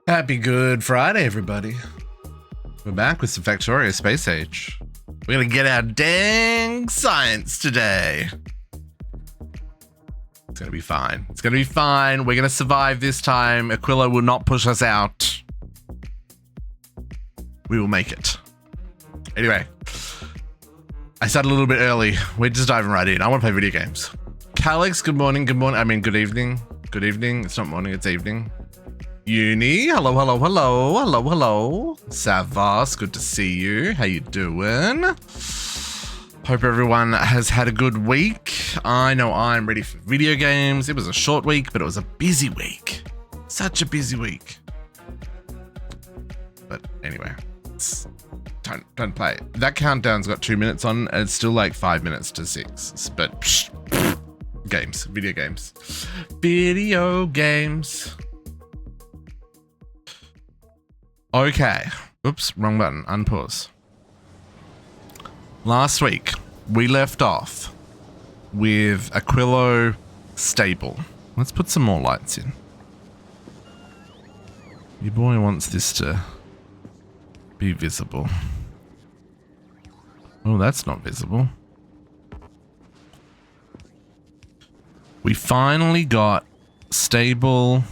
Happy Good Friday, everybody. We're back with some Factorio Space Age. We're gonna get our dang science today. It's gonna be fine. It's gonna be fine. We're gonna survive this time. Aquilo will not push us out. We will make it. Anyway, I started a little bit early. We're just diving right in. I want to play video games. Calix, good morning. Good morning. I mean, good evening. Good evening. It's not morning, it's evening. Uni, hello, hello, hello, hello, hello. Savas, good to see you. How you doing? Hope everyone has had a good week. I know I'm ready for video games. It was a short week, but it was a busy week. Such a busy week. But anyway, it's time to play. That countdown's got 2 minutes on, and it's still like 5 minutes to 6. But games, video games, video games. Okay. Oops, wrong button. Unpause. Last week, we left off with Aquilo stable. Let's put some more lights in. Your boy wants this to be visible. Oh, that's not visible. We finally got stable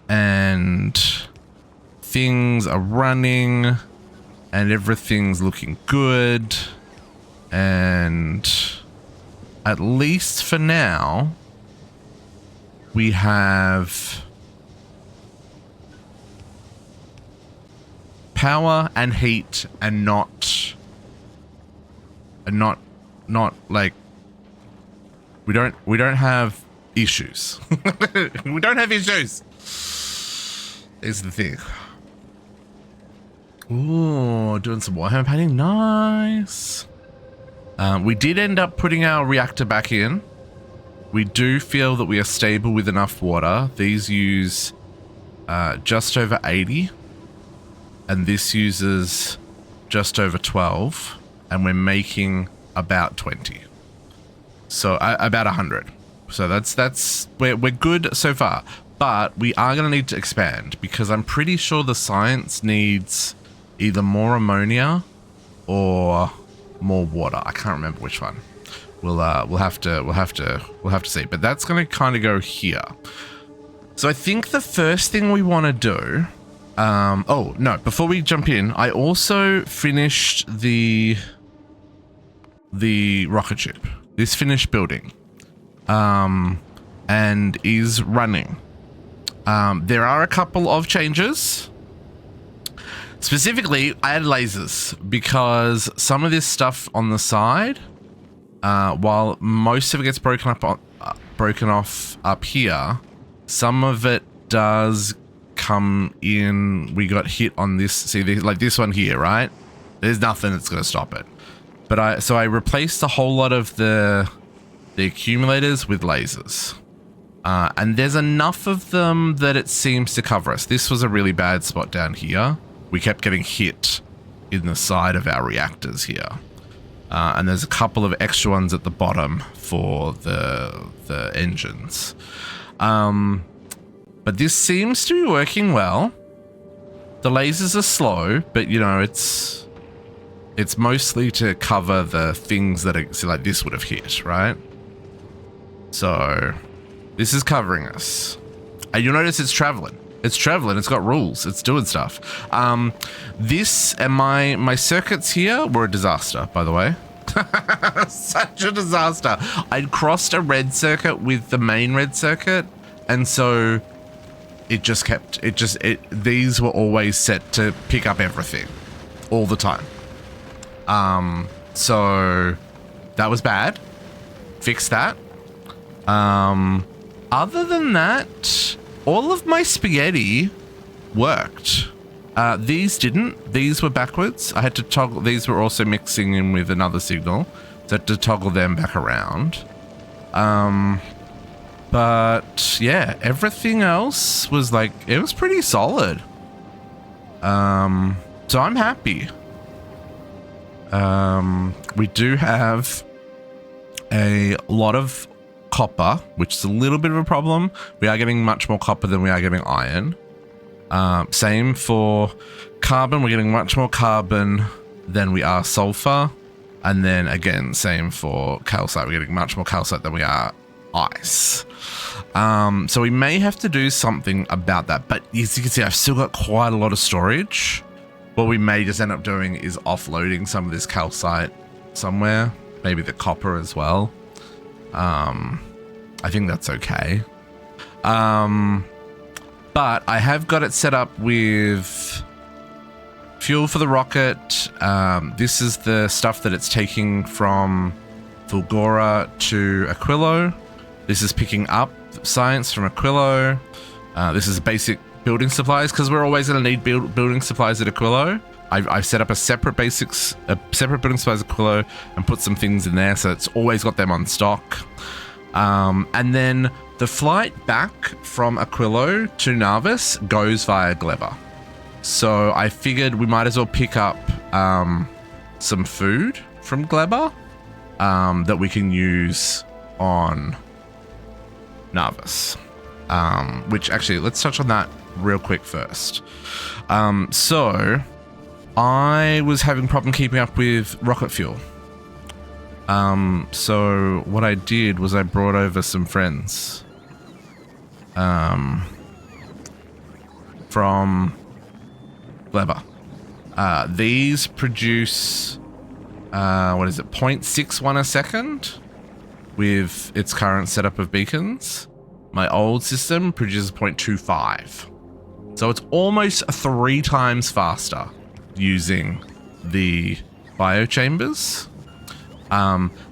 and things are running and everything's looking good, and at least for now we have power and heat and not like we don't have issues. We don't have issues is the thing. Ooh, doing some Warhammer painting. Nice. We did end up putting our reactor back in. We do feel that we are stable with enough water. These use just over 80. And this uses just over 12. And we're making about 20. So about 100. So we're good so far. But we are going to need to expand because I'm pretty sure the science needs either more ammonia or more water. I can't remember which one. We'll have to see. But that's going to kind of go here. So I think the first thing we want to do. Oh no! Before we jump in, I also finished the rocket ship. This finished building, and is running. There are a couple of changes. Specifically, I added lasers because some of this stuff on the side, while most of it gets broken off up here, some of it does come in. We got hit on this. See, like this one here, right? There's nothing that's going to stop it. But I replaced a whole lot of the accumulators with lasers. And there's enough of them that it seems to cover us. This was a really bad spot down here. We kept getting hit in the side of our reactors here. And there's a couple of extra ones at the bottom for the engines. But this seems to be working well. The lasers are slow, but you know, it's mostly to cover the things that are, see, like this would have hit, right? So this is covering us. And you'll notice it's traveling. It's traveling. It's got rules. It's doing stuff. This and my circuits here were a disaster, by the way. Such a disaster. I'd crossed a red circuit with the main red circuit, and so it just kept. These were always set to pick up everything, all the time. So that was bad. Fixed that. Other than that, all of my spaghetti worked. These didn't. These were backwards. I had to toggle. These were also mixing in with another signal. So I had to toggle them back around. But yeah, everything else was like, it was pretty solid. So I'm happy. We do have a lot of copper, which is a little bit of a problem. We are getting much more copper than we are getting iron. Same for carbon. We're getting much more carbon than we are sulfur. And then again, same for calcite. We're getting much more calcite than we are ice. So we may have to do something about that. But as you can see, I've still got quite a lot of storage. What we may just end up doing is offloading some of this calcite somewhere. Maybe the copper as well. I think that's okay. But I have got it set up with fuel for the rocket. This is the stuff that it's taking from Fulgora to Aquilo. This is picking up science from Aquilo. This is basic building supplies, because we're always going to need building supplies at Aquilo. I've set up a separate building supplies at Aquilo and put some things in there, so it's always got them on stock. And then the flight back from Aquilo to Narvis goes via Gleba. So I figured we might as well pick up some food from Gleba that we can use on Narvis. Which actually, let's touch on that real quick first. So I was having problem keeping up with rocket fuel. So what I did was I brought over some friends from Gleba. These produce, 0.61 a second with its current setup of beacons. My old system produces 0.25. So it's almost 3 times faster using the biochambers.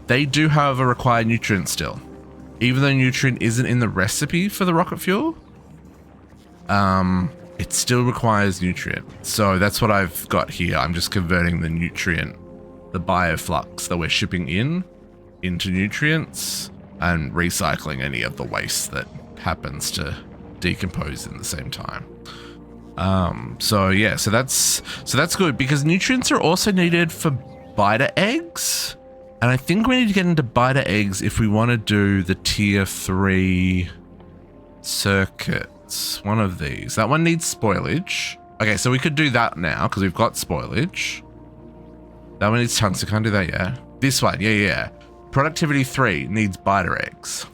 They do, however, require nutrients still. Even though nutrient isn't in the recipe for the rocket fuel, it still requires nutrient. So that's what I've got here. I'm just converting the nutrient, the bioflux that we're shipping into nutrients, and recycling any of the waste that happens to decompose in the same time. So that's good, because nutrients are also needed for biter eggs. And I think we need to get into biter eggs if we want to do the tier 3 circuits. One of these. That one needs spoilage. Okay, so we could do that now because we've got spoilage. That one needs tungsten. Can't do that yet. This one, yeah. Productivity 3 needs biter eggs.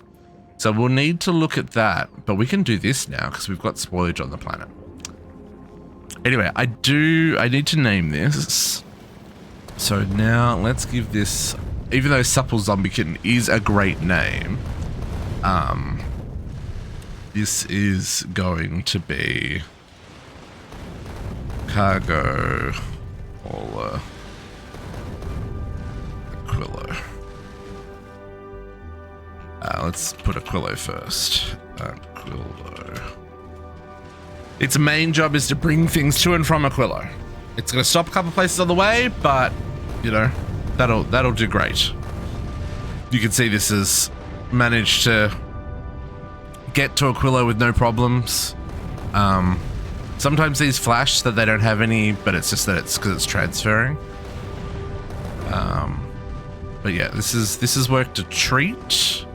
So we'll need to look at that, but we can do this now because we've got spoilage on the planet. Anyway, I need to name this. So now let's give this, even though Supple Zombie Kitten is a great name, this is going to be Cargo Hauler Aquilo. Let's put Aquilo first. Aquilo. Its main job is to bring things to and from Aquilo. It's going to stop a couple places on the way, but, you know, that'll do great. You can see this has managed to get to Aquilo with no problems. Sometimes these flash that they don't have any, but it's just that it's because it's transferring. But yeah, this is worked a treat.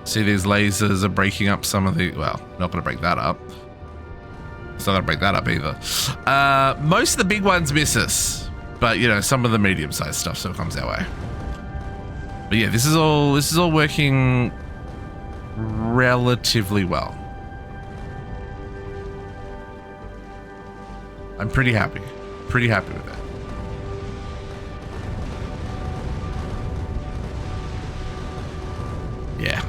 See, these lasers are breaking up some of the, well, not going to break that up. It's not going to break that up either. Most of the big ones miss us, but you know, some of the medium-sized stuff still comes our way. But yeah, this is all working relatively well. I'm pretty happy with it. Yeah.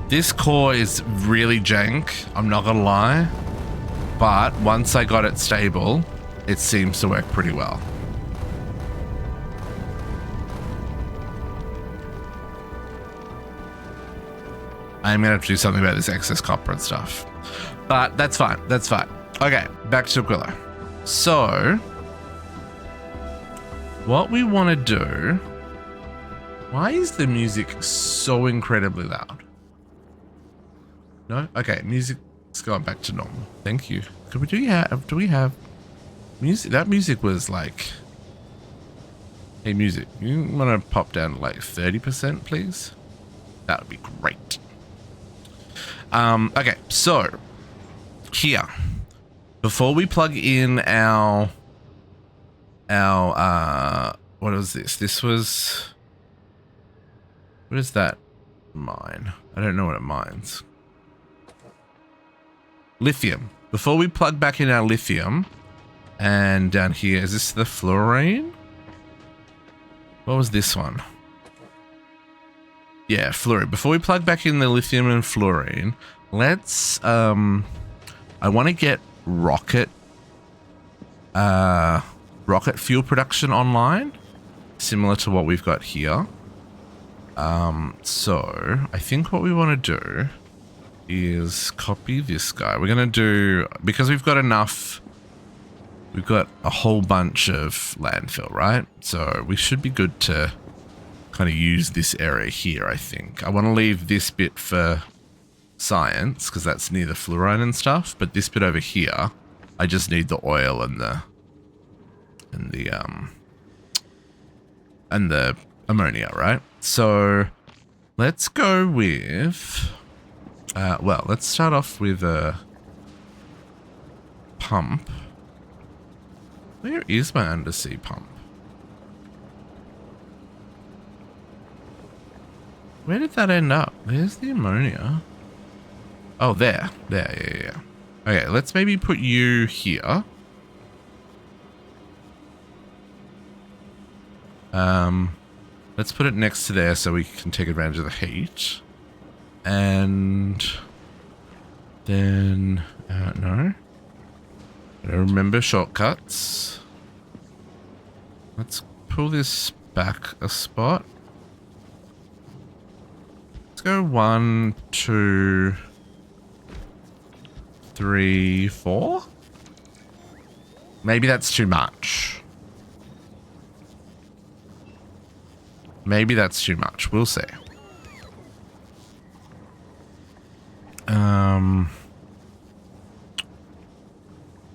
This core is really jank, I'm not gonna lie, but once I got it stable, it seems to work pretty well. I'm gonna have to do something about this excess copper and stuff, but that's fine. Okay, back to Aquilo. So, what we want to do, why is the music so incredibly loud? No? Okay, music's going back to normal. Thank you. Do we have music? That music was like, hey music, you want to pop down to like 30%, please? That would be great. Okay, so here, before we plug in our what was this? This was, what is that mine? I don't know what it mines. Lithium. Before we plug back in our lithium, and down here, is this the fluorine? What was this one? Yeah, fluorine. Before we plug back in the lithium and fluorine, let's, I want to get rocket fuel production online, similar to what we've got here. So I think what we want to do is copy this guy. We're going to do, because we've got enough, we've got a whole bunch of landfill, right? So we should be good to kind of use this area here, I think. I want to leave this bit for science, because that's near the fluorine and stuff, but this bit over here, I just need the oil and the ammonia, right? So let's go with, well, let's start off with a pump. Where is my undersea pump? Where did that end up? There's the ammonia. Oh, there. Yeah. Okay, let's maybe put you here. Let's put it next to there so we can take advantage of the heat. And then, no. I don't remember shortcuts. Let's pull this back a spot. Let's go 1, 2, 3, 4. Maybe that's too much. Maybe that's too much. We'll see.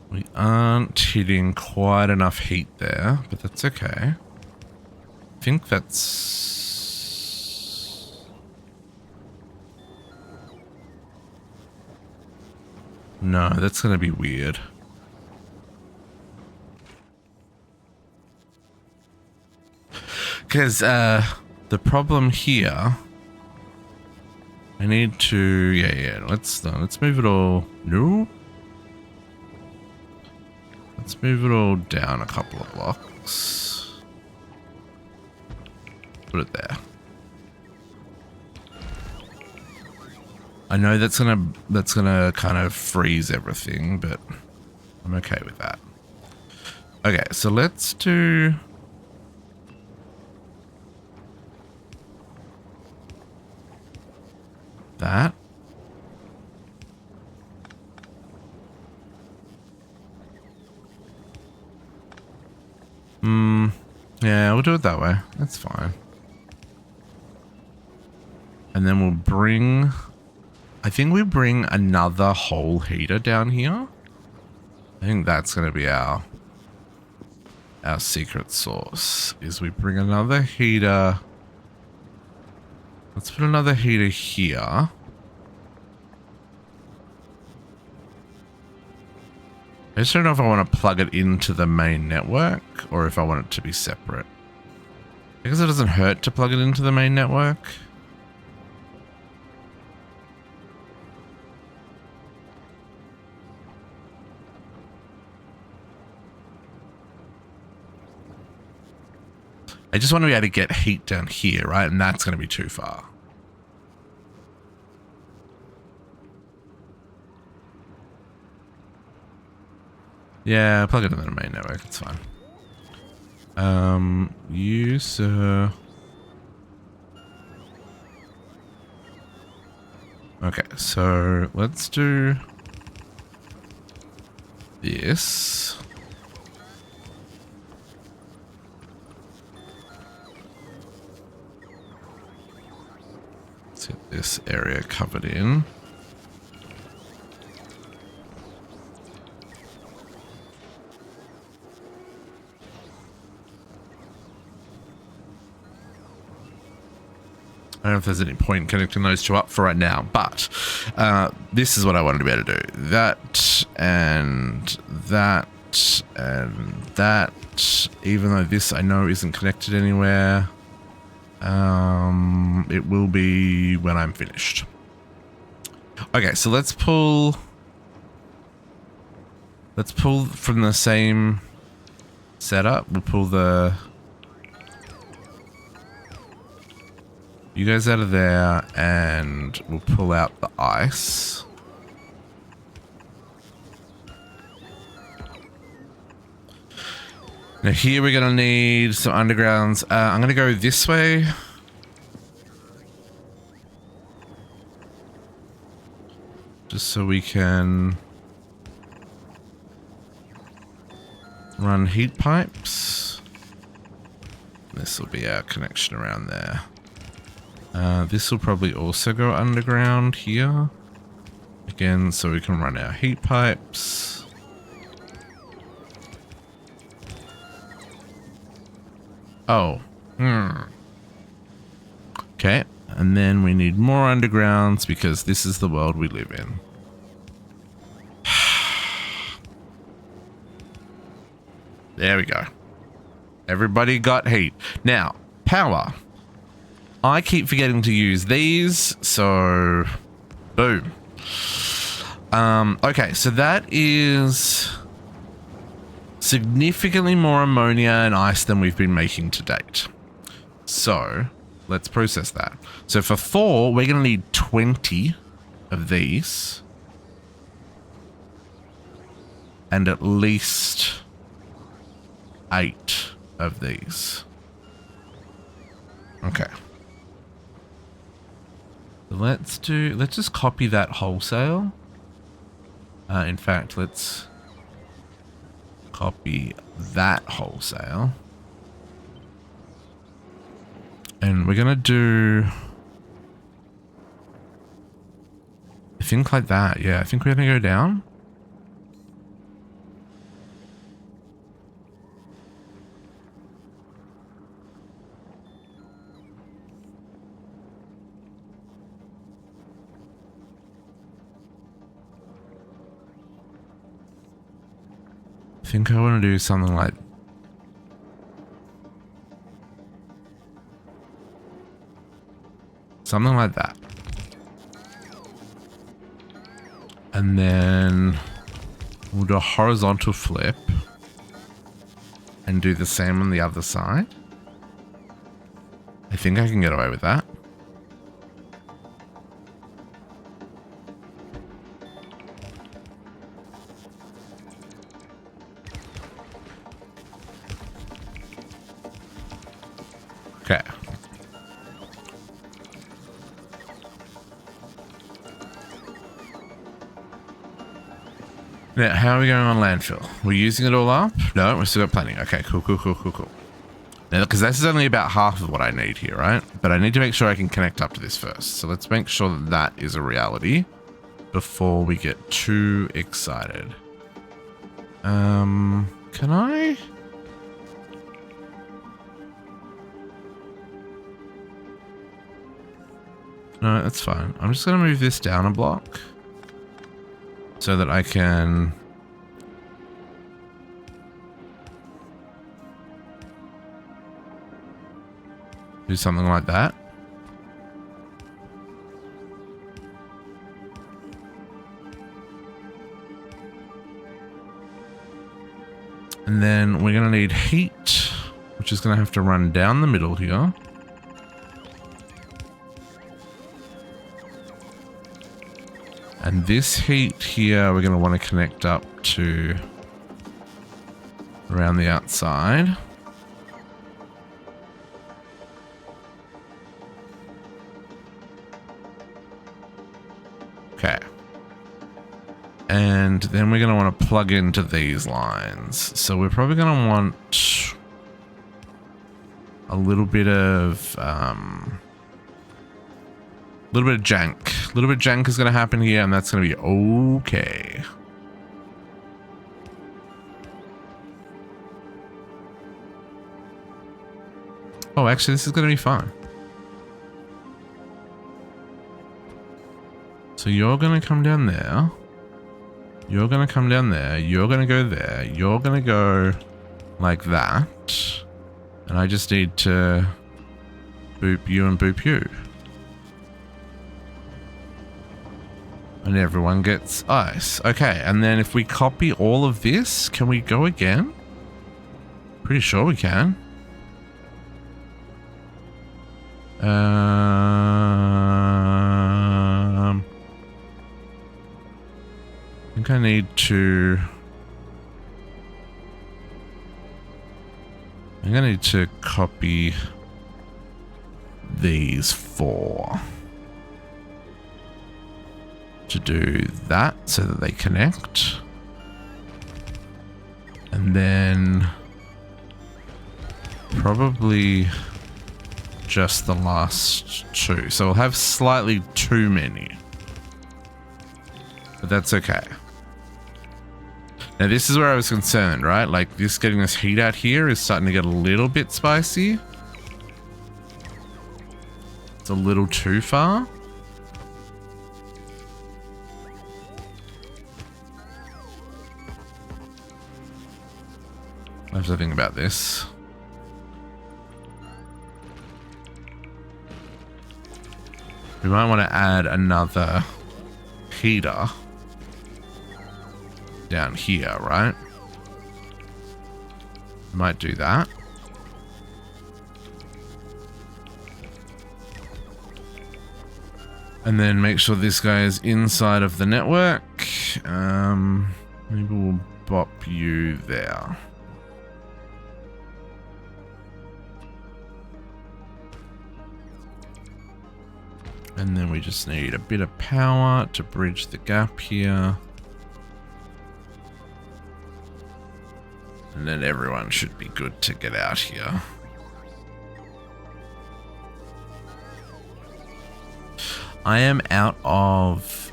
We aren't hitting quite enough heat there, but that's okay. I think that's... No, that's going to be weird. Because the problem here, I need to, yeah, let's move it all, no. Let's move it all down a couple of blocks. Put it there. I know that's gonna kind of freeze everything, but I'm okay with that. Okay, so let's do that. Yeah, we'll do it that way. That's fine. And then we'll bring, I think we bring another whole heater down here. I think that's going to be our secret sauce, is we bring another heater. Let's put another heater here. I just don't know if I want to plug it into the main network or if I want it to be separate. Because it doesn't hurt to plug it into the main network. I just want to be able to get heat down here, right? And that's going to be too far. Yeah, plug it into the main network. It's fine. Use okay, so let's do this. Let's get this area covered in. I don't know if there's any point connecting those two up for right now, but this is what I wanted to be able to do. That and that and that, even though this I know isn't connected anywhere. It will be when I'm finished. Okay, so let's pull from the same setup. We'll pull you guys out of there, and we'll pull out the ice. Now here we're gonna need some undergrounds. I'm gonna go this way. Just so we can run heat pipes. This will be our connection around there. This will probably also go underground here. Again, so we can run our heat pipes. Oh. Okay. And then we need more undergrounds because this is the world we live in. There we go. Everybody got heat. Now, power. I keep forgetting to use these, so boom. Okay, so that is significantly more ammonia and ice than we've been making to date. So let's process that. So for 4, we're going to need 20 of these. And at least 8 of these. Okay. Let's just copy that wholesale. In fact, let's copy that wholesale. And we're going to do, I think like that. Yeah, I think we're going to go down. I think I want to do something like that. And then we'll do a horizontal flip and do the same on the other side. I think I can get away with that. Okay. Now, how are we going on landfill? We're using it all up? No, we're still got plenty. Okay, cool. Now, because this is only about half of what I need here, right? But I need to make sure I can connect up to this first. So let's make sure that that is a reality before we get too excited. Can I? No, that's fine. I'm just going to move this down a block so that I can do something like that. And then we're going to need heat, which is going to have to run down the middle here. And this heat here, we're going to want to connect up to around the outside. Okay. And then we're going to want to plug into these lines. So we're probably going to want a little bit of jank. A little bit of jank is going to happen here, and that's going to be okay. Oh, actually, this is going to be fun. So you're going to come down there. You're going to come down there. You're going to go there. You're going to go like that. And I just need to boop you and boop you. And everyone gets ice. Okay, and then if we copy all of this, can we go again? Pretty sure we can. I think I need to... I'm gonna need to copy these 4 to do that so that they connect. And then probably just the last 2. So we'll have slightly too many. But that's okay. Now this is where I was concerned, right? Like this getting this heat out here is starting to get a little bit spicy. It's a little too far. I have to think about this. We might want to add another heater down here, right? Might do that. And then make sure this guy is inside of the network. Maybe we'll bop you there. And then we just need a bit of power to bridge the gap here. And then everyone should be good to get out here. I am out of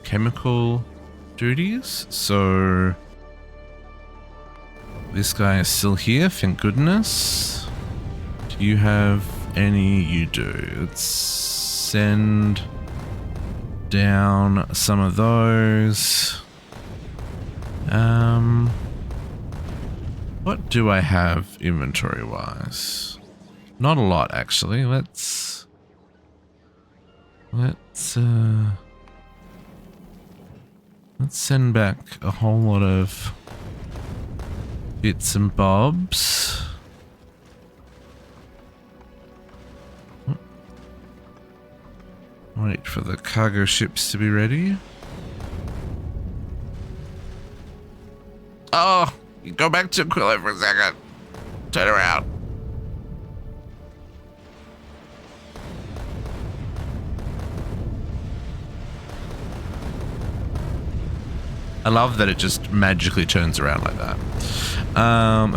chemical duties, so this guy is still here, thank goodness. Do you have any? You do. Let's send down some of those. What do I have inventory wise? Not a lot actually. Let's send back a whole lot of bits and bobs. Wait for the cargo ships to be ready. Oh, you go back to Aquilo for a second. Turn around. I love that it just magically turns around like that.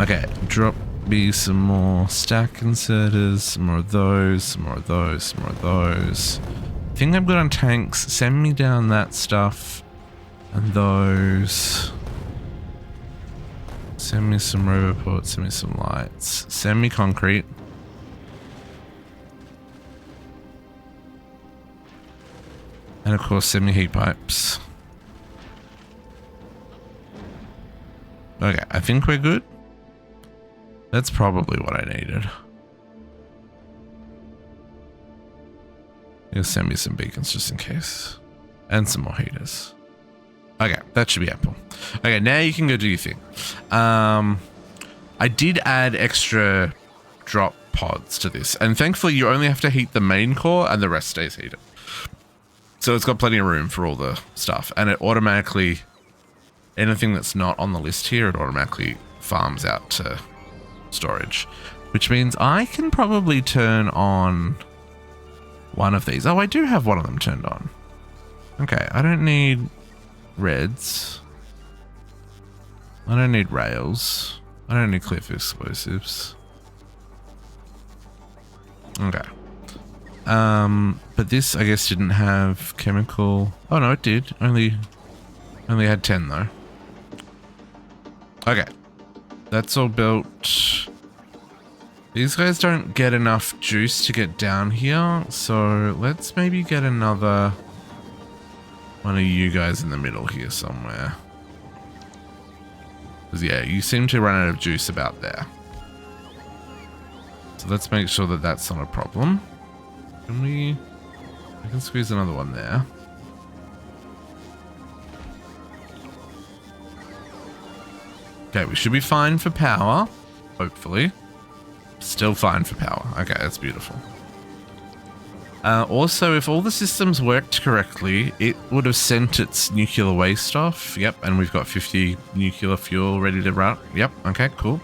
Okay, drop me some more stack inserters, some more of those, some more of those, some more of those. I think I'm good on tanks. Send me down that stuff and those. Send me some roboports, send me some lights. Send me concrete. And of course, send me heat pipes. Okay, I think we're good. That's probably what I needed. You'll send me some beacons just in case. And some more heaters. Okay, that should be ample. Okay, now you can go do your thing. I did add extra drop pods to this. And thankfully, you only have to heat the main core and the rest stays heated. So it's got plenty of room for all the stuff. And it automatically... anything that's not on the list here, it automatically farms out to storage. Which means I can probably turn on one of these. Oh, I do have one of them turned on. Okay, I don't need reds. I don't need rails. I don't need cliff explosives. Okay. But this, I guess, didn't have chemical... oh, no, it did. Only had 10, though. Okay. That's all built. These guys don't get enough juice to get down here, so let's maybe get another One of you guys in the middle here somewhere. Because, yeah, you seem to run out of juice about there. So let's make sure that that's not a problem. Can we... I can squeeze another one there. Okay, we should be fine for power. Hopefully. Still fine for power. Okay, that's beautiful. Also, if all the systems worked correctly, it would have sent its nuclear waste off. Yep, and we've got 50 nuclear fuel ready to run. Yep, okay, cool.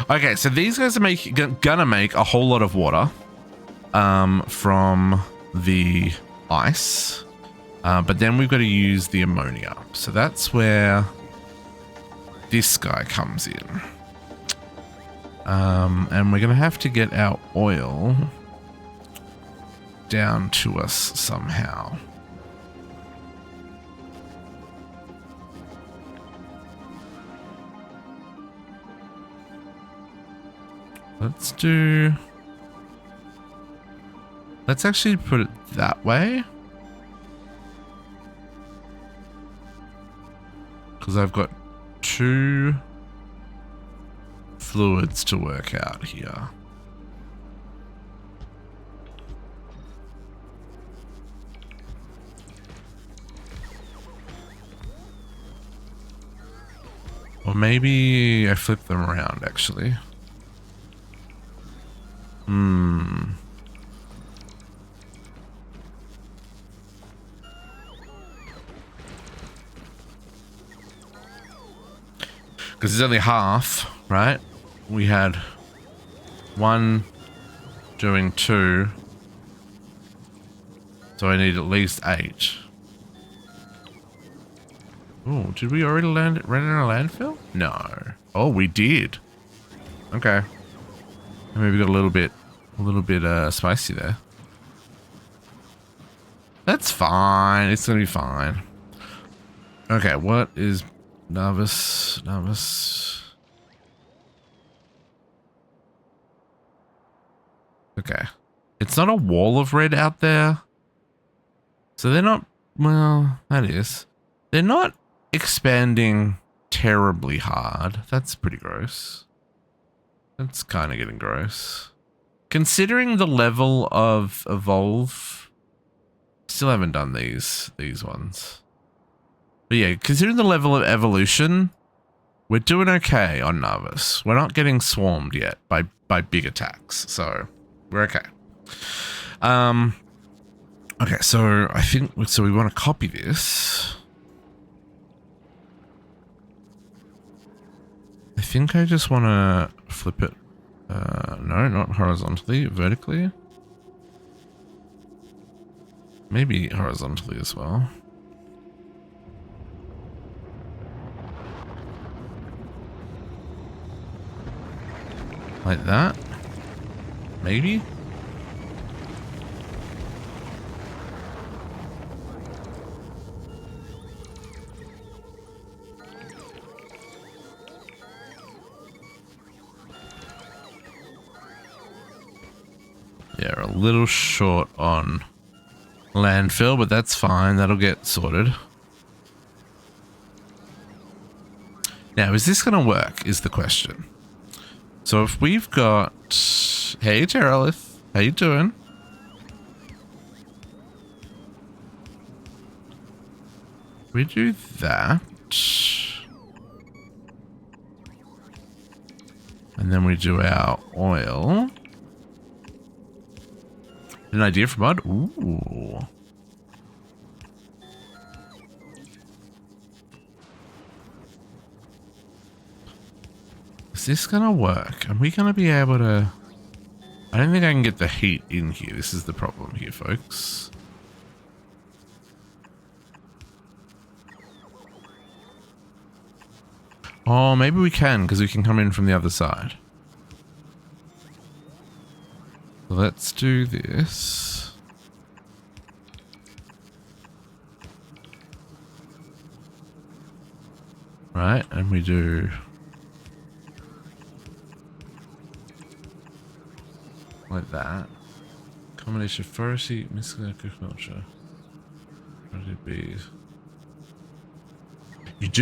Okay, so these guys are gonna make a whole lot of water from the ice. But then we've got to use the ammonia. So that's where this guy comes in. And we're going to have to get our oil down to us somehow. Let's actually put it that way. Because I've got 2 fluids to work out here. Or maybe I flip them around, actually. Because it's only half, right? We had 1 doing 2. So I need at least 8. Oh, did we already run in a landfill? No. Oh, we did. Okay. Maybe we got a little bit spicy there. That's fine. It's gonna be fine. Okay, what is Nervous. Okay. It's not a wall of red out there. So they're not, well, that is. They're not expanding terribly hard. That's pretty gross. That's kind of getting gross. Considering the level of evolve, still haven't done these ones. But yeah, considering the level of evolution, we're doing okay on Narvis. We're not getting swarmed yet by big attacks, so we're okay. Okay, so I think we want to copy this. I think I just want to flip it. No, not horizontally, vertically. Maybe horizontally as well. Like that? Maybe? Yeah, a little short on landfill, but that's fine. That'll get sorted. Now, is this going to work is the question. So if we've got... Hey, Terralith. How you doing? We do that. And then we do our oil. An idea for mud? Ooh. Is this gonna work? Are we gonna be able to... I don't think I can get the heat in here. This is the problem here, folks. Oh, maybe we can, because we can come in from the other side. Let's do this. Right, and we do... like that. Combination of forestry, mixed agriculture. Bees. Did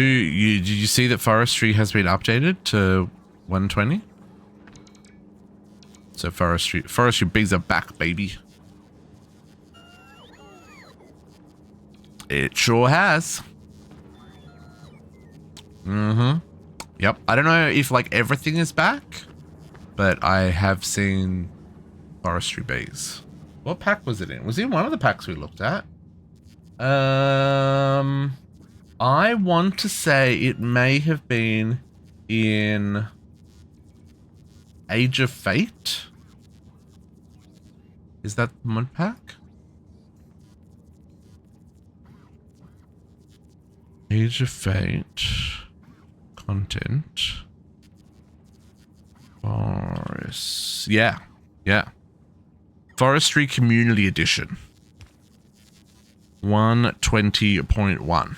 you see that forestry has been updated to 120? So forestry bees are back, baby. It sure has. Mm-hmm. Yep. I don't know if like everything is back, but I have seen forestry bees. What pack was it in? Was it in one of the packs we looked at? I want to say it may have been in Age of Fate. Is that the mod pack? Age of Fate. Content. Forest. Yeah. Yeah. Forestry Community Edition. 120.1.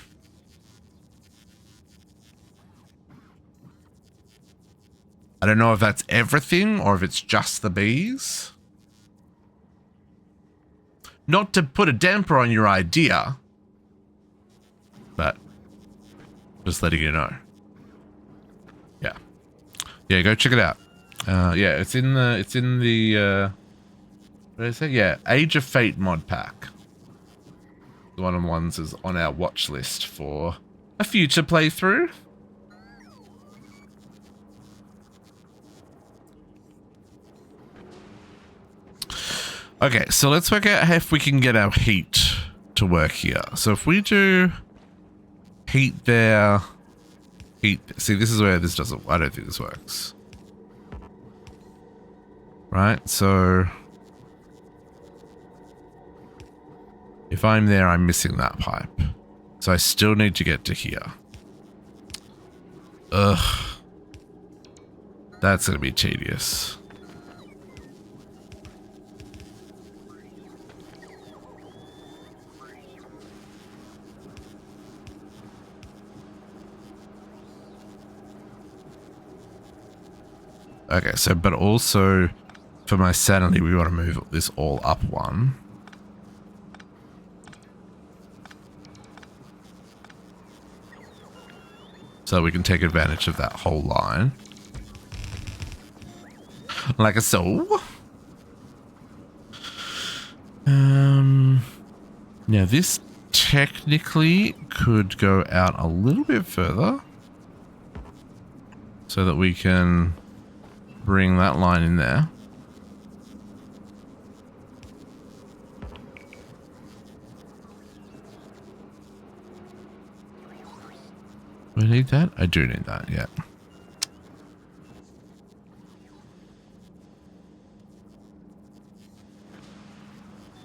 I don't know if that's everything or if it's just the bees. Not to put a damper on your idea, but just letting you know. Yeah. Yeah, go check it out. Yeah, it's in the what did I say? Yeah, Age of Fate mod pack. One of the ones is on our watch list for a future playthrough. Okay, so let's work out if we can get our heat to work here. So if we do heat there, heat. See, this is where this doesn't. I don't think this works. Right, so if I'm there, I'm missing that pipe. So I still need to get to here. Ugh. That's going to be tedious. Okay, so, but also for my sanity, we want to move this all up one. So we can take advantage of that whole line. Like a so. Now this technically could go out a little bit further. So that we can bring that line in there. Do I need that? I do need that, yeah.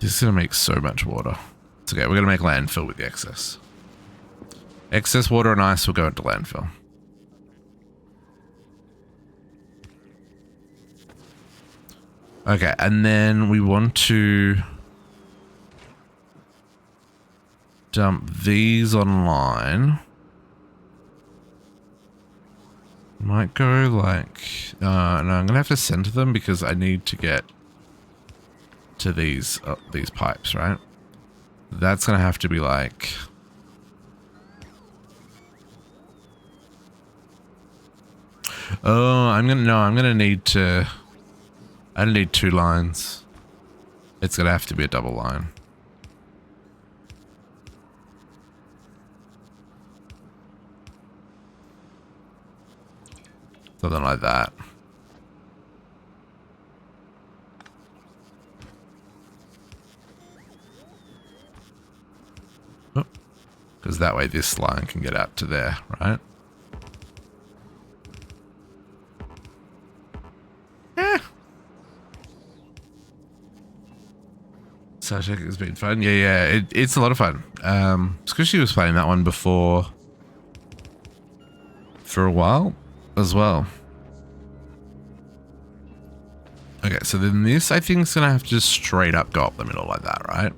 This is going to make so much water. It's okay, we're going to make landfill with the excess. Excess water and ice will go into landfill. Okay, and then we want to dump these online. Might go like, no, I'm gonna have to center them because I need to get to these pipes, right? That's gonna have to be like, oh, I'm gonna need to. I don't need two lines. It's gonna have to be a double line. Something like that. Because that way this line can get out to there, right? So I think it's been fun. Yeah, it's a lot of fun. Squishy was playing that one before for a while as well. Okay, so then this I think is gonna have to just straight up go up the middle like that, right?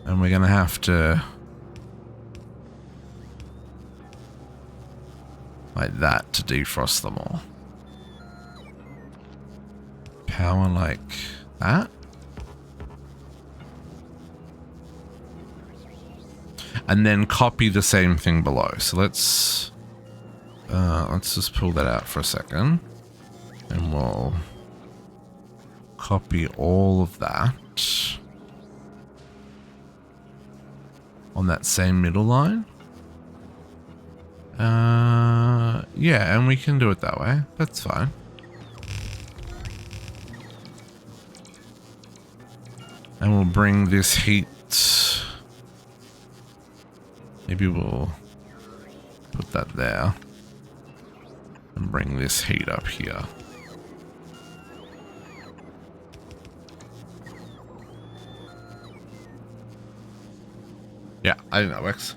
And we're gonna have to like that to defrost them all. power like that. And then copy the same thing below. So let's just pull that out for a second. And we'll copy all of that on that same middle line. Yeah, and we can do it that way. That's fine. And we'll bring this heat. Maybe we'll put that there. And bring this heat up here. Yeah, I think that works.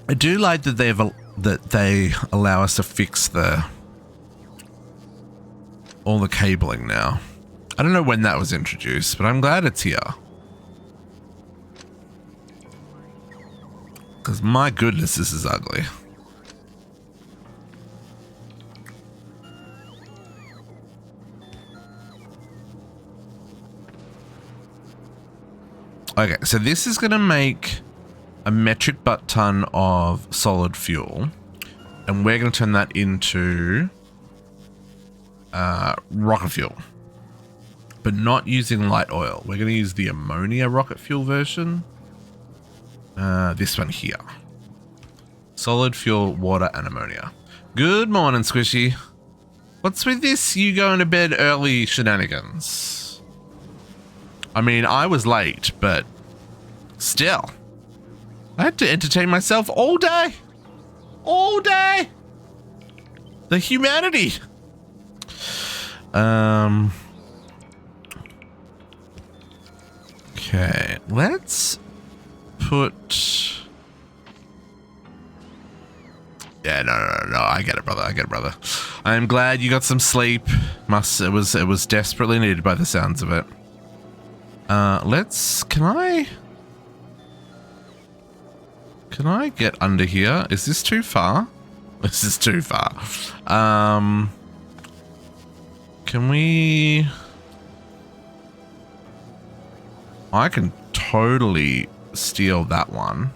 I do like that they allow us to fix all the cabling now. I don't know when that was introduced, but I'm glad it's here. Because my goodness, this is ugly. Okay, so this is going to make a metric butt ton of solid fuel, and we're going to turn that into rocket fuel, but not using light oil. We're going to use the ammonia rocket fuel version. This one here. Solid fuel, water, and ammonia. Good morning, Squishy. What's with this you going to bed early shenanigans? I mean, I was late, but still. I had to entertain myself all day. All day. The humanity. Okay, let's put... Yeah, no, I get it, brother. I get it, brother. I'm glad you got some sleep. It was desperately needed by the sounds of it. Can I get under here? Is this too far? This is too far. Can we... I can totally steal that one.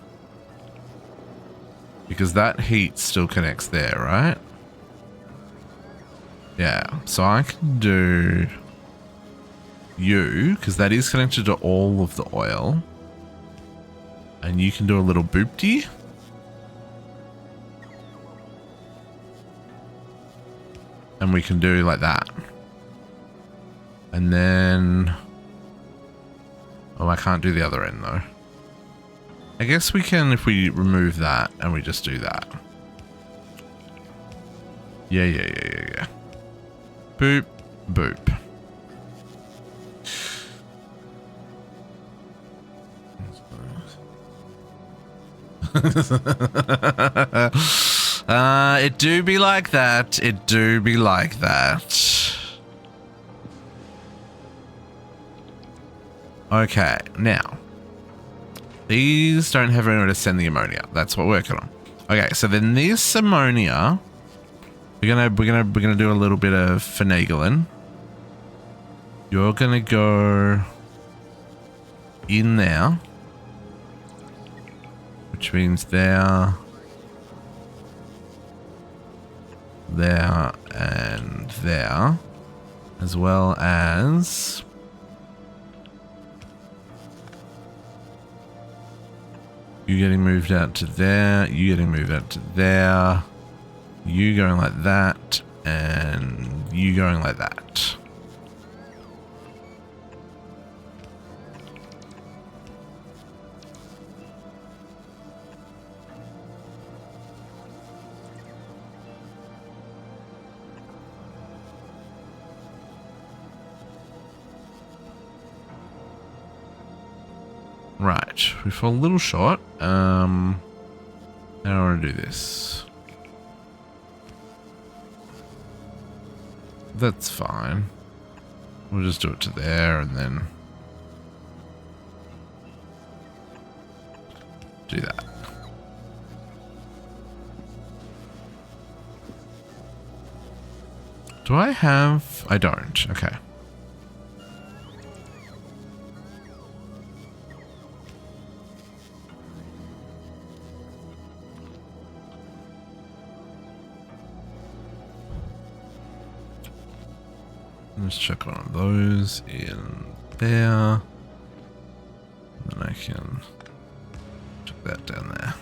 Because that heat still connects there, right? Yeah, so I can do you, because that is connected to all of the oil. And you can do a little boopty. And we can do like that. And then... Oh, I can't do the other end though. I guess we can if we remove that and we just do that. Yeah. Boop, boop. It do be like that. It do be like that. Okay, now these don't have anywhere to send the ammonia. That's what we're working on. Okay, so then this ammonia, we're gonna do a little bit of finagling. You're gonna go in there, which means there, and there, as well as you getting moved out to there, you getting moved out to there, you going like that, and you going like that. Right, we fall a little short. How do I want to do this? That's fine. We'll just do it to there and then... do that. Do I have... I don't. Okay. Let's check one of those in there. And I can check that down there.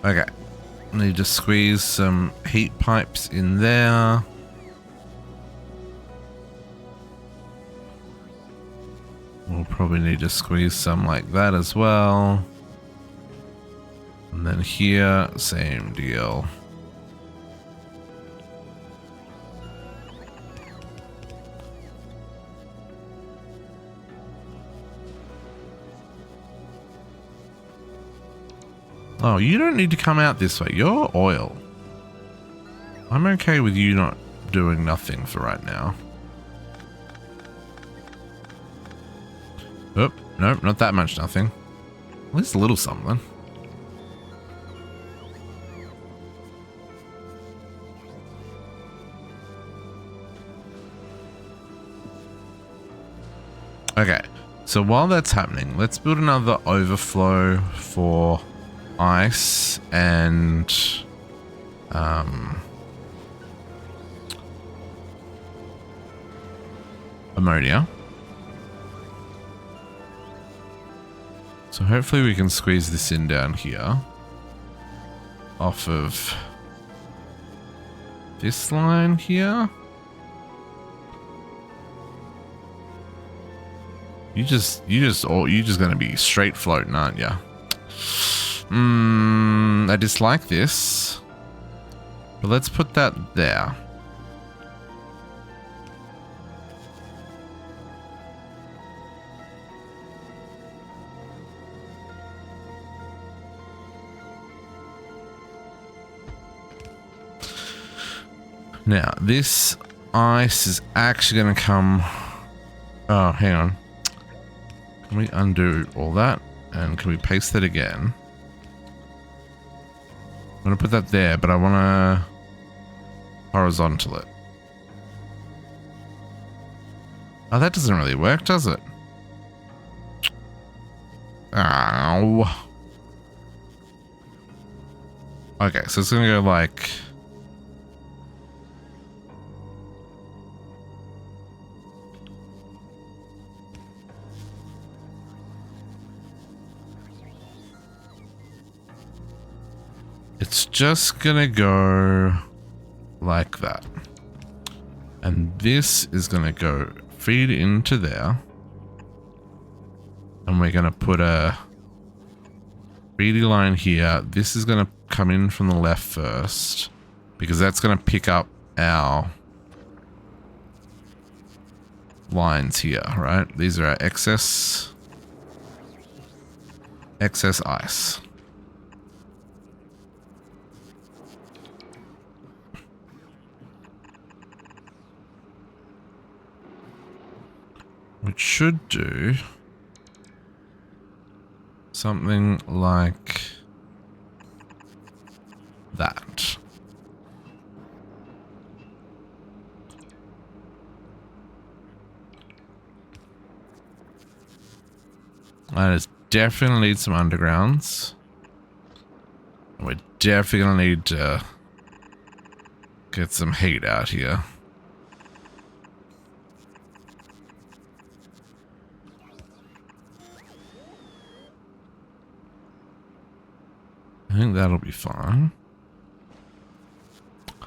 Okay. Need to squeeze some heat pipes in there. We'll probably need to squeeze some like that as well. And then here, same deal. Oh, you don't need to come out this way. You're oil. I'm okay with you not doing nothing for right now. Oh, nope, not that much nothing. At least a little something. Okay, so while that's happening, let's build another overflow for ice and ammonia. So hopefully we can squeeze this in down here off of this line here. You're just gonna be straight floating, aren't you? I dislike this, but let's put that there. Now, this ice is actually going to come... Oh, hang on. Can we undo all that? And can we paste it again? I'm going to put that there, but I want to horizontal it. Oh, that doesn't really work, does it? Ow. Okay, so it's going to go like... It's just gonna go like that. And this is gonna go feed into there. And we're gonna put a feedy line here. This is gonna come in from the left first, because that's gonna pick up our lines here, right? These are our excess ice. Which should do something like that. And it's definitely need some undergrounds. And we're definitely gonna need to get some heat out here. I think that'll be fine.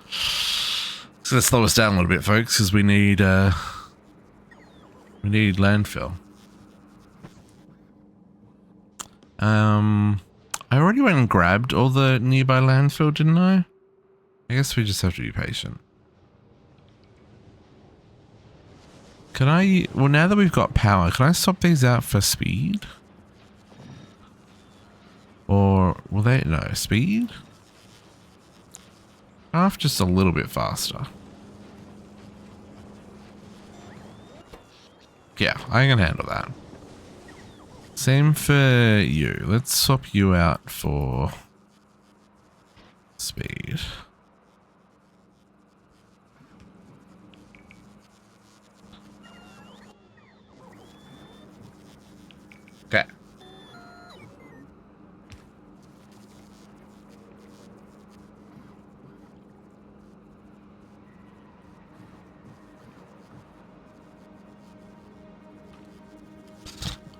It's gonna slow us down a little bit, folks, because we need landfill. I already went and grabbed all the nearby landfill, didn't I? I guess we just have to be patient. Can I... Well, now that we've got power, can I swap these out for speed? Or will they... No, speed? Half just a little bit faster. Yeah, I can handle that. Same for you. Let's swap you out for speed. Okay.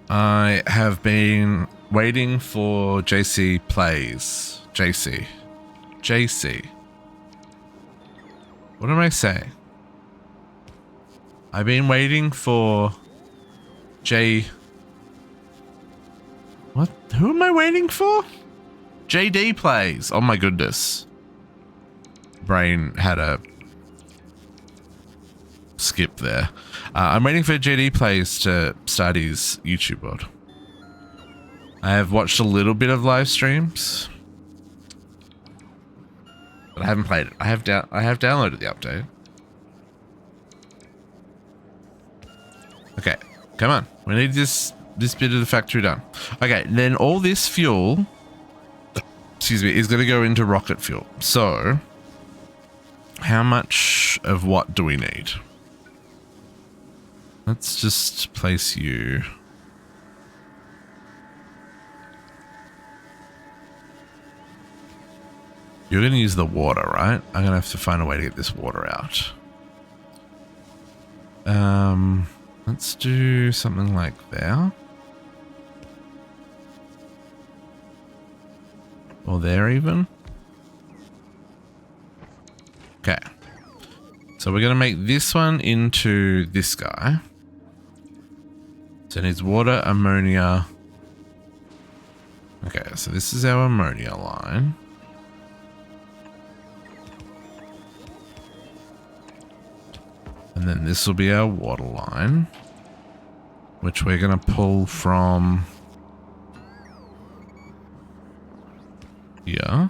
I have been waiting for JC plays. JC. What am I saying? I've been waiting for What? Who am I waiting for? JD plays. Oh my goodness. Brain had a skip there. I'm waiting for JD Plays to start his YouTube world. I have watched a little bit of live streams, but I haven't played it. I have downloaded the update. Okay, come on. We need this bit of the factory done. Okay, then all this fuel, excuse me, is going to go into rocket fuel. So, how much of what do we need? Let's just place you. You're going to use the water, right? I'm going to have to find a way to get this water out. Let's do something like there. Or there even. Okay. So we're going to make this one into this guy. So it needs water, ammonia. Okay, so this is our ammonia line. And then this will be our water line, which we're going to pull from here.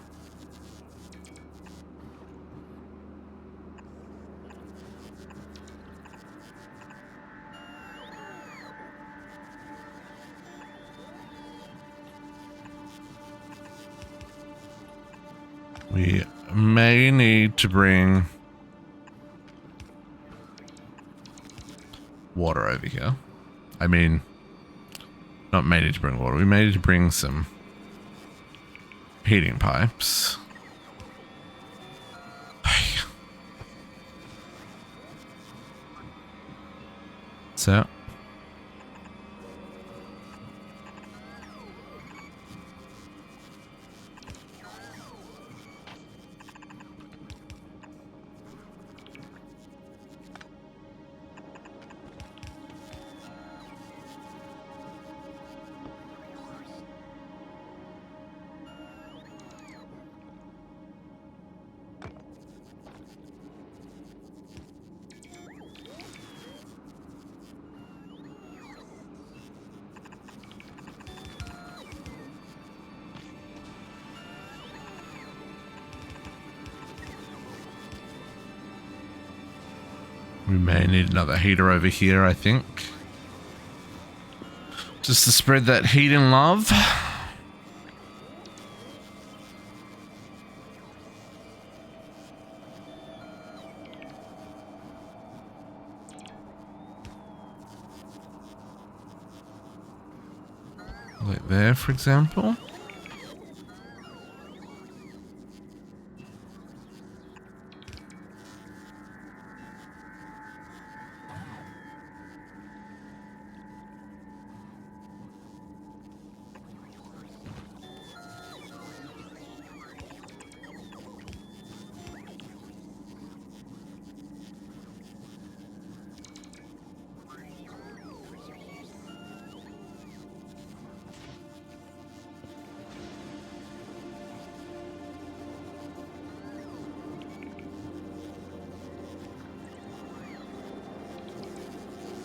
We may need to bring water over here. I mean, not may need to bring water. We may need to bring some heating pipes. So. We may need another heater over here, I think. Just to spread that heat and love. Like there, for example.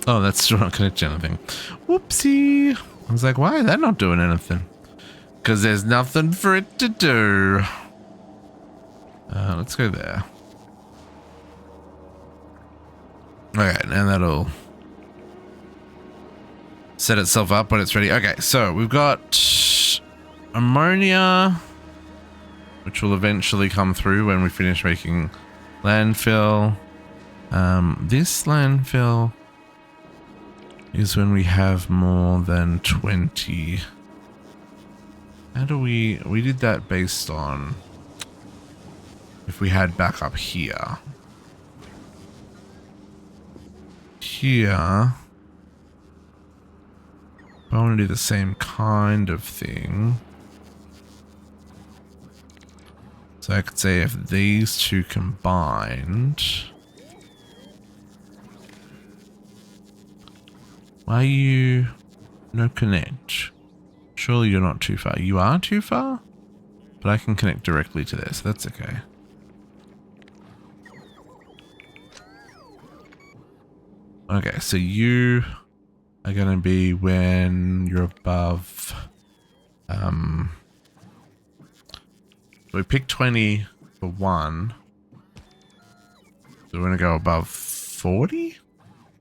Oh, that's still not connected to anything. Whoopsie. I was like, why is that not doing anything? Because there's nothing for it to do. Let's go there. Okay, now that'll set itself up when it's ready. Okay, so we've got ammonia, which will eventually come through when we finish making landfill. This landfill is when we have more than 20. How do we did that based on if we had backup here. Here, I want to do the same kind of thing. So I could say if these two combined. Why are you no connect? Surely you're not too far. You are too far? But I can connect directly to this. That's okay. Okay, so you are going to be when you're above... we picked 20 for one. So we're going to go above 40?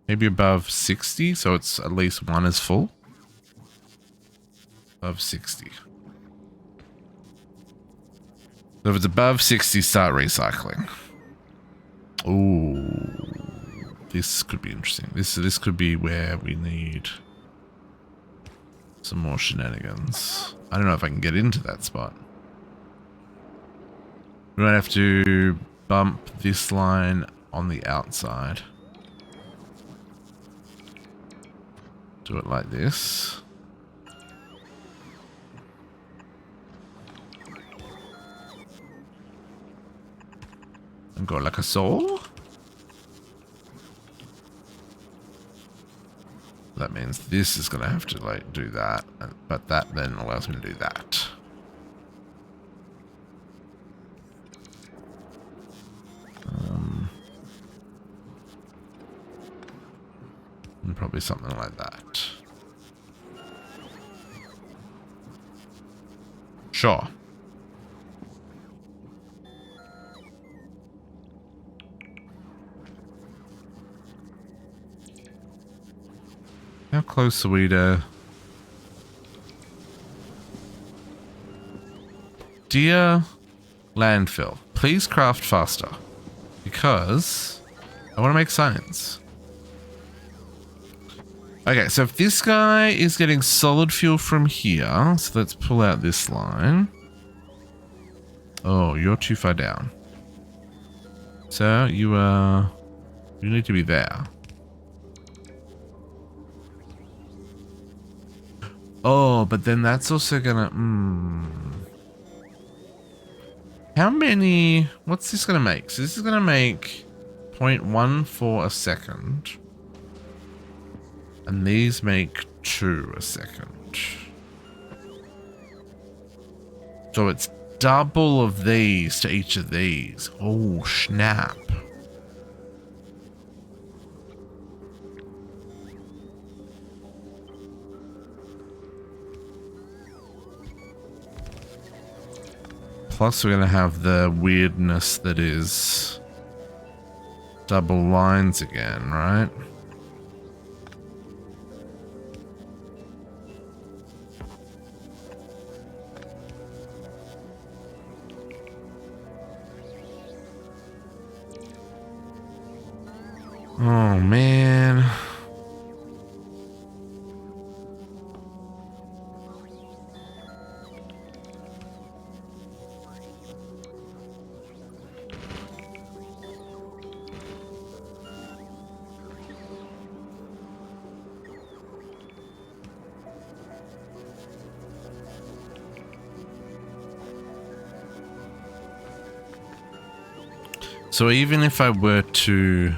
Maybe above 60, so it's at least one is full. Above 60. So if it's above 60, start recycling. Ooh, this could be interesting. This could be where we need some more shenanigans. I don't know if I can get into that spot. We might have to bump this line on the outside. Do it like this. And go like a soul. That means this is going to have to like do that, but that then allows me to do that. And probably something like that. Sure. How close are we to... Dear landfill, please craft faster. Because I want to make science. Okay, so if this guy is getting solid fuel from here, so let's pull out this line. Oh, you're too far down. So you need to be there. Oh, but then that's also gonna, How many, what's this gonna make? So this is gonna make 0.14 a second. And these make 2 a second. So it's double of these to each of these. Oh, snap. Plus we're going to have the weirdness that is double lines again, right? Oh, man. So even if I were to...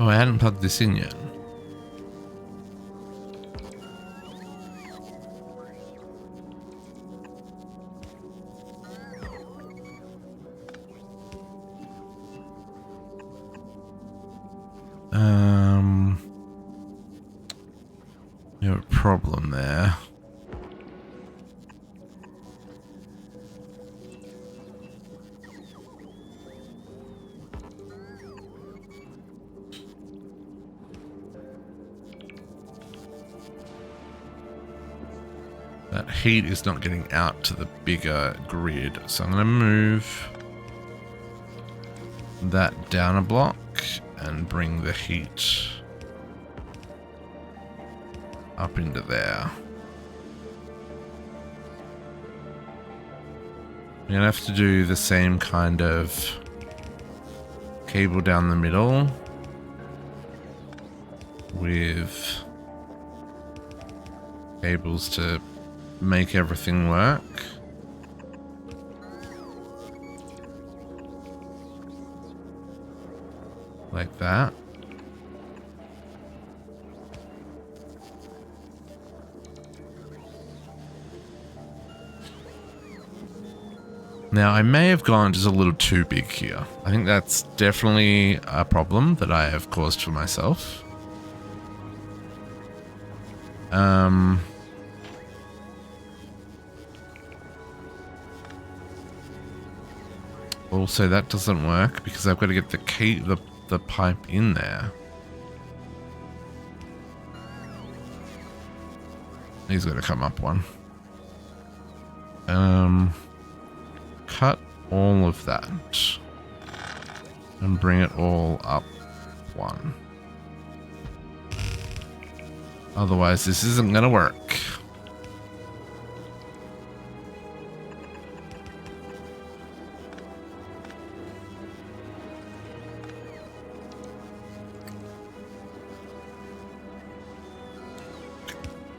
Oh, I hadn't plugged this in yet. We have a problem there. That heat is not getting out to the bigger grid. So I'm going to move that down a block and bring the heat up into there. I'm going to have to do the same kind of cable down the middle with cables to make everything work. Like that. Now, I may have gone just a little too big here. I think that's definitely a problem that I have caused for myself. Also, that doesn't work because I've got to get the pipe in there. He's got to come up one. Cut all of that and bring it all up one. Otherwise, this isn't going to work.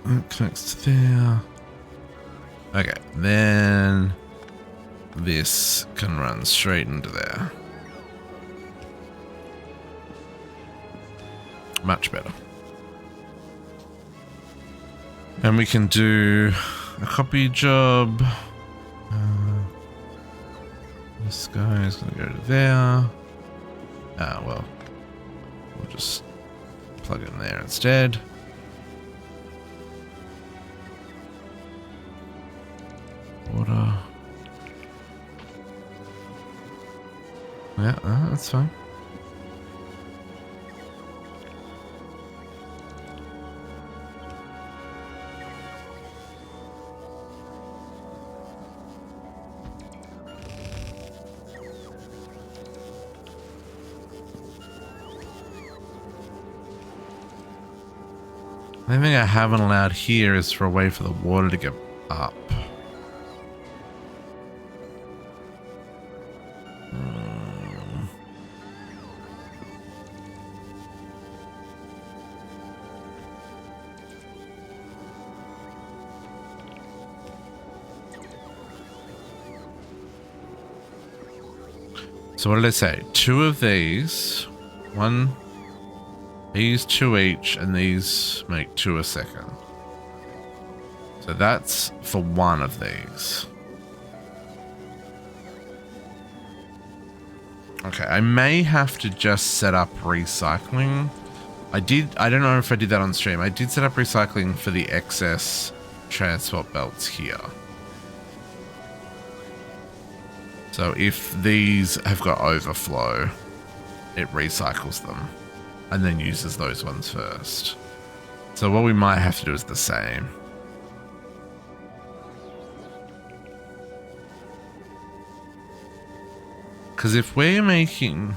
That connects to there. Okay, then this can run straight into there. Much better. And we can do a copy job. This guy is going to go to there. Well, we'll just plug it in there instead. Water. Yeah, that's fine. The only thing I haven't allowed here is for a way for the water to get up. So what did I say? 2 of these. These 2 each, and these make 2 a second. So that's for 1 of these. Okay, I may have to just set up recycling. I don't know if I did that on stream. I did set up recycling for the excess transport belts here. So if these have got overflow, it recycles them and then uses those ones first. So what we might have to do is the same. Because if we're making...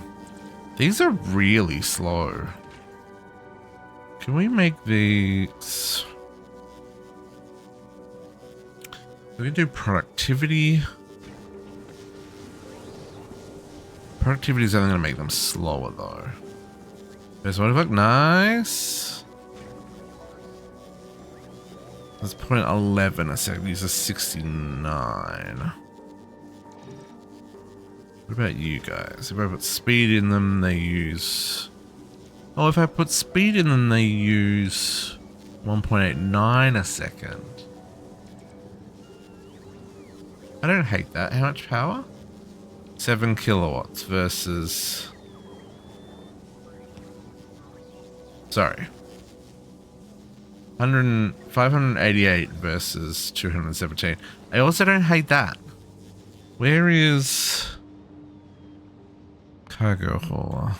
These are really slow. Can we make these... We can do productivity. Productivity is only going to make them slower though. There's what look nice. Let's put in 11 a second. These are 69. What about you guys? If I put speed in them, they use... Oh, if I put speed in them, they use 1.89 a second. I don't hate that. How much power? 7 kilowatts versus... Sorry. 588 versus 217. I also don't hate that. Where is... Cargo hauler?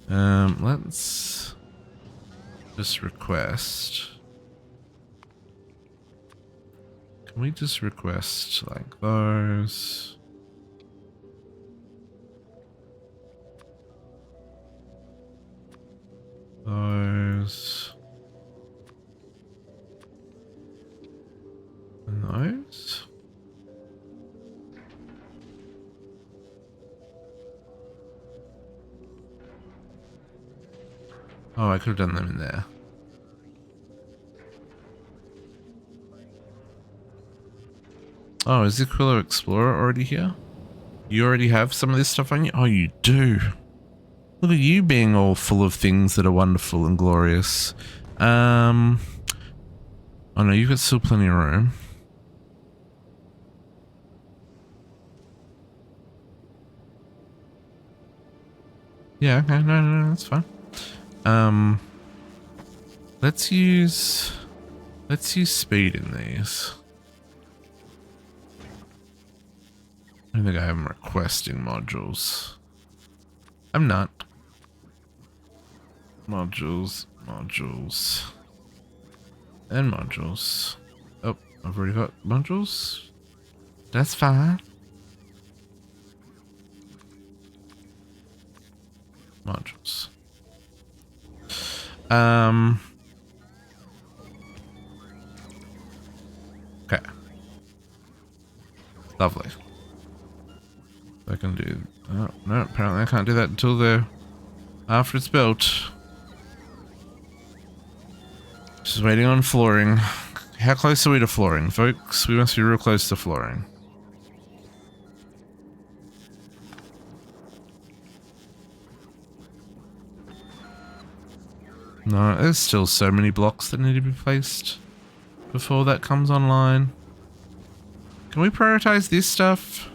Let's just request Can we just request like those? Those. And those. Oh, I could have done them in there. Oh, is the Aquilo Explorer already here? You already have some of this stuff on you? Oh, you do. Look at you being all full of things that are wonderful and glorious. Oh no, you've got still plenty of room. Yeah, okay, no, that's fine. Let's use speed in these. I don't think I am requesting modules. I'm not. Modules, and modules. Oh, I've already got modules. That's fine. Modules. Okay. Lovely. I can do. Oh no! Apparently, I can't do that until after it's built. Just waiting on flooring. How close are we to flooring, folks? We must be real close to flooring. No, there's still so many blocks that need to be placed before that comes online. Can we prioritize this stuff?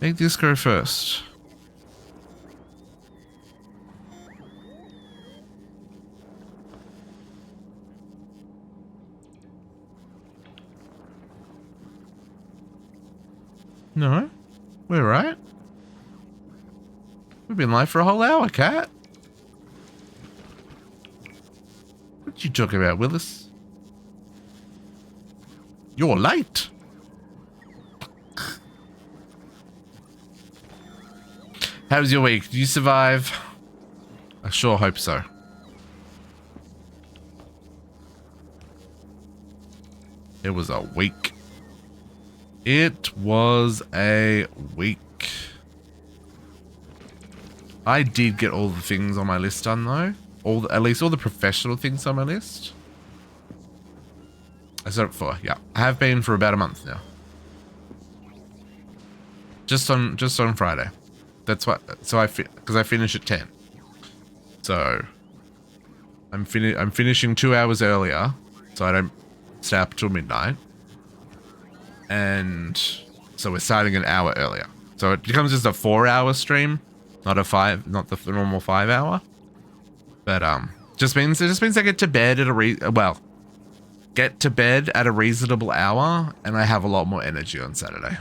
Make this go first. No, we're right. We've been live for a whole hour, Cat. What you talking about, Willis? You're late. How was your week? Did you survive? I sure hope so. It was a week. It was a week. I did get all the things on my list done though. At least all the professional things on my list. I started for, yeah. I have been for about a month now. Just on Friday. That's what. So because I finish at 10. So I'm finishing 2 hours earlier, so I don't stay up till midnight. And so we're starting an hour earlier. So it becomes just a 4-hour stream, not the normal 5-hour. But it just means I get to bed at a reasonable hour, and I have a lot more energy on Saturday.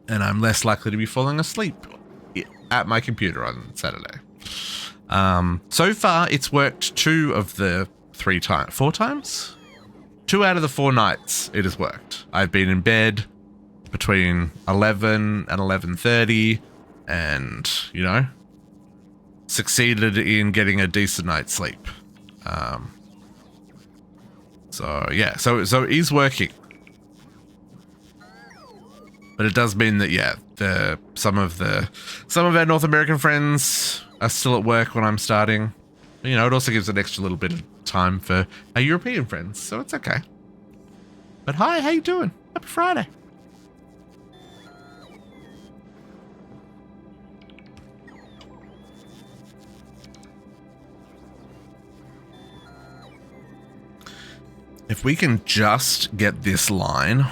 And I'm less likely to be falling asleep at my computer on Saturday. So far, it's worked 2 of the 4 times? 2 out of the 4 nights it has worked. I've been in bed between 11 and 11:30 and, you know, succeeded in getting a decent night's sleep. So yeah, so it is working. But it does mean that, yeah, some of our North American friends are still at work when I'm starting. But, you know, it also gives an extra little bit of time for our European friends, so it's okay. But hi, how you doing? Happy Friday. If we can just get this line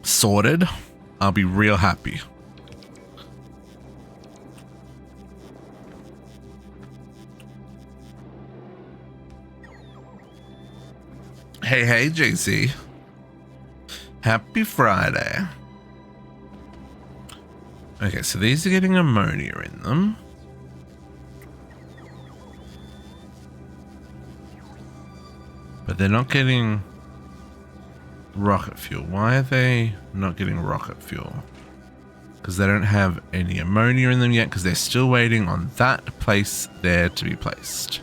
sorted, I'll be real happy. Hey, JC. Happy Friday. Okay, so these are getting ammonia in them. But they're not getting rocket fuel. Why are they not getting rocket fuel? Because they don't have any ammonia in them yet, because they're still waiting on that place there to be placed.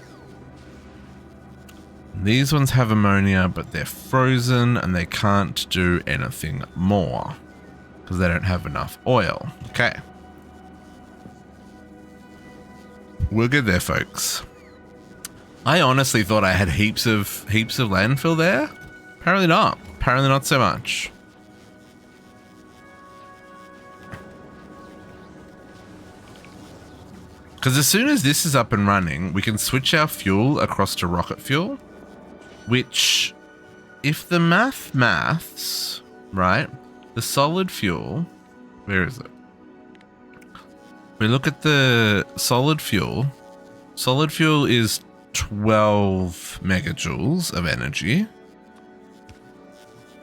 These ones have ammonia, but they're frozen and they can't do anything more because they don't have enough oil. Okay. We'll get there, folks. I honestly thought I had heaps of landfill there. Apparently not. Apparently not so much. Because as soon as this is up and running, we can switch our fuel across to rocket fuel, which, if the maths, right, the solid fuel, where is it? We look at the solid fuel is 12 megajoules of energy.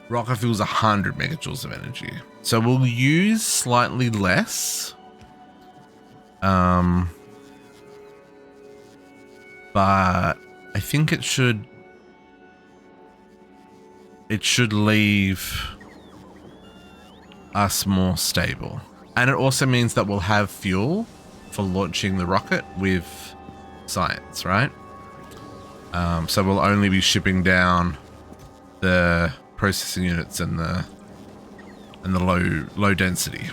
Rocket fuel is 100 megajoules of energy. So we'll use slightly less. But I think it should leave us more stable. And it also means that we'll have fuel for launching the rocket with science, right? So we'll only be shipping down the processing units and the low density.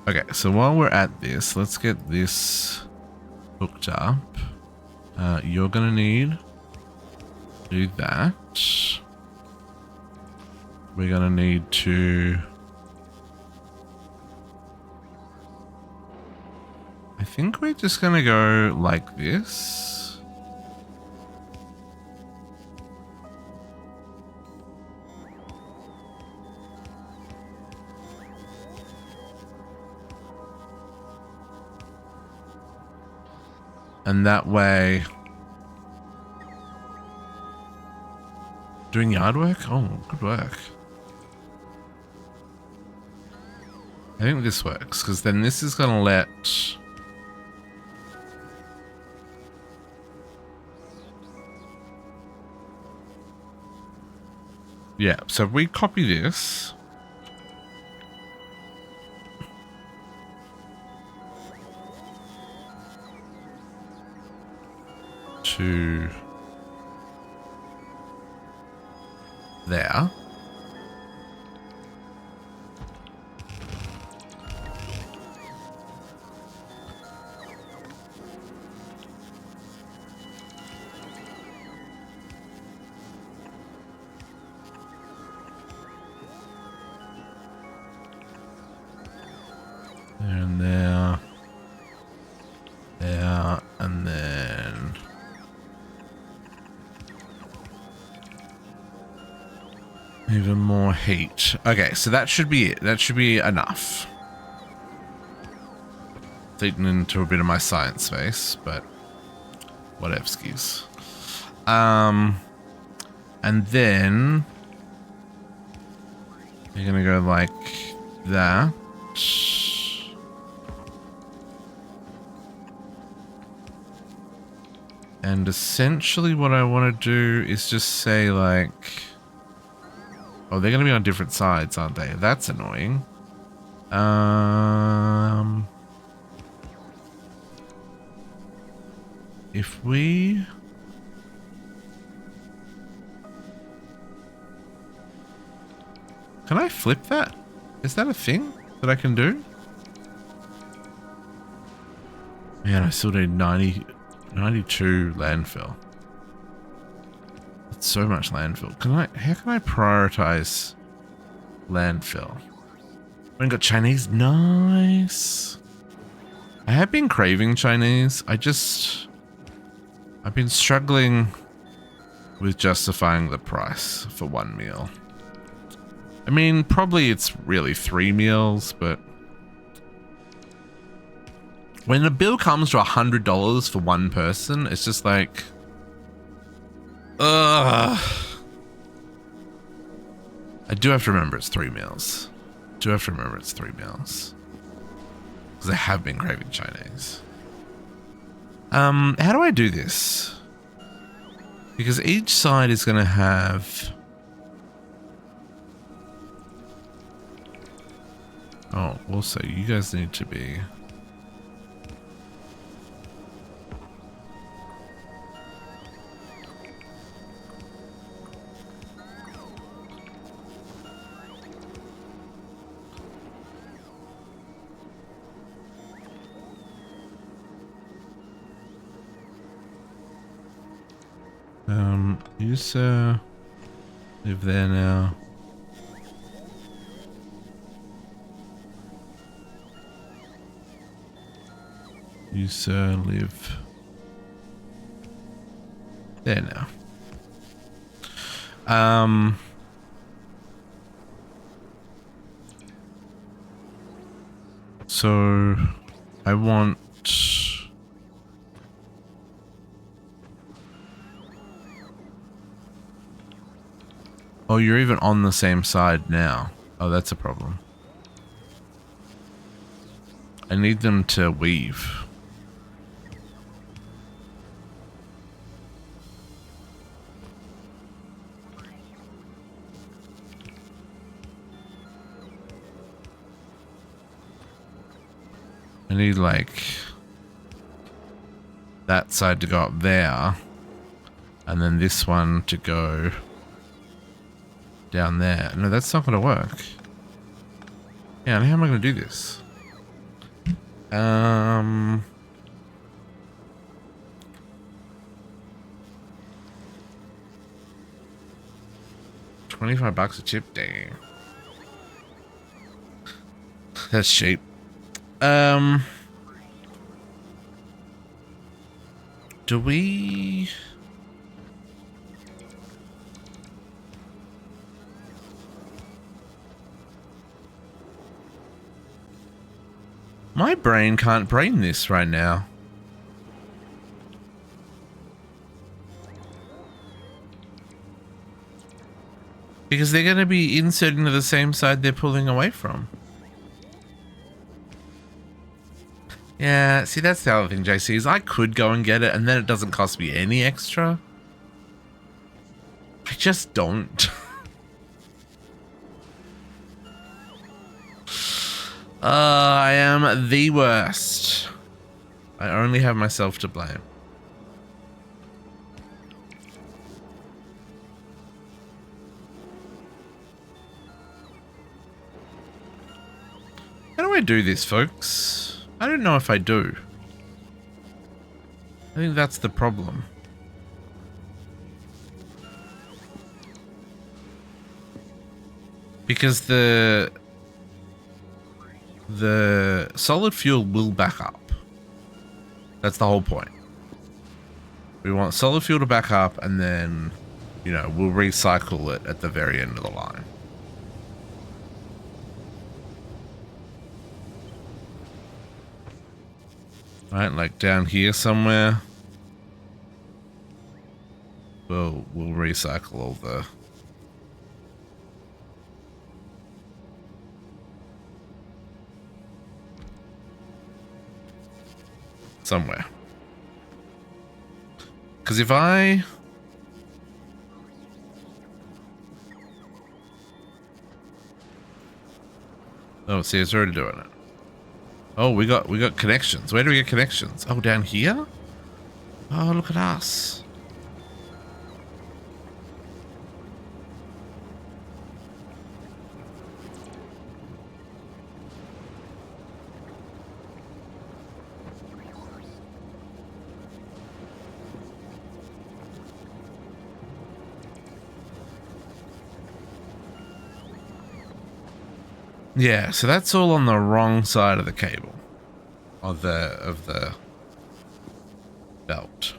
Okay, so while we're at this, let's get this hooked up. You're gonna need to do that. We're gonna need to, I think we're just gonna go like this. And that way, doing yard work? Oh, good work. I think this works, because then this is going to let... Yeah, so if we copy this... to... there. And there. There, and then... even more heat. Okay, so that should be it. That should be enough. It's eaten into a bit of my science space, but whatevskis. And then you're gonna go like that. And essentially what I want to do is just say like... Oh, they're going to be on different sides, aren't they? That's annoying. If we... Can I flip that? Is that a thing that I can do? Man, I still need 92 landfill. That's so much landfill. How can I prioritize landfill? We got Chinese. Nice. I have been craving Chinese. I've been struggling with justifying the price for one meal. I mean, probably it's really 3 meals, but when the bill comes to $100 for one person, it's just like, ugh. I do have to remember it's 3 meals. Because I have been craving Chinese. How do I do this? Because each side is going to have... Oh, also, you guys need to be... you live there now. You live there now. So I want... Oh, you're even on the same side now. Oh, that's a problem. I need them to weave. I need, like, that side to go up there, and then this one to go down there. No, that's not going to work. Yeah, how am I going to do this? 25 bucks a chip, dang. That's cheap. Do we... My brain can't brain this right now. Because they're going to be inserting to the same side they're pulling away from. Yeah, see, that's the other thing, JC, is I could go and get it, and then it doesn't cost me any extra. I just don't. I am the worst. I only have myself to blame. How do I do this, folks? I don't know if I do. I think that's the problem. Because the solid fuel will back up. That's the whole point. We want solid fuel to back up, and then, you know, we'll recycle it at the very end of the line. Right, like down here somewhere. We'll recycle all the... somewhere. Because if I... Oh, see, it's already doing it. Oh, we got connections. Where do we get connections? Oh, down here? Oh, look at us. Yeah, so that's all on the wrong side of the cable, of the belt.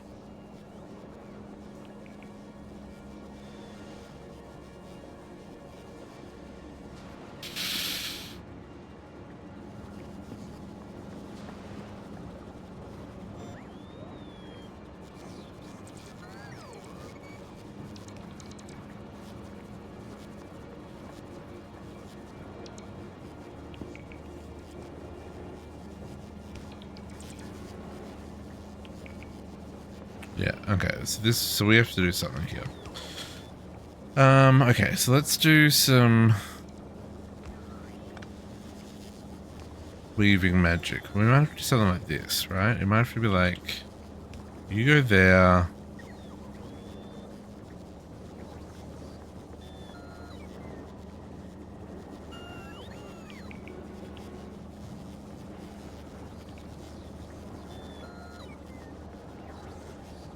Yeah, okay, so we have to do something here. Okay, so let's do some weaving magic. We might have to do something like this, right? It might have to be like, you go there.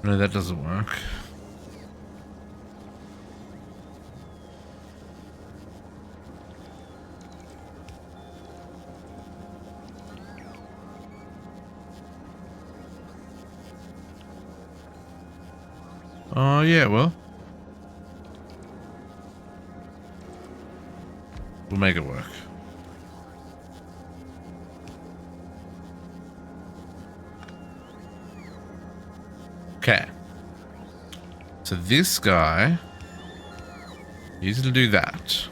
No, that doesn't work. Oh, yeah, well. We'll make it work. Okay. So this guy, he's gonna do that.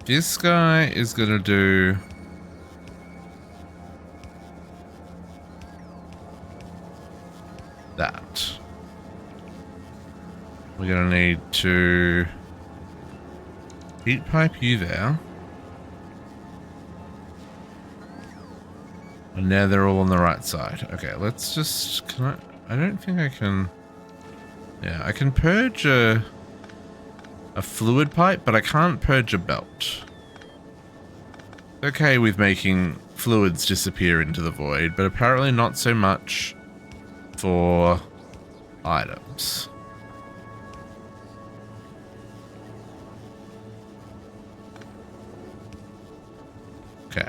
This guy is gonna do that. We're gonna need to heat pipe you there. And now they're all on the right side. Okay, let's just, I don't think I can, yeah, I can purge a fluid pipe, but I can't purge a belt. Okay with making fluids disappear into the void, but apparently not so much for items. Okay.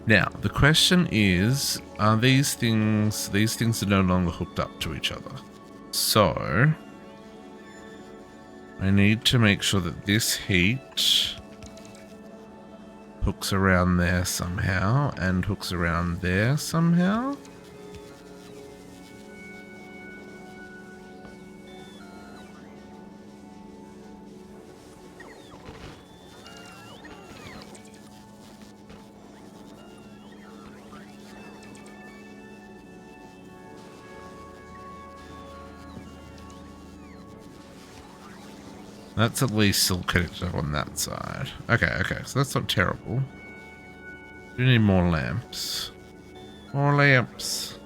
Now, the question is, are these things are no longer hooked up to each other. So, I need to make sure that this heat hooks around there somehow and hooks around there somehow. That's at least still connected on that side. Okay, okay, so that's not terrible. We need more lamps. More lamps.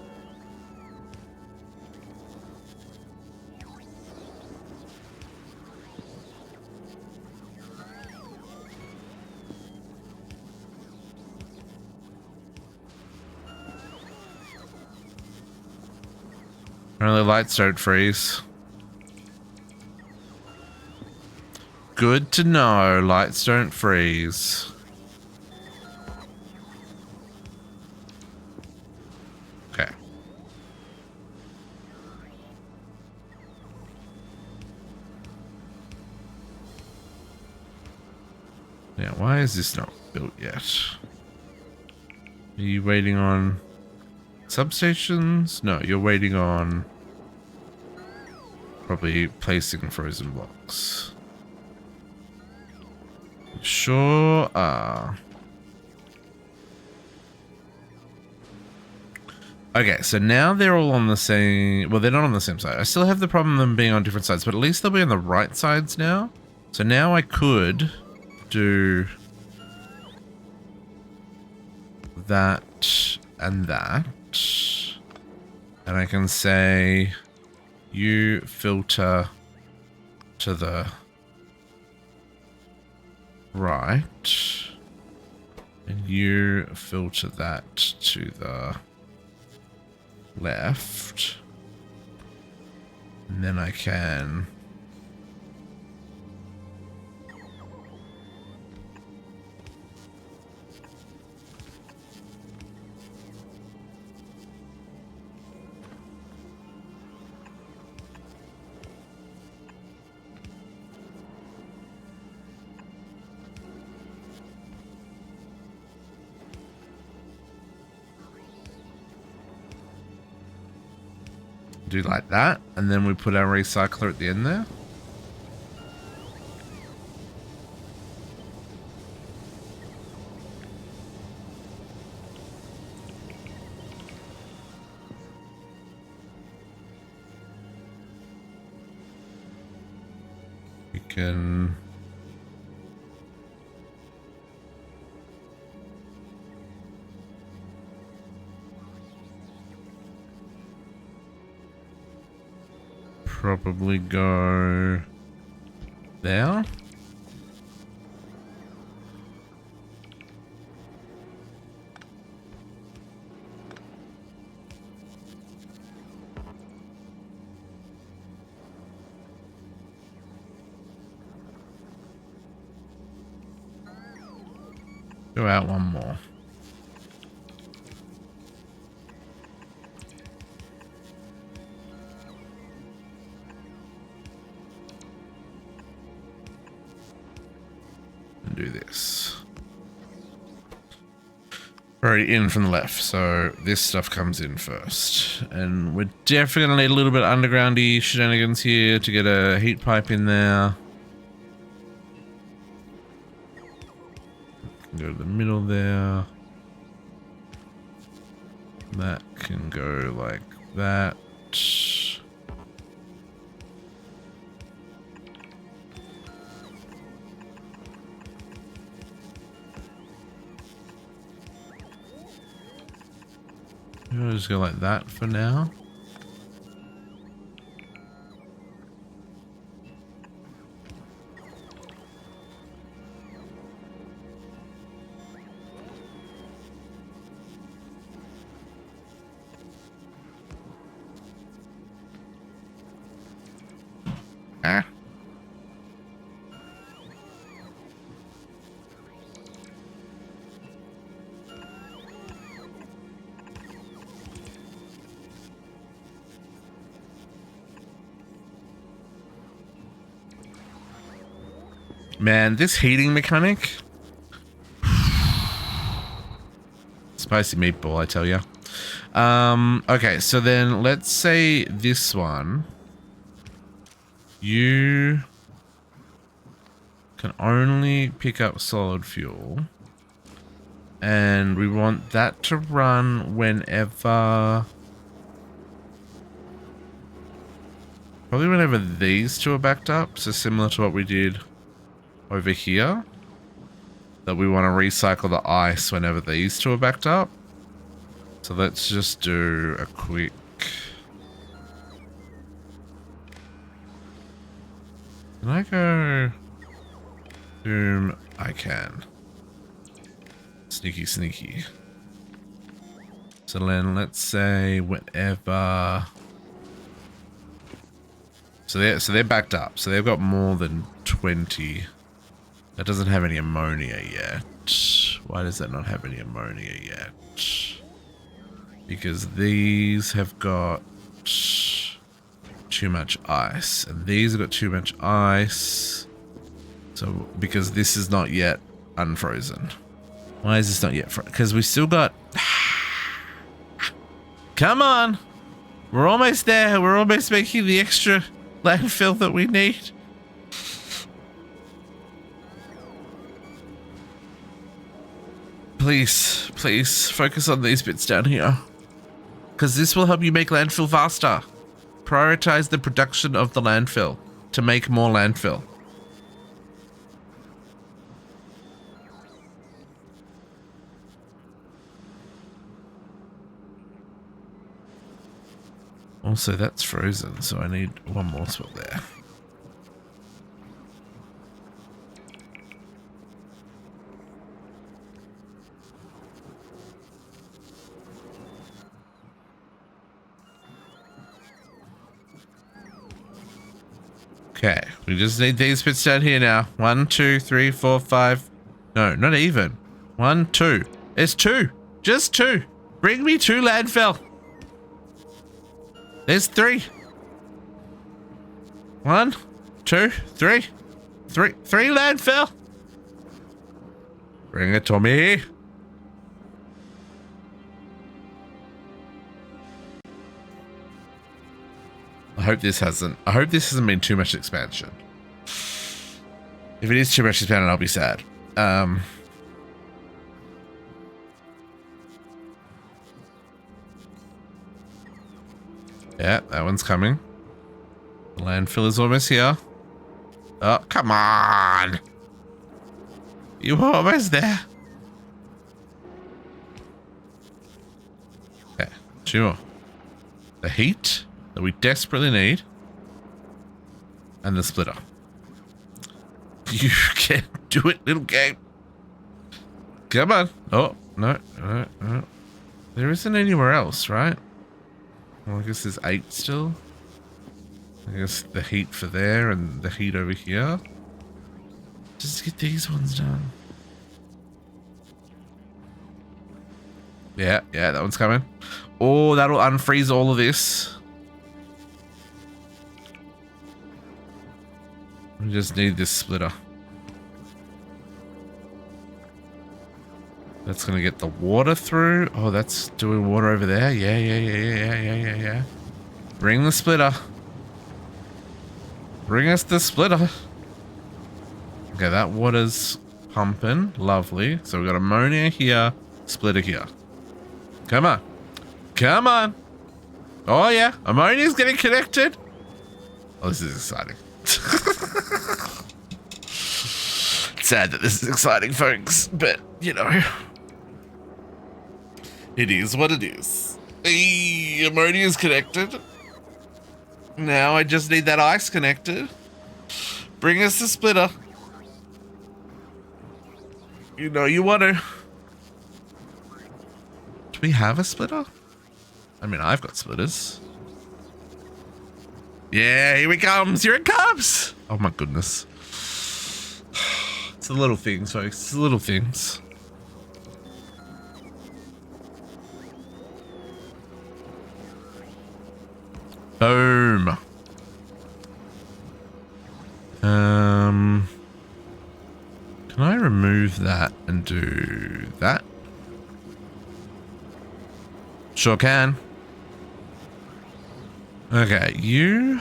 Apparently lights don't freeze. Good to know, lights don't freeze. Okay. Now, why is this not built yet? Are you waiting on substations? No, you're waiting on probably placing frozen blocks. Sure are. Okay, so now they're all on the same... Well, they're not on the same side. I still have the problem of them being on different sides, but at least they'll be on the right sides now. So now I could do that and that. And I can say you filter to the right, and you filter that to the left, and then I can do like that, and then we put our recycler at the end there. can... probably go there. Go out one more. And do this. Already in from the left, so this stuff comes in first. And we're definitely going to need a little bit of undergroundy shenanigans here to get a heat pipe in there. Go to the middle there. That can go like that. I'll just go like that for now. Ah. Man, this heating mechanic. Spicy meatball, I tell ya. Okay, so then let's say this one. You can only pick up solid fuel. And we want that to run whenever... probably whenever these two are backed up. So similar to what we did over here. That we want to recycle the ice whenever these two are backed up. So let's just do a quick... Can I go... Boom, I can. Sneaky, sneaky. So then let's say whatever... So they're backed up. So they've got more than 20. That doesn't have any ammonia yet. Why does that not have any ammonia yet? Because these have got too much ice. And these have got too much ice. So, because this is not yet unfrozen. Why is this not yet frozen? Because we still got... Come on! We're almost there. We're almost making the extra landfill that we need. Please, please focus on these bits down here. Because this will help you make landfill faster. Prioritize the production of the landfill to make more landfill. Also, that's frozen, so I need one more spot there. Okay, we just need these bits down here now. 1, 2, 3, 4, 5. No, not even. 1, 2. It's 2. Just 2. Bring me 2 landfill. There's 3. 1, 2, 3. 3 landfill. Bring it to me. I hope this hasn't been too much expansion. If it is too much expansion, I'll be sad. Yeah, that one's coming. The landfill is almost here. Oh, come on. You were almost there. Okay, sure. The heat that we desperately need. And the splitter. You can do it, little game. Come on. Oh, no. There isn't anywhere else, right? Well, I guess there's 8 still. I guess the heat for there and the heat over here. Just get these ones done. Yeah, that one's coming. Oh, that'll unfreeze all of this. We just need this splitter. That's gonna get the water through. Oh, that's doing water over there. Yeah. Bring the splitter. Bring us the splitter. Okay, that water's pumping. Lovely. So we've got ammonia here, splitter here. Come on. Come on. Oh, yeah. Ammonia's getting connected. Oh, this is exciting. Sad that this is exciting, folks, but, you know. It is what it is. Hey, ammonia's connected. Now I just need that ice connected. Bring us the splitter. You know you want to. Do we have a splitter? I mean, I've got splitters. Yeah, here it comes. Here it comes. Oh my goodness. It's the little things, folks. It's the little things. Boom. Can I remove that and do that? Sure can. Okay, you.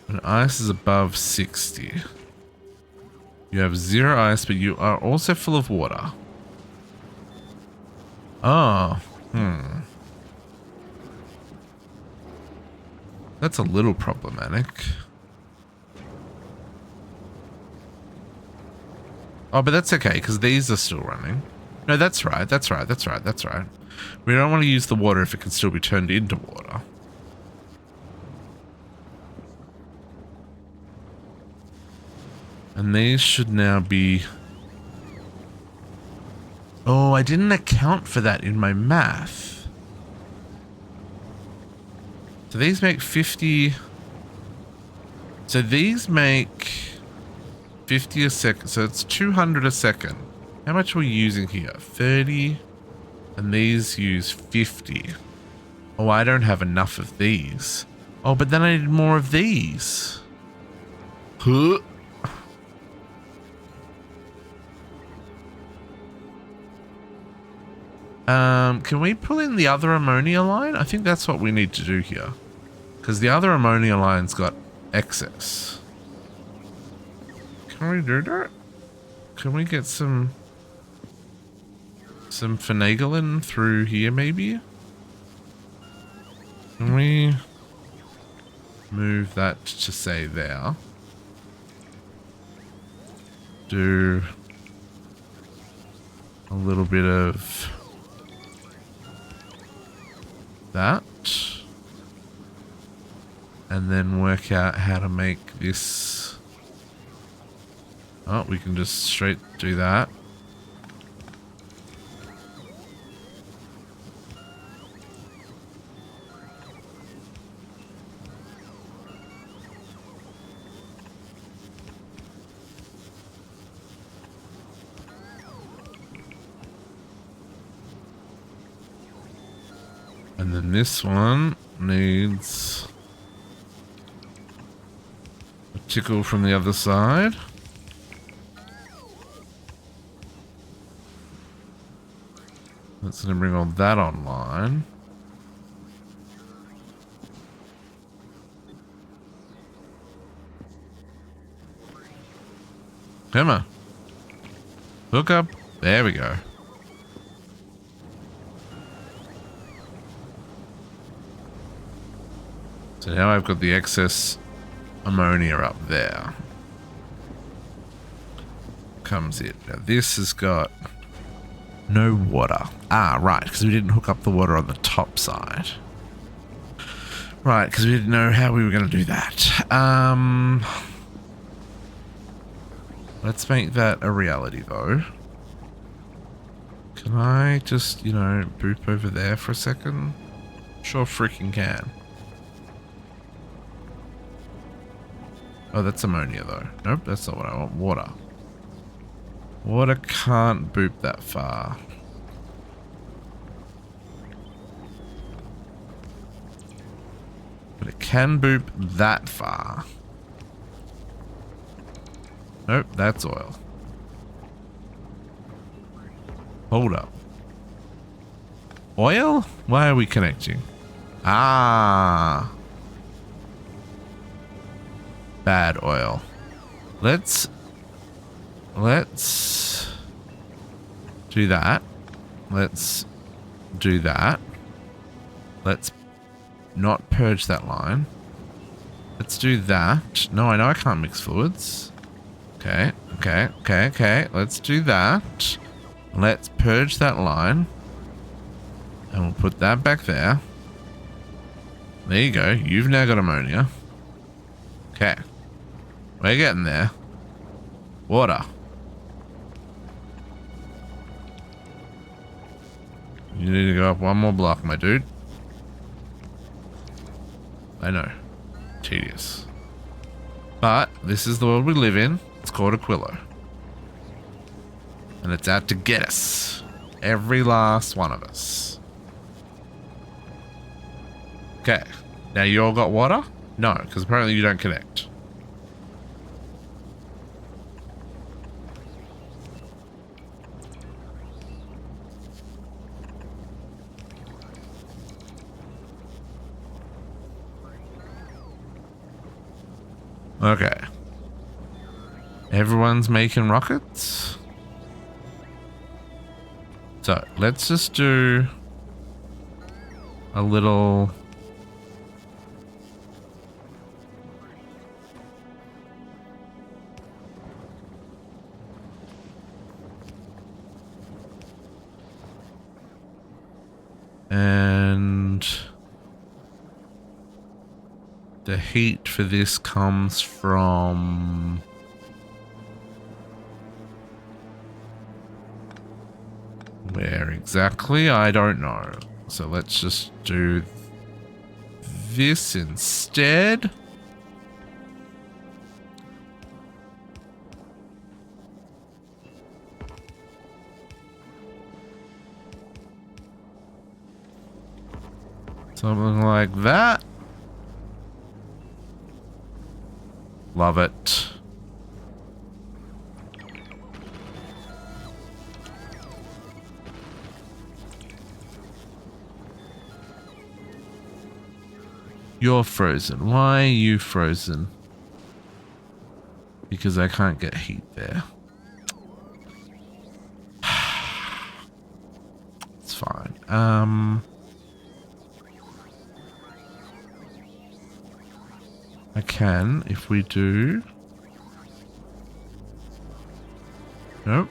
When ice is above 60, you have 0 ice, but you are also full of water. Oh, That's a little problematic. Oh, but that's okay, because these are still running. No, that's right. We don't want to use the water if it can still be turned into water. And these should now be... Oh, I didn't account for that in my math. So these make 50... So these make 50 a second. So it's 200 a second. How much are we using here? 30. And these use 50. Oh, I don't have enough of these. Oh, but then I need more of these. Huh? Can we pull in the other ammonia line? I think that's what we need to do here. Because the other ammonia line's got excess. Can we do that? Can we get some finagling through here, maybe? Can we move that to, say, there? Do a little bit of that. And then work out how to make this. Oh, we can just straight do that. And then this one needs a tickle from the other side. That's going to bring all that online. Come on. Hook up. There we go. So now I've got the excess ammonia up there. Comes in. Now this has got no water. Ah, right, because we didn't hook up the water on the top side. Right, because we didn't know how we were going to do that. Let's make that a reality, though. Can I just, you know, boop over there for a second? Sure freaking can. Oh, that's ammonia, though. Nope, that's not what I want. Water. Water can't boop that far. But it can boop that far. Nope, that's oil. Hold up. Oil? Why are we connecting? Ah. Bad oil. Let's do that. Let's do that. Let's not purge that line. Let's do that. No, I know I can't mix fluids. Okay, okay, okay, okay. Let's do that. Let's purge that line. And we'll put that back there. There you go. You've now got ammonia. Okay. We're getting there. Water. You need to go up one more block, my dude. I know. Tedious. But this is the world we live in. It's called Aquilo. And it's out to get us. Every last one of us. Okay. Now you all got water? No, because apparently you don't connect. Okay. Everyone's making rockets. So let's just do a little. And the heat for this comes from where exactly? I don't know. So let's just do this instead. Something like that. Love it. You're frozen. Why are you frozen? Because I can't get heat there. It's fine. I can, if we do. Nope.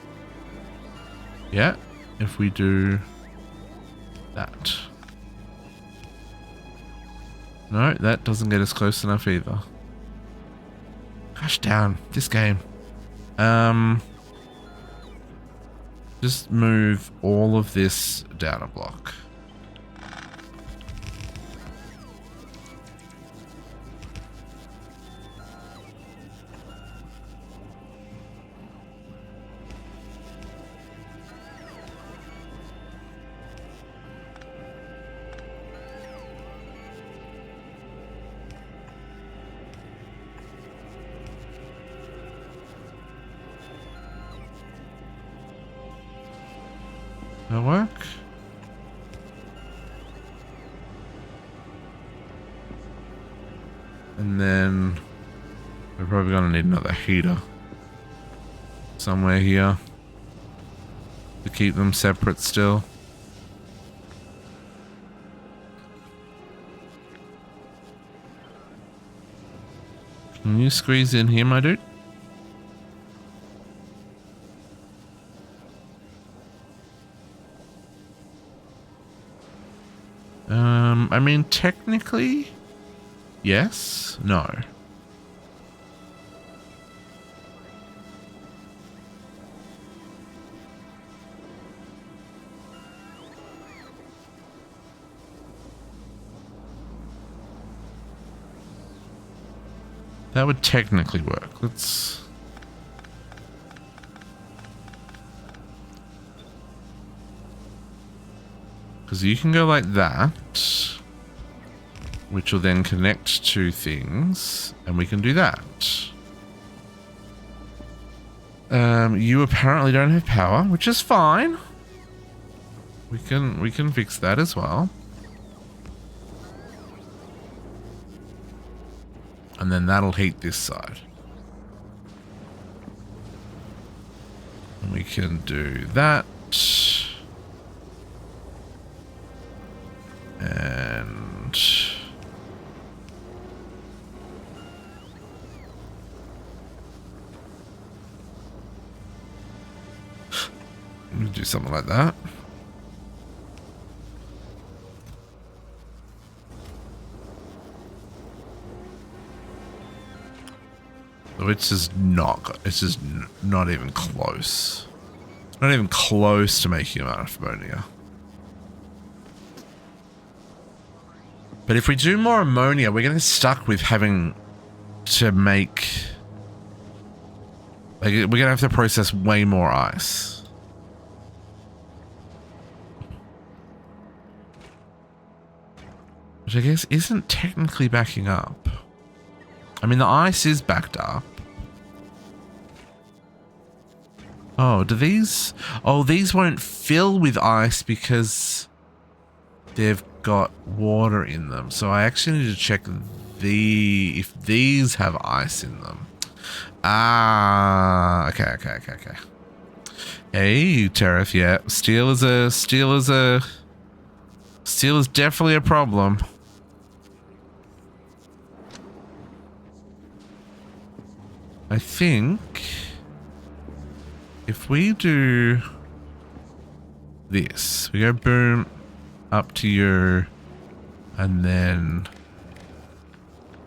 Yeah, if we do that. No, that doesn't get us close enough either. Gosh down, this game. Just move all of this down a block. That work? And then we're probably gonna need another heater somewhere here to keep them separate still. Can you squeeze in here, my dude? I mean, technically, yes, no. That would technically work. Let's... Because you can go like that, which will then connect to things, and we can do that. You apparently don't have power, which is fine. We can fix that as well. And then that'll heat this side. And we can do that. And do something like that. It's just not. It's just not even close. It's not even close to making enough ammonia. But if we do more ammonia, we're going to get stuck with having to make... Like, we're going to have to process way more ice. Which I guess isn't technically backing up. I mean, the ice is backed up. Oh, do these... Oh, these won't fill with ice because they've got water in them. So I actually need to check if these have ice in them. Ah, okay. Hey, Tariff, yeah. Steel is definitely a problem. I think if we do this, we go boom up to you and then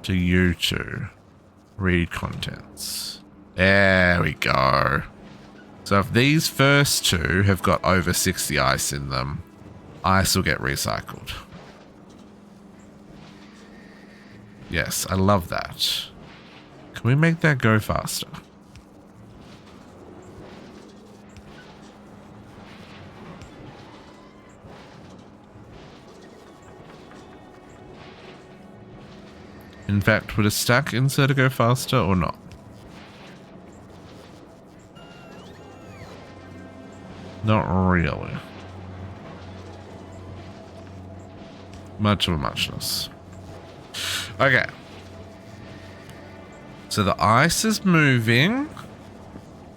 to you two. Read contents. There we go. So if these first two have got over 60 ice in them, ice will get recycled. Yes, I love that. Can we make that go faster? In fact, would a stack inserter go faster or not? Not really. Much of a muchness. Okay. So the ice is moving,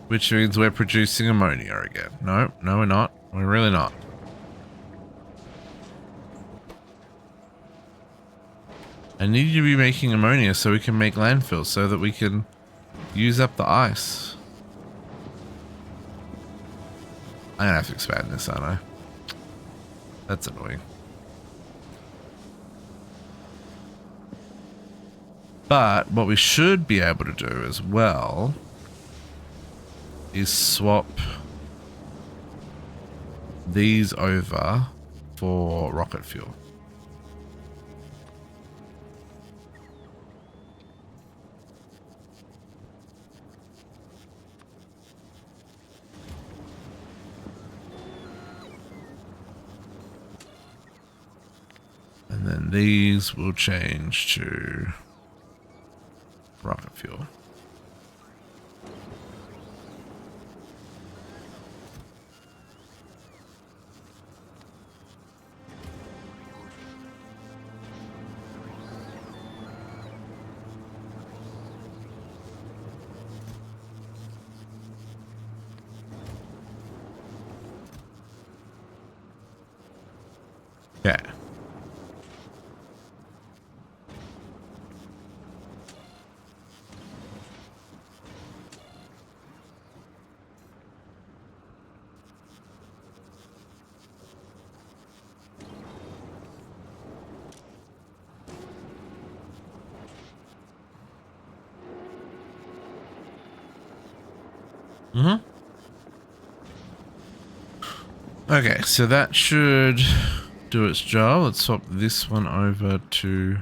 which means we're producing ammonia again. No, we're not. We're really not. I need you to be making ammonia so we can make landfill, so that we can use up the ice. I'm gonna have to expand this, aren't I? That's annoying. But what we should be able to do as well is swap these over for rocket fuel. And then these will change to rocket fuel. Yeah. Mm-hmm. Okay, so that should do its job. Let's swap this one over to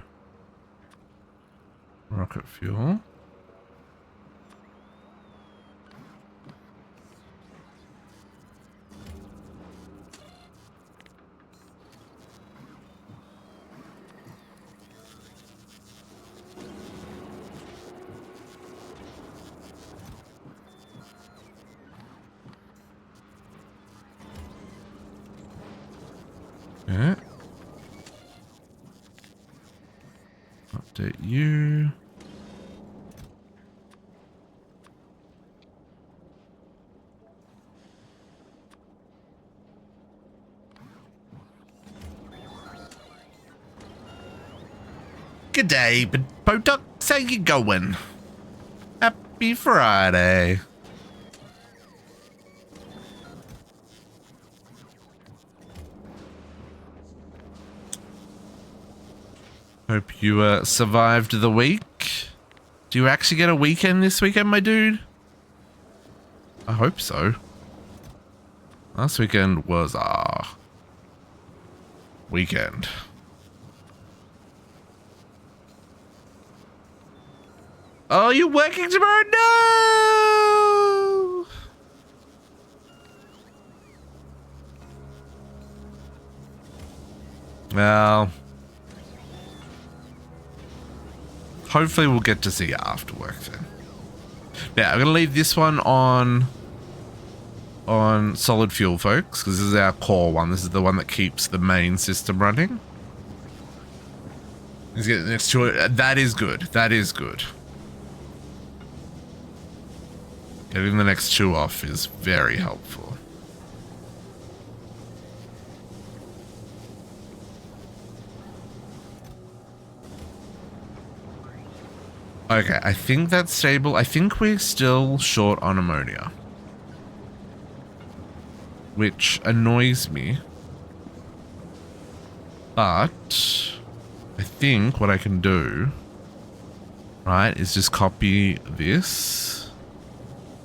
rocket fuel. Okay. Update you. Good day, Botox. How you going? Happy Friday. Hope you survived the week. Do you actually get a weekend this weekend, my dude? I hope so. Last weekend was our weekend. Oh, you're working tomorrow? No! Well, hopefully we'll get to see you after work then. Now, I'm going to leave this one on solid fuel, folks, because this is our core one. This is the one that keeps the main system running. Let's get the next to it. That is good. That is good. Getting the next two off is very helpful. Okay, I think that's stable. I think we're still short on ammonia, which annoys me. But I think what I can do, right, is just copy this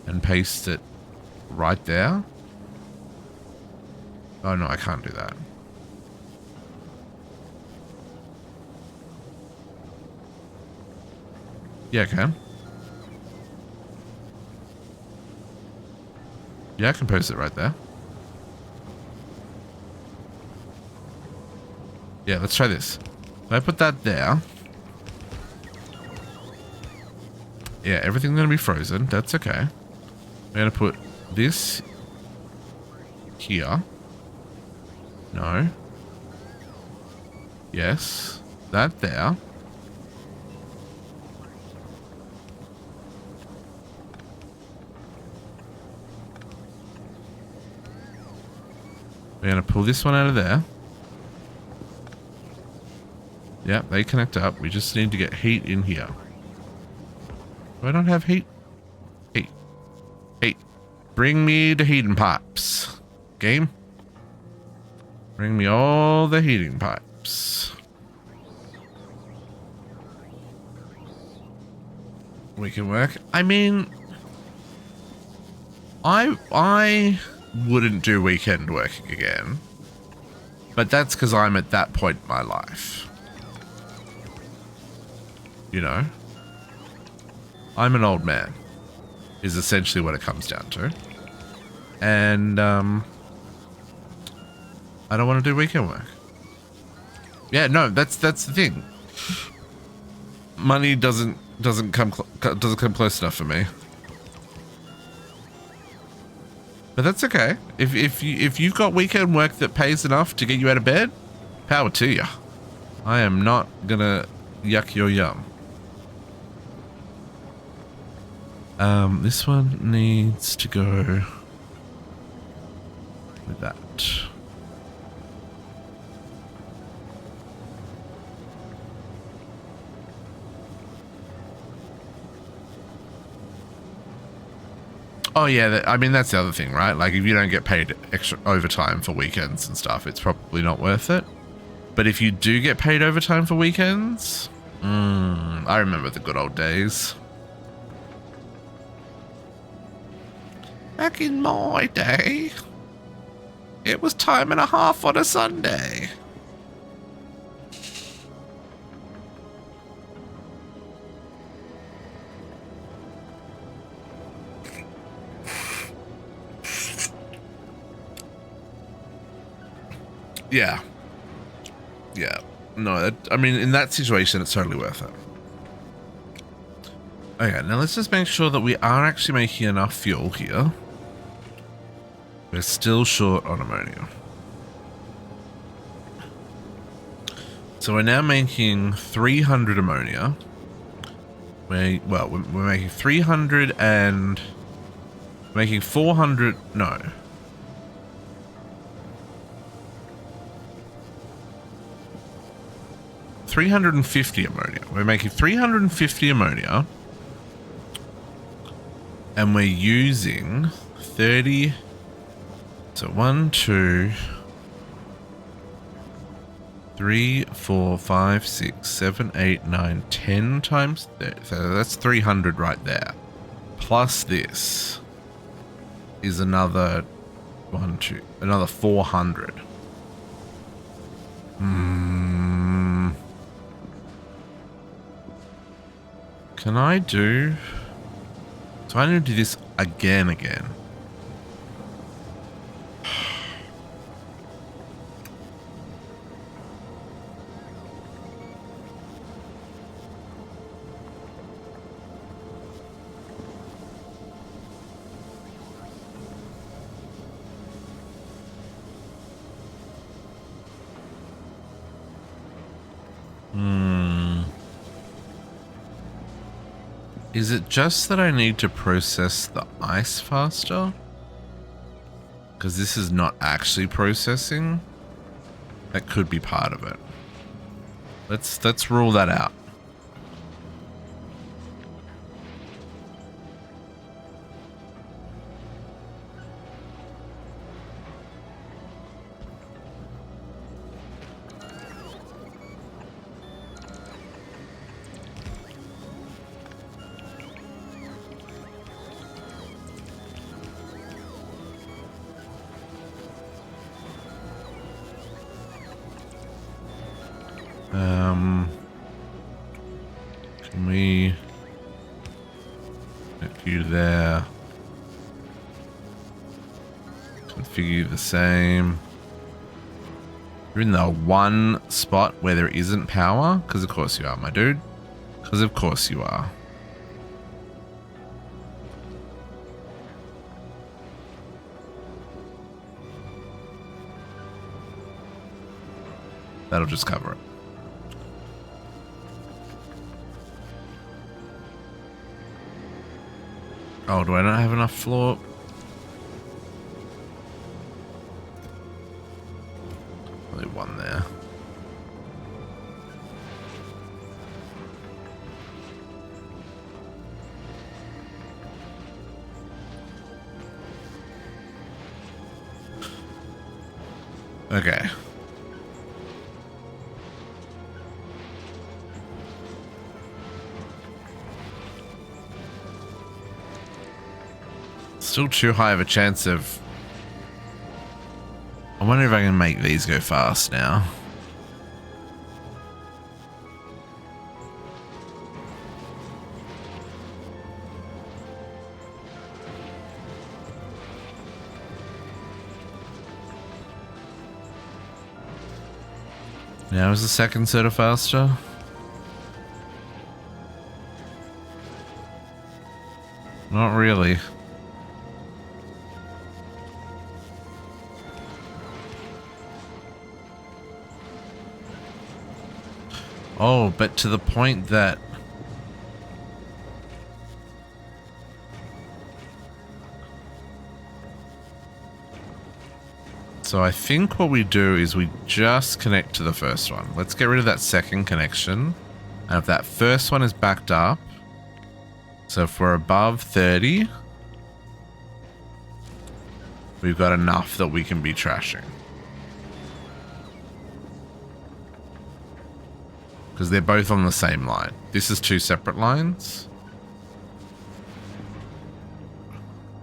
and paste it right there. Oh no, I can't do that. Yeah, I can. Yeah, I can post it right there. Yeah, let's try this. If I put that there. Yeah, everything's gonna be frozen. That's okay. I'm gonna put this here. No. Yes. That there. We're gonna pull this one out of there. Yeah, they connect up. We just need to get heat in here. Do I not have heat? Heat. Heat. Bring me the heating pipes. Game. Bring me all the heating pipes. We can work. I mean, I wouldn't do weekend working again. But that's because I'm at that point in my life. You know? I'm an old man, is essentially what it comes down to. And, I don't want to do weekend work. Yeah, no, that's the thing. Money doesn't come close enough for me. But that's okay. If you've got weekend work that pays enough to get you out of bed, power to you. I am not gonna yuck your yum. This one needs to go with that. Oh yeah, I mean that's the other thing, right? Like if you don't get paid extra overtime for weekends and stuff, it's probably not worth it. But if you do get paid overtime for weekends, I remember the good old days. Back in my day, it was time and a half on a Sunday. Yeah. Yeah. No, I mean, in that situation, it's totally worth it. Okay, now let's just make sure that we are actually making enough fuel here. We're still short on ammonia. So we're now making 300 ammonia. We're making 300 and... making 400... No. 350 ammonia. We're making 350 ammonia. And we're using 30... So 1, 2... 3, 4, 5, 6, 7, 8, 9, 10 times 30. So that's 300 right there. Plus this is another 1, 2, another 400. Can I do... So I need to do this again. Is it just that I need to process the ice faster? Because this is not actually processing. That could be part of it. Let's rule that out. Can we get you there? Configure you the same. You're in the one spot where there isn't power? Because of course you are, my dude. Because of course you are. That'll just cover it. Oh, do I not have enough floor? Only one there. Okay. Still too high of a chance of... I wonder if I can make these go fast now. Now is the second set of faster? Not really. Oh, but to the point that... So I think what we do is we just connect to the first one. Let's get rid of that second connection. And if that first one is backed up, so if we're above 30, we've got enough that we can be trashing. Because they're both on the same line. This is two separate lines.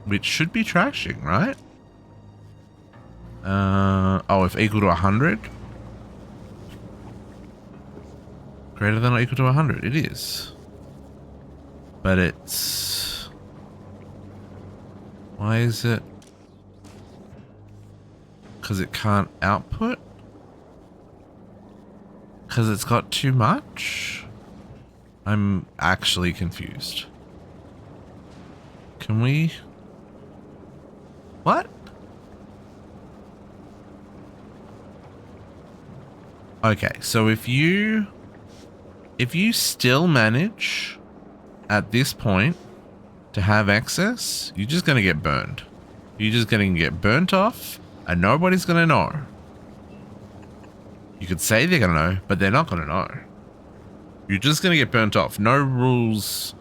which should be trashing, right? Oh, if equal to 100? Greater than or equal to 100, it is. But it's... Why is it? Because it can't output? Because it's got too much? I'm actually confused. Can we... What? Okay, so if you still manage at this point to have excess, you're just going to get burned. You're just going to get burnt off and nobody's going to know. You could say they're going to know, but they're not going to know. You're just going to get burnt off. No rules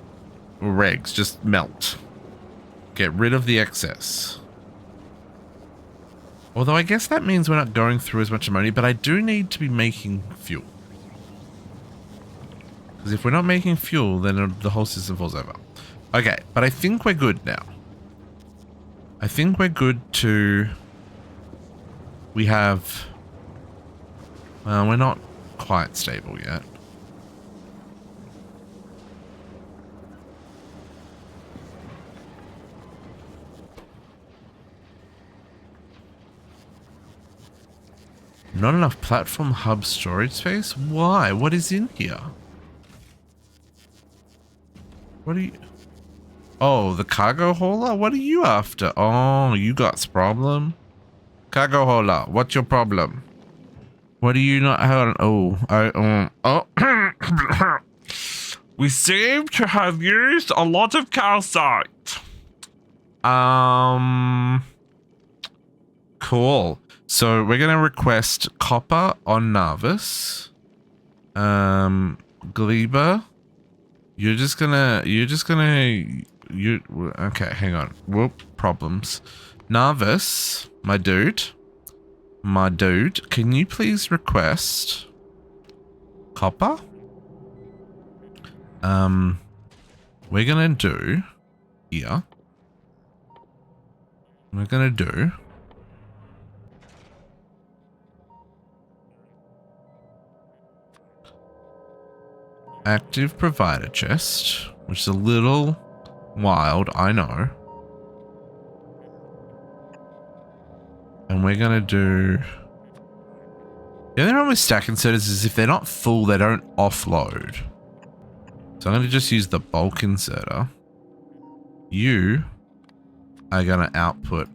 or regs, just melt. Get rid of the excess. Although I guess that means we're not going through as much ammonia, but I do need to be making fuel. Because if we're not making fuel, then the whole system falls over. Okay, but I think we're good now. I think we're good to... We have... Well, we're not quite stable yet. Not enough platform hub storage space? Why? What is in here? What are you... Oh, the cargo hauler? What are you after? Oh, you got a problem? Cargo hauler, what's your problem? What do you not have? Oh, we seem to have used a lot of calcite. Cool. So we're gonna request copper on Narvis. Gleba. Okay, hang on. Whoop, problems. Narvis, my dude, can you please request copper? We're gonna do here. We're gonna do active provider chest, which is a little wild, I know. And we're gonna do... The only problem with stack inserters is if they're not full, they don't offload. So I'm gonna just use the bulk inserter. You are gonna output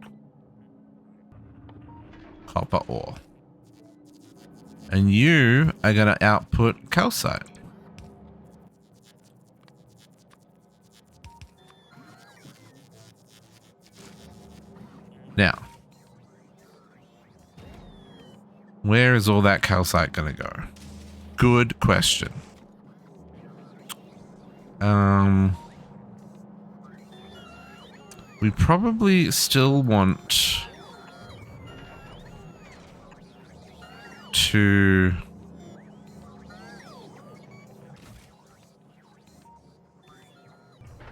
copper ore. And you are gonna output calcite. Now, where is all that calcite going to go? Good question. We probably still want to...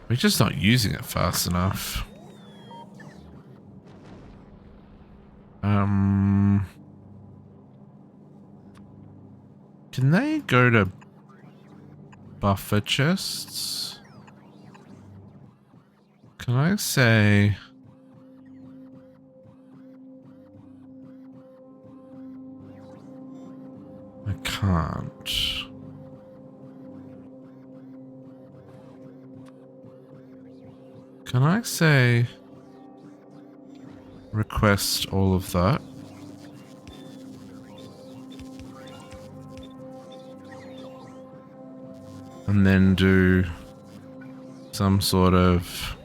We're just not using it fast enough. Can they go to buffer chests? Can I say... I can't. Can I say... Request all of that? And then do some sort of...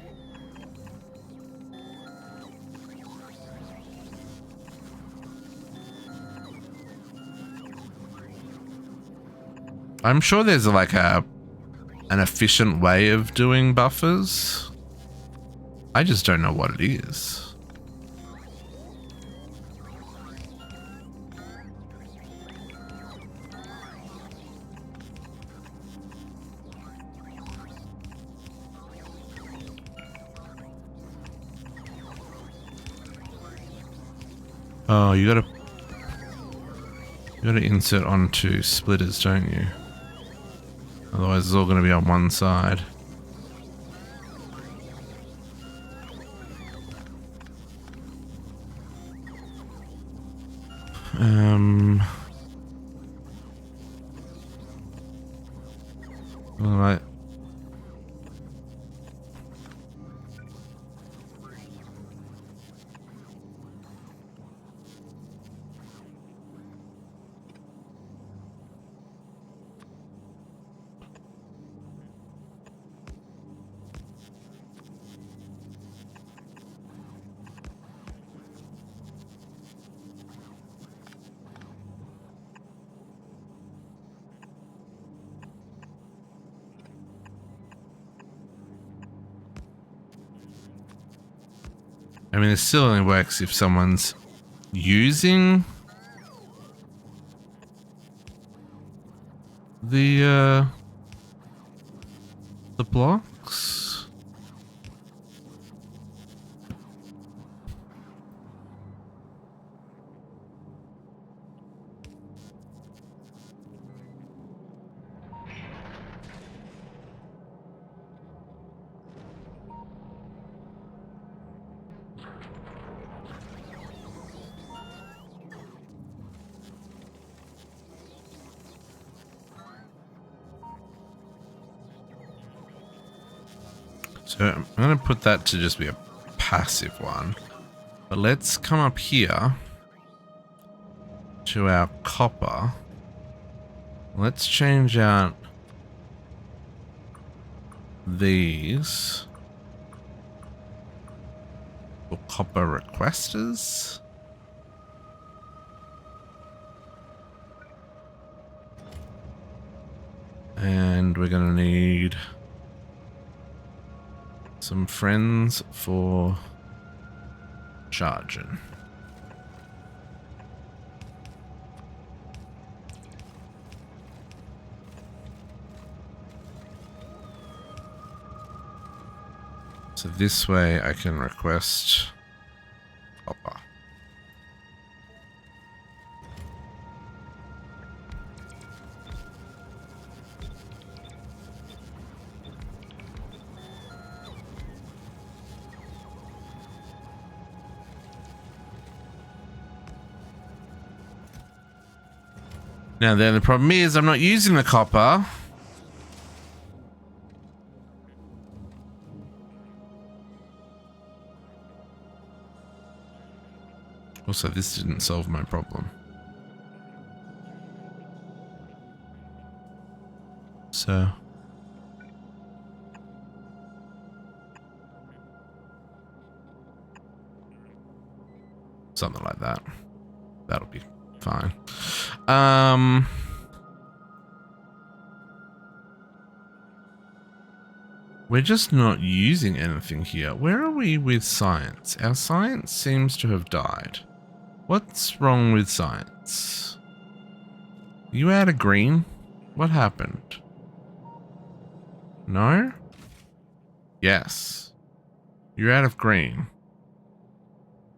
I'm sure there's like an efficient way of doing buffers. I just don't know what it is. Oh, you gotta insert onto splitters, don't you? Otherwise, it's all gonna be on one side. All right. I mean, it still only works if someone's using the blocks. So I'm going to put that to just be a passive one. But let's come up here to our copper. Let's change out these for copper requesters. And we're going to need some friends for charging. So this way I can request copper. Now then, the problem is I'm not using the copper. Also, this didn't solve my problem. So something like that. That'll be fine. We're just not using anything here. Where are we with science? Our science seems to have died. What's wrong with science? You out of green? What happened? No? Yes. You're out of green.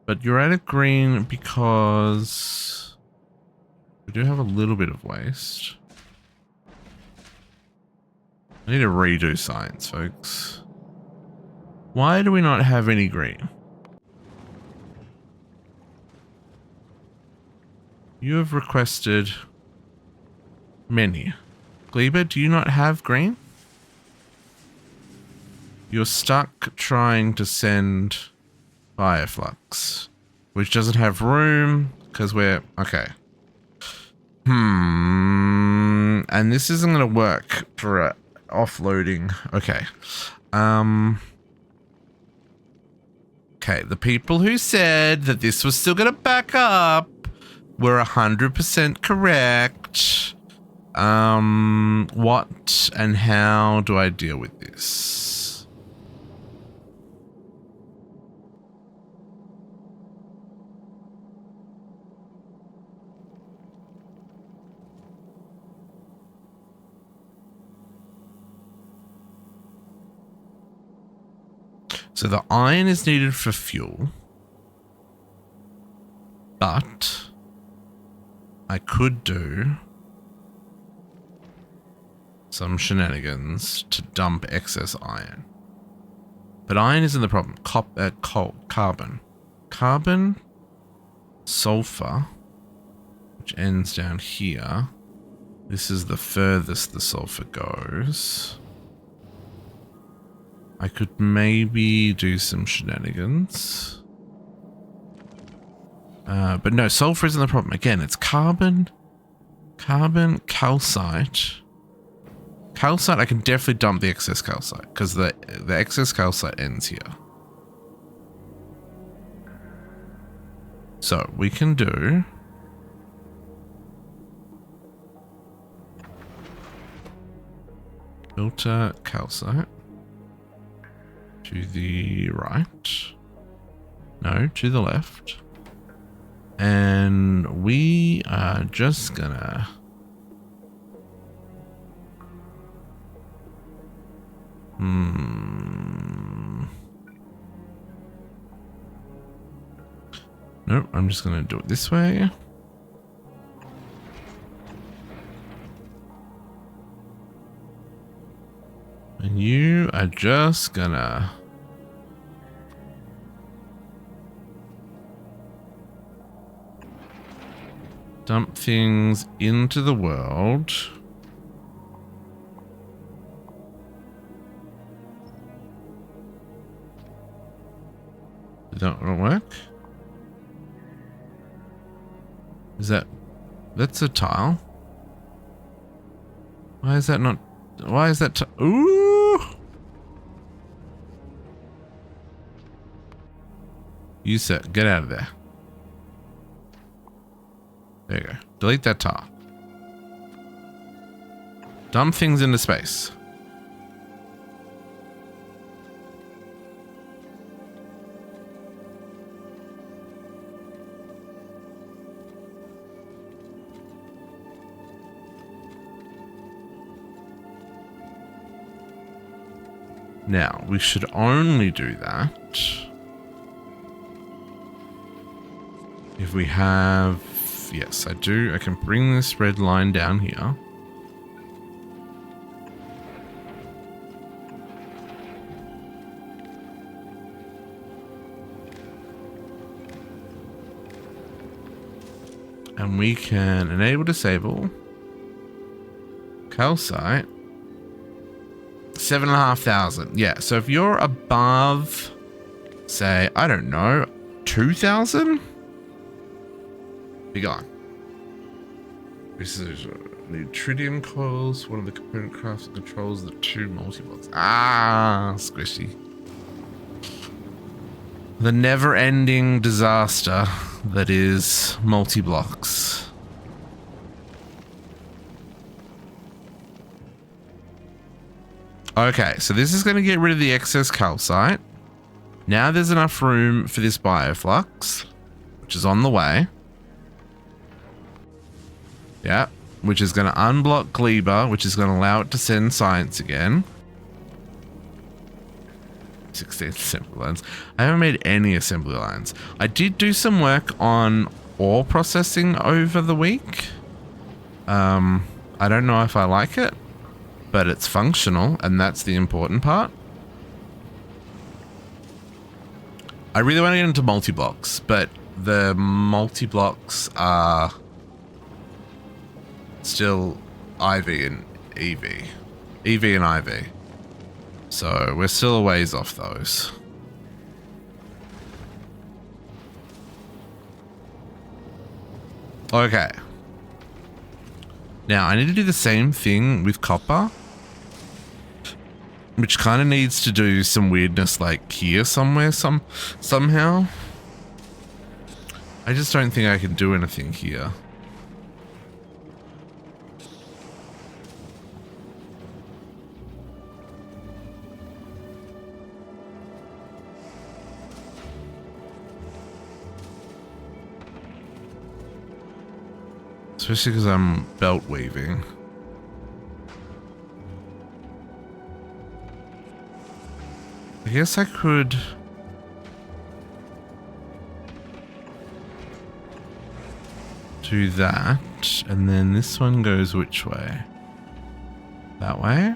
But you're out of green because we do have a little bit of waste. I need to redo science, folks. Why do we not have any green? You have requested many. Gleba, do you not have green? You're stuck trying to send Fireflux, which doesn't have room because we're okay. And this isn't going to work for offloading. Okay. Okay, the people who said that this was still going to back up were 100% correct. What and how do I deal with this? So the iron is needed for fuel. But I could do some shenanigans to dump excess iron. But iron isn't the problem. Carbon. Carbon, sulfur, which ends down here. This is the furthest the sulfur goes. I could maybe do some shenanigans. But no, sulfur isn't the problem. Again, it's carbon, calcite. Calcite, I can definitely dump the excess calcite because the excess calcite ends here. So we can do filter calcite to the right. No, to the left. And we are just gonna Nope, I'm just gonna do it this way. And you are just gonna dump things into the world. Is that gonna work? That's a tile. Why is that not, why is that ooh! You said, get out of there. There you go. Delete that tile. Dump things into space. Now, we should only do that if we have... Yes, I do. I can bring this red line down here. And we can enable disable calcite. 7,500. Yeah, so if you're above, say, I don't know, 2,000, be gone. This is new tritium coils. One of the component crafts controls the two multi-blocks. Ah, squishy. The never-ending disaster that is multi-blocks. Okay, so this is going to get rid of the excess calcite. Now there's enough room for this bioflux, which is on the way. Yeah, which is going to unblock Gleba, which is going to allow it to send science again. 16 assembly lines. I haven't made any assembly lines. I did do some work on ore processing over the week. I don't know if I like it, but it's functional, and that's the important part. I really want to get into multi-blocks, but the multi-blocks are still IV and EV. EV and IV. So we're still a ways off those. Okay. Now I need to do the same thing with copper, which kind of needs to do some weirdness like here somewhere somehow. I just don't think I can do anything here. Especially because I'm belt weaving. I guess I could... do that, and then this one goes which way? That way?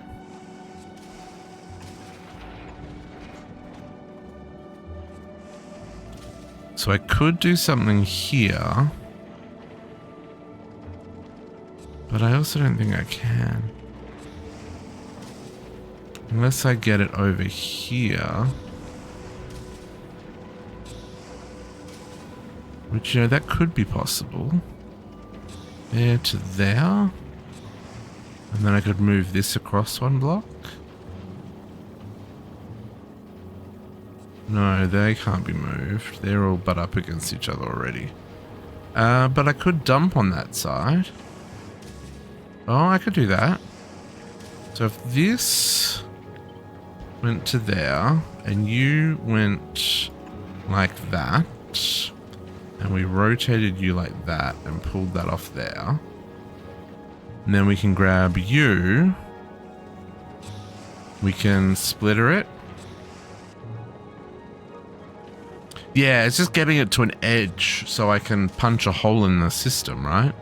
So I could do something here, but I also don't think I can. Unless I get it over here. Which, you know, that could be possible. There to there. And then I could move this across one block. No, they can't be moved. They're all butt up against each other already. But I could dump on that side. Oh, I could do that. So if this went to there, and you went like that, and we rotated you like that and pulled that off there, and then we can grab you, we can splitter it. Yeah, it's just getting it to an edge so I can punch a hole in the system, right?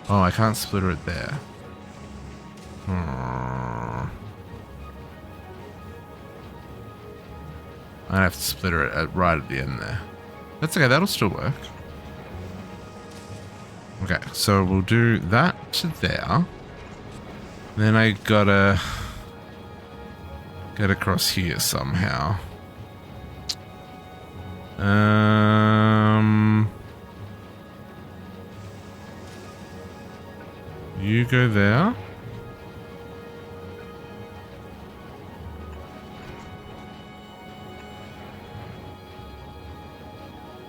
Oh, I can't splitter it there. I have to splitter it right at the end there. That's okay, that'll still work. Okay, so we'll do that to there. Then I gotta get across here somehow. You go there.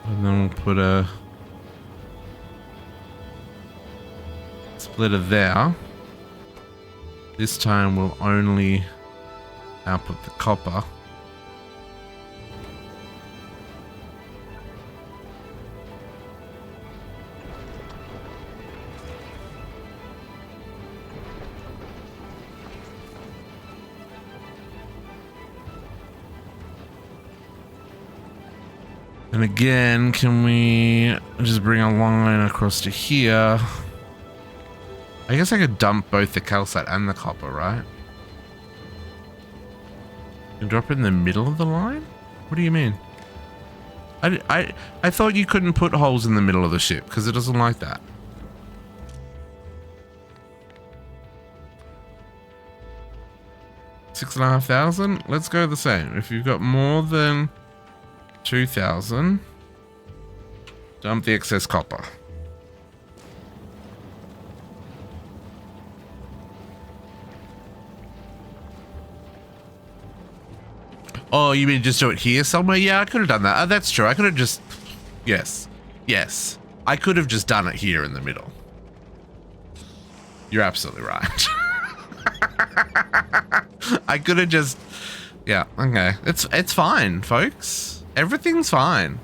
And then we'll put a splitter there. This time we'll only output the copper. And again, can we just bring a line across to here? I guess I could dump both the calcite and the copper, right? And drop it in the middle of the line? What do you mean? I thought you couldn't put holes in the middle of the ship because it doesn't like that. $6,500? Let's go the same. If you've got more than 2,000, dump the excess copper. Oh, you mean just do it here somewhere? Yeah, I could have done that. That's true. I could have just... Yes. Yes. I could have just done it here in the middle. You're absolutely right. I could have just... Yeah, okay. It's fine, folks. Everything's fine.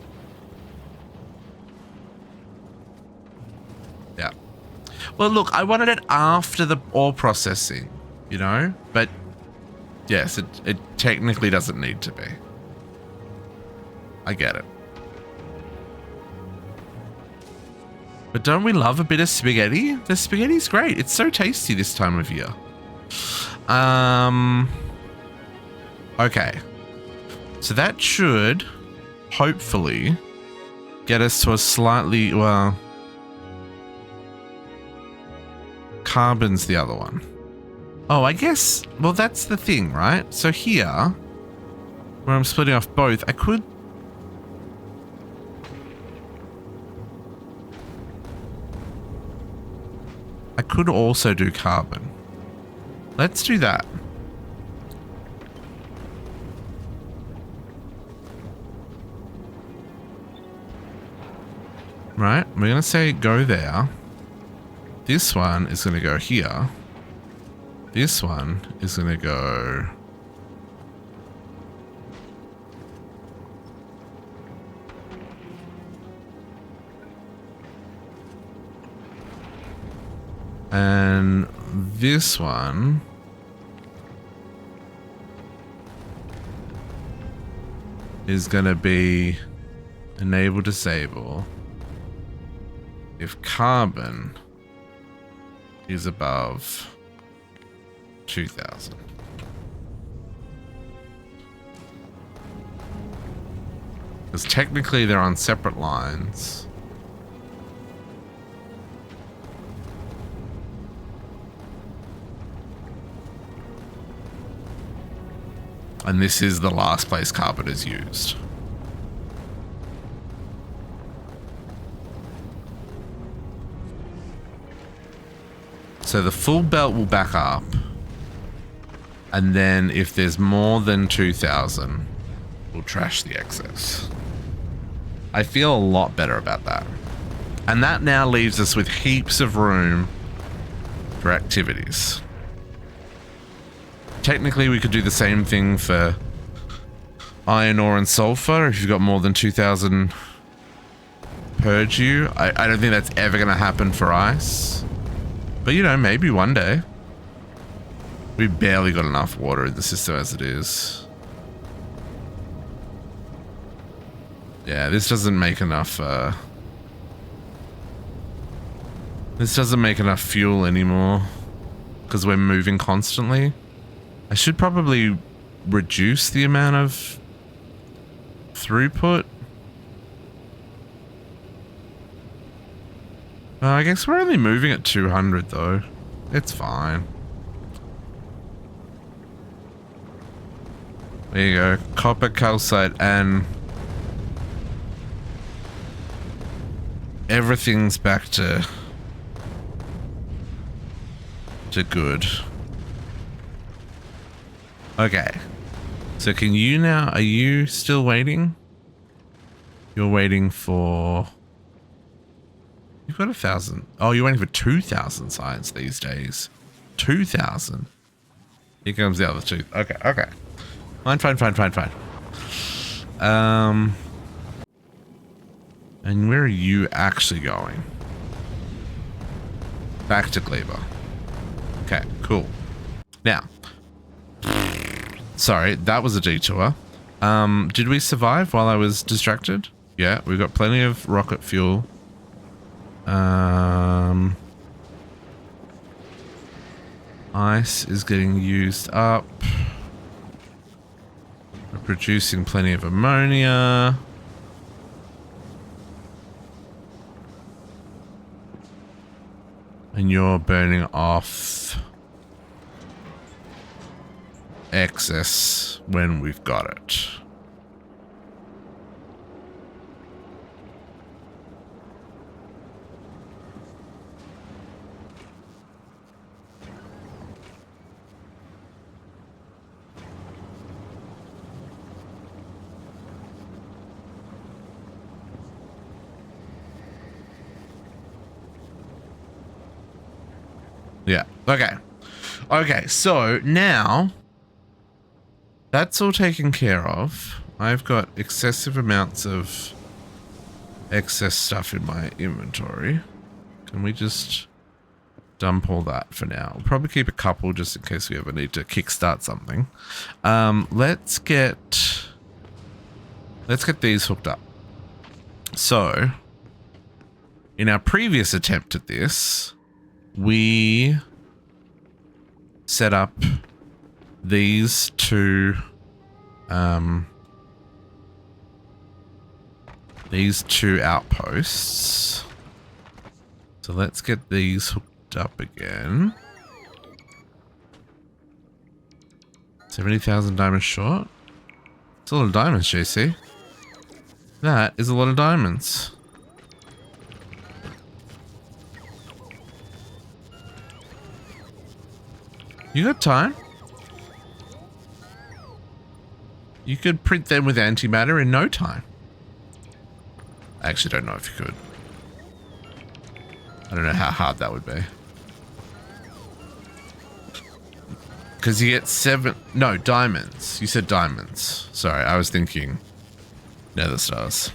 Yeah. Well, look, I wanted it after the ore processing, you know? But, yes, it technically doesn't need to be. I get it. But don't we love a bit of spaghetti? The spaghetti's great. It's so tasty this time of year. Okay. So that should hopefully get us to a slightly, well, carbon's the other one. Oh, I guess, well, that's the thing, right? So here, where I'm splitting off both, I could also do carbon. Let's do that. Right, we're going to say go there. This one is going to go here. This one is going to go... And this one... is going to be Enable, disable. If carbon is above 2000. Because technically they're on separate lines. And this is the last place carbon is used. So the full belt will back up. And then if there's more than 2000, we'll trash the excess. I feel a lot better about that. And that now leaves us with heaps of room for activities. Technically, we could do the same thing for iron ore and sulfur if you've got more than 2000 purge. I don't think that's ever going to happen for ice. But, you know, maybe one day. We've barely got enough water in the system as it is. Yeah, this doesn't make enough, this doesn't make enough fuel anymore. Because we're moving constantly. I should probably reduce the amount of throughput. I guess we're only moving at 200 though. It's fine. There you go. Copper, calcite, and everything's back to good. Okay. So can you now, are you still waiting? You're waiting for... You've got 1,000. Oh, you're waiting for 2,000 science these days. 2,000. Here comes the other two. Okay, okay. Fine. And where are you actually going? Back to Cleaver. Okay, cool. Now, sorry, that was a detour. Did we survive while I was distracted? Yeah, we've got plenty of rocket fuel. Ice is getting used up. We're producing plenty of ammonia. And you're burning off excess when we've got it. Yeah. Okay. Okay. So now that's all taken care of. I've got excessive amounts of excess stuff in my inventory. Can we just dump all that for now? We'll probably keep a couple just in case we ever need to kickstart something. Let's get these hooked up. So in our previous attempt at this, we set up these two outposts. So let's get these hooked up again. 70,000 diamonds short. It's a lot of diamonds, JC. That is a lot of diamonds. You got time? You could print them with antimatter in no time. I actually don't know if you could. I don't know how hard that would be. Because you get diamonds. You said diamonds. Sorry, I was thinking nether stars.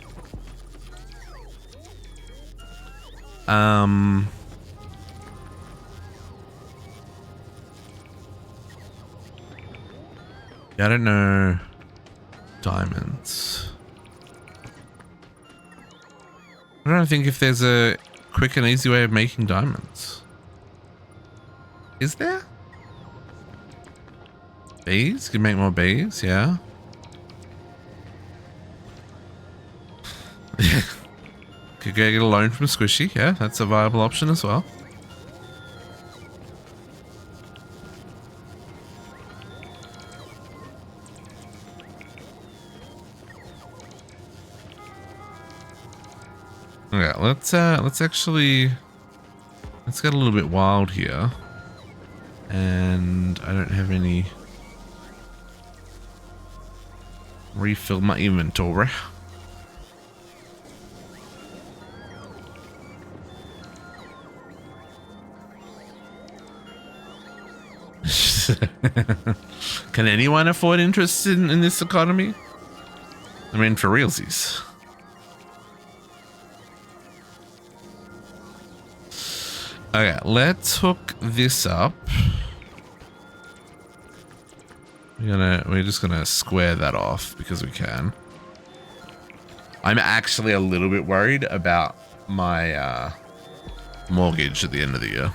Yeah, I don't know. Diamonds. I don't think if there's a quick and easy way of making diamonds. Is there? Bees? You can make more bees, yeah. Could go get a loan from Squishy, yeah, that's a viable option as well. Okay, let's get a little bit wild here. And I don't have any refill my inventory. Can anyone afford interest in this economy? I mean, for realsies. Okay, let's hook this up. We're just gonna square that off because we can. I'm actually a little bit worried about my mortgage at the end of the year.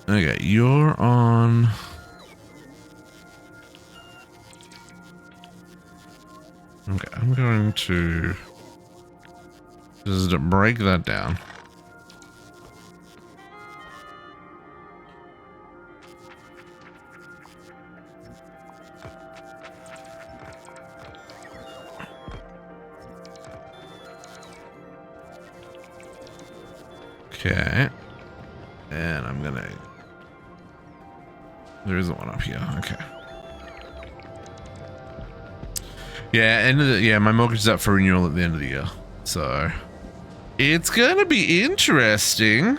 Okay, you're on. Okay, I'm going to just break that down. Okay, and I'm gonna. There isn't one up here. Okay. Yeah, my mortgage is up for renewal at the end of the year, so it's gonna be interesting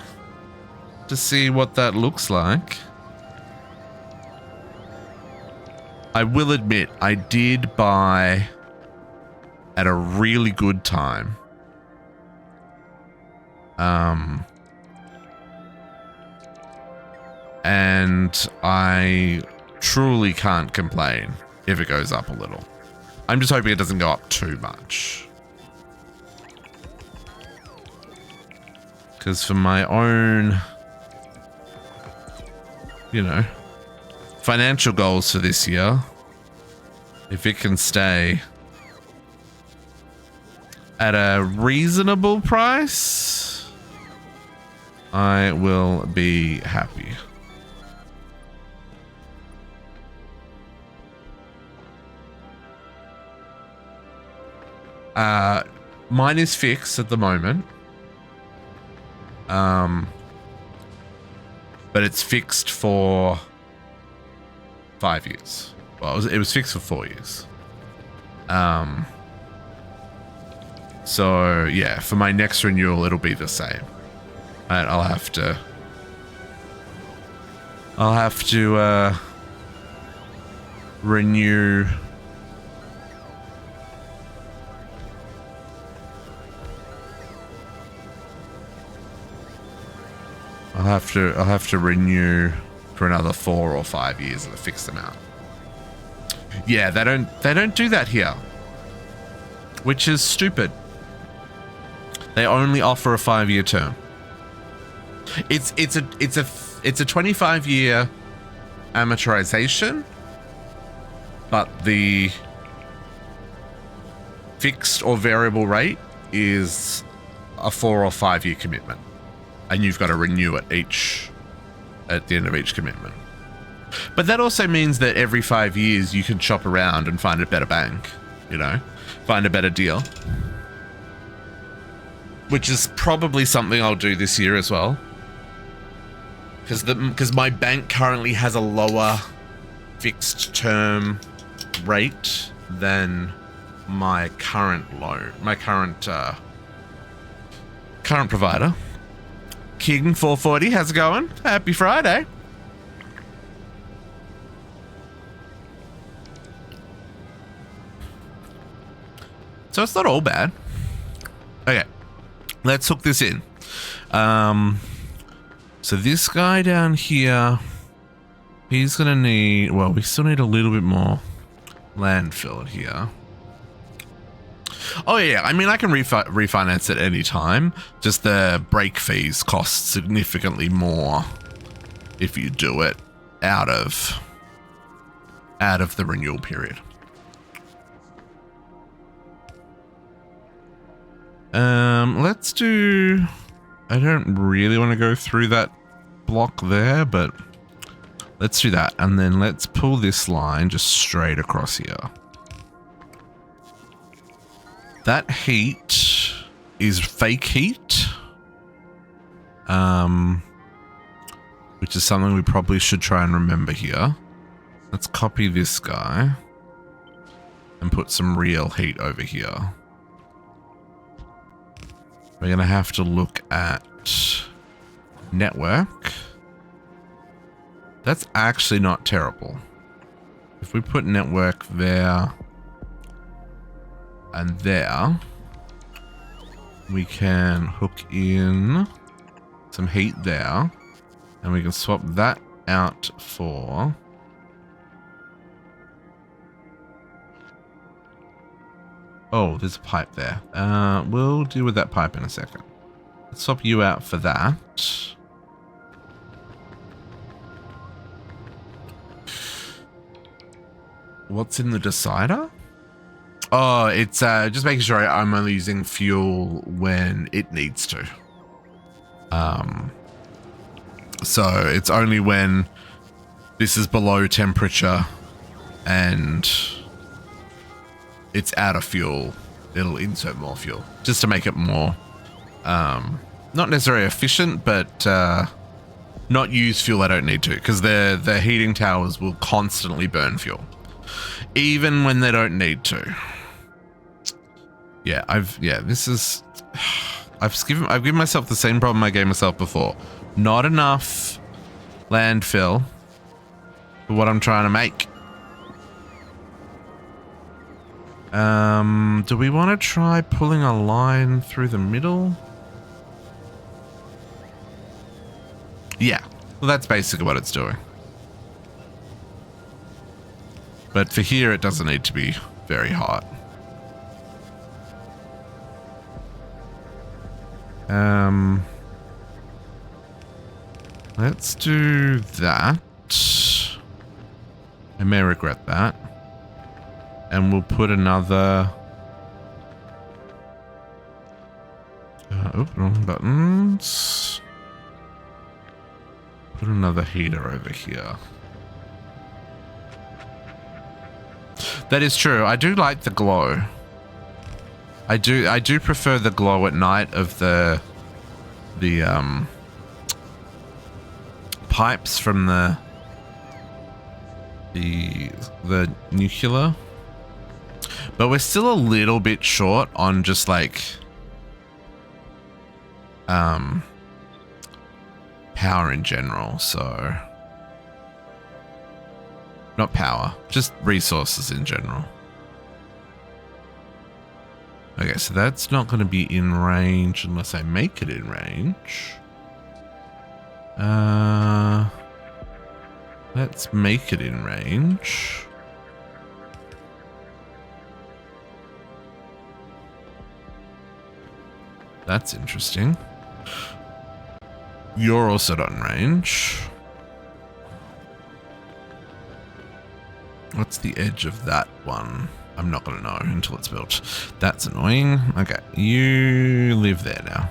to see what that looks like. I will admit, I did buy at a really good time. And I truly can't complain if it goes up a little. I'm just hoping it doesn't go up too much. Because for my own, financial goals for this year, if it can stay at a reasonable price, I will be happy. Mine is fixed at the moment. But it's fixed for 5 years. Well, it was fixed for 4 years. So yeah, for my next renewal, it'll be the same. And I'll have to renew. I'll have to renew for another 4 or 5 years at a fixed amount. Yeah, they don't do that here, which is stupid. They only offer a 5-year term. It's a 25-year amortization, but the fixed or variable rate is a 4 or 5 year commitment. And you've got to renew it at the end of each commitment. But that also means that every 5 years you can shop around and find a better bank, find a better deal. Which is probably something I'll do this year as well. Because my bank currently has a lower fixed term rate than my current loan, my current provider. King 440, how's it going? Happy Friday. So it's not all bad. Okay, let's hook this in. So this guy down here, he's gonna need, well, we still need a little bit more landfill here. Oh yeah, I mean I can refinance at any time. Just the break fees cost significantly more if you do it out of the renewal period. Let's do. I don't really want to go through that block there, but let's do that, and then let's pull this line just straight across here. That heat is fake heat, which is something we probably should try and remember here. Let's copy this guy and put some real heat over here. We're going to have to look at network. That's actually not terrible. If we put network there and there, we can hook in some heat there, and we can swap that out for oh, there's a pipe there. We'll deal with that pipe in a second. Let's swap you out for that. What's in the decider? Oh, it's just making sure I'm only using fuel when it needs to. So it's only when this is below temperature and it's out of fuel, it'll insert more fuel, just to make it more, not necessarily efficient, but not use fuel I don't need to, because the heating towers will constantly burn fuel, even when they don't need to. Yeah, I've given myself the same problem I gave myself before. Not enough landfill for what I'm trying to make. Do we want to try pulling a line through the middle? Yeah, well, that's basically what it's doing. But for here, it doesn't need to be very hot. Let's do that. I may regret that. And we'll put another... wrong buttons. Put another heater over here. That is true. I do like the glow. I do prefer the glow at night of the pipes from the nuclear. But we're still a little bit short on just like power in general, so not power, just resources in general. Okay, so that's not going to be in range unless I make it in range. Let's make it in range. That's interesting. You're also not in range. What's the edge of that one? I'm not going to know until it's built. That's annoying. Okay, you live there now.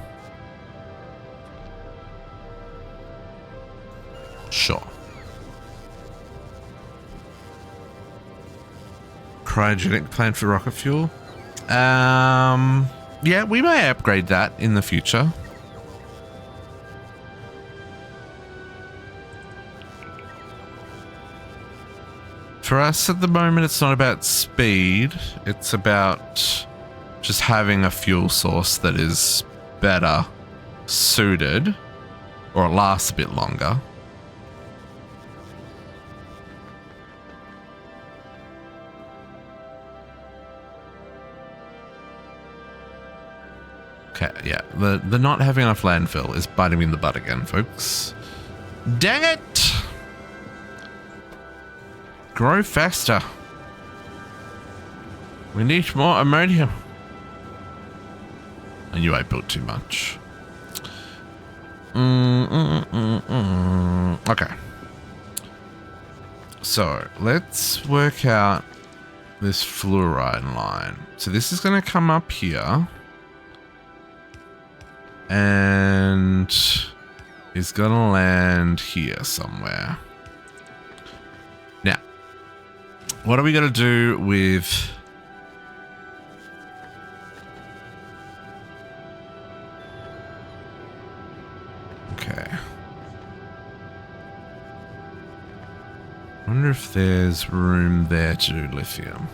Sure. Cryogenic plant for rocket fuel. Yeah, we may upgrade that in the future. For us at the moment, it's not about speed. It's about just having a fuel source that is better suited, or it lasts a bit longer. Okay, yeah, the not having enough landfill is biting me in the butt again, folks. Dang it! Grow faster. We need more ammonium. I knew I built too much. Okay. So let's work out this fluoride line. So this is going to come up here. And is going to land here somewhere. Now, what are we going to do with... Okay. I wonder if there's room there to do lithium.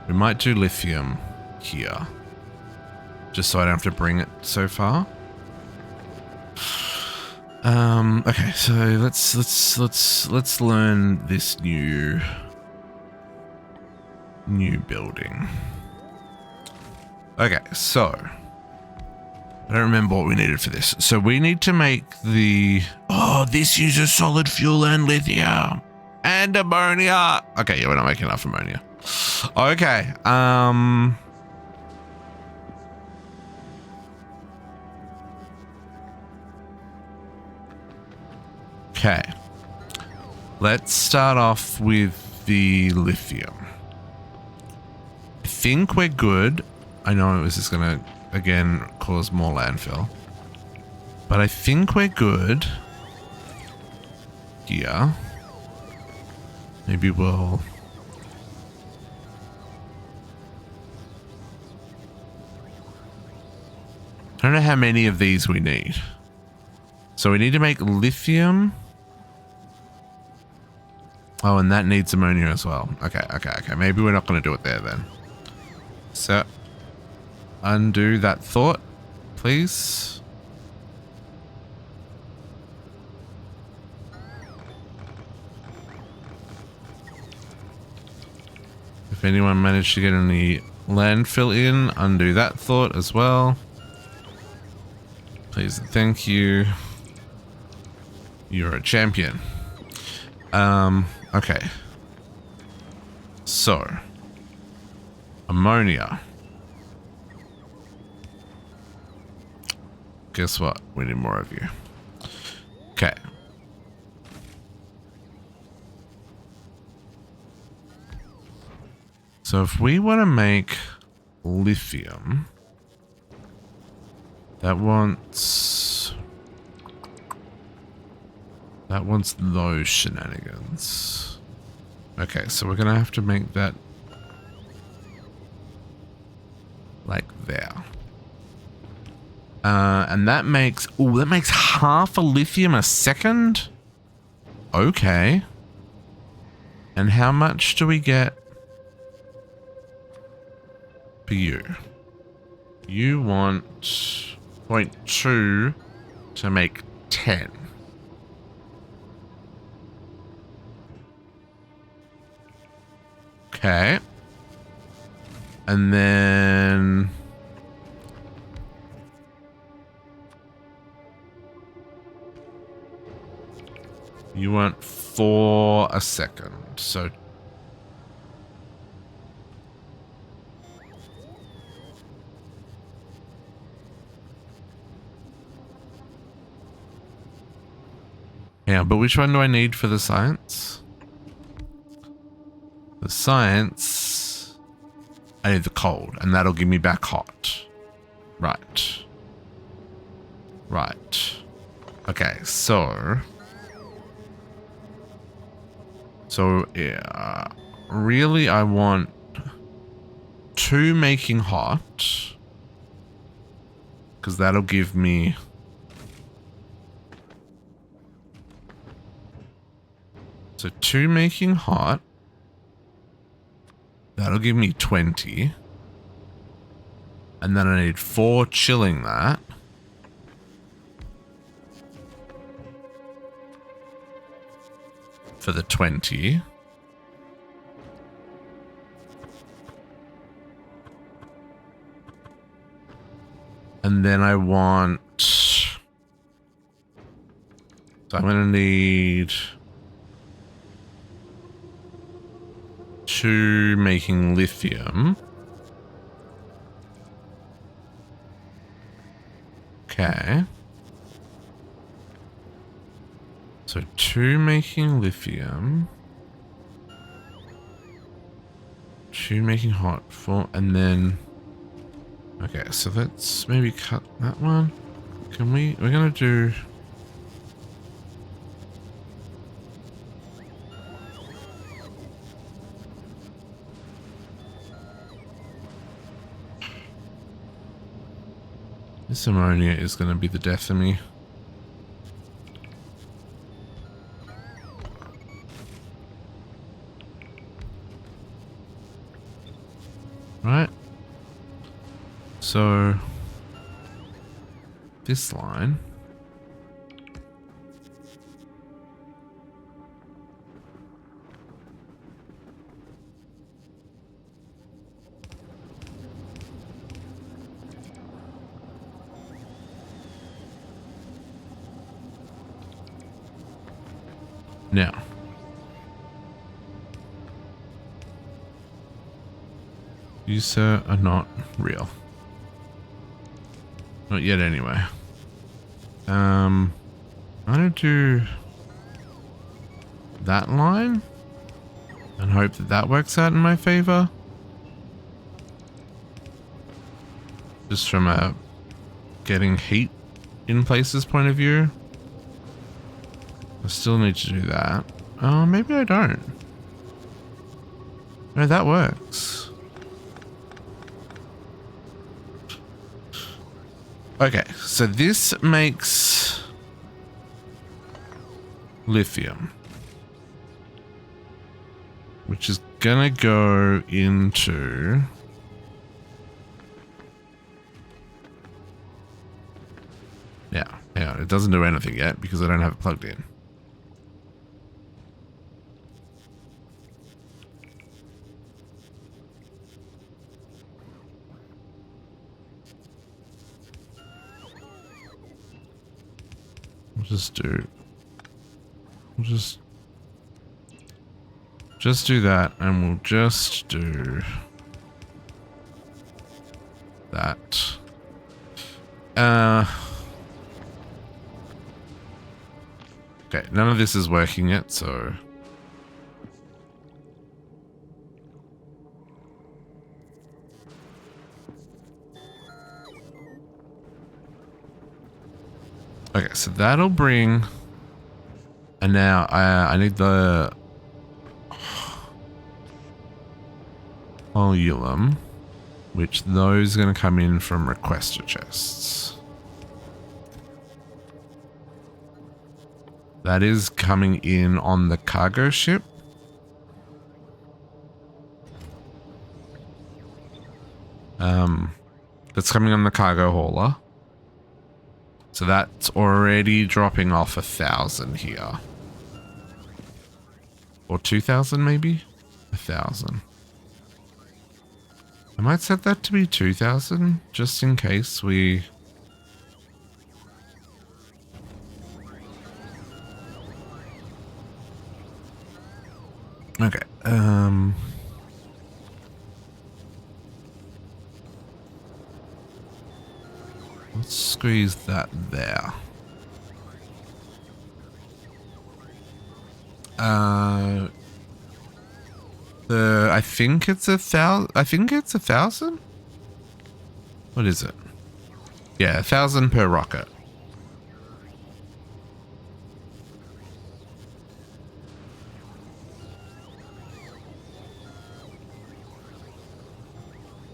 We might do lithium here. Just so I don't have to bring it so far. Okay, so let's learn this new building. Okay, so I don't remember what we needed for this. So we need to make the... Oh, this uses solid fuel and lithium. And ammonia. Okay, yeah, we're not making enough ammonia. Okay, Okay. Let's start off with the lithium. I think we're good. I know this is going to, again, cause more landfill. But I think we're good here. Maybe we'll... I don't know how many of these we need. So we need to make lithium. Oh, and that needs ammonia as well. Okay. Maybe we're not going to do it there then. So, undo that thought, please. If anyone managed to get any landfill in, undo that thought as well. Please and thank you. You're a champion. Okay. So, ammonia. Guess what? We need more of you. Okay. So if we want to make lithium, that wants those shenanigans. Okay, so we're gonna have to make that like there. And that makes, ooh, that makes half a lithium a second? Okay. And how much do we get for you? You want 0.2 to make 10. Okay. And then... you want 4 a second, so... yeah, but which one do I need for the science? The science... I need the cold, and that'll give me back hot. Right. Right. Okay, so... so, yeah, really I want 2 making hot, because that'll give me... so 2 making hot, that'll give me 20, and then I need 4 chilling that. For the 20. And then I want... so I'm going to need 2 making lithium. Okay. So 2 making lithium. 2 making hot, 4, and then... Okay, so let's maybe cut that one. Can we... We're gonna do... This ammonia is gonna be the death of me. Right. So this line. Now. These are not real. Not yet anyway. I'm gonna do that line and hope that that works out in my favor. Just from a getting heat in places point of view. I still need to do that. Oh, maybe I don't. No, that works. Okay, so this makes lithium, which is gonna go into hang on, it doesn't do anything yet because I don't have it plugged in. We'll just do that, and we'll just do that. Okay, none of this is working yet, so okay, so that'll bring, and now I need the Holmium, which those are going to come in from requester chests. That is coming in on the cargo ship. That's coming on the cargo hauler. So that's already dropping off 1,000 here. Or 2,000 maybe? 1,000. I might set that to be 2,000 just in case we... Okay, let's squeeze that there. I think it's 1,000. I think it's 1,000. What is it? Yeah, 1,000 per rocket.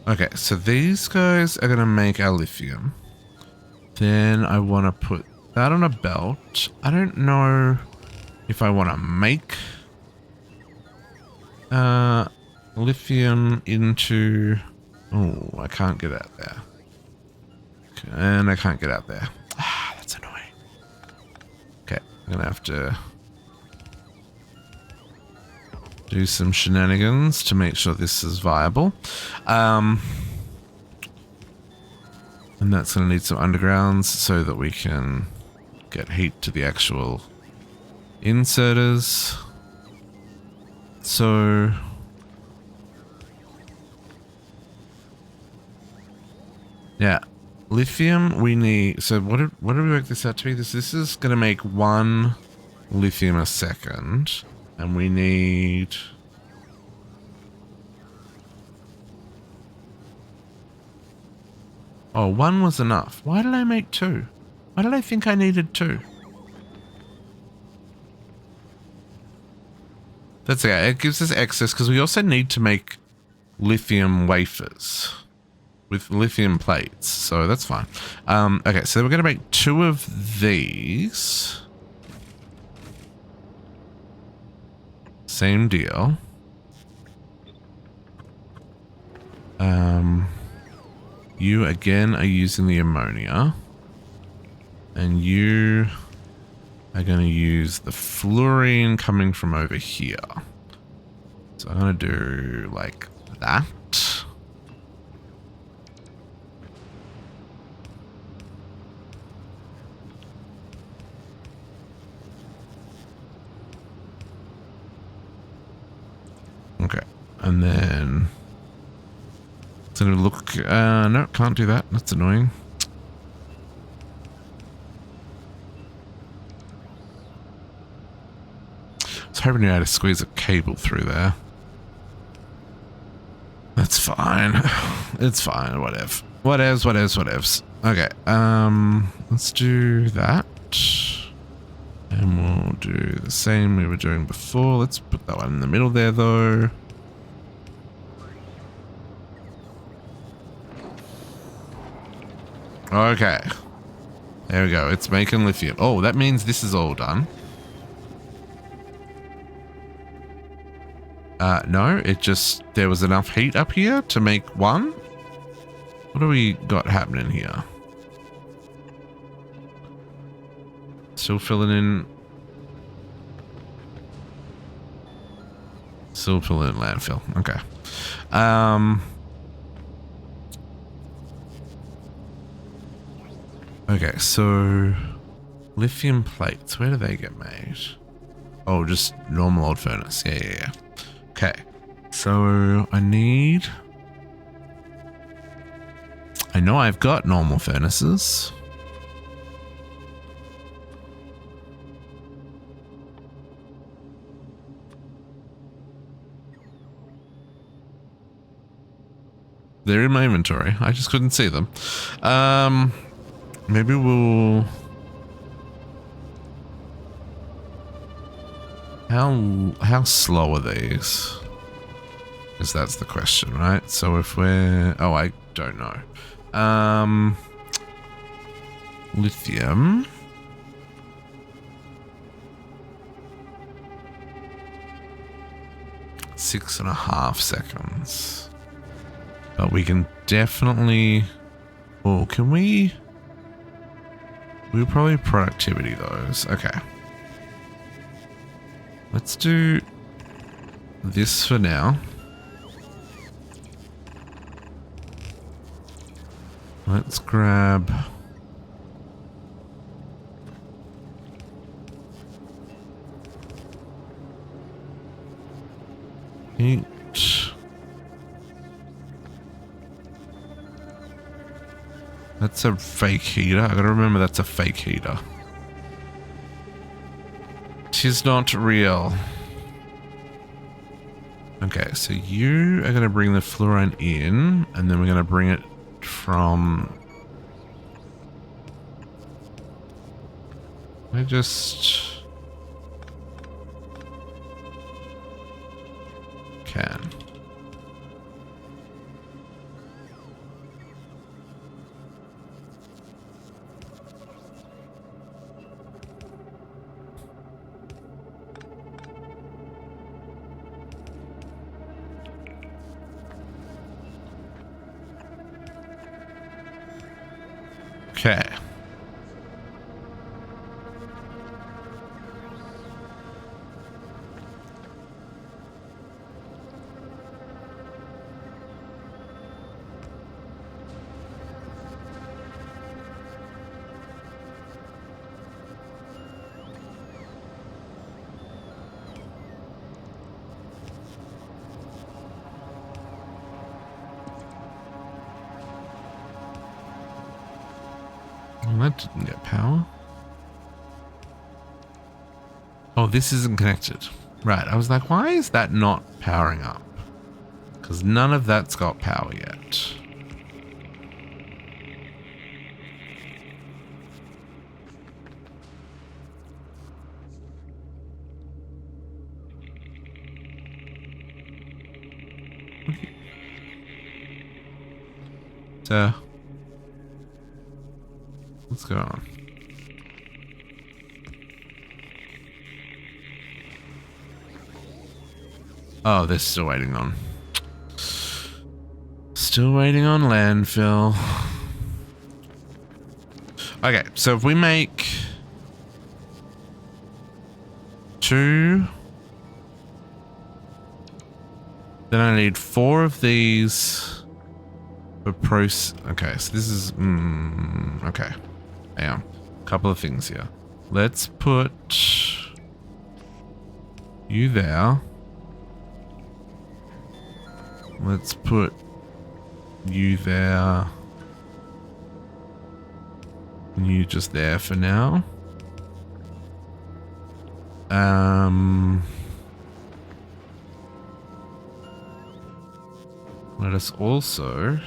Okay, so these guys are gonna make our lithium. Then I want to put that on a belt. I don't know if I want to make lithium into... Oh, I can't get out there. Okay, and I can't get out there. Ah, that's annoying. Okay, I'm gonna have to do some shenanigans to make sure this is viable. And that's going to need some undergrounds so that we can get heat to the actual inserters. So... yeah. Lithium, we need... So what did we work this out to be? This is going to make 1 lithium a second. And we need... Oh, 1 was enough. Why did I make 2? Why did I think I needed 2? That's okay. It gives us excess because we also need to make lithium wafers with lithium plates. So that's fine. Okay, so we're going to make 2 of these. Same deal. You again are using the ammonia. And you are going to use the fluorine coming from over here. So I'm going to do like that. Okay. And then it's going to look... no, can't do that. That's annoying. I was hoping you had to squeeze a cable through there. That's fine. It's fine. Whatever. Whatevs. Okay. Let's do that. And we'll do the same we were doing before. Let's put that one in the middle there, though. Okay. There we go. It's making lithium. Oh, that means this is all done. No, it just... There was enough heat up here to make 1. What do we got happening here? Still filling in... Still filling in landfill. Okay. Okay, so... Lithium plates, where do they get made? Oh, just normal old furnace. Yeah. Okay, so I need... I know I've got normal furnaces. They're in my inventory. I just couldn't see them. Maybe we'll... How slow are these? Because that's the question, right? So if we're... Oh, I don't know. Lithium. Six and a half seconds. But we can definitely... Oh, can we... We'll probably productivity those. Okay. Let's do this for now. Let's grab... Heat. That's a fake heater. I gotta remember that's a fake heater. Tis not real. Okay, so you are going to bring the fluorine in, and then we're going to bring it from... I just... can. Okay. Oh, that didn't get power. Oh, this isn't connected. Right, I was like, why is that not powering up? Because none of that's got power yet. So, what's going on? Oh, they're still waiting on. Still waiting on landfill. Okay, so if we make 2, then I need 4 of these for okay, so this is okay. Hang on. Couple of things here. Let's put you there. Let's put you there. And you just there for now. Let us also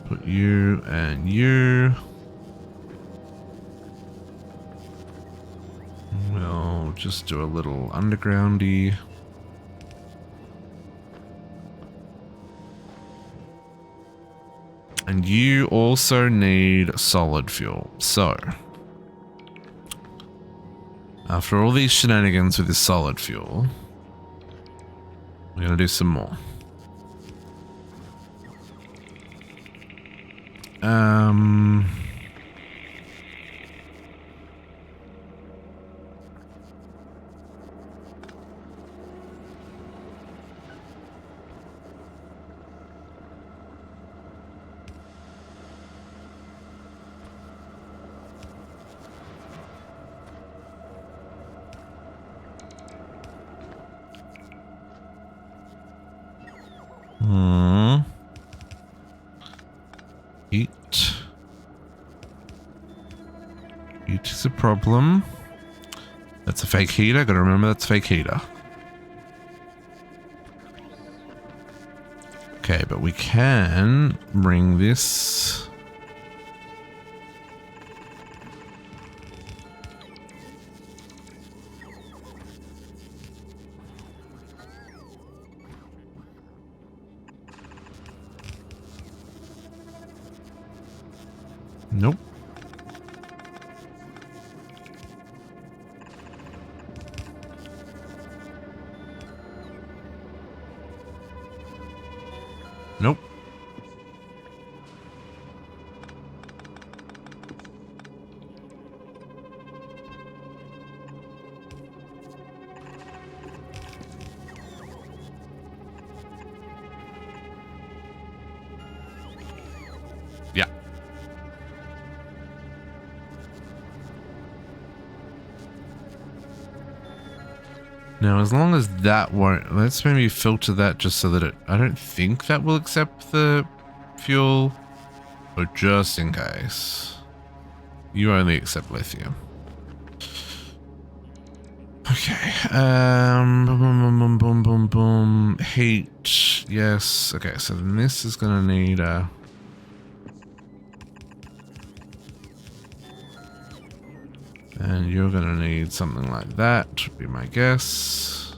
put you and you. We'll just do a little undergroundy. And you also need solid fuel. So, after all these shenanigans with this solid fuel, we're going to do some more. Heat is a problem. That's a fake heater. Gotta remember that's a fake heater. Okay, but we can bring this. Nope. Nope. Yeah. Now, as long as that won't, let's maybe filter that just so that it, I don't think that will accept the fuel, but just in case. You only accept lithium. Okay, boom. Heat, yes. Okay, so then this is gonna need a... And you're gonna need something like that, would be my guess.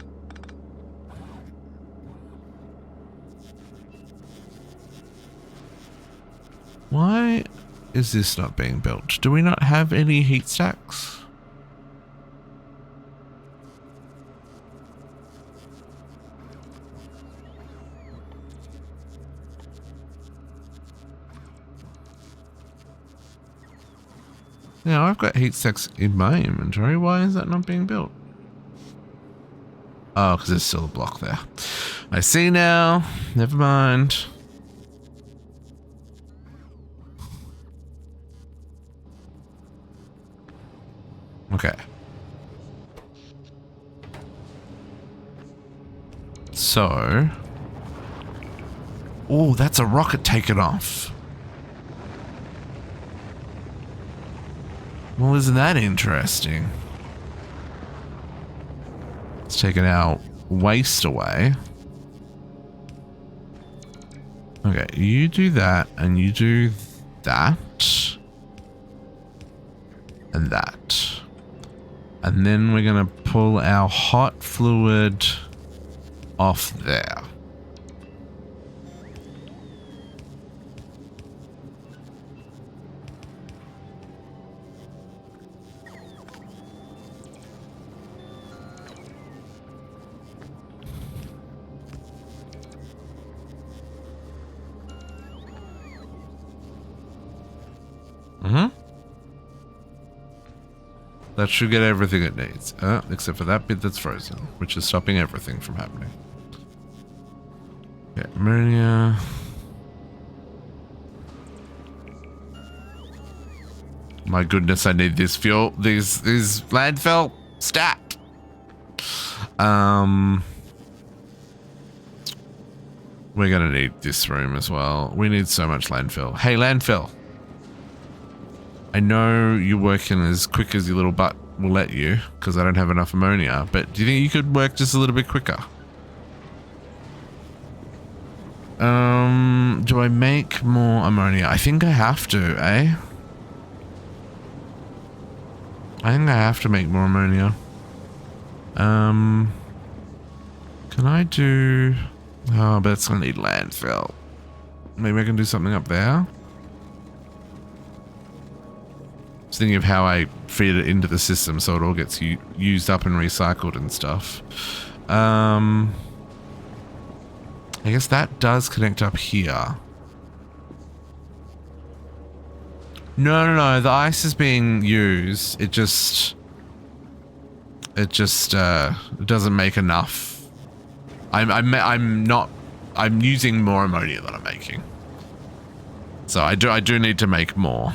Why is this not being built? Do we not have any heat stacks? Now I've got heat stacks in my inventory. Why is that not being built? Oh, because there's still a block there. I see now. Never mind. Okay. So. Oh, that's a rocket taken off. Well, isn't that interesting? It's taking our waste away. Okay, you do that, and you do that. And that. And then we're going to pull our hot fluid off there. That should get everything it needs, except for that bit that's frozen, which is stopping everything from happening. Okay, ammonia. My goodness, I need this fuel. These landfill stat. We're gonna need this room as well. We need so much landfill. Hey, landfill. I know you're working as quick as your little butt will let you, because I don't have enough ammonia, but do you think you could work just a little bit quicker? Do I make more ammonia? I think I have to, eh? I think I have to make more ammonia. Can I do... Oh, but it's gonna need landfill. Maybe I can do something up there? Just thinking of how I feed it into the system so it all gets used up and recycled and stuff. I guess that does connect up here. No. The ice is being used. It just doesn't make enough. I'm using more ammonia than I'm making. So I do need to make more.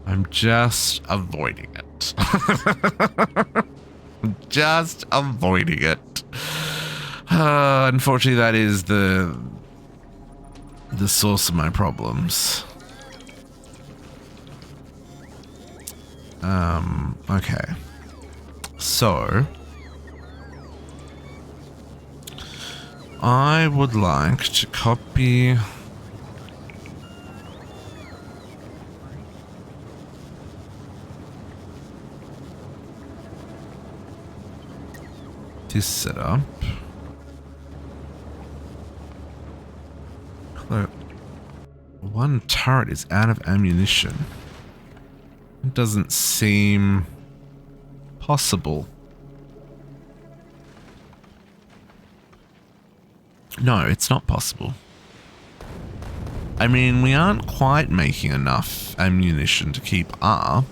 I'm just avoiding it. Just avoiding it. Unfortunately, that is the source of my problems. Okay. So I would like to copy this setup. One turret is out of ammunition. It doesn't seem possible. No, it's not possible. I mean, we aren't quite making enough ammunition to keep up.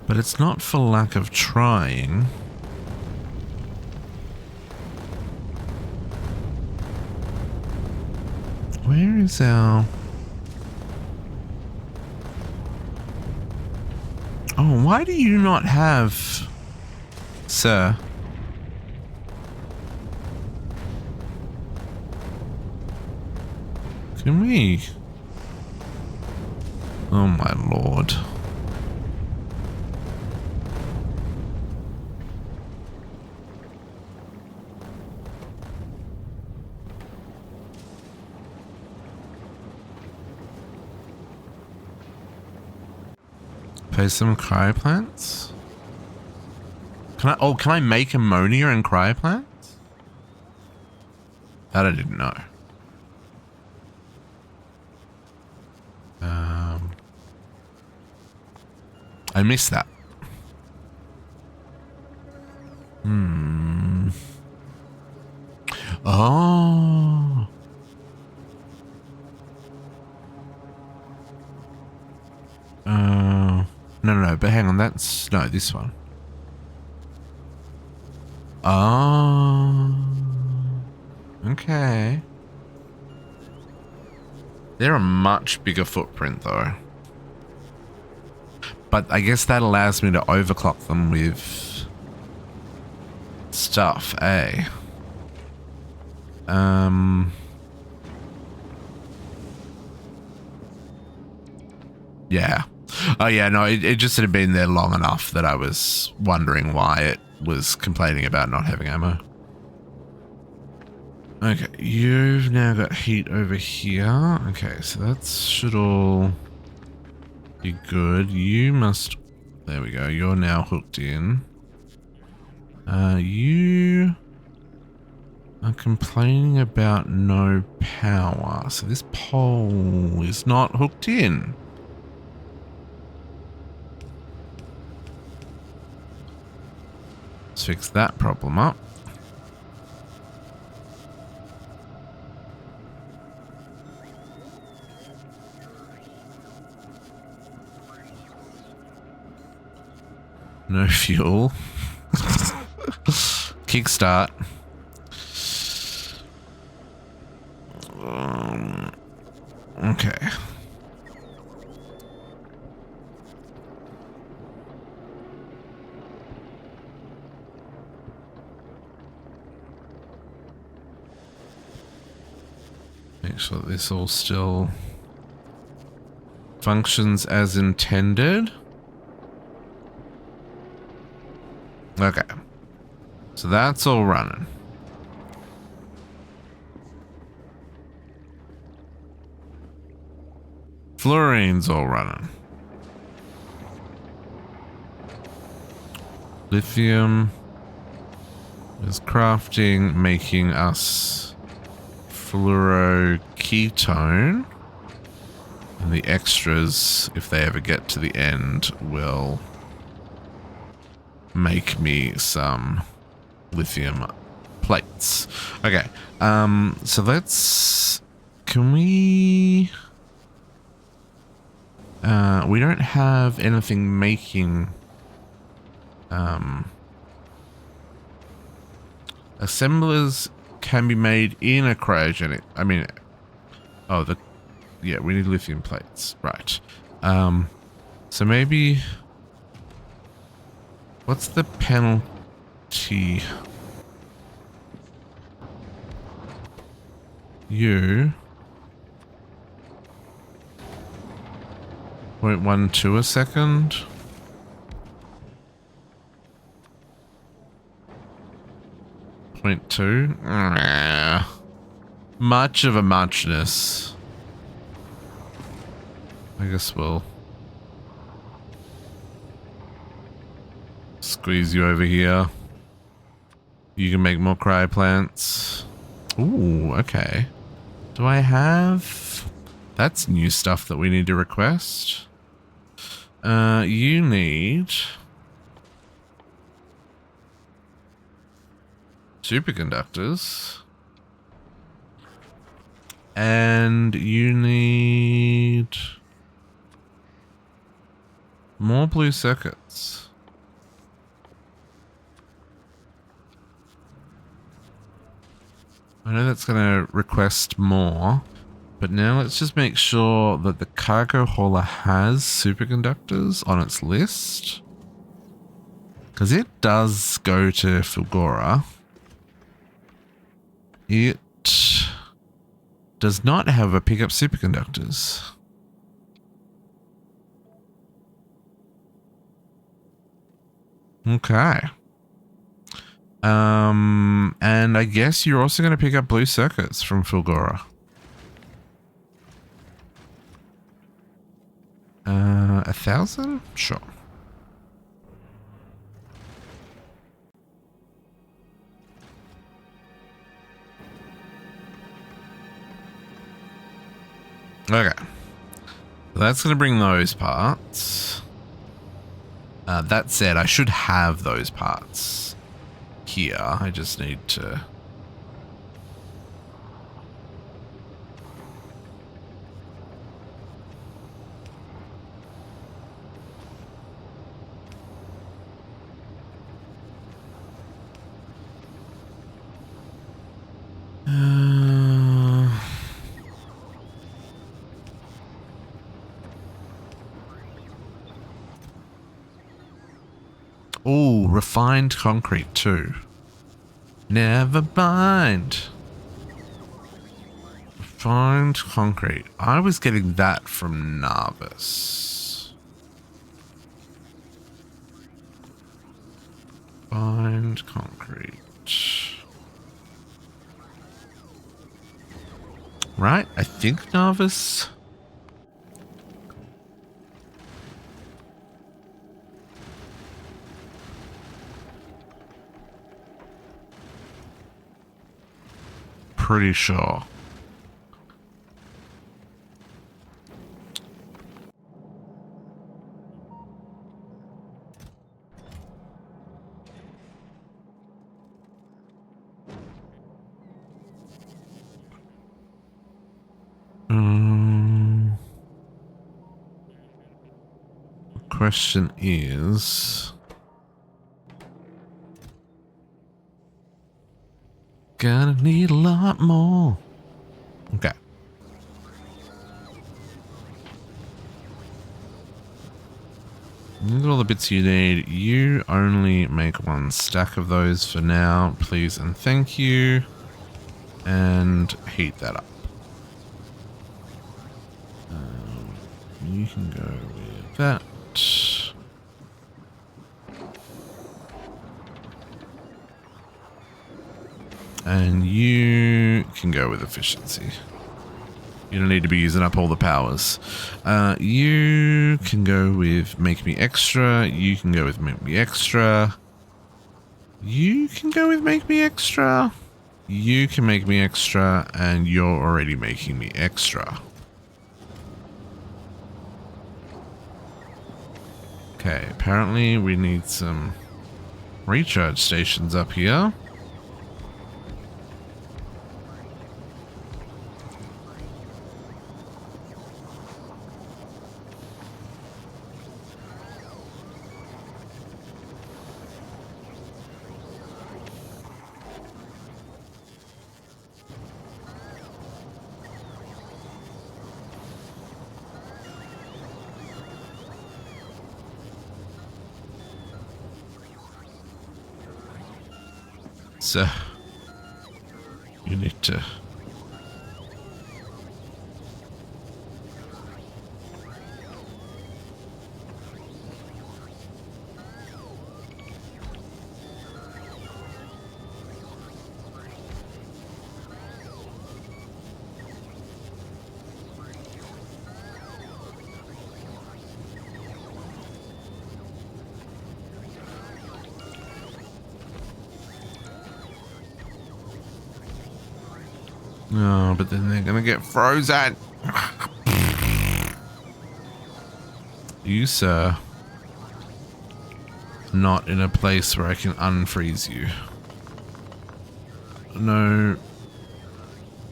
But it's not for lack of trying. Where is our... Oh, why do you not have... Sir? Can we... Oh my lord. Pay some cryoplants? Can I make ammonia and cryoplants? That I didn't know. I missed that. Oh. No, but hang on, that's... No, this one. Oh. Okay. They're a much bigger footprint, though. But I guess that allows me to overclock them with... stuff, eh? Yeah. Oh yeah, no, it just had been there long enough that I was wondering why it was complaining about not having ammo. Okay, you've now got heat over here. Okay, so that should all be good. You must... There we go, you're now hooked in. You are complaining about no power. So this pole is not hooked in. Let's fix that problem up. No fuel. Kickstart. Okay. Make sure that this all still functions as intended. Okay. So that's all running. Fluorine's all running. Lithium is crafting, making us fluoroketone. And the extras, if they ever get to the end, will make me some lithium plates. Okay, so let's... Can we... we don't have anything making... assemblers can be made in a cryogenic... I mean... Oh, the... Yeah, we need lithium plates. Right. So maybe... What's the penalty? You... 0.12 a second. .2. Much of a muchness. I guess we'll squeeze you over here. You can make more cryo plants. Ooh, okay. Do I have... That's new stuff that we need to request. You need... superconductors. And you need... more blue circuits. I know that's going to request more, but now let's just make sure that the cargo hauler has superconductors on its list. Because it does go to Fulgora. It does not have a pick up superconductors. Okay. And I guess you're also going to pick up blue circuits from Fulgora. 1,000? Sure. Okay. That's going to bring those parts. That said, I should have those parts here. I just need to... refined concrete too. Never mind. Find concrete. I was getting that from Narvis. Find concrete. Right, I think Narvis. Pretty sure. Question is, gonna need a lot more. Okay. Look at all the bits you need. You only make one stack of those for now, please and thank you. And heat that up. You can go with that. And you can go with efficiency. You don't need to be using up all the powers. You can go with make me extra. You can go with make me extra. You can go with make me extra. You can make me extra, and you're already making me extra. Okay, apparently we need some recharge stations up here. So, you need to... No, but then they're gonna get frozen. You, sir, not in a place where I can unfreeze you. No,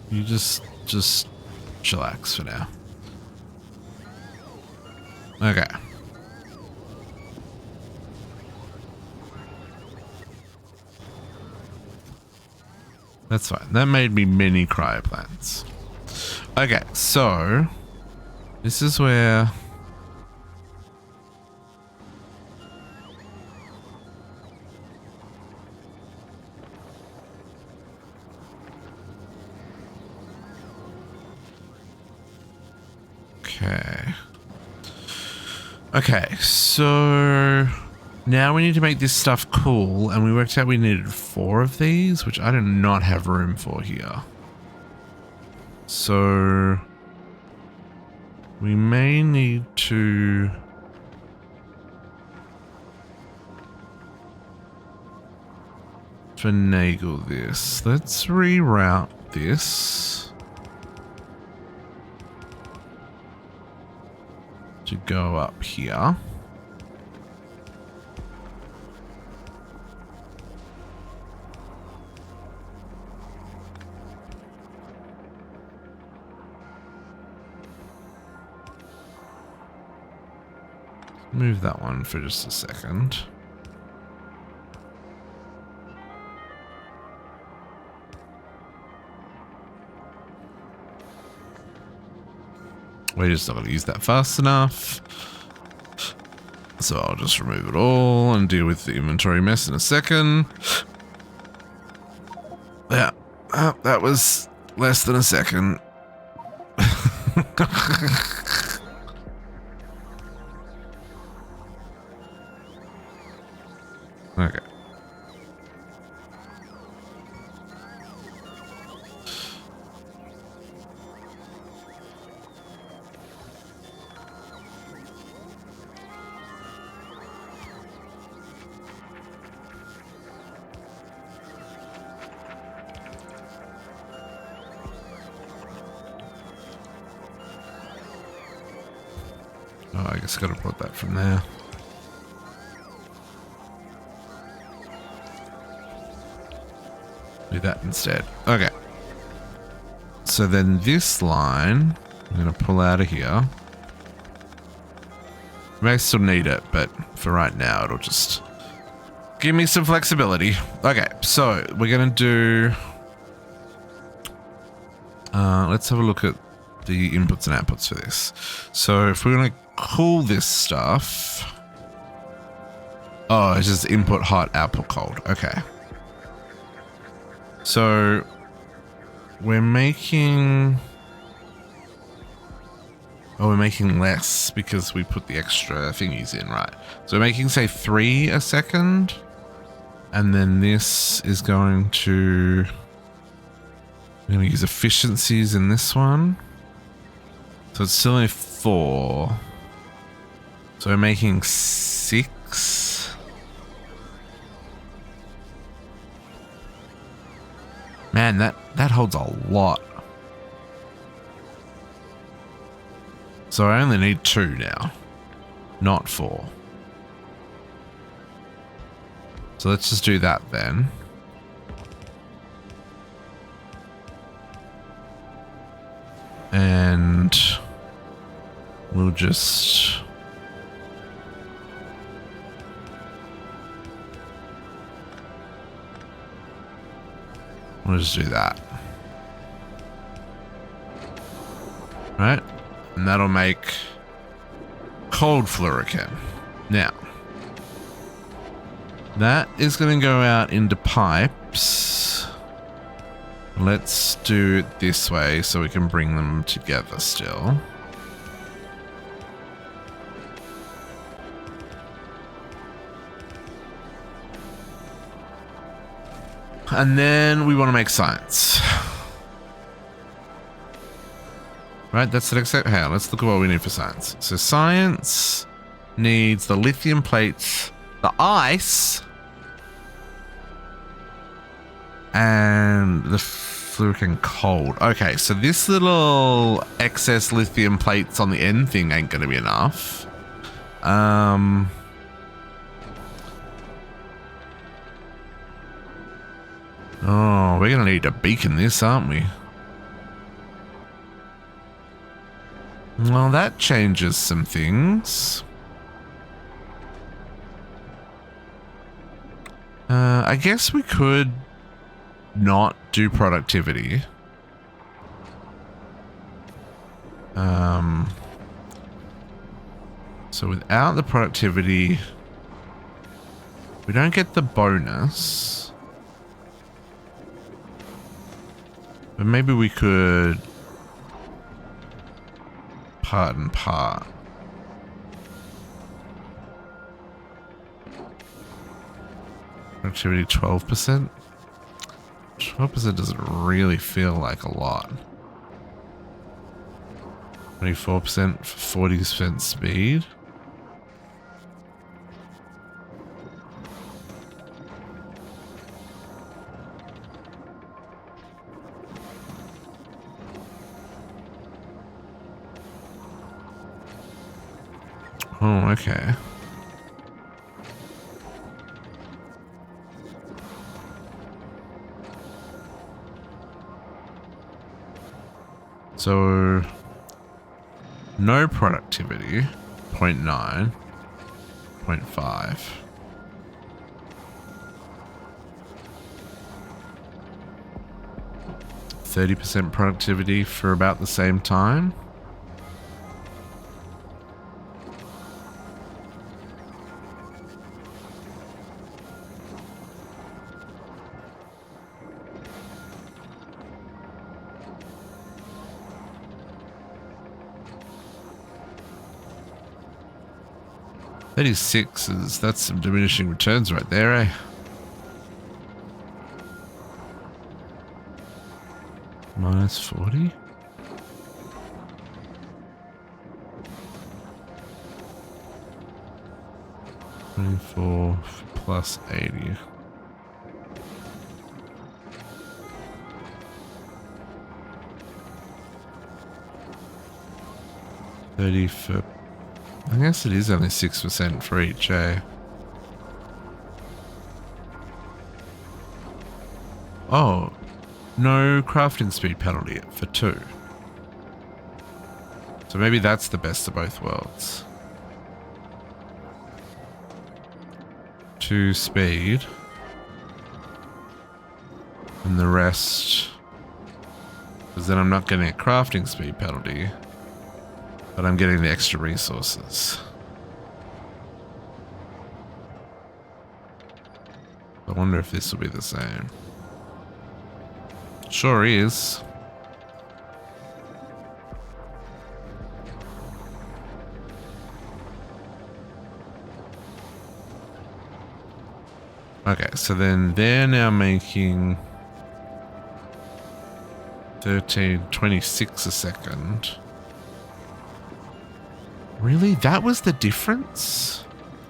you just chillax for now. Okay. That's fine. That made me mini cryoplants. Okay, so this is where Okay, so now we need to make this stuff cool, and we worked out we needed 4 of these, which I do not have room for here. So we may need to finagle this. Let's reroute this to go up here. Move that one for just a second. We're just not going to use that fast enough. So I'll just remove it all and deal with the inventory mess in a second. Yeah, that was less than a second. Okay. Oh, I guess I gotta put that from there. Do that instead. Okay. So then this line, I'm gonna pull out of here. May still need it, but for right now, it'll just give me some flexibility. Okay, so we're gonna do. Let's have a look at the inputs and outputs for this. So if we're gonna cool this stuff, oh, it's just input hot, output cold. Okay. So we're making. Oh, we're making less because we put the extra thingies in, right? So we're making, say, 3 a second. And then this is going to... We're going to use efficiencies in this one. So it's still only 4. So we're making 6. Man, that holds a lot. So I only need 2 now, not 4. So let's just do that then. And we'll just... We'll just do that. Right? And that'll make cold fluorochem. Now, that is going to go out into pipes. Let's do it this way so we can bring them together still. And then we want to make science. Right, that's the next step. Hang on, let's look at what we need for science. So science needs the lithium plates, the ice, and the fluorochem cold. Okay, so this little excess lithium plates on the end thing ain't going to be enough. Oh, we're going to need to beacon this, aren't we? Well, that changes some things. I guess we could not do productivity. So without the productivity, we don't get the bonus. But maybe we could part and part. Productivity 12%. 12% doesn't really feel like a lot. 24% for 40% speed. Oh, okay. So, no productivity, 0.9, 0.5. 30% productivity for about the same time. 36 is, that's some diminishing returns right there, eh? Minus 40? $24 plus 80. $30 for... I guess it is only 6% for each, eh? Oh, no crafting speed penalty for 2. So maybe that's the best of both worlds. 2 speed. And the rest... Because then I'm not getting a crafting speed penalty. But I'm getting the extra resources. I wonder if this will be the same. Sure is. Okay, so then they're now making 13.26 a second. Really? That was the difference?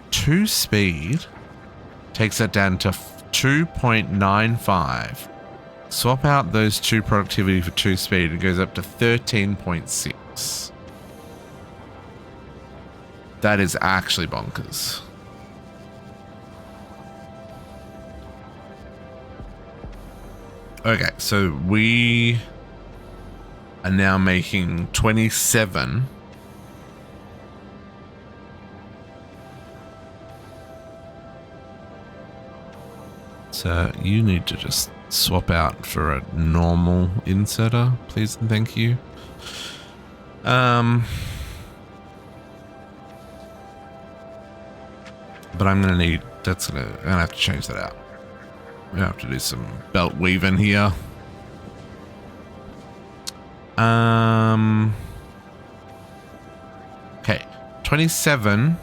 2 speed takes that down to 2.95. Swap out those 2 productivity for 2 speed, it goes up to 13.6. That is actually bonkers. Okay, so we are now making 27. So you need to just swap out for a normal inserter, please and thank you. But I'm gonna need, I'm gonna have to change that out. We have to do some belt weaving here. Okay, 27.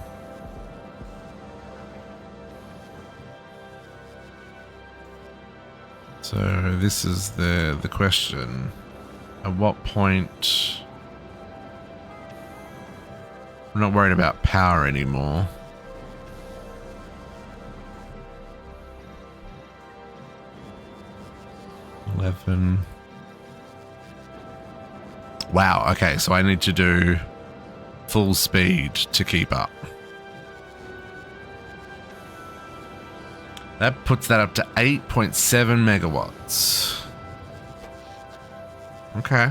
So this is the question. At what point... I'm not worried about power anymore. Wow, okay, so I need to do full speed to keep up. That puts that up to 8.7 megawatts. Okay.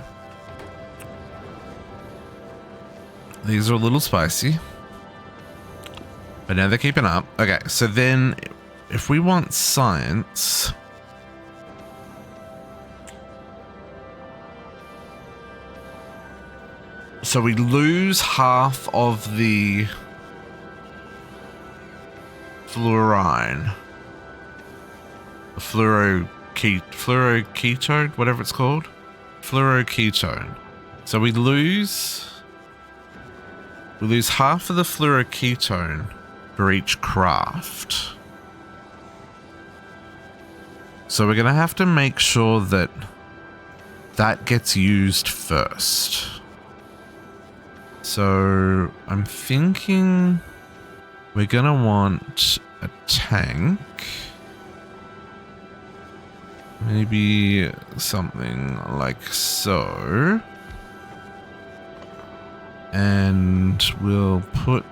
These are a little spicy. But now they're keeping up. Okay, so then if we want science... So we lose half of the fluorine. The fluoroketone, whatever it's called. Fluoroketone. So we lose half of the fluoroketone for each craft. So we're going to have to make sure that that gets used first. So I'm thinking we're going to want a tank. Maybe something like so. And we'll put...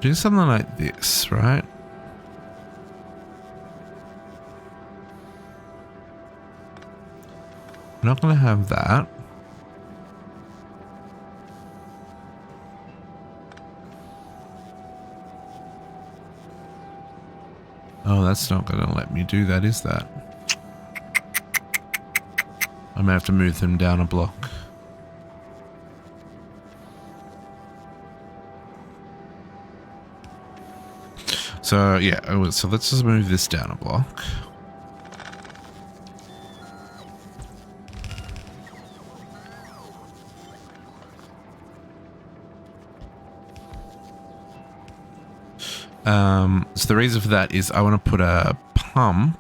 do something like this, right? I'm not going to have that. Oh, that's not going to let me do that, is that? I may have to move them down a block. So yeah, so let's just move this down a block. So the reason for that is I want to put a pump.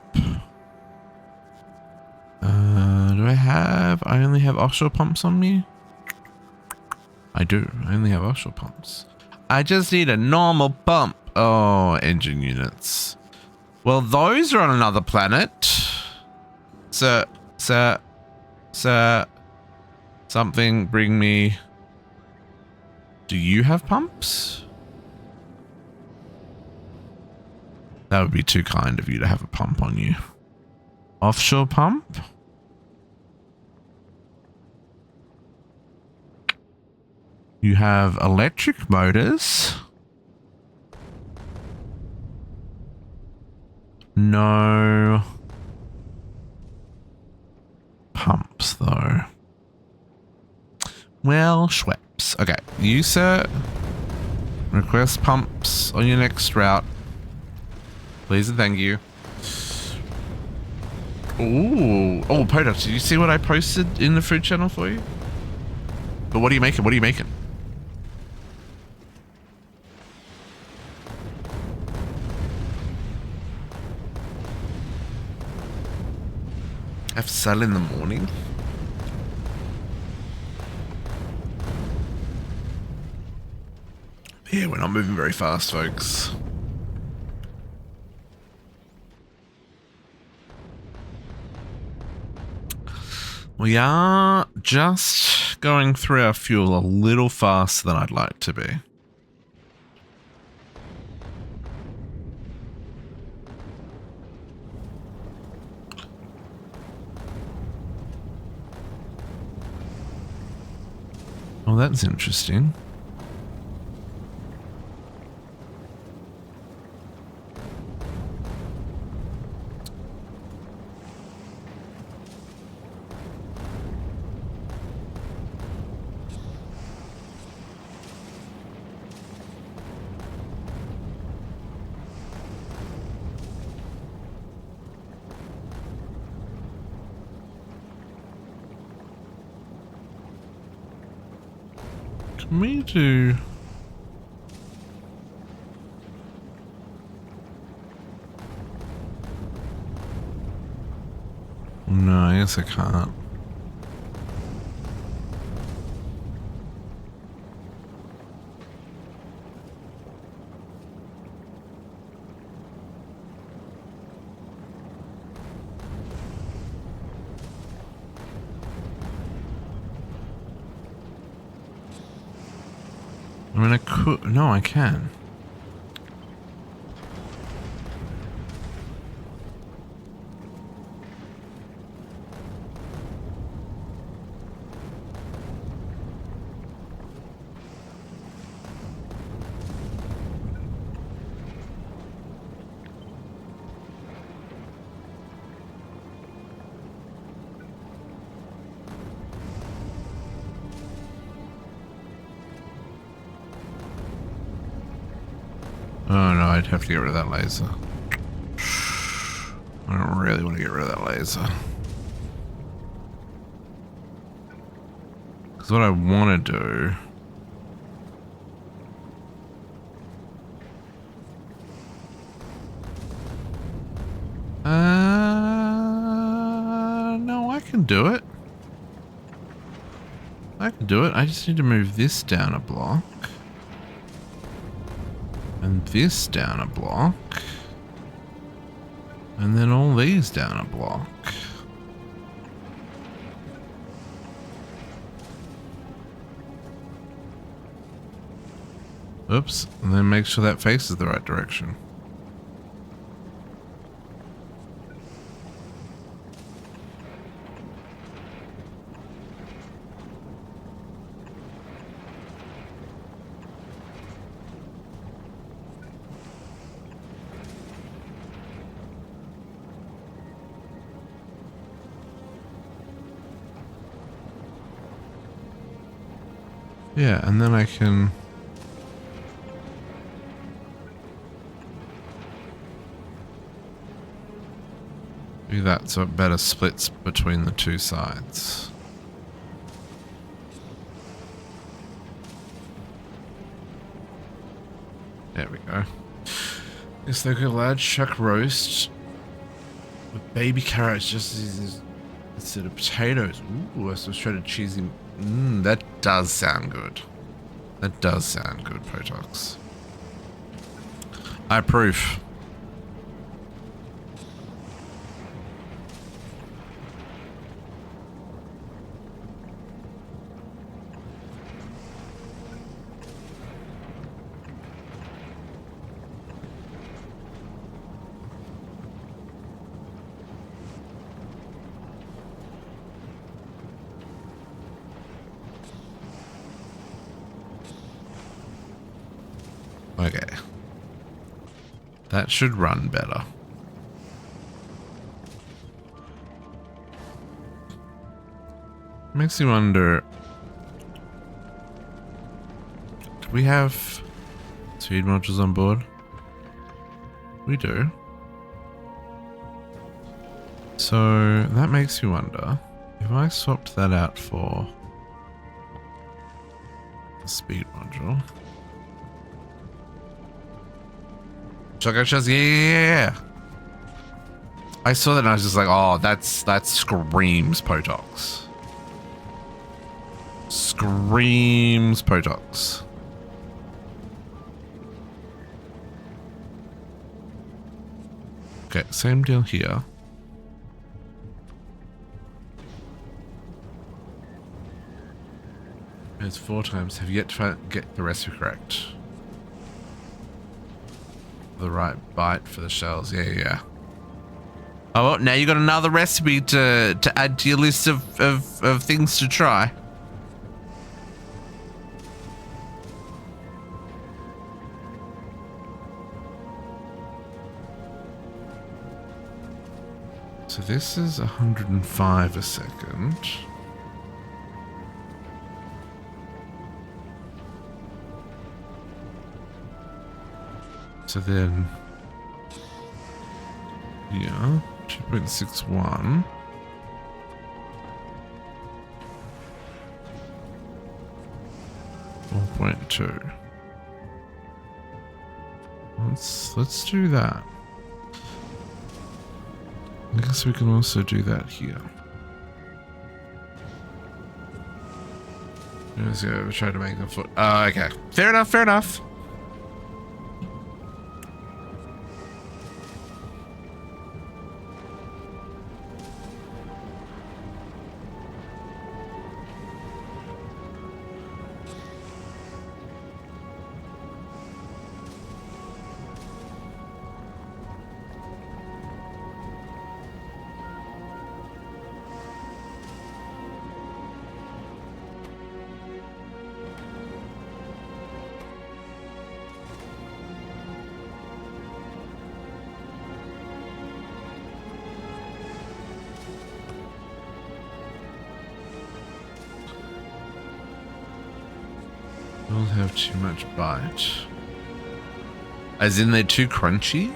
I only have offshore pumps on me? I do. I only have offshore pumps. I just need a normal pump. Oh, engine units. Well, those are on another planet. Sir, something bring me. Do you have pumps? That would be too kind of you to have a pump on you. Offshore pump? You have electric motors. No pumps, though. Well, Schweppes. Okay, you, sir, request pumps on your next route. Please and thank you. Ooh. Oh, Poda, did you see what I posted in the food channel for you? But what are you making? What are you making? Have sell in the morning? Yeah, we're not moving very fast, folks. We are just going through our fuel a little faster than I'd like to be. Oh, that's interesting. Me too. No, I guess I can't. I mean, I could. No, I can. Oh no, I'd have to get rid of that laser. I don't really want to get rid of that laser. Because what I want to do... no, I can do it. I can do it. I just need to move this down a block. And this down a block. And then all these down a block. Oops. And then make sure that faces the right direction. Yeah, and then I can... Do that so it better splits between the two sides. There we go. This like a large chuck roast with baby carrots just as instead of potatoes. Ooh, some shredded cheesy. That does sound good. That does sound good, Potox. I approve. Okay. That should run better. Makes me wonder, do we have speed modules on board? We do. So that makes me wonder if I swapped that out for a speed module. Shotgun shells, yeah. I saw that and I was just like, oh, that screams Potox. Screams Potox. Okay, same deal here. It's 4 times. Have yet to get the recipe correct. The right bite for the shells. Yeah. Oh, well, now you got another recipe to add to your list of things to try. So this is 105 a second. So then, yeah, 2.61. .2. Let's do that. I guess we can also do that here. Let's go try to make a foot. Okay. Fair enough. Don't have too much bite. As in they're too crunchy?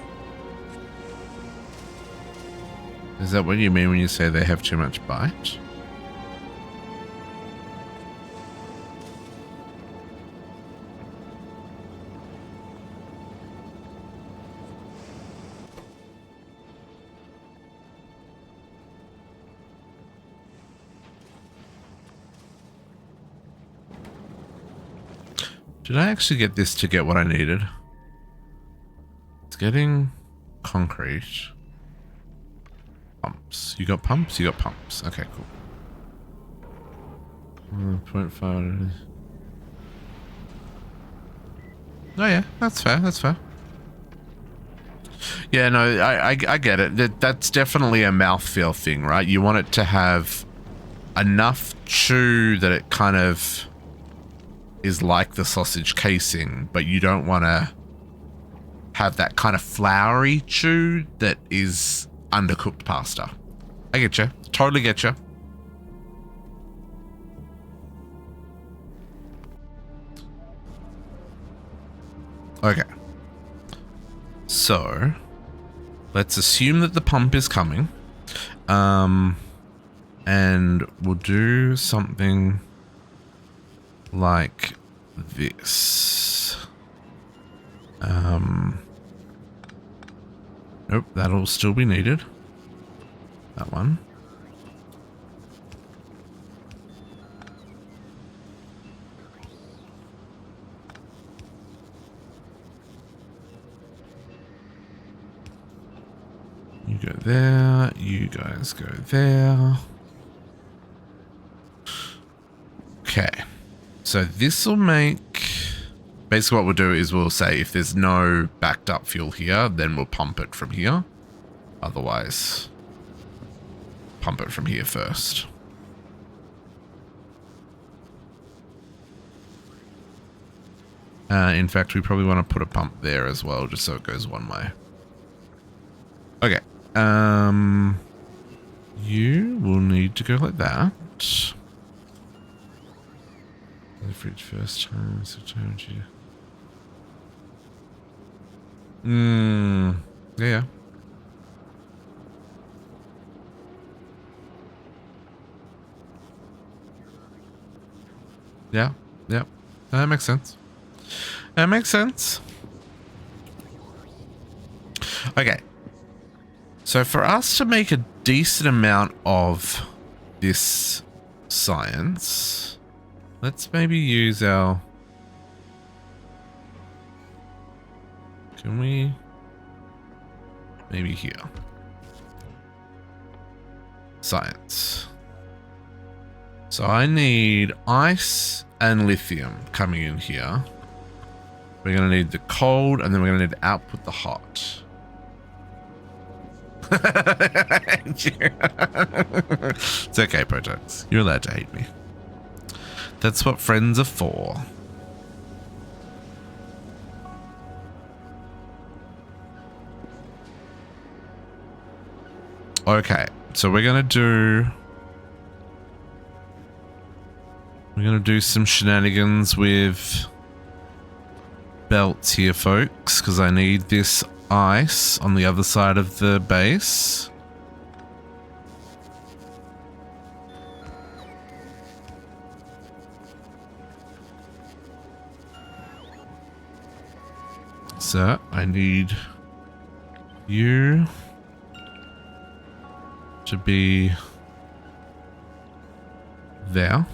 Is that what you mean when you say they have too much bite? Did I actually get this to get what I needed? It's getting concrete. Pumps. You got pumps? You got pumps. Okay, cool. 0.5. Oh yeah, that's fair. That's fair. Yeah, no, I get it. That's definitely a mouthfeel thing, right? You want it to have enough chew that it kind of is like the sausage casing, but you don't want to have that kind of floury chew that is undercooked pasta. I get you. Totally get you. Okay. So, let's assume that the pump is coming. And we'll do something like this. Nope, that'll still be needed. That one. You go there, you guys go there. Okay, so this will make, basically what we'll do is we'll say if there's no backed up fuel here, then we'll pump it from here. Otherwise, pump it from here first. In fact, we probably want to put a pump there as well, just so it goes one way. Okay. You will need to go like that. The fridge first time, so energy. Yeah. Yeah. That makes sense. That makes sense. Okay. So for us to make a decent amount of this science, let's maybe use our... Can we... Maybe here. Science. So I need ice and lithium coming in here. We're going to need the cold, and then we're going to need to output the hot. It's okay, Projects. You're allowed to hate me. That's what friends are for. Okay, so we're gonna do some shenanigans with belts here, folks, because I need this ice on the other side of the base. So I need you to be there.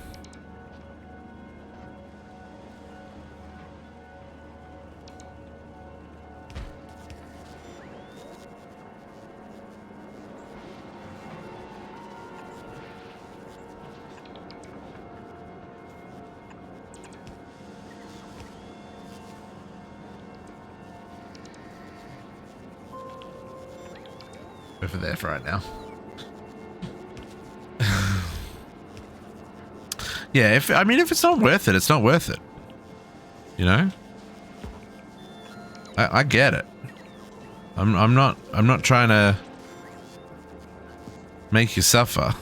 Over there for right now. Yeah, if it's not worth it, it's not worth it. You know? I get it. I'm not trying to make you suffer.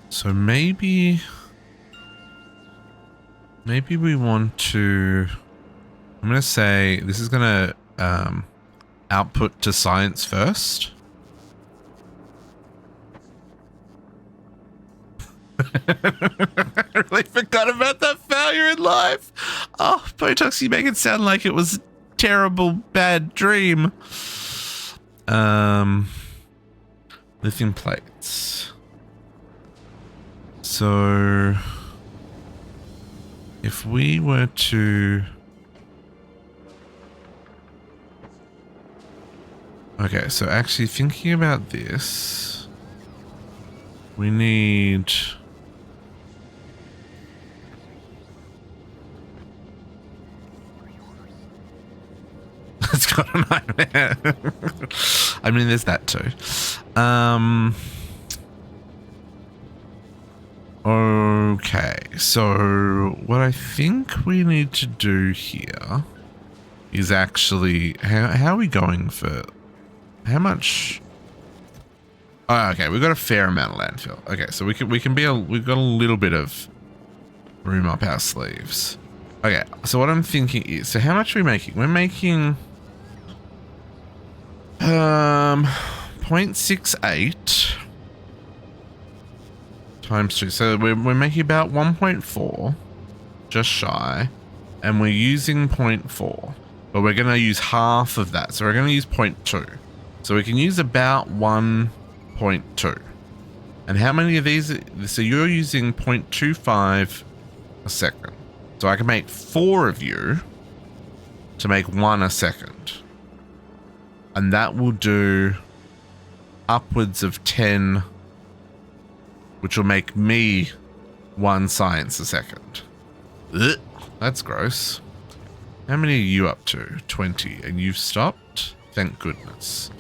So maybe we want to, I'm going to say this is going to output to science first. I really forgot about that failure in life. Oh, Botox, you make it sound like it was a terrible, bad dream. Lithium plates. So if we were to... Okay, so actually thinking about this, we need... It's got a nightmare. I mean, there's that too. Okay, so what I think we need to do here is actually... How are we going for... How much... Oh, okay, we've got a fair amount of landfill. Okay, so we can be we've got a little bit of room up our sleeves. Okay, so what I'm thinking is, so how much are we making? We're making 0.68 times 2. So we're making about 1.4, just shy, and we're using 0.4, but we're going to use half of that. So we're going to use 0.2. So we can use about 1.2. And how many of these? So you're using 0.25 a second. So I can make 4 of you to make 1 a second. And that will do upwards of 10, which will make me 1 science a second. Ugh, that's gross. How many are you up to? 20. And you've stopped? Thank goodness.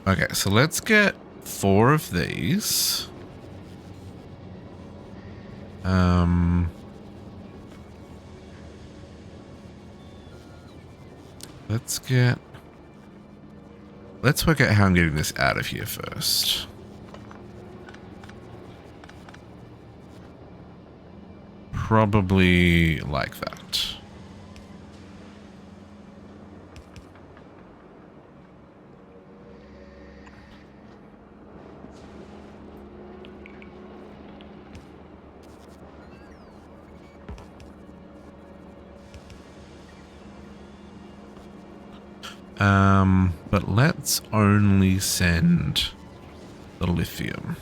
Okay, so let's get 4 of these. Let's work out how I'm getting this out of here first. Probably like that. But let's only send the lithium.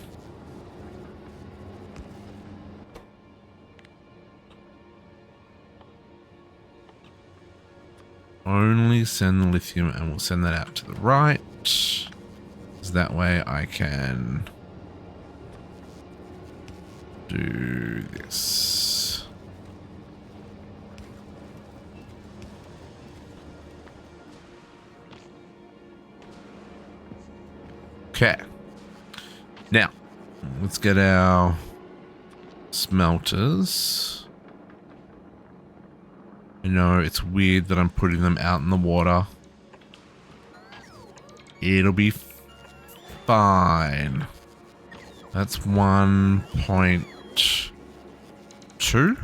Only send the lithium, and we'll send that out to the right. So that way I can do this. Okay. Now, let's get our smelters. I know it's weird that I'm putting them out in the water. It'll be fine. That's 1.2.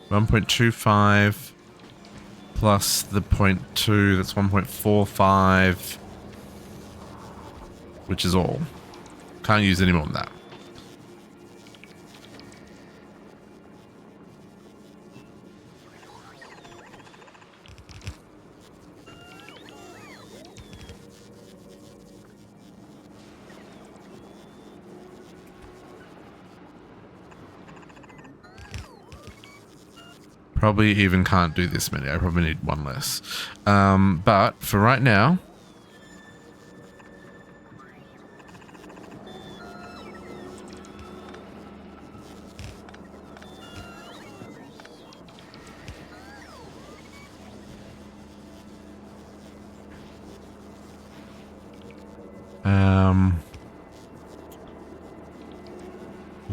1.25 plus the 0.2, that's 1.45, which is all. Can't use any more than that. Probably even can't do this many. I probably need 1 less. But for right now,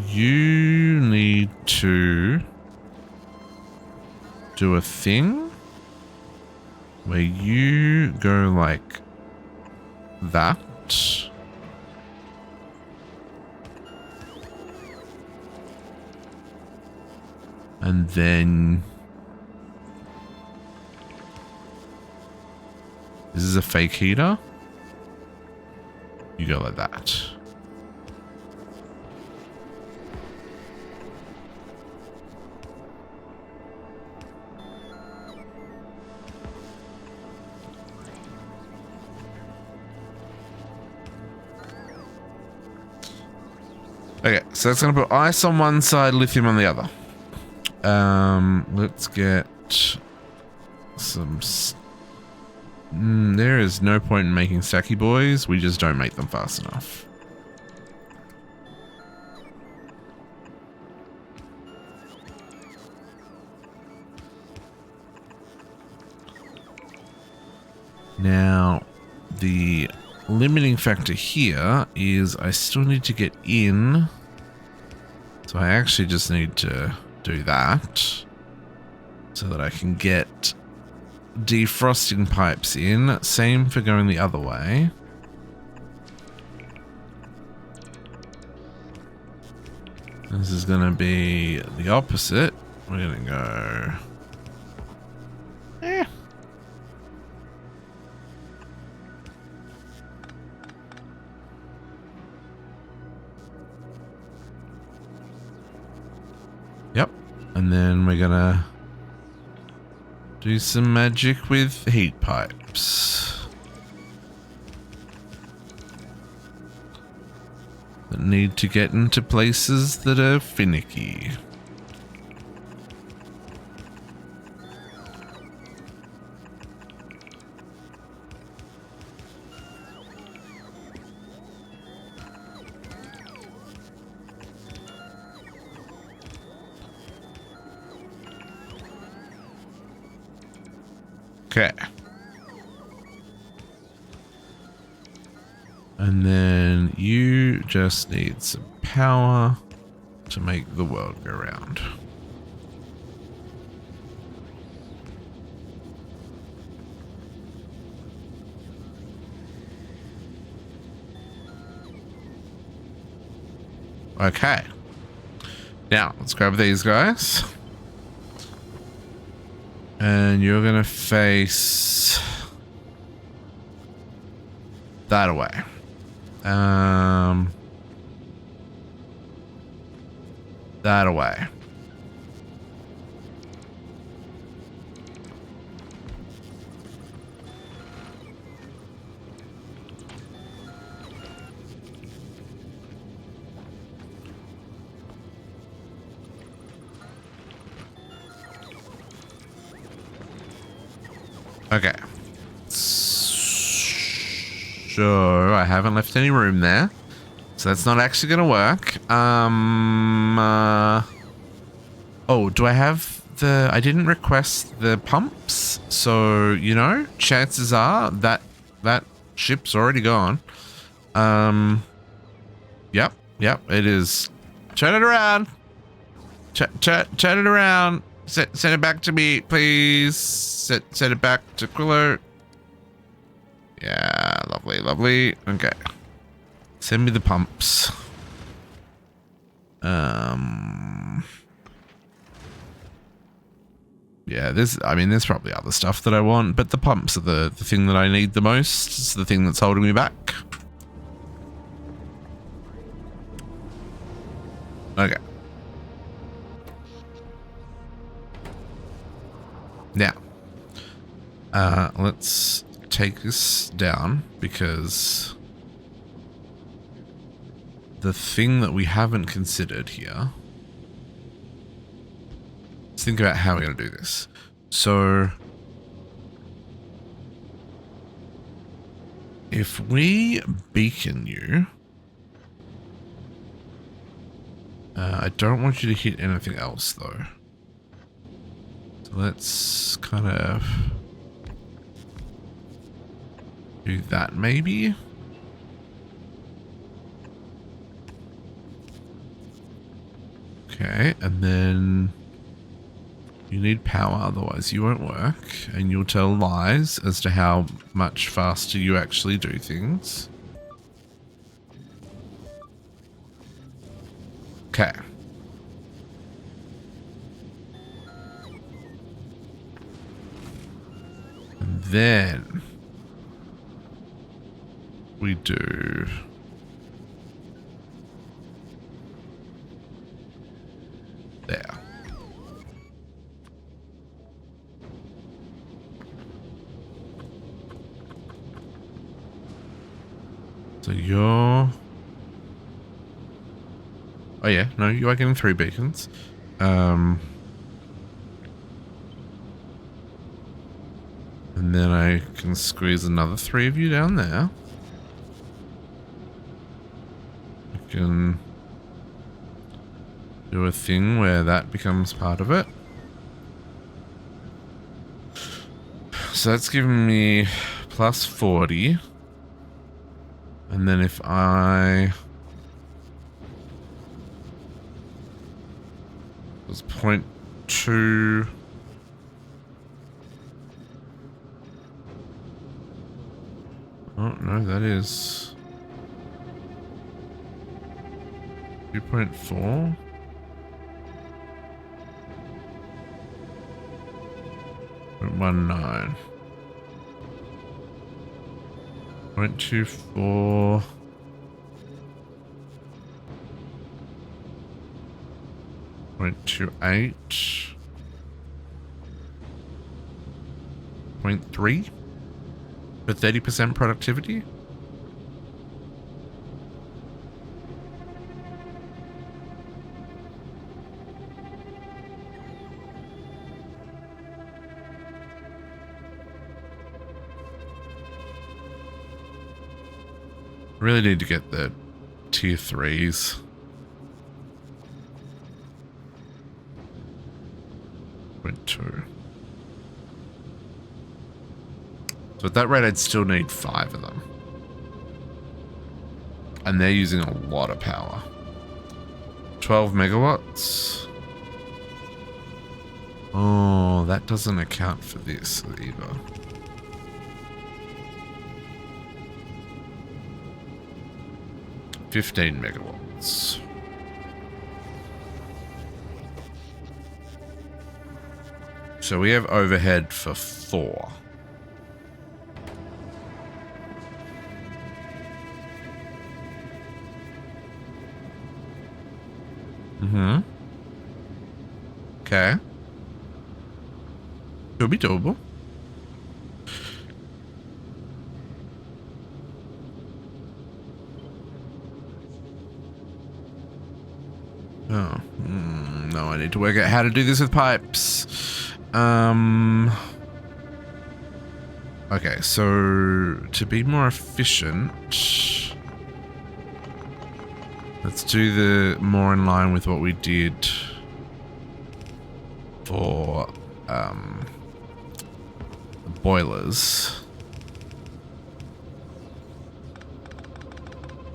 you need to do a thing where you go like that. And then this is a fake heater. You go like that. Okay, so that's going to put ice on one side, lithium on the other. Let's get some... there is no point in making stacky boys. We just don't make them fast enough. Now, the limiting factor here is I still need to get in. So I actually just need to do that so that I can get defrosting pipes in. Same for going the other way. This is going to be the opposite. We're going to go... Yep. And then we're going to do some magic with heat pipes that need to get into places that are finicky. Okay. And then you just need some power to make the world go round. Okay. Now, let's grab these guys. And you're going to face that away. That away. Okay. So I haven't left any room there. So that's not actually going to work. Oh, do I have the... I didn't request the pumps. So, you know, chances are that that ship's already gone. Yep, it is. Turn it around. Turn it around. Send it back to me, please. Send it back to Aquilo. Yeah, lovely. Okay. Send me the pumps. Yeah, there's probably other stuff that I want, but the pumps are the thing that I need the most. It's the thing that's holding me back. Okay. Now, let's take this down because the thing that we haven't considered here. Let's think about how we're going to do this. So, if we beacon you, I don't want you to hit anything else though. So let's kind of do that maybe. Okay, and then you need power, otherwise you won't work, and you'll tell lies as to how much faster you actually do things. Okay. And then we do there. So you're... Oh yeah, no, you are getting 3 beacons. And then I can squeeze another 3 of you down there. I can do a thing where that becomes part of it. So that's giving me plus 40. And then if I was 0.2. Oh, no, that is 2.4. .19. 0.24. 0.28. 0.3 for 30% productivity. Really need to get the tier 3s. .2. So at that rate, I'd still need 5 of them. And they're using a lot of power. 12 megawatts. Oh, that doesn't account for this either. $15 megawatts. So we have overhead for 4. Mm-hmm. Okay. Could be doable. Oh. No, I need to work out how to do this with pipes. Okay, so to be more efficient, let's do the more in line with what we did for the boilers.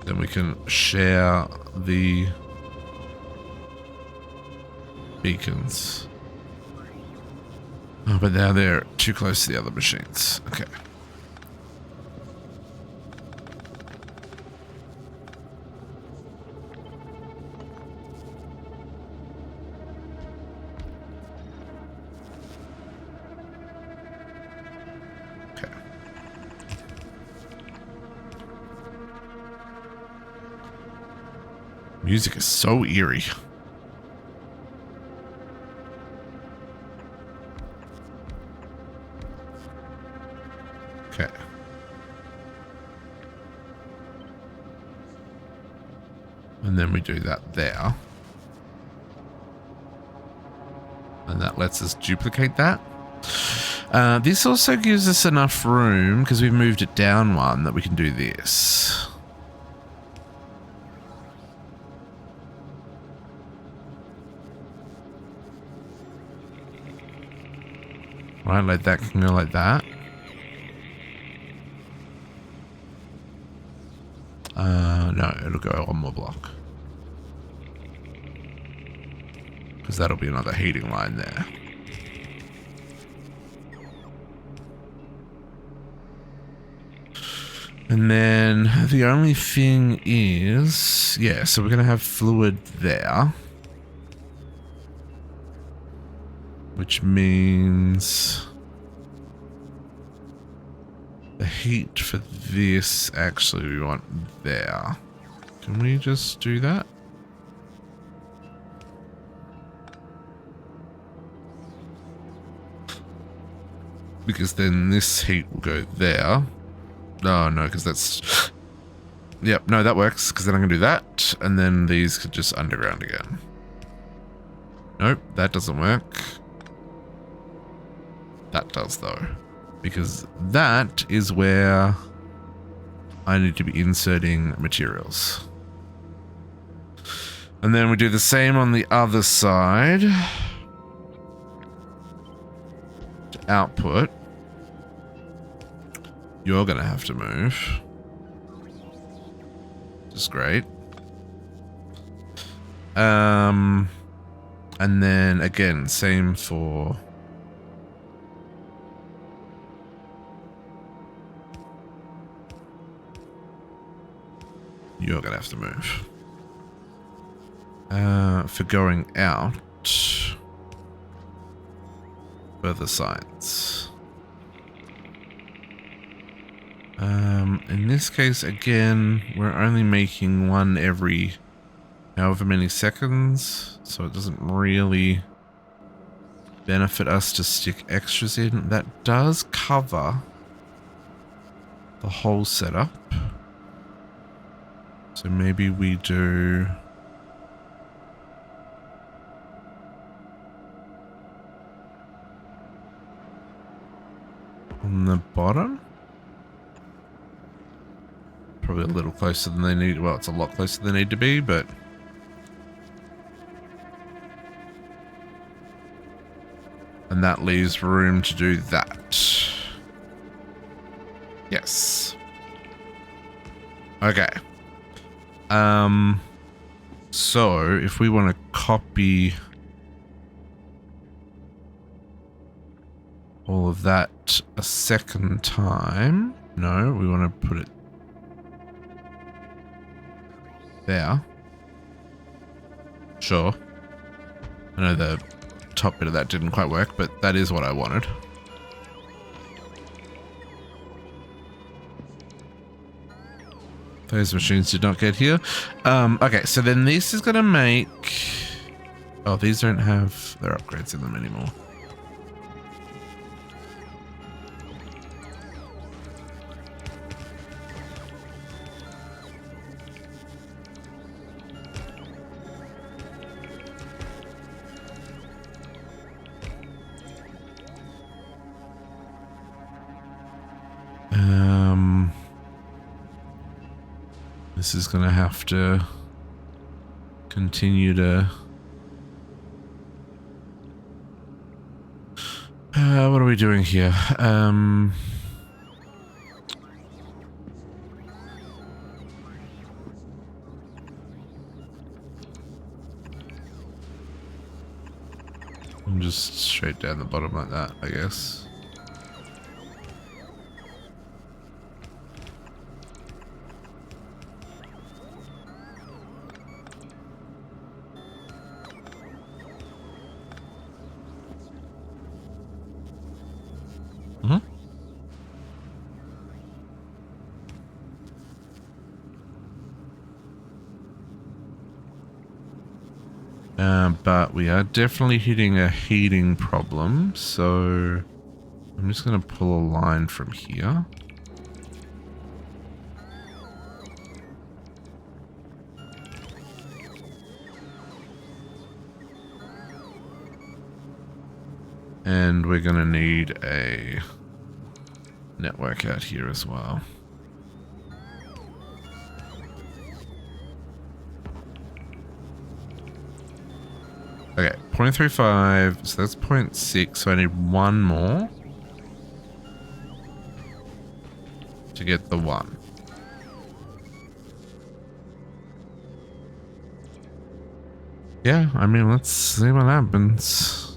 Then we can share the beacons. Oh, but now they're too close to the other machines. Okay. Okay. Music is so eerie. And then we do that there. And that lets us duplicate that. This also gives us enough room, because we've moved it down one, that we can do this. Right, like that can go like that. No, it'll go one more block. Because that'll be another heating line there. And then the only thing is, yeah, so we're going to have fluid there. Which means the heat for this, actually, we want there. Can we just do that? Because then this heat will go there. Oh, no, because that's... Yep, no, that works, because then I can do that, and then these could just underground again. Nope, that doesn't work. That does, though. Because that is where I need to be inserting materials. And then we do the same on the other side. To output. You're going to have to move. which is great. And then again, same for you're gonna have to move. For going out, further science. In this case, again, we're only making one every however many seconds, so it doesn't really benefit us to stick extras in. That does cover the whole setup. So maybe we do on the bottom. Probably a little closer than they need. Well, it's a lot closer than they need to be, but and that leaves room to do that. Yes. Okay. So if we want to copy all of that a second time, no, we want to put it there. Sure. I know the top bit of that didn't quite work, but that is what I wanted. Those machines did not get here. Okay, so then this is going to make... Oh, these don't have their upgrades in them anymore. This is going to have to continue to... what are we doing here? I'm just straight down the bottom like that, I guess. But we are definitely hitting a heating problem, so I'm just going to pull a line from here. And we're going to need a network out here as well. Okay, 0.35, so that's 0.6, so I need one more to get the 1. Yeah, I mean, let's see what happens.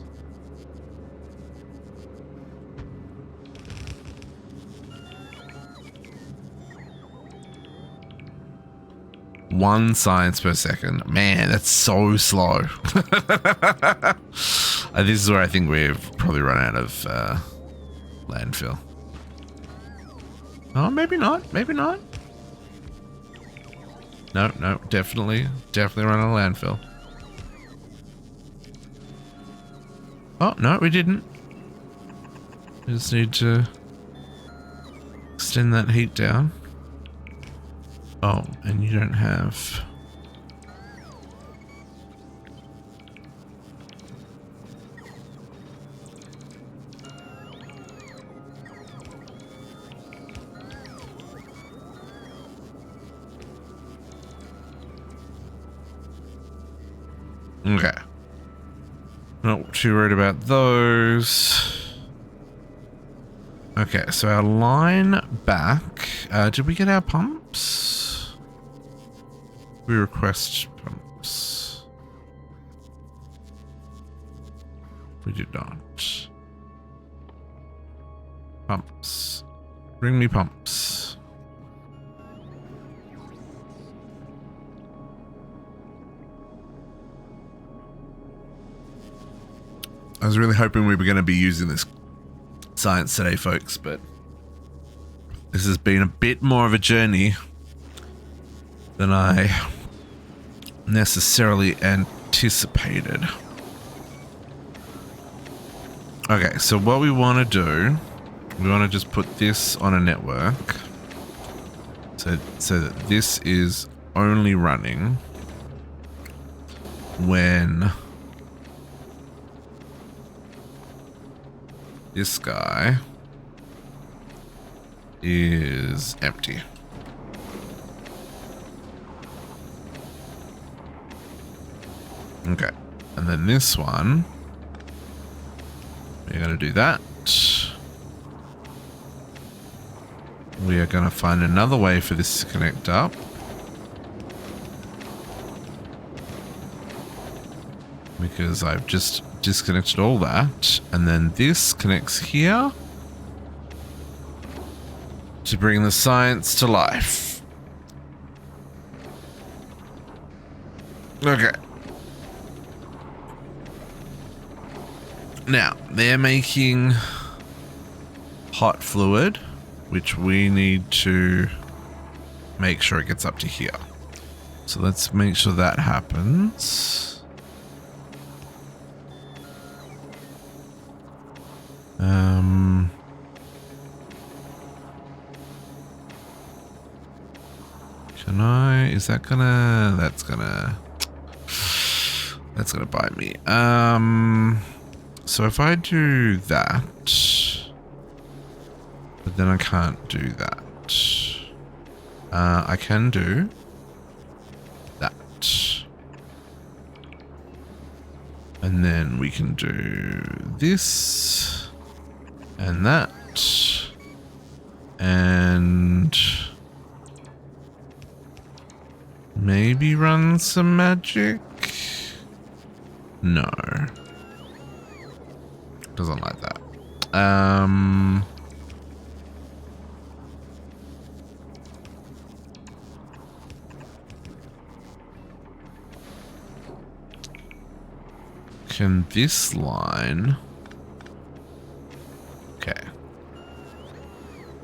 One science per second. Man, that's so slow. This is where I think we've probably run out of landfill. Oh, maybe not. Maybe not. No, no, definitely run out of landfill. Oh, no, we didn't. We just need to extend that heat down. Oh, and you don't have... Okay. Not too worried about those. Okay, so our line back... did we get our pumps? We request pumps. We did not. Pumps. Bring me pumps. I was really hoping we were going to be using this science today, folks, but this has been a bit more of a journey than I necessarily anticipated. Okay, so what we want to do, we want to just put this on a network so that this is only running when this guy is empty. Okay, and then this one, we're going to do that. We are going to find another way for this to connect up. Because I've just disconnected all that. And then this connects here to bring the science to life. Okay. Now, they're making hot fluid, which we need to make sure it gets up to here. So let's make sure that happens. Can I, is that gonna, that's gonna bite me. So if I do that, but then I can't do that. I can do that. And then we can do this and that. And maybe run some magic? No. Doesn't like that. Can this line... Okay.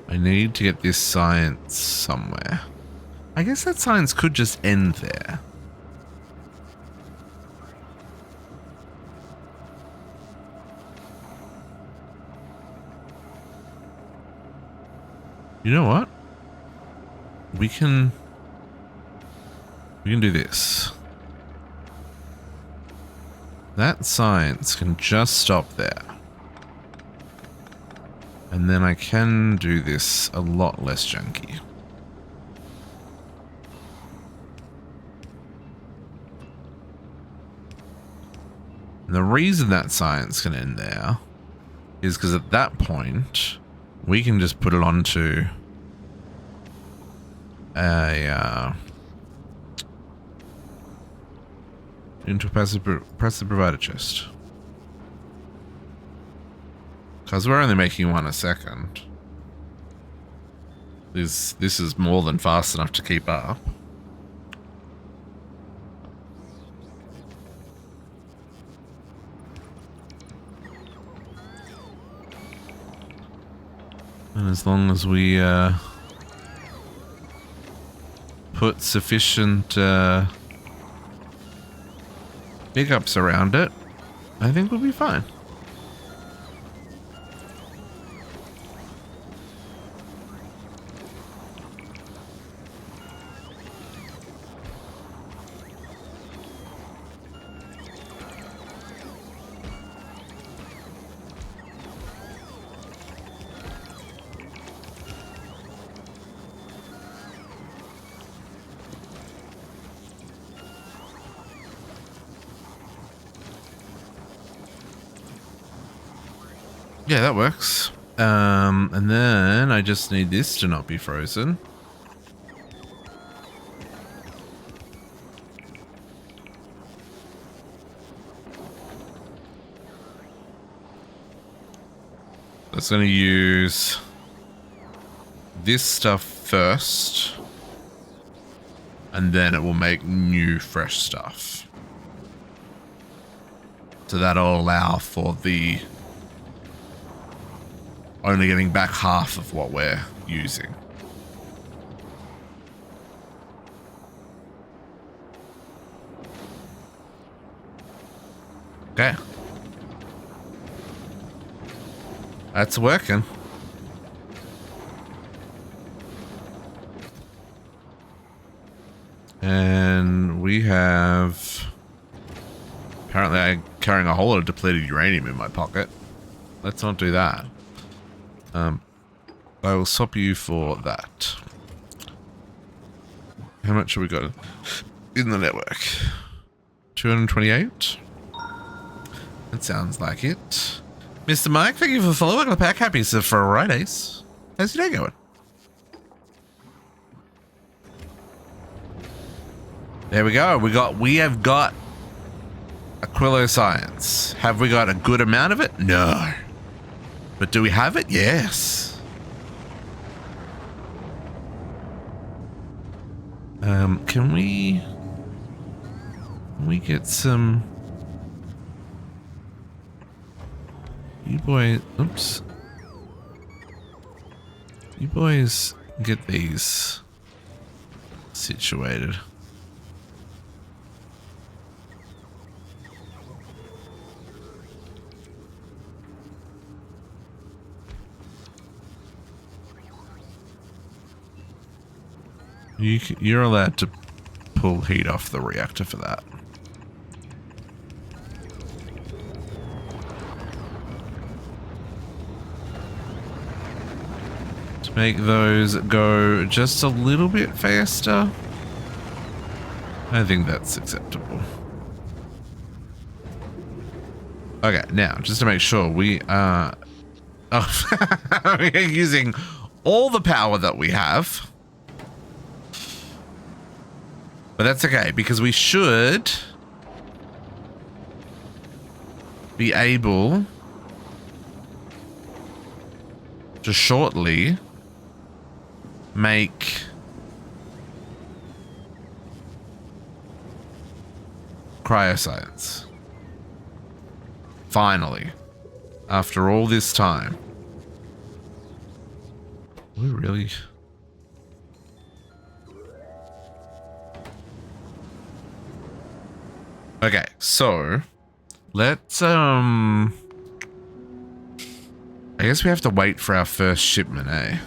I need to get this science somewhere. I guess that science could just end there. You know what? We can do this. That science can just stop there. And then I can do this a lot less junky. And the reason that science can end there is because at that point, we can just put it onto a into a passive provider chest. Because we're only making one a second. This is more than fast enough to keep up. And as long as we put sufficient pickups around it, I think we'll be fine. Yeah, that works. And then I just need this to not be frozen. It's going to use this stuff first, and then it will make new fresh stuff. So that'll allow for the only getting back half of what we're using. Okay. That's working. And we have... Apparently I'm carrying a whole lot of depleted uranium in my pocket. Let's not do that. I will swap you for that. How much have we got in the network? 228? That sounds like it. Mr. Mike, thank you for following the pack. Happy for Fridays. How's your day going? There we go. We have got Aquilo Science. Have we got a good amount of it? No. But do we have it? Yes. Can we get some... You boys, oops. You boys get these situated. You're allowed to pull heat off the reactor for that. To make those go just a little bit faster, I think that's acceptable. Okay, now, just to make sure we are... Oh, we are using all the power that we have. But that's okay, because we should be able to shortly make cryoscience. Finally, after all this time. We really... Okay, so let's I guess we have to wait for our first shipment, eh?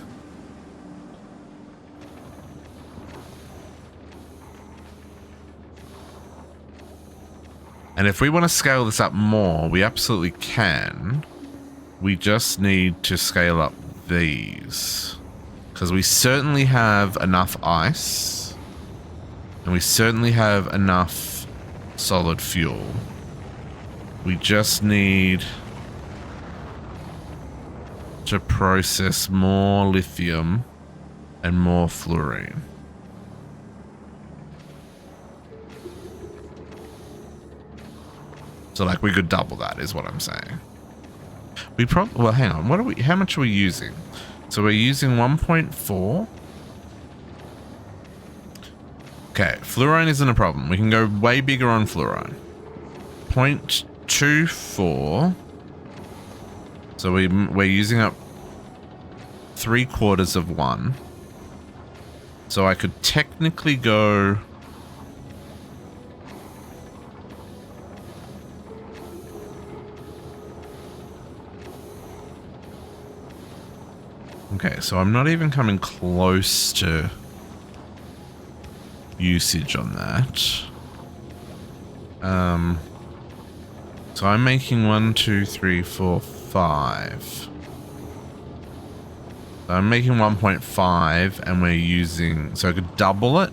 And if we want to scale this up more, we absolutely can. We just need to scale up these. Because we certainly have enough ice. And we certainly have enough solid fuel. We just need to process more lithium and more fluorine. So like we could double that is what I'm saying. We probably, well hang on, how much are we using? So we're using 1.4. Okay, fluorine isn't a problem. We can go way bigger on fluorine. 0.24. So we're using up 3/4 of one. So I could technically go... Okay, so I'm not even coming close to usage on that. So I'm making 1, 2, 3, 4, 5. So I'm making 1.5 and we're using, so I could double it.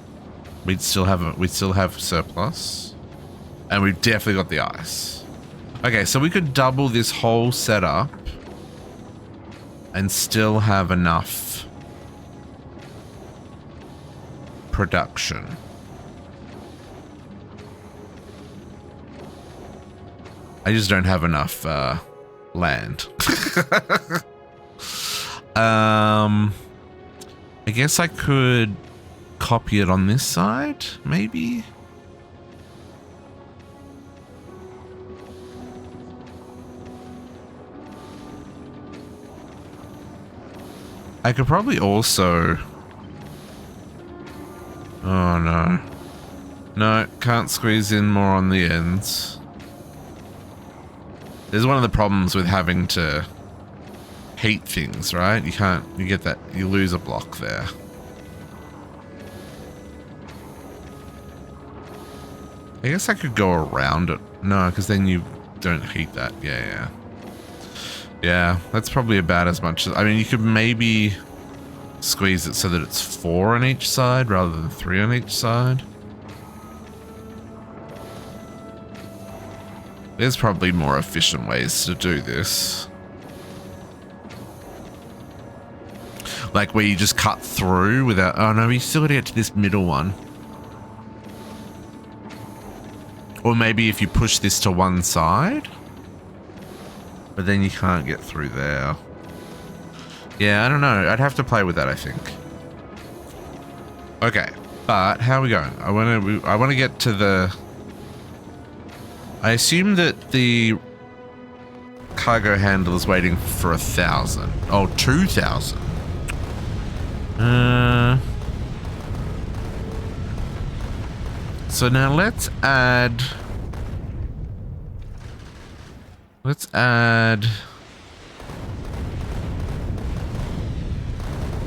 We'd still have surplus. And we've definitely got the ice. Okay, so we could double this whole setup and still have enough production. I just don't have enough land. I guess I could copy it on this side, maybe. I could probably also... Oh no. No, can't squeeze in more on the ends. There's one of the problems with having to heat things, right? You can't, you get that, you lose a block there. I guess I could go around it. No, because then you don't heat that. Yeah. Yeah, that's probably about as much as... I mean, you could maybe squeeze it so that it's 4 on each side rather than 3 on each side. There's probably more efficient ways to do this. Like where you just cut through without... Oh no, you still gotta get to this middle one. Or maybe if you push this to one side. But then you can't get through there. Yeah, I don't know. I'd have to play with that, I think. Okay, but how are we going? I want to get to the... I assume that the cargo handle is waiting for 1,000. Oh, 2,000. So now let's add...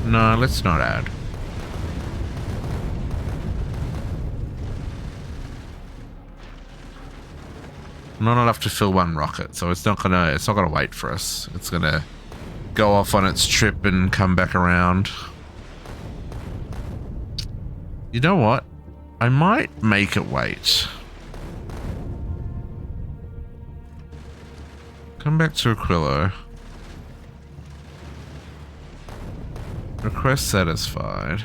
No, let's not add. Not enough to fill one rocket, so it's not gonna wait for us. It's gonna go off on its trip and come back around. You know what? I might make it wait. Come back to Aquilo. Request satisfied.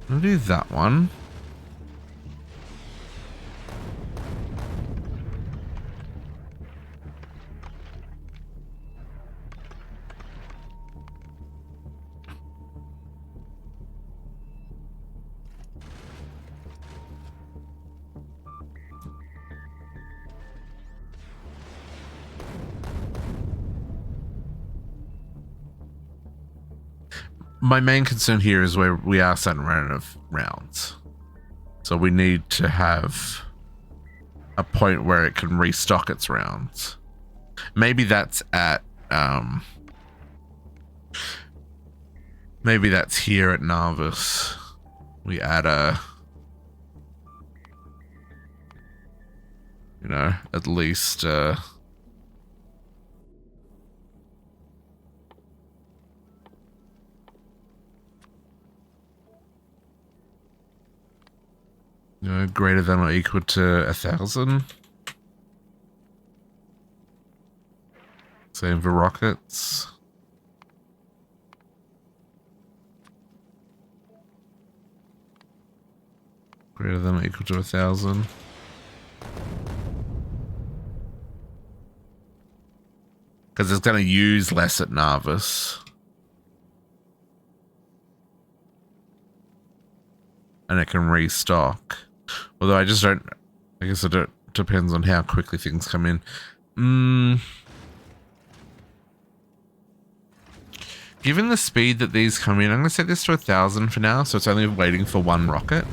I'll do that one. My main concern here is where we are starting to run out of rounds. So we need to have a point where it can restock its rounds. Maybe that's at, maybe that's here at Narvis. We add a, you know, at least, you know, greater than or equal to 1,000. Same for rockets. Greater than or equal to 1,000. Because it's going to use less at Narvis. And it can restock. Although I just don't... I guess it depends on how quickly things come in. Given the speed that these come in, I'm going to set this to 1,000 for now, so it's only waiting for one rocket.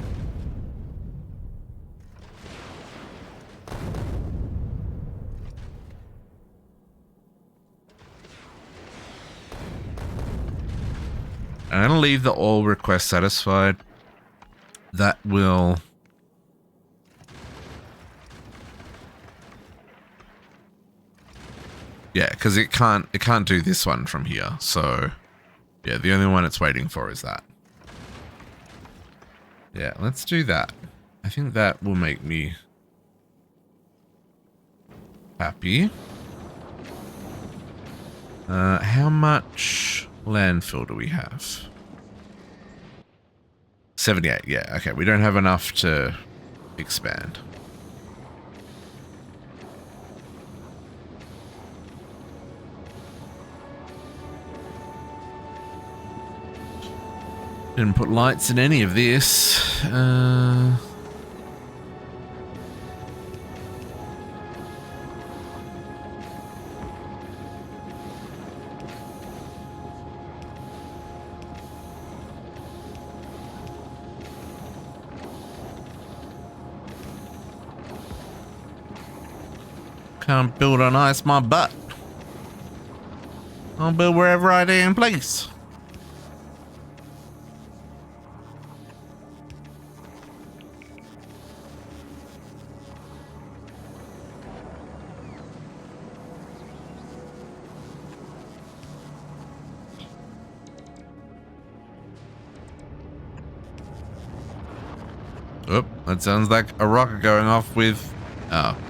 I'm going to leave the all requests satisfied. That will... Yeah, because it can't do this one from here. So, yeah, the only one it's waiting for is that. Yeah, let's do that. I think that will make me happy. How much landfill do we have? 78, yeah, okay. We don't have enough to expand. Didn't put lights in any of this. Can't build on ice my butt. I'll build wherever I damn please. Oh, that sounds like a rocket going off with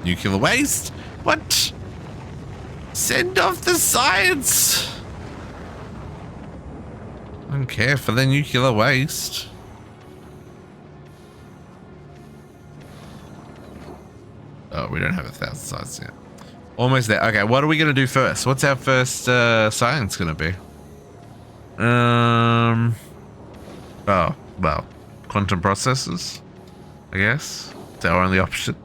nuclear waste. What? Send off the science. I don't care for the nuclear waste. Oh, we don't have 1,000 science yet. Almost there. Okay, what are we gonna do first? What's our first science gonna be? Oh, well, quantum processors, I guess. It's our only option.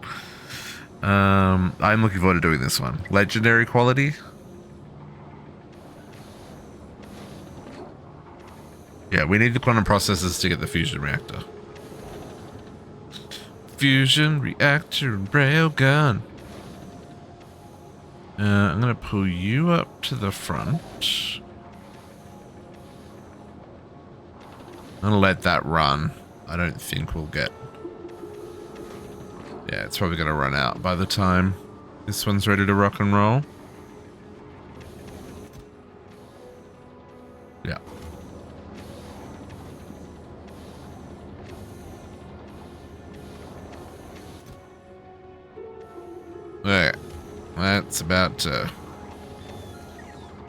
I'm looking forward to doing this one. Legendary quality. Yeah, we need the quantum processors to get the fusion reactor. Fusion reactor and railgun. I'm gonna pull you up to the front. I'm gonna let that run. I don't think we'll get... Yeah, it's probably gonna run out by the time this one's ready to rock and roll. Yeah. Okay. That's about to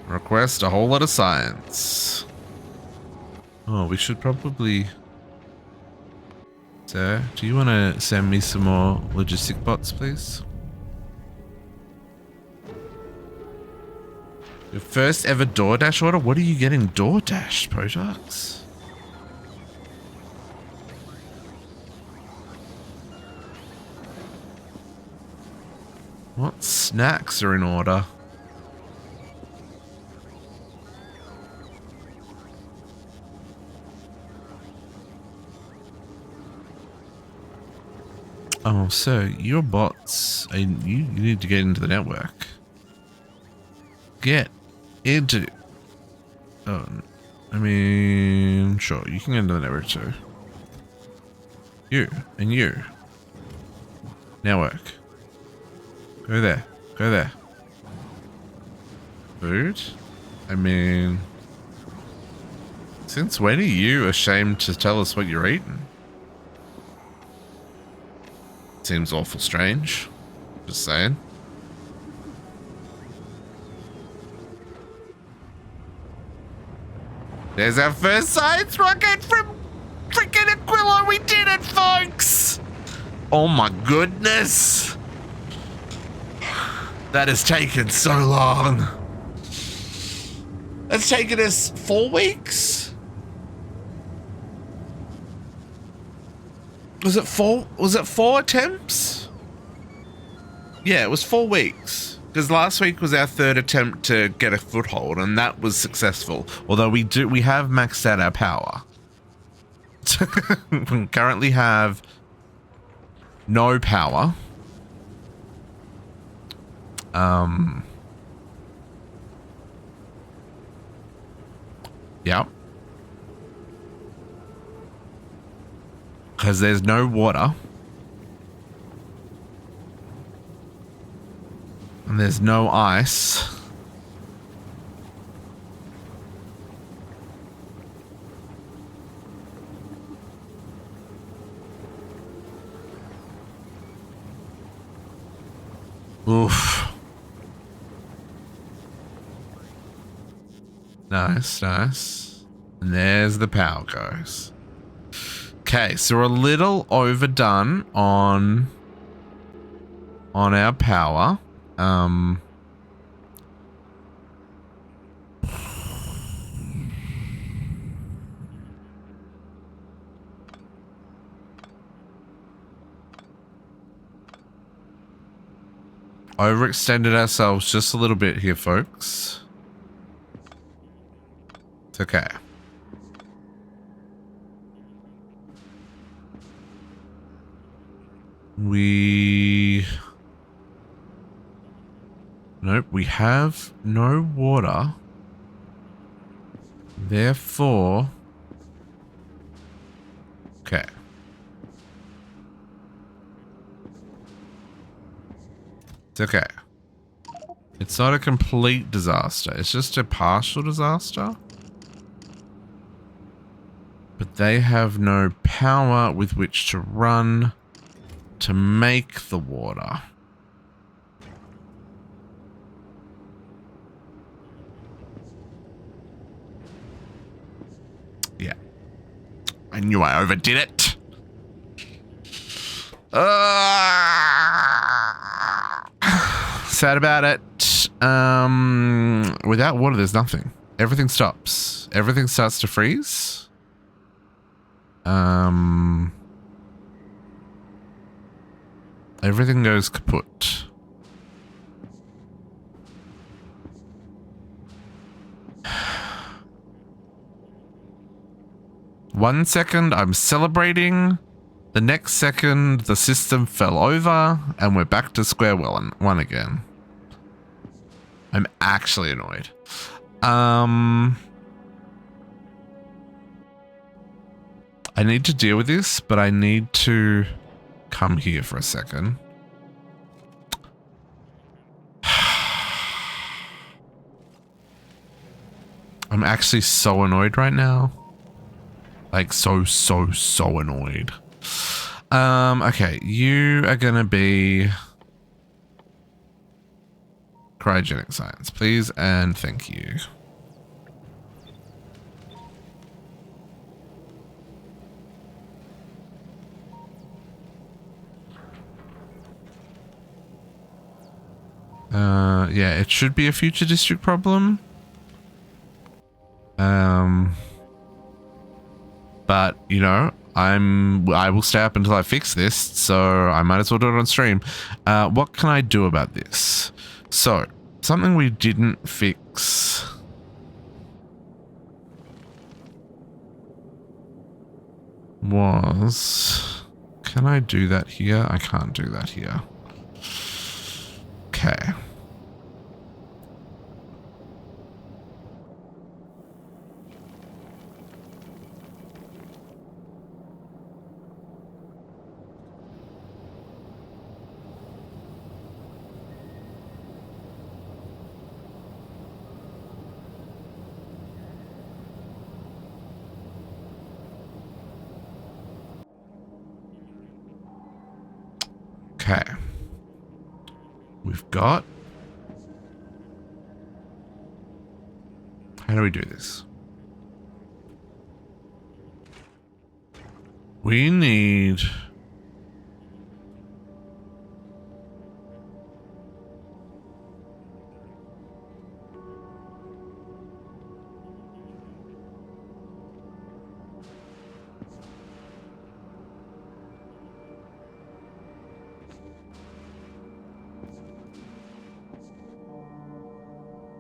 request a whole lot of science. Oh, we should probably... Sir, do you want to send me some more logistic bots, please? Your first ever DoorDash order? What are you getting DoorDash, Potox? What snacks are in order? Oh, so your bots, you need to get into the network. Get into... Oh, I mean, sure, you can get into the network too. You, and you. Network. Go there, go there. Food? I mean... Since when are you ashamed to tell us what you're eating? Seems awful strange. Just saying. There's our first science rocket from freaking Aquilo. We did it, folks! Oh my goodness. That has taken so long. That's taken us 4 weeks? Was it 4 attempts? Yeah, it was 4 weeks. Because last week was our 3rd attempt to get a foothold, and that was successful. Although we have maxed out our power. We currently have no power. Yeah. Because there's no water. And there's no ice. Oof. Nice, nice. And there's the power goes. Okay, so we're a little overdone on our power. Overextended ourselves just a little bit here, folks. It's okay. Nope, we have no water. Therefore... Okay. It's okay. It's not a complete disaster. It's just a partial disaster. But they have no power with which to run to make the water. Yeah. I knew I overdid it. Sad about it. Without water, there's nothing. Everything stops. Everything starts to freeze. Everything goes kaput. One second, I'm celebrating. The next second, the system fell over, and we're back to square one again. I'm actually annoyed. I need to deal with this, but I need to come here for a second. I'm actually so annoyed right now. Like, so annoyed. Okay, you are gonna be Cryogenic Science, please, and thank you. Yeah, it should be a future district problem. But, you know, I will stay up until I fix this, so I might as well do it on stream. What can I do about this? So, something we didn't fix was... Can I do that here? I can't do that here. Okay. Okay. We've got... How do we do this? We need...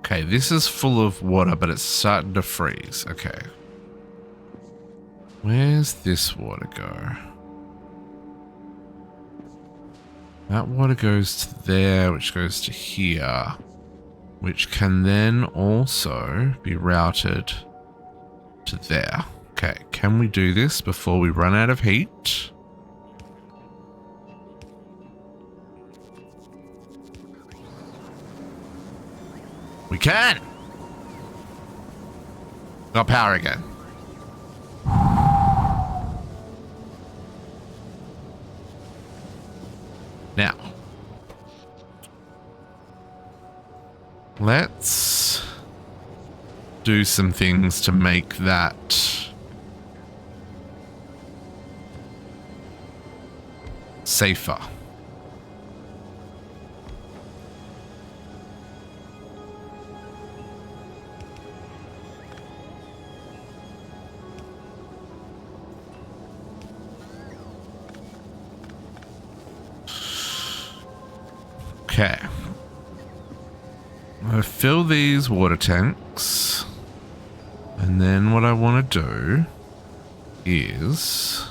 Okay, this is full of water, but it's starting to freeze. Okay. Where's this water go? That water goes to there, which goes to here, which can then also be routed to there. Okay, can we do this before we run out of heat? We can! Got power again. Now, let's do some things to make that safer. Okay. I'm going to fill these water tanks. And then what I want to do is...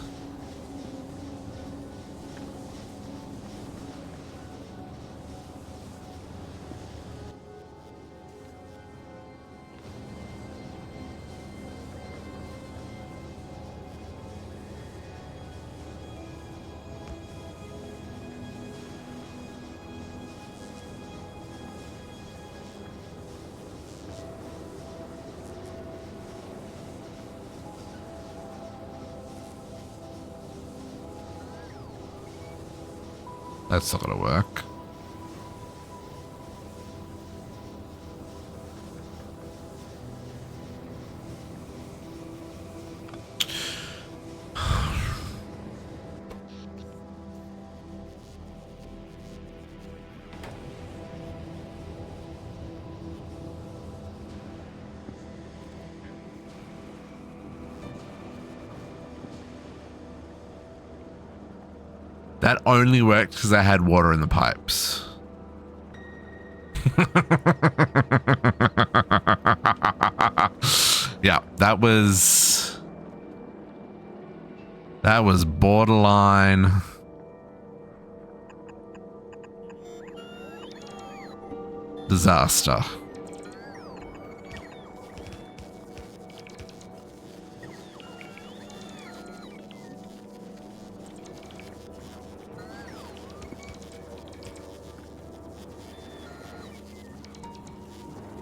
That's not gonna work. That only worked because I had water in the pipes. Yeah, that was borderline. Disaster.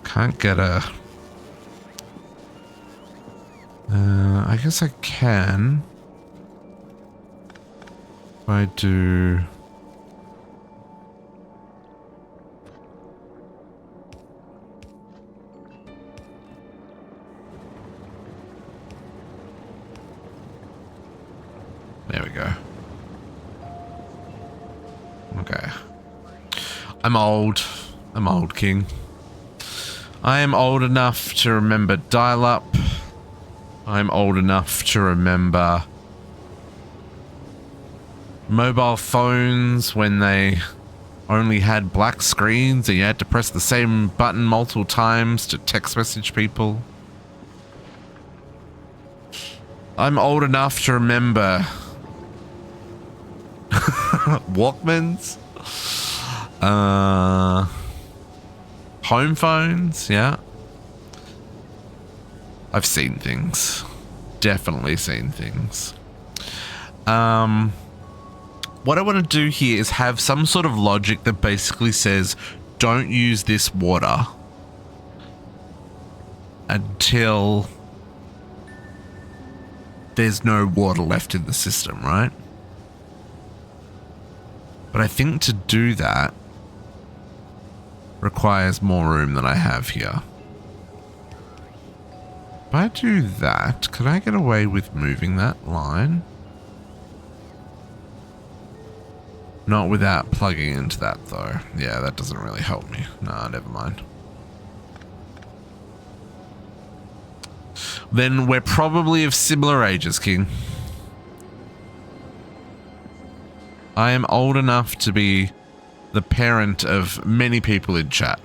Can't get a... I guess I can. If I do... There we go. Okay. I'm old. I'm old, King. I am old enough to remember dial-up. I'm old enough to remember mobile phones when they only had black screens and you had to press the same button multiple times to text message people. I'm old enough to remember Walkmans. Home phones, yeah. I've seen things. Definitely seen things. What I want to do here is have some sort of logic that basically says, don't use this water until there's no water left in the system, right? But I think to do that requires more room than I have here. If I do that, can I get away with moving that line? Not without plugging into that though. Yeah, that doesn't really help me. Nah, never mind. Then we're probably of similar ages, King. I am old enough to be the parent of many people in chat.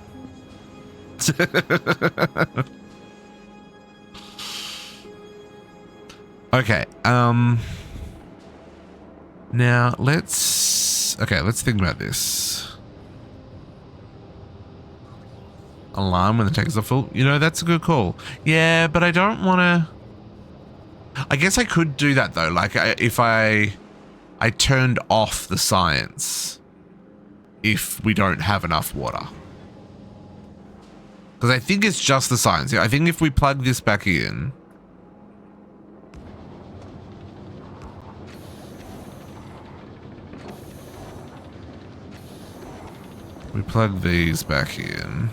Okay, now let's think about this. Alarm when the tanks are full. You know, that's a good call. Yeah, but I don't want to... I guess I could do that though. Like if I turned off the science if we don't have enough water. Because I think it's just the science. I think if we plug this back in... We plug these back in.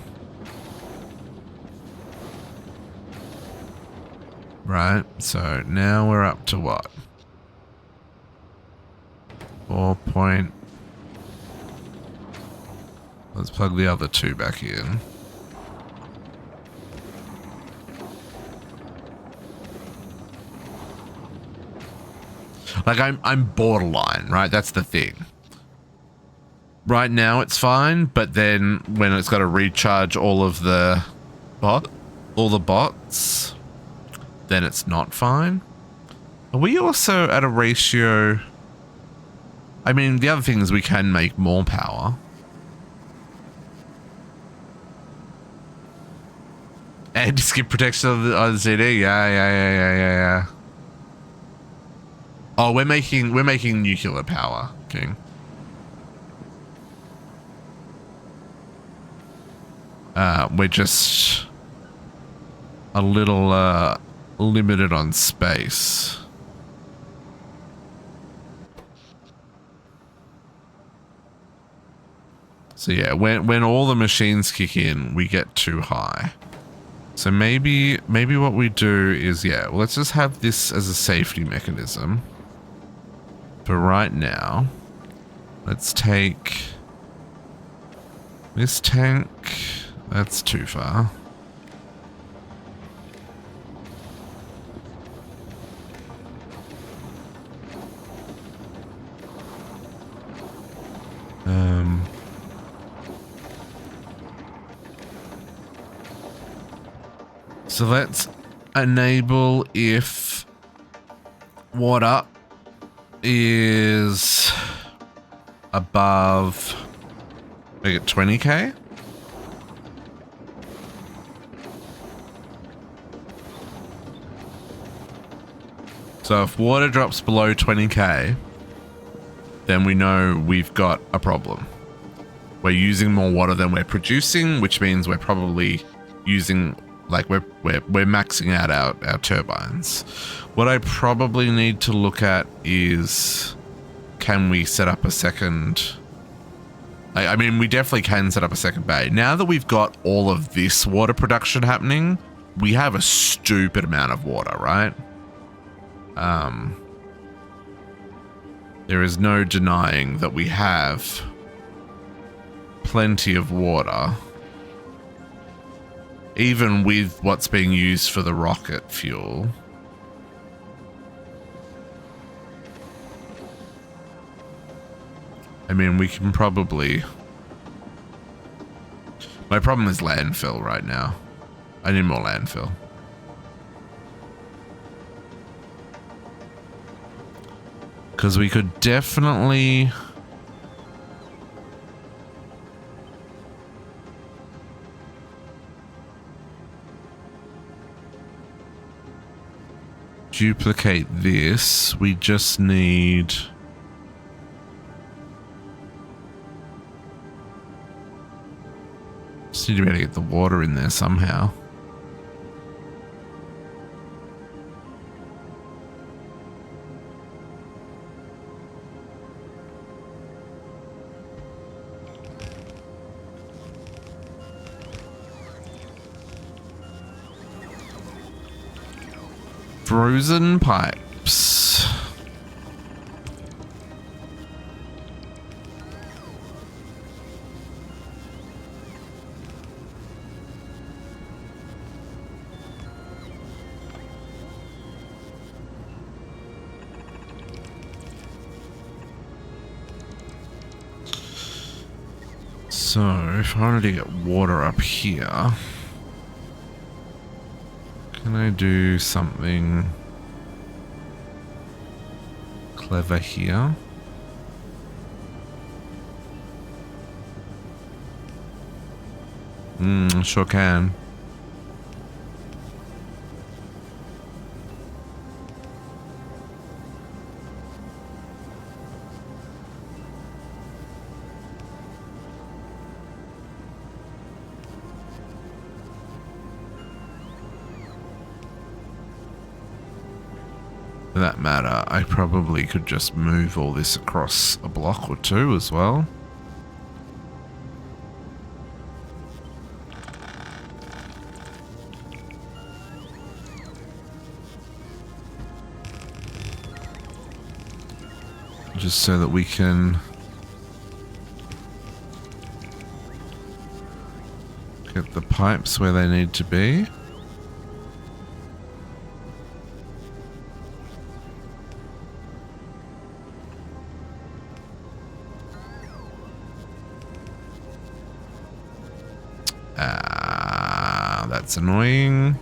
Right, so now we're up to what? 4 point. Let's plug the other two back in. Like I'm borderline, right? That's the thing. Right now it's fine, but then when it's got to recharge all the bots, then it's not fine. Are we also at a ratio? I mean, the other thing is we can make more power. Anti-skip protection of the CD. Yeah. Oh, we're making nuclear power, King. We're just a little limited on space. So yeah, when all the machines kick in, we get too high. So maybe what we do is, yeah, well, let's just have this as a safety mechanism. For right now, let's take this tank. That's too far. So let's enable if water is above, make it 20k. So if water drops below 20k, then we know we've got a problem. We're using more water than we're producing, which means we're probably using, like, we're maxing out our turbines. What I probably need to look at is, can we set up a second? I mean, we definitely can set up a second bay. Now that we've got all of this water production happening, we have a stupid amount of water, right? There is no denying that we have plenty of water, even with what's being used for the rocket fuel. I mean, we can probably... My problem is landfill right now. I need more landfill. Because we could definitely... duplicate this. We just need... Just need to be able to get the water in there somehow. Frozen pipes. So, if I wanted to get water up here, can I do something clever here? Sure can. For that matter, I probably could just move all this across a block or two as well. Just so that we can get the pipes where they need to be. That's annoying.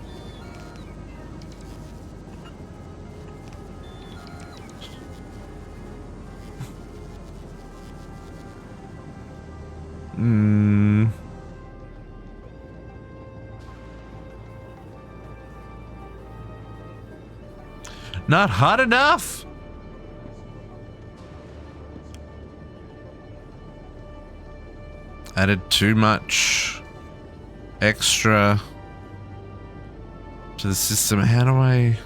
Not hot enough. Added too much extra to the system. How do I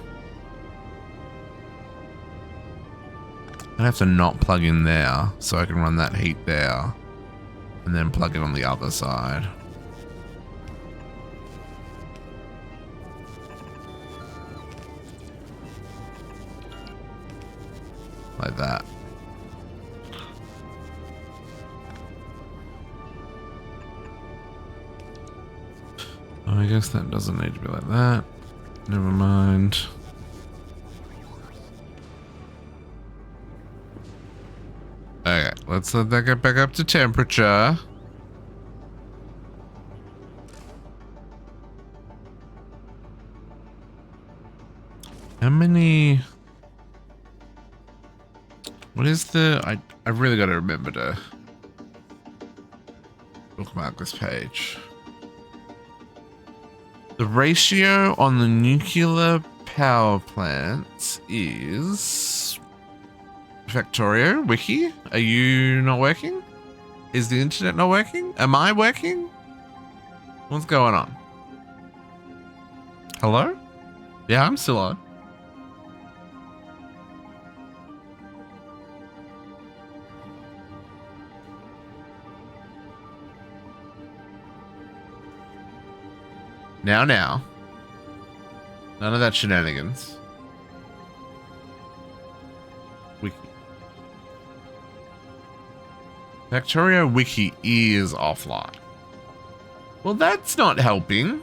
have to not plug in there so I can run that heat there and then plug it on the other side. Like that. Oh, I guess that doesn't need to be like that. Never mind. Okay, let's let that get back up to temperature. How many... What is the... I've really got to remember to bookmark this page. The ratio on the nuclear power plants is... Factorio, wiki? Are you not working? Is the internet not working? Am I working? What's going on? Hello? Yeah, I'm still on. Now. None of that shenanigans. Wiki. Factorio wiki is offline. Well, that's not helping.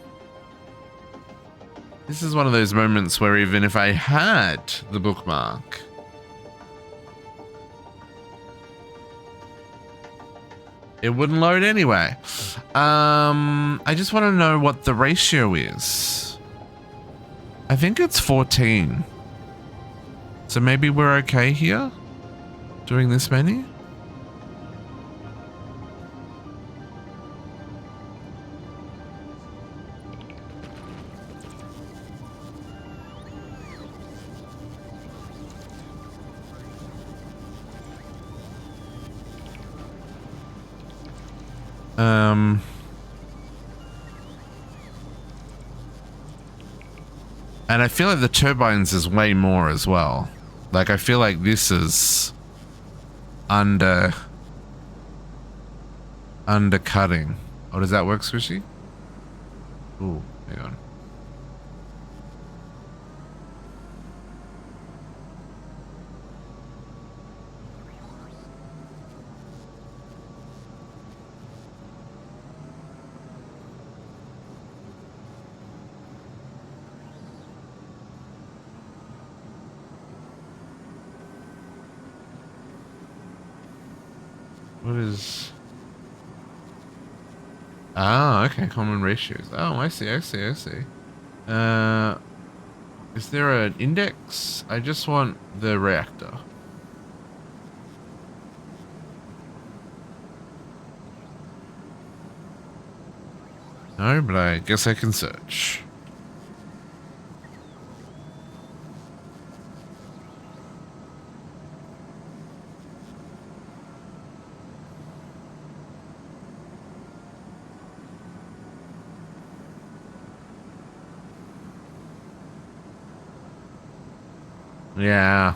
This is one of those moments where even if I had the bookmark, it wouldn't load anyway. I just want to know what the ratio is. I think it's 14. So maybe we're okay here? Doing this many? And I feel like the turbines is way more as well. Like, I feel like this is undercutting. Oh, does that work, Squishy? Ooh, hang on. What is... Ah, okay, common ratios. Oh, I see. Is there an index? I just want the reactor. No, but I guess I can search. Yeah.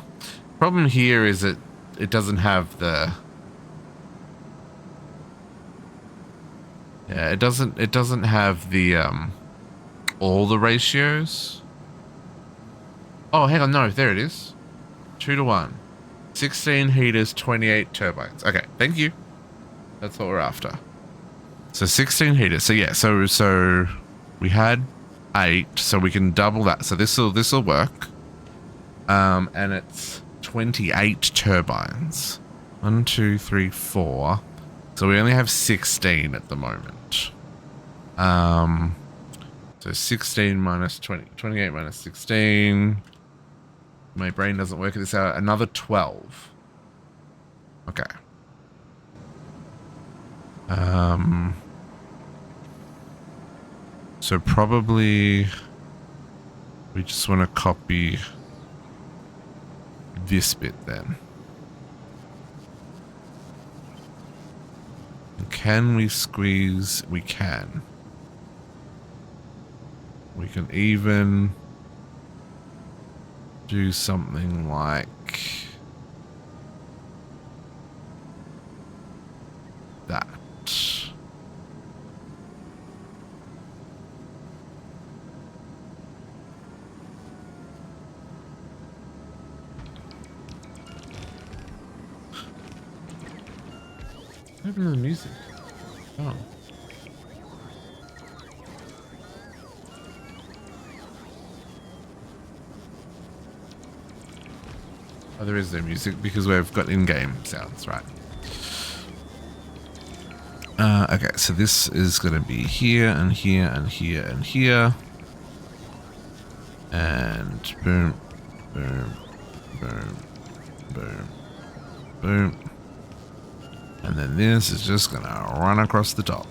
Problem here is that it doesn't have the... Yeah, it doesn't have the all the ratios. Oh, hang on, no, there it is. 2 to 1. 16 heaters, 28 turbines. Okay, thank you. That's what we're after. So 16 heaters. So yeah, so we had 8, so we can double that. So this'll work. And it's 28 turbines. 1, 2, 3, 4. So we only have 16 at the moment. So 16 minus 20, 28 minus 16. My brain doesn't work this out. Another 12. Okay. So probably we just want to copy this bit then. Can we squeeze? We can. We can even do something like that. What happened to the music? Oh. Oh, there is no music because we've got in-game sounds, right? Okay, so this is going to be here and here and here and here. And boom, boom, boom, boom, boom. And then this is just going to run across the top.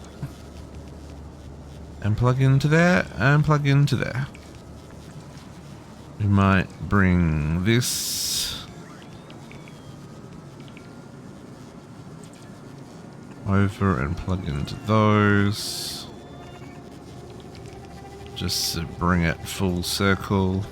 And plug into there, and plug into there. We might bring this over and plug into those. Just to bring it full circle.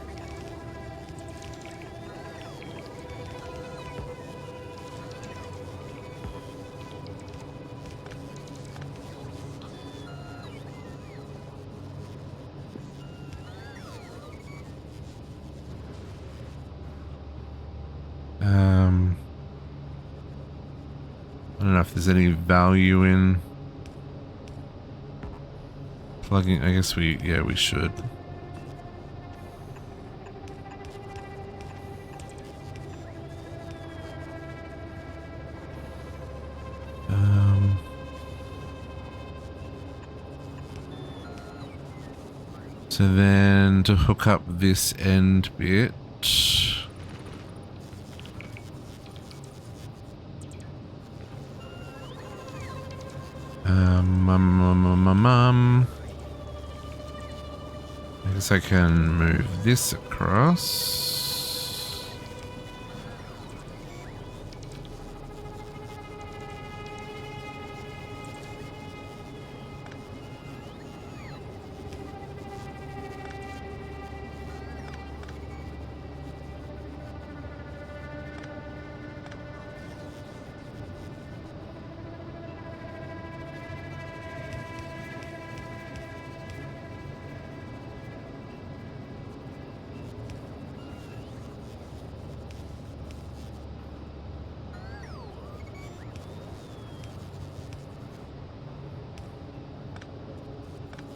I don't know if there's any value in plugging. I guess we should. So then to hook up this end bit, I guess I can move this across.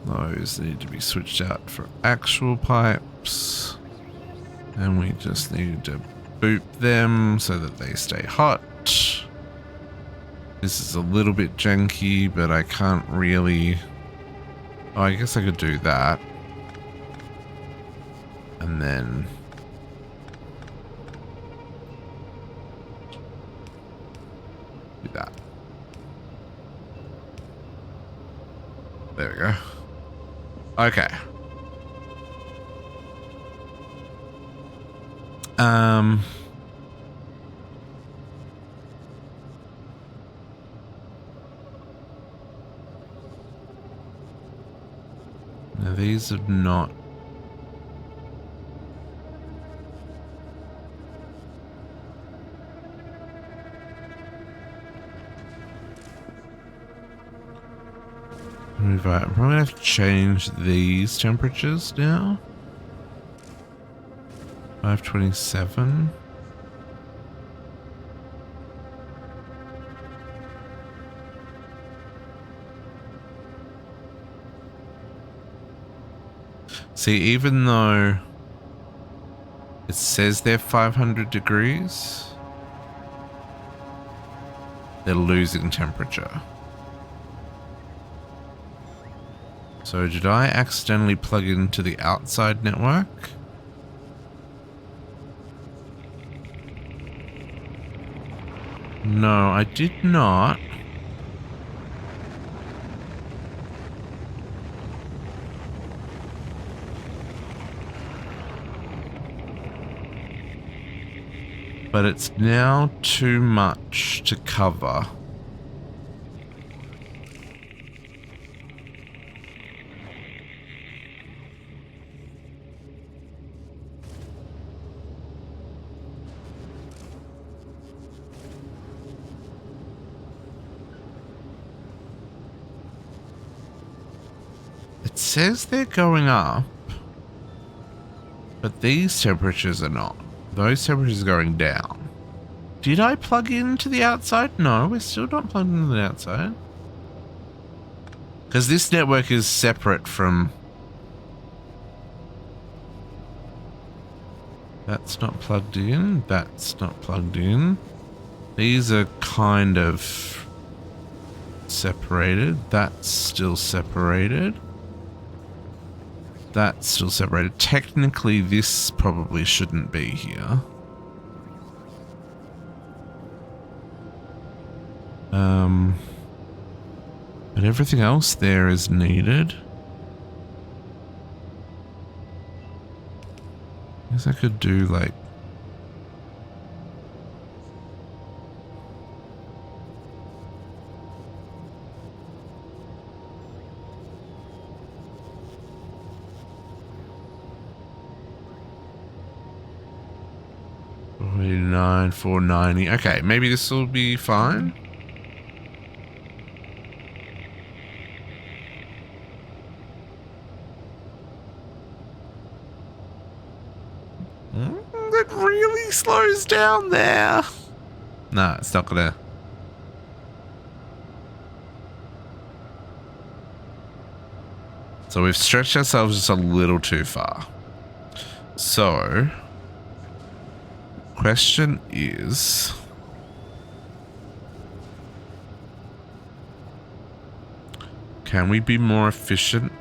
Those need to be switched out for actual pipes. And we just need to boop them so that they stay hot. This is a little bit janky, but I can't really... Oh, I guess I could do that. And then... do that. There we go. Okay. Now these are not... I'm probably gonna have to change these temperatures now. 527. See, even though it says they're 500 degrees, they're losing temperature. So did I accidentally plug into the outside network? No, I did not. But it's now too much to cover. It says they're going up, but these temperatures are not. Those temperatures are going down. Did I plug into the outside? No, we're still not plugged into the outside. Because this network is separate from... That's not plugged in. That's not plugged in. These are kind of separated. That's still separated. That's still separated. Technically, this probably shouldn't be here. But everything else there is needed. I guess I could do like... $49, $490. Okay, maybe this will be fine. It really slows down there. No, it's not gonna. So we've stretched ourselves just a little too far. So, question is, can we be more efficient?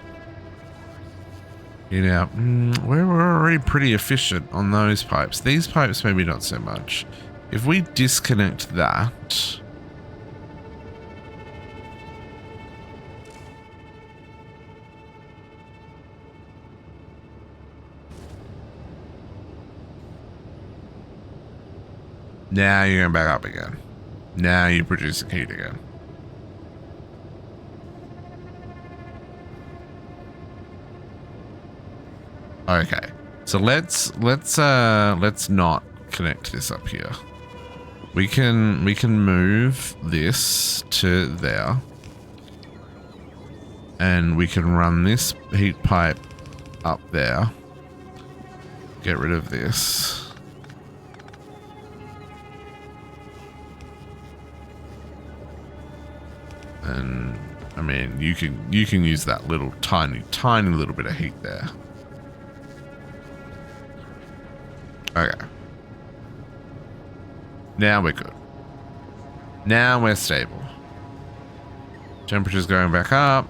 You know, we're already pretty efficient on those pipes. These pipes, maybe not so much. If we disconnect that... Now you're going back up again. Now you're producing heat again. Okay, so let's not connect this up here. We can move this to there, and we can run this heat pipe up there. Get rid of this. And I mean, you can use that little tiny little bit of heat there. Okay. Now we're good. Now we're stable. Temperature's going back up.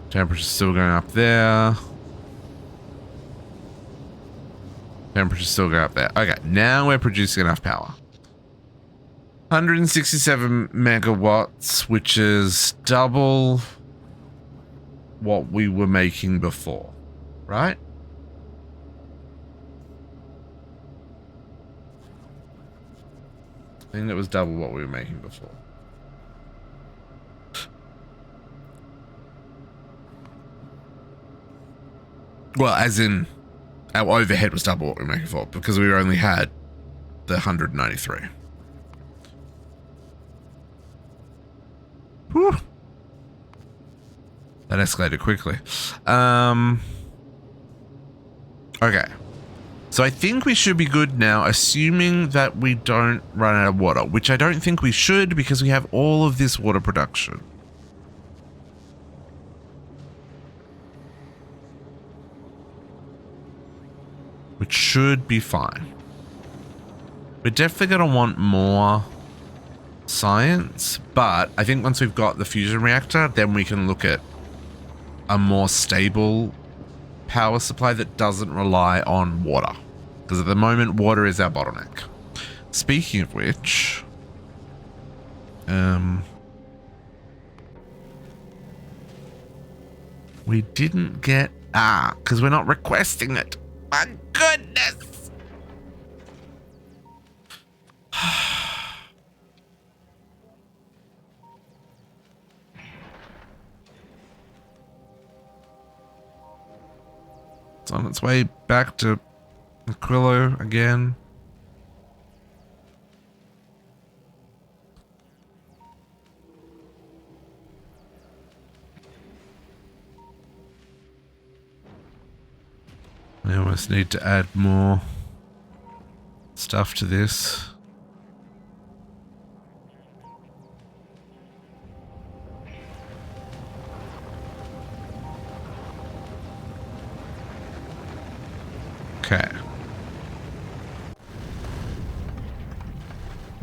Temperature's still going up there. Temperature's still going up there. Okay, now we're producing enough power. 167 megawatts, which is double what we were making before, right? I think that was double what we were making before. Well, as in, our overhead was double what we were making before, because we only had the 193. Whew. That escalated quickly. Okay. So I think we should be good now, assuming that we don't run out of water, which I don't think we should because we have all of this water production. which should be fine. We're definitely going to want more science, but I think once we've got the fusion reactor, then we can look at a more stable power supply that doesn't rely on water. Because at the moment, water is our bottleneck. Speaking of which, we didn't get, because we're not requesting it. My goodness. It's on its way back to Aquilo again. We almost need to add more stuff to this. Okay.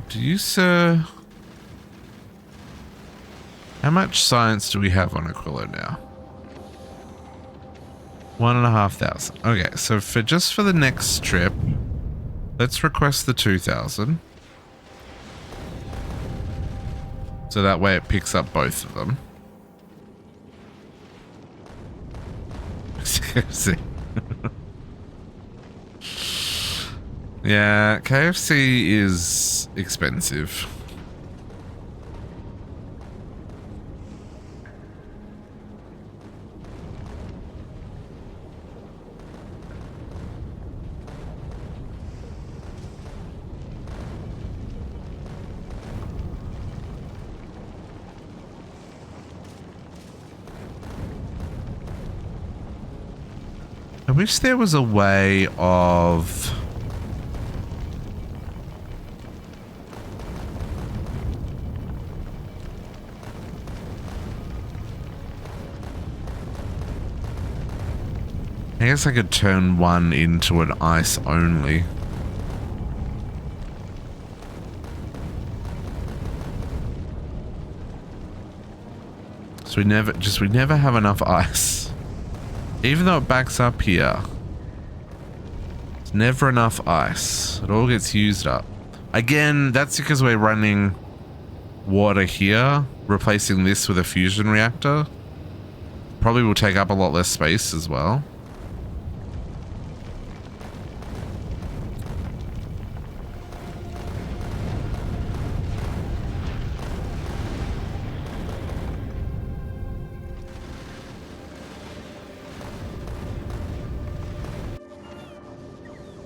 Do you, sir? How much science do we have on Aquilo now? 1,500. Okay, so for the next trip, let's request the 2,000. So that way it picks up both of them. See. Yeah, KFC is expensive. I wish there was a way of... I guess I could turn one into an ice only. So we never have enough ice. Even though it backs up here. It's never enough ice. It all gets used up. Again, that's because we're running water here, replacing this with a fusion reactor. Probably will take up a lot less space as well.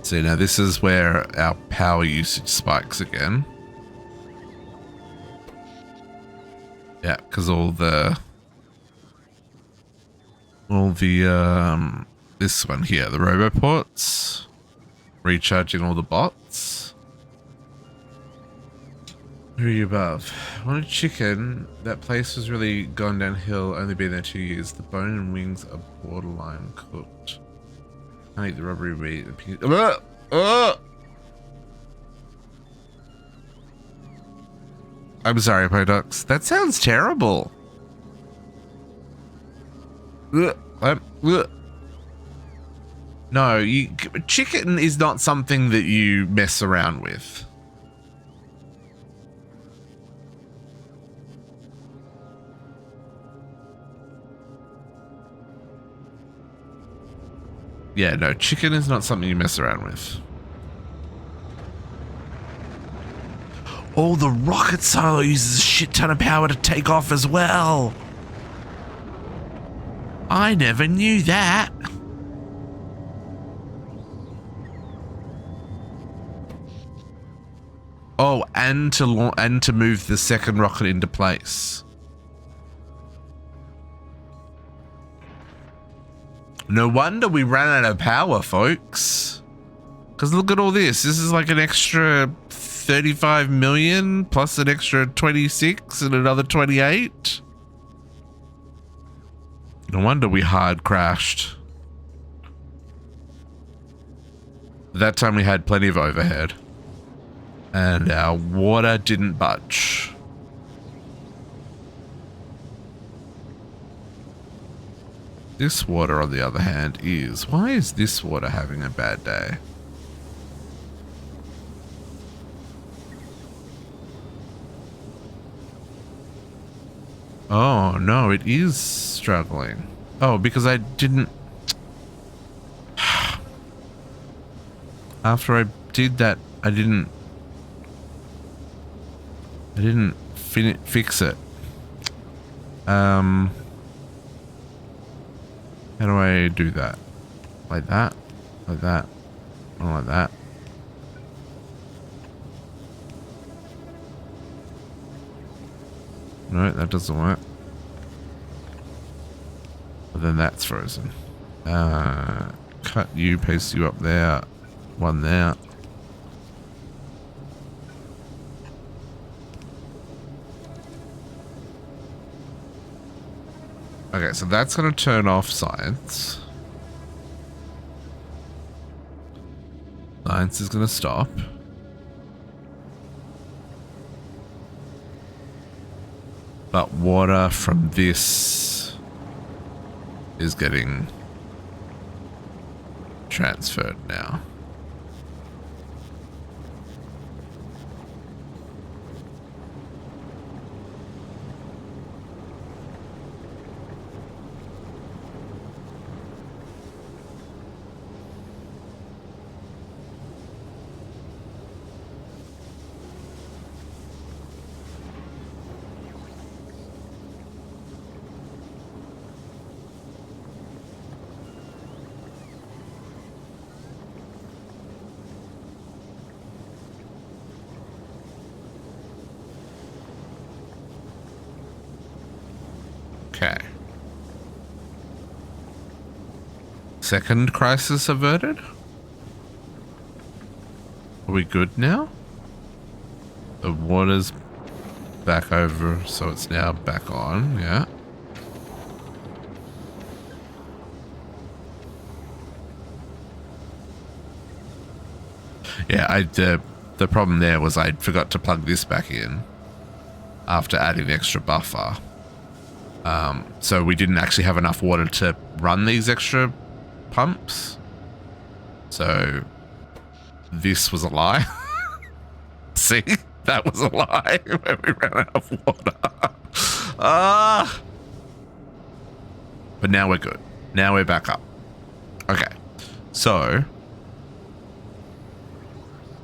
So now this is where our power usage spikes again. Yeah, because all the this one here, the roboports, recharging all the bots. Who are you above? Wanted chicken. That place was really gone downhill. Only been there 2 years. The bone and wings are borderline cooked. I eat the rubbery meat. I'm sorry, Podox. That sounds terrible. No, chicken is not something that you mess around with. Yeah, no, chicken is not something you mess around with. Oh, the rocket silo uses a shit ton of power to take off as well. I never knew that. Oh, and to move the second rocket into place. No wonder we ran out of power, folks. Because look at all this. This is like an extra 35 million plus an extra 26 and another 28. No wonder we hard crashed. That time we had plenty of overhead. And our water didn't budge. This water, on the other hand, is... Why is this water having a bad day? Oh, no, it is struggling. Oh, because I didn't... After I did that, I didn't fix it. How do I do that? Like that? Like that? Or like that? No, that doesn't work. But then that's frozen. Cut you, paste you up there. One there. Okay, so that's going to turn off science. Science is going to stop. But water from this is getting transferred now. Okay. Second crisis averted? Are we good now? The water's back over, so it's now back on, yeah. Yeah, the problem there was I forgot to plug this back in after adding extra buffer. So we didn't actually have enough water to run these extra pumps. So this was a lie. See, that was a lie when we ran out of water. But now we're good. Now we're back up. Okay, so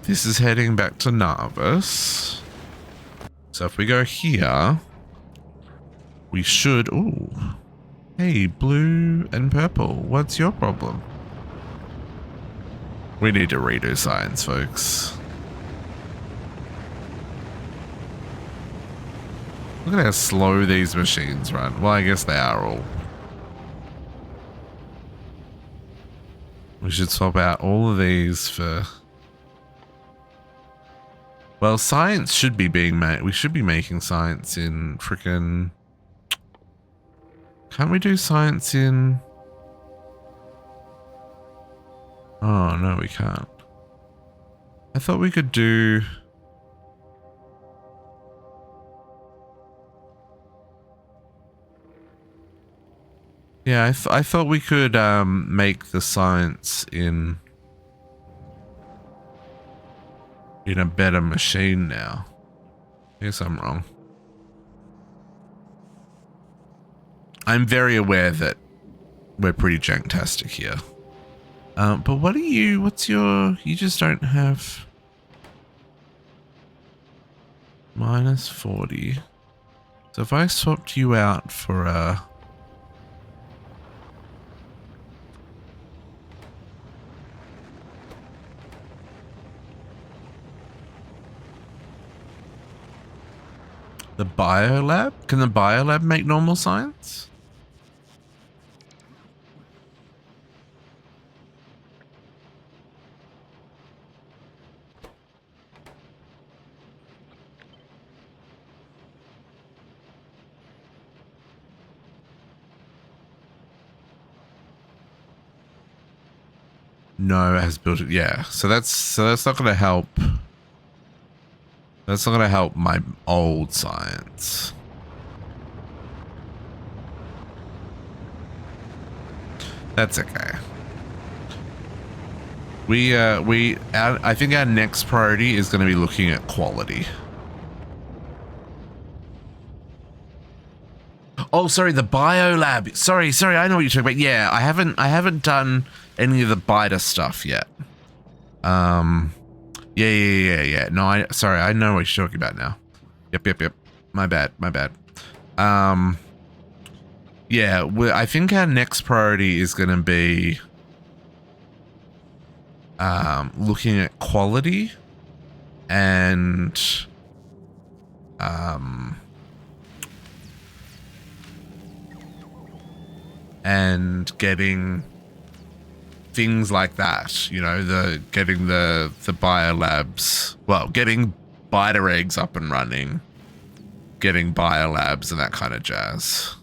this is heading back to Narvis. So if we go here, we should... Ooh. Hey, blue and purple. What's your problem? We need to redo science, folks. Look at how slow these machines run. Well, I guess they are all. We should swap out all of these for... Well, science should be being made. We should be making science in frickin'... Can't we do science in... Oh, no, we can't. I thought we could do... Yeah, I thought we could make the science in a better machine now. I guess I'm wrong. I'm very aware that we're pretty janktastic here. But what are you, you just don't have minus 40. So if I swapped you out for the biolab? Can the biolab make normal science? No, has built it. Yeah, so that's not going to help. That's not going to help my old science. That's okay. I think our next priority is going to be looking at quality. Oh, sorry, the biolab. Sorry, I know what you're talking about. Yeah, I haven't done any of the biter stuff yet. Yeah. No, sorry, I know what you're talking about now. Yep. My bad. Yeah, I think our next priority is going to be looking at quality and getting things like that, you know, getting the biolabs, well, getting biter eggs up and running, getting biolabs and that kind of jazz.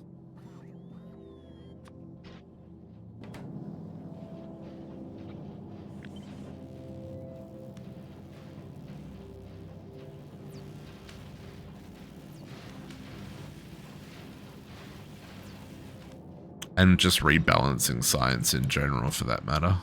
And just rebalancing science in general, for that matter.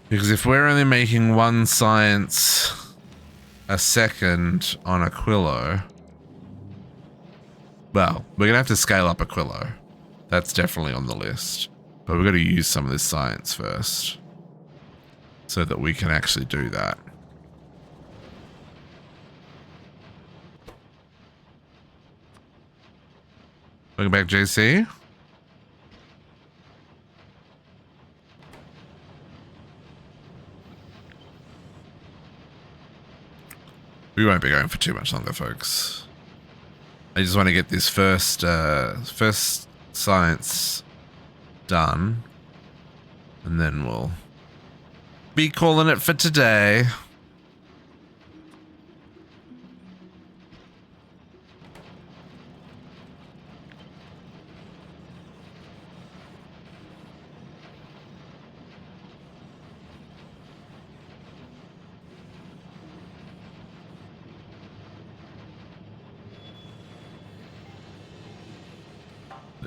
Because if we're only making one science a second on Aquilo, well, we're going to have to scale up Aquilo. That's definitely on the list. But we've got to use some of this science first so that we can actually do that. Welcome back, JC. We won't be going for too much longer, folks. I just want to get this first science done, and then we'll be calling it for today.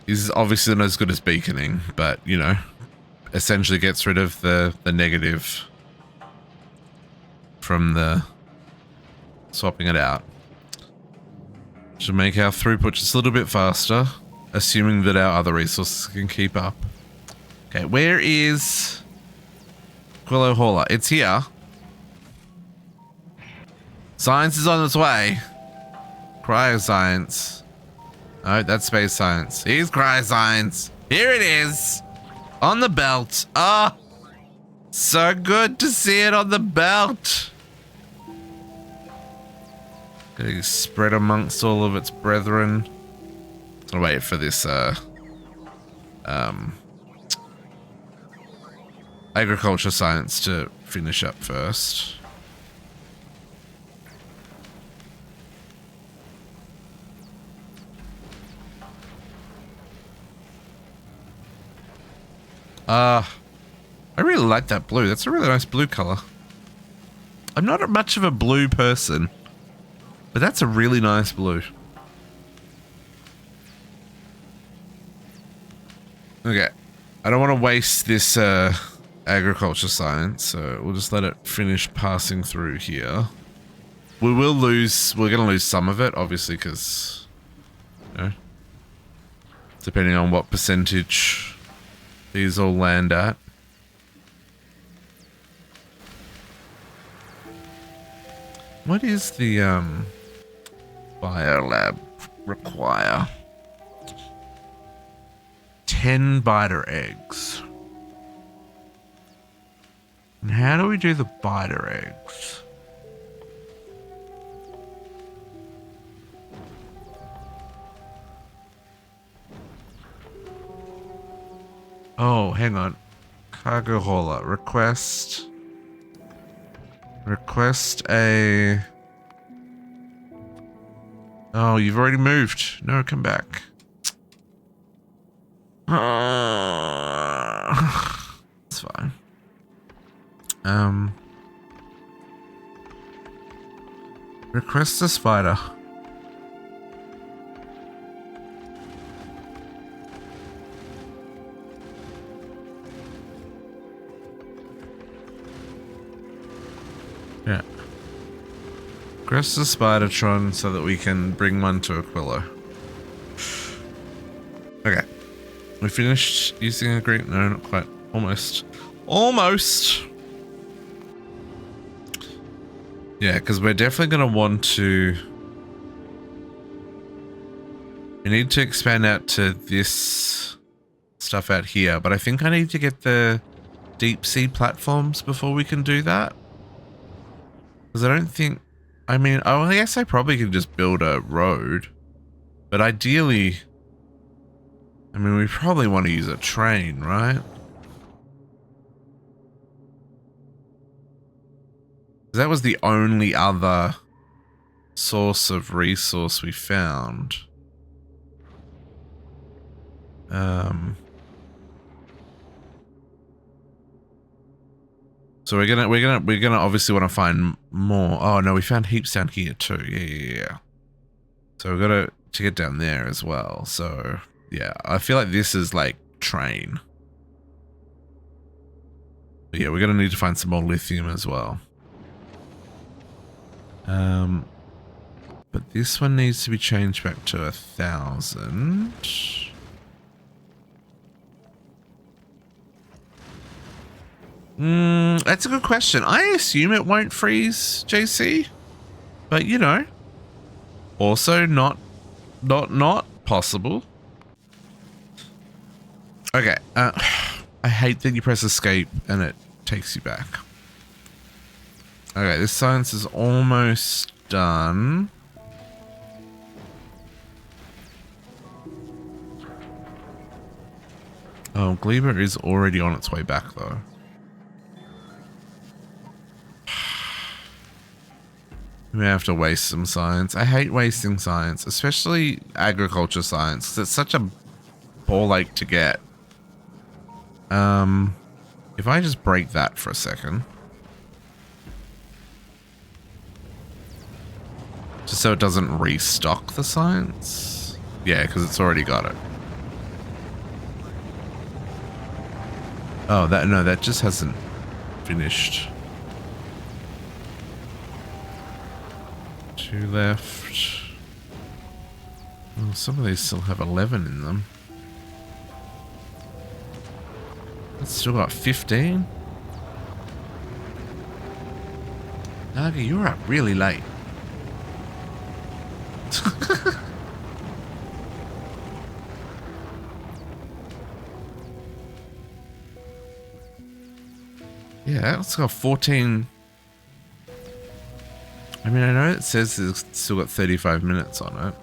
Is obviously not as good as beaconing, but, you know, essentially gets rid of the negative from the swapping it out. Should make our throughput just a little bit faster, assuming that our other resources can keep up. Okay, where is Aquilo Hauler? It's here. Science is on its way. Cryoscience. Oh, that's space science. Here's cryoscience. Here it is. On the belt. Ah, oh, so good to see it on the belt. Getting spread amongst all of its brethren. I'll wait for this agriculture science to finish up first. I really like that blue. That's a really nice blue color. I'm not much of a blue person, but that's a really nice blue. Okay. I don't want to waste this agriculture science, so we'll just let it finish passing through here. We're going to lose some of it, obviously, because, you know, depending on what percentage these all land at. What is the biolab require? 10 biter eggs. And how do we do the biter eggs? Oh, hang on. Cargo hauler. Request Request a... Oh, you've already moved. No, come back. It's fine. Request a spider. Yeah. Request a Spidertron so that we can bring one to Aquilo. Okay. We finished using a green... No, not quite. Almost. Almost! Yeah, because we're definitely going to want to... We need to expand out to this stuff out here, but I think I need to get the deep sea platforms before we can do that. Because I don't think... I mean, oh, I guess I probably could just build a road. But ideally... I mean, we probably want to use a train, right? That was the only other source of resource we found. So we're gonna obviously want to find more. Oh no, we found heaps down here too. Yeah. So we've got to get down there as well. So yeah, I feel like this is like train. But yeah, we're gonna need to find some more lithium as well. But this one needs to be changed back to 1,000. That's a good question. I assume it won't freeze, JC. But you know, also not possible. Okay. I hate that you press escape and it takes you back. Okay, this science is almost done. Oh, Gleba is already on its way back though. We may have to waste some science. I hate wasting science, especially agriculture science, because it's such a ball ache to get. If I just break that for a second. Just so it doesn't restock the science. Yeah, because it's already got it. Oh, that just hasn't finished. 2 left. Oh, some of these still have 11 in them. It's still got 15. Naga, you're up really late. Yeah, it's got 14. I mean, I know it says it's still got 35 minutes on it.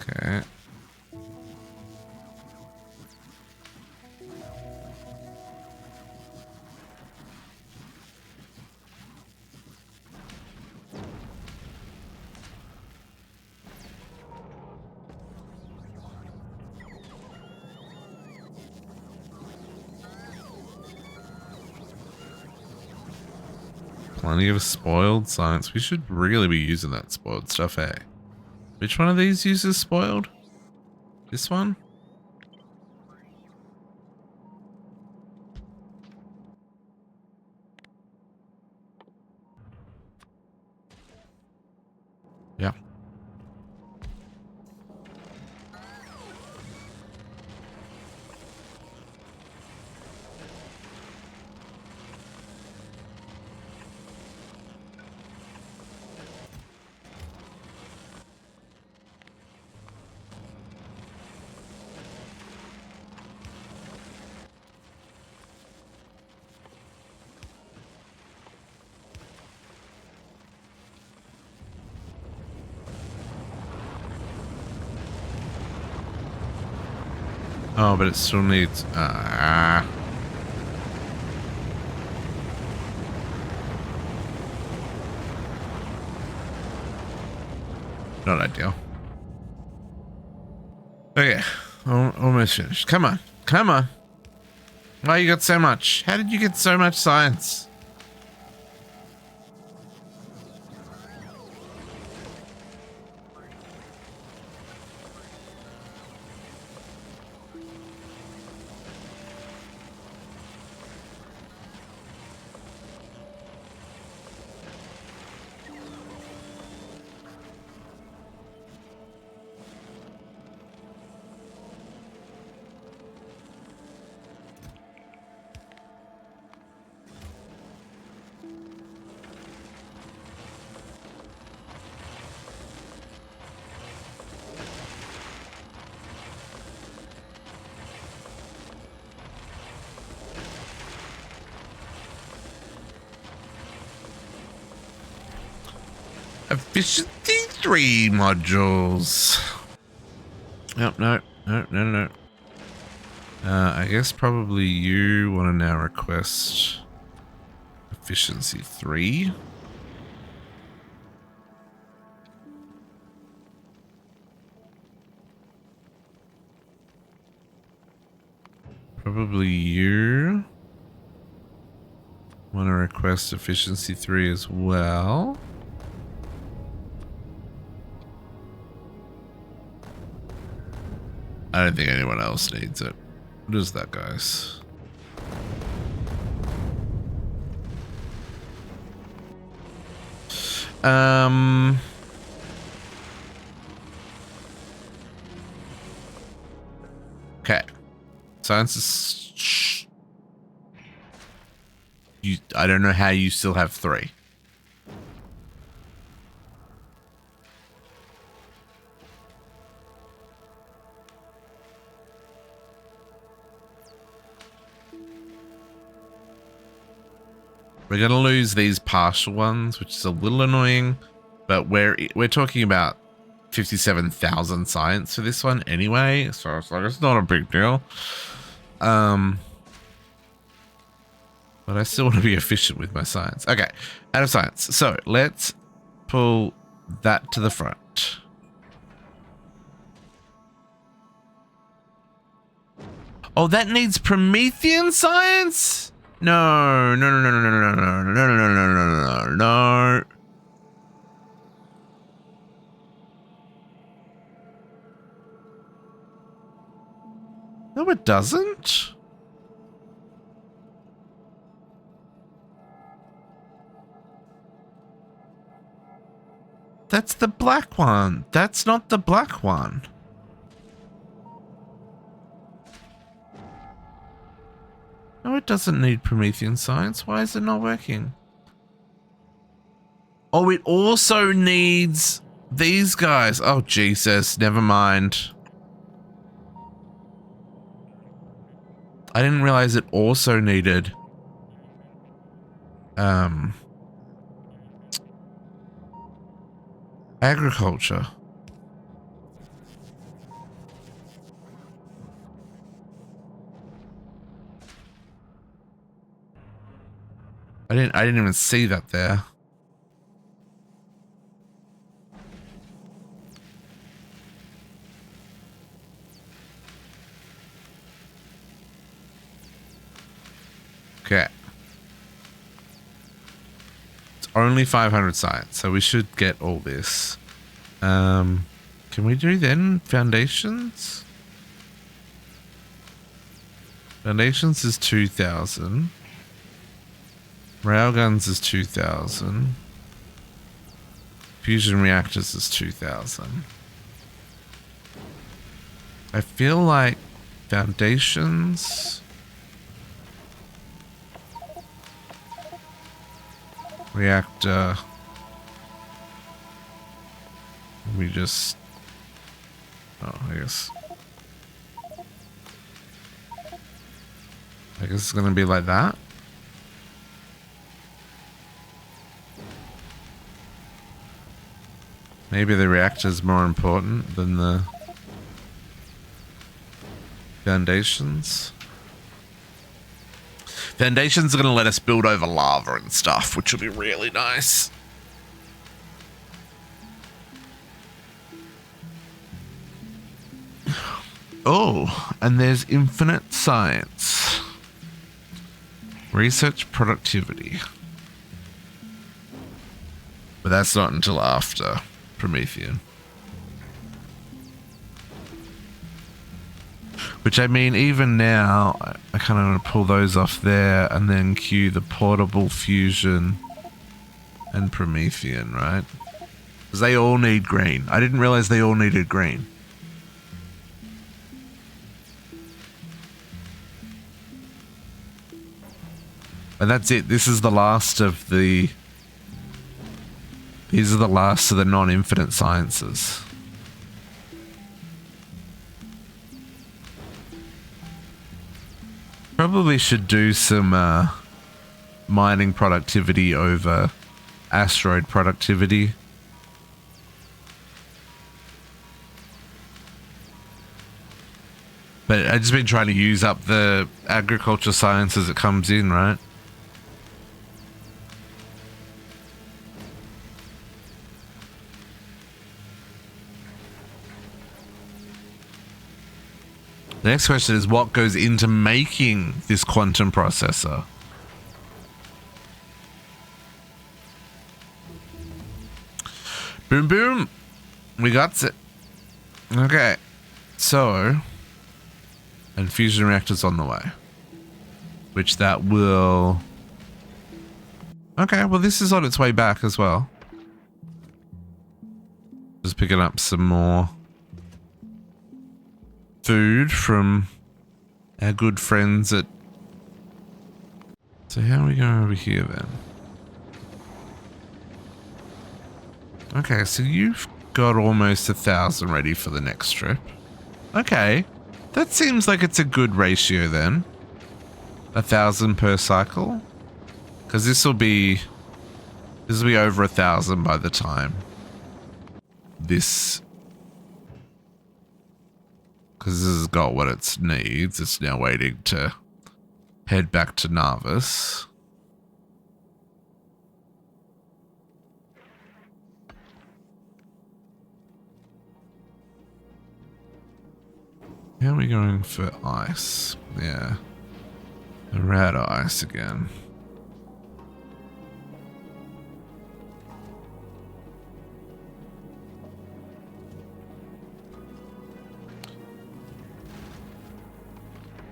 Okay. Plenty of spoiled science. We should really be using that spoiled stuff, eh? Which one of these uses spoiled? This one? Yeah. Oh, but it still needs... Not ideal. Okay, almost finished. Come on, come on. Why you got so much? How did you get so much science? Efficiency 3 modules. Oh, no. I guess probably you want to now request efficiency 3. Probably you want to request efficiency 3 as well. I don't think anyone else needs it. What is that, guys? Okay. Science is... I don't know how you still have 3. We're gonna lose these partial ones, which is a little annoying, but we're talking about 57,000 science for this one anyway, so it's like it's not a big deal. But I still want to be efficient with my science. Okay, out of science. So let's pull that to the front. Oh, that needs Promethean science? No. No, it doesn't. That's the black one. That's not the black one. No, it doesn't need Promethean science. Why is it not working? Oh, it also needs these guys. Oh, Jesus. Never mind. I didn't realize it also needed... agriculture. I didn't even see that there. Okay. It's only 500 science, so we should get all this. Can we do then foundations? Foundations is 2,000. Railguns is 2,000. Fusion reactors is 2,000. I feel like foundations... reactor... we just... oh, I guess it's gonna be like that. Maybe the reactor's more important than the foundations. Foundations are going to let us build over lava and stuff, which will be really nice. Oh, and there's infinite science. Research productivity. But that's not until after Promethean. Which, I mean, even now, I kind of want to pull those off there and then queue the portable fusion and Promethean, right? Because they all need green. I didn't realize they all needed green. And that's it. This is the last of the... These are the last of the non-infinite sciences. Probably should do some mining productivity over asteroid productivity. But I've just been trying to use up the agriculture science as it comes in, right? The next question is, what goes into making this quantum processor? Boom, boom. We got it. Okay. So, and fusion reactors on the way. Which that will... Okay, well this is on its way back as well. Just picking up some more food from our good friends at... So how are we going over here then? Okay, so you've got almost 1,000 ready for the next trip. Okay, that seems like it's a good ratio then. 1,000 per cycle, because this will be over 1,000 by the time this. Because this has got what it needs. It's now waiting to head back to Narvis. How are we going for ice? Yeah. The red ice again.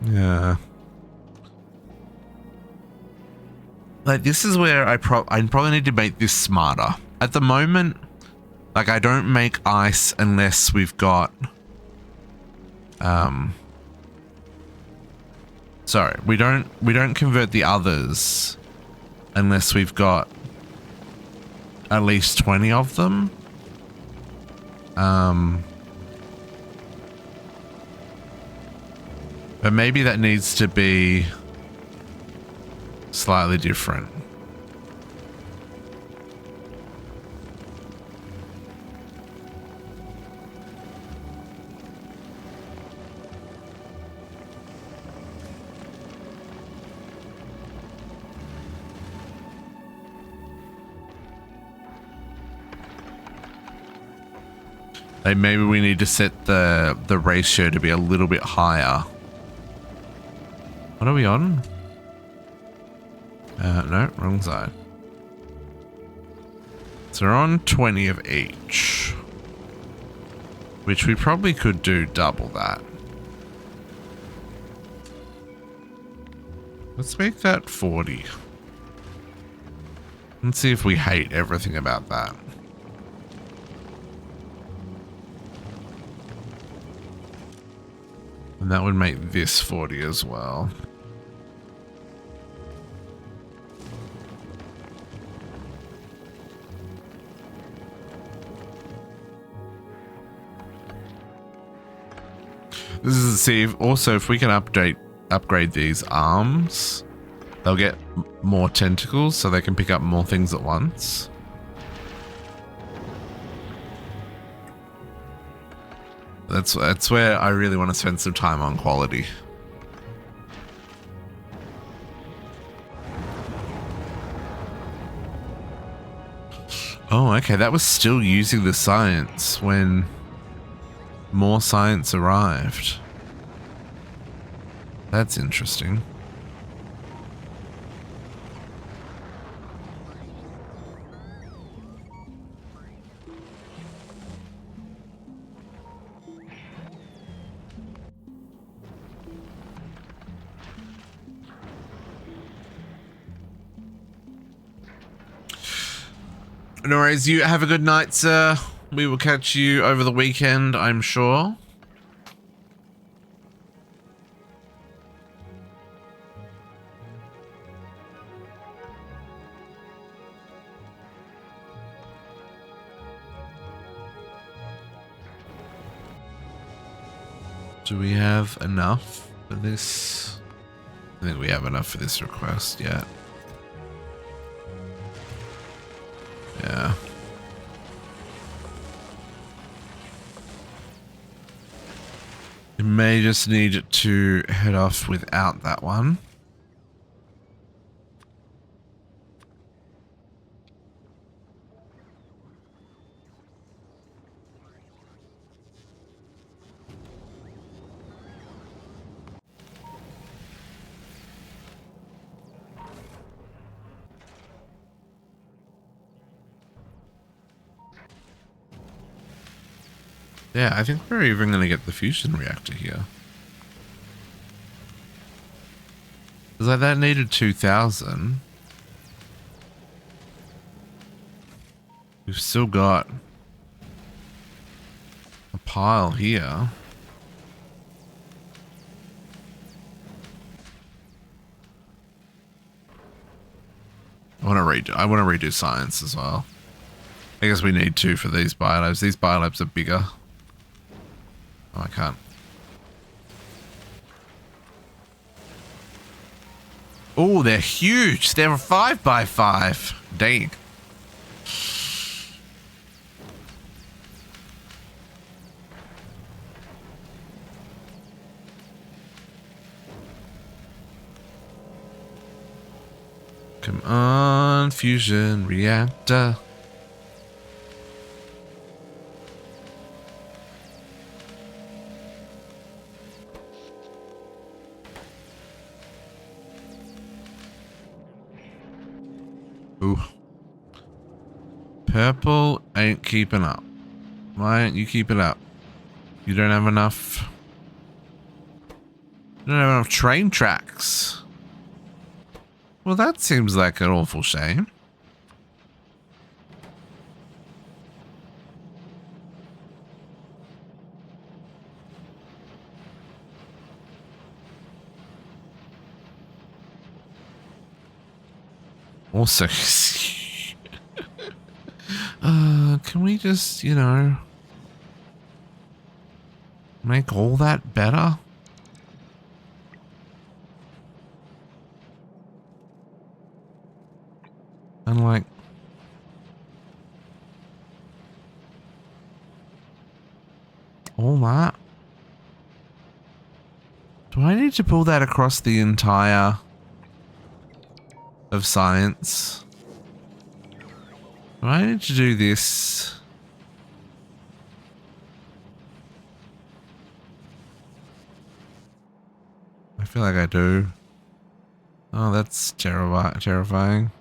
Yeah. Like, this is where I probably need to make this smarter. At the moment, like, I don't make ice unless we've got... Sorry, we don't convert the others unless we've got at least 20 of them. But maybe that needs to be slightly different. Like maybe we need to set the ratio to be a little bit higher. What are we on? No, wrong side. So we're on 20 of each. Which we probably could do double that. Let's make that 40. Let's see if we hate everything about that. And that would make this 40 as well. This is to see if also if we can upgrade these arms, they'll get more tentacles so they can pick up more things at once. That's where I really want to spend some time on quality. Oh, okay, that was still using the science when more science arrived. That's interesting. No worries, you have a good night, sir. We will catch you over the weekend, I'm sure. Do we have enough for this? I think we have enough for this request yet. Yeah. You may just need to head off without that one. Yeah, I think we're even going to get the fusion reactor here. Because like that needed 2,000. We've still got a pile here. I want to redo science as well. I guess we need to for these biolabs. These biolabs are bigger. Oh, I can't. Oh, they're huge. They're 5x5. Dang. Come on, fusion reactor. Ooh. Purple ain't keeping up. Why aren't you keeping up? You don't have enough. You don't have enough train tracks. Well, that seems like an awful shame. Also, can we just, you know, make all that better? And like, all that? Do I need to pull that across the entire of science? Do I need to do this? I feel like I do. Oh, that's terrifying.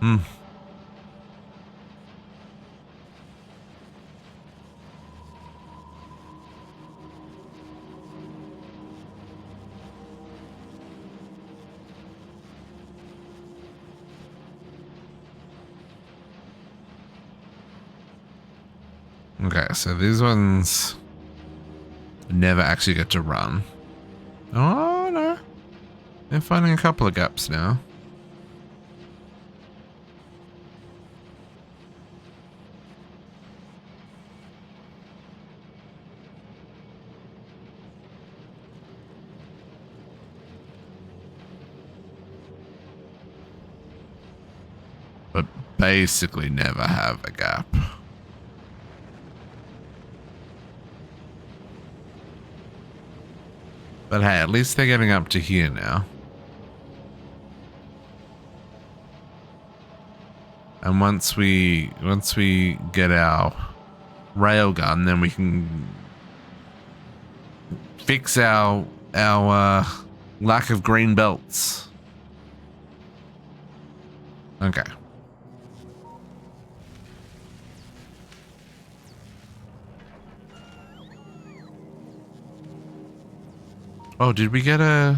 Hmm. Okay, so these ones never actually get to run. Oh, no. They're finding a couple of gaps now. But basically never have a gap. But hey, at least they're getting up to here now. And once we get our railgun, then we can fix our lack of green belts. Okay. Oh, did we get a...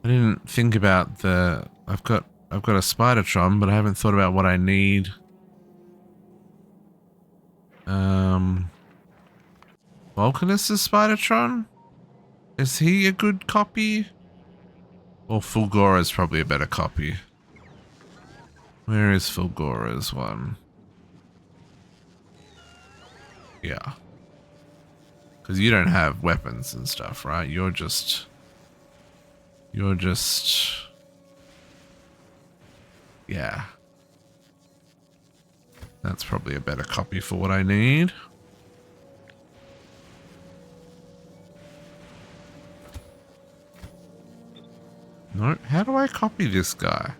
I didn't think about the... I've got a Spidertron, but I haven't thought about what I need. Vulcanus' Spidertron? Is he a good copy? Or Fulgora is probably a better copy. Where is Fulgora's one? Yeah. Because you don't have weapons and stuff, right? You're just... Yeah. That's probably a better copy for what I need. No, how do I copy this guy?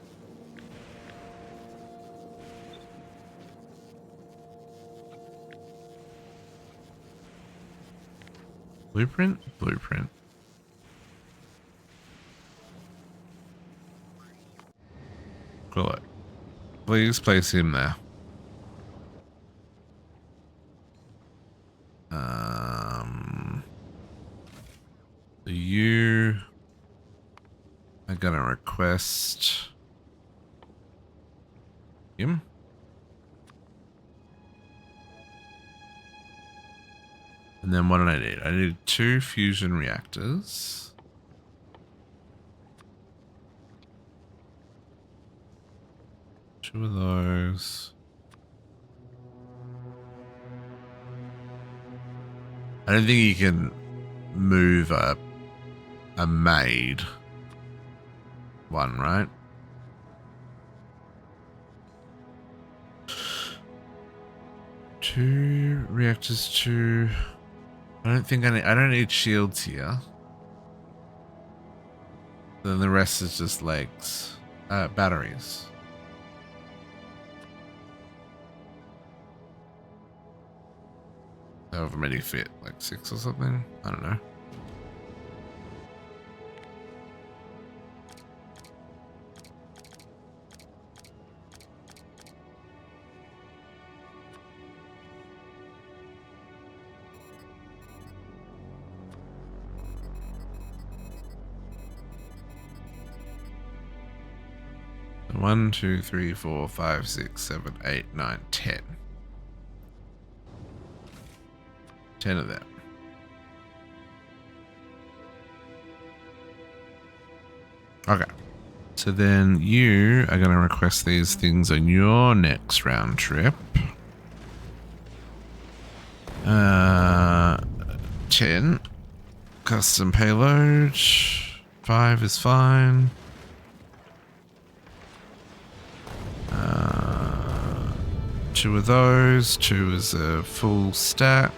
Blueprint? Blueprint. Cool it. Please place him there. You... I gotta request him. And then what did I need? I needed 2 fusion reactors. Two of those. I don't think you can move a made one, right? Two reactors, 2. I don't think I don't need shields here. Then the rest is just legs. Batteries. However many fit, like 6 or something? I don't know. One, 2, 3, 4, 5, 6, 7, 8, 9, 10. 10 of them. Okay. So then you are going to request these things on your next round trip. 10. Custom payload. 5 is fine. 2 of those. 2 is a full stack.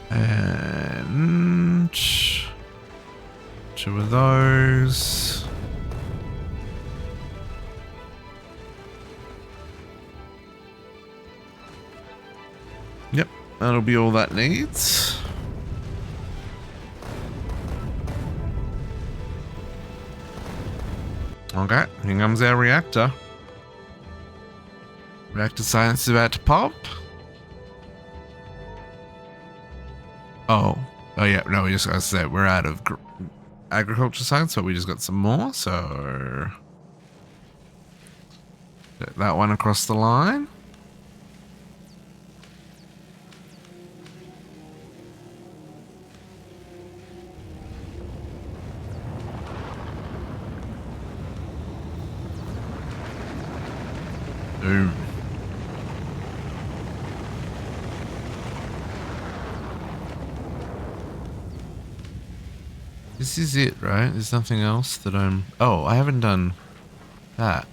And 2 of those. Yep, that'll be all that needs. Okay, here comes our reactor. Reactor science is about to pop. Oh yeah, no, we just got to say we're out of agriculture science, but we just got some more, so get that one across the line. Boom. This is it, right? There's nothing else that I'm... Oh, I haven't done that.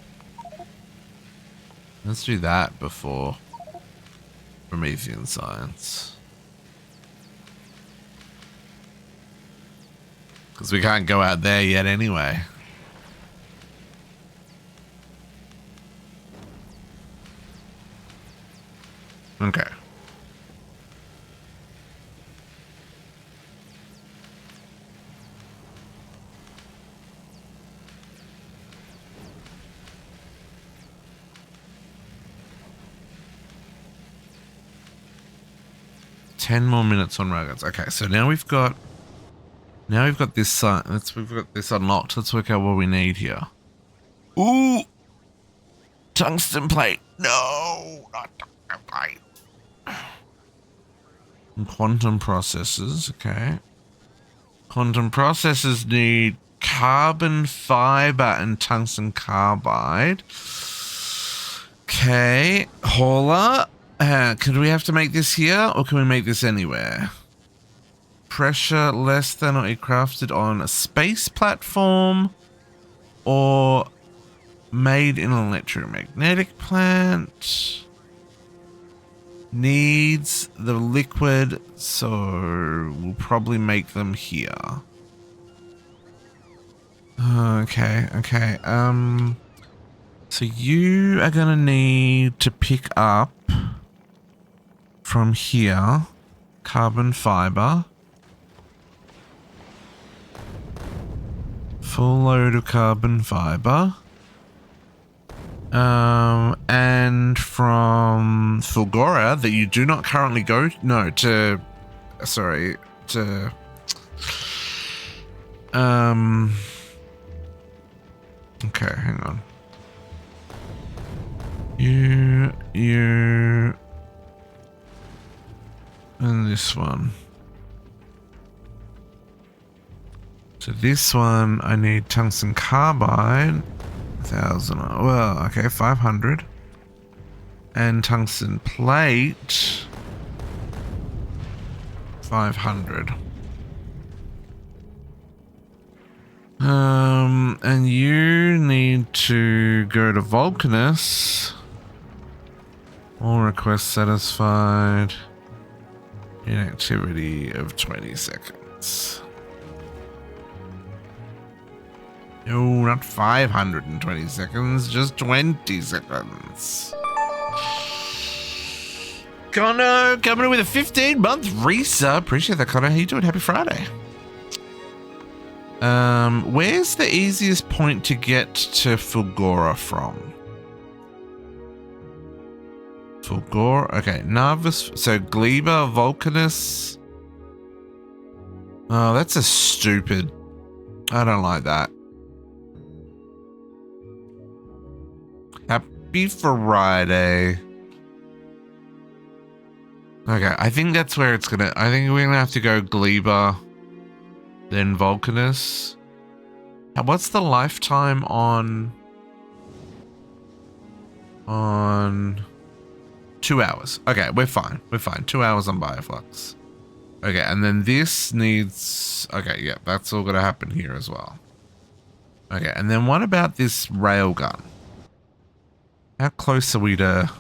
Let's do that before Promethean Science. Because we can't go out there yet anyway. 10 more minutes on railguns. Okay, so now we've got this site. We've got this unlocked. Let's work out what we need here. Ooh! Tungsten plate. No, not tungsten plate. And quantum processors, okay. Quantum processors need carbon fiber and tungsten carbide. Okay, hauler. Could we have to make this here, or can we make this anywhere? Pressure less than or crafted on a space platform, or made in an electromagnetic plant. Needs the liquid, so we'll probably make them here. Okay. So you are gonna need to pick up from here carbon fiber. Full load of carbon fiber. And from Fulgora that you do not currently go okay, hang on. You and this one. So this one I need tungsten carbide. 1,000. Well, okay, 500. And tungsten plate. 500. And you need to go to Vulcanus. All requests satisfied. Inactivity of 20 seconds. No, not 520 seconds, just 20 seconds. Connor coming in with a 15-month resub. Appreciate that, Connor. How you doing? Happy Friday. Where's the easiest point to get to Fulgora from? Fulgora, okay, Narvis, so Gleba, Vulcanus. Oh, that's a stupid. I don't like that. Happy Friday. Okay, I think that's where it's gonna. I think we're gonna have to go Gleba, then Vulcanus. What's the lifetime on 2 hours? Okay, we're fine. We're fine. 2 hours on Bioflux. Okay, and then this needs. Okay, yeah, that's all gonna happen here as well. Okay, and then what about this railgun? How close are we to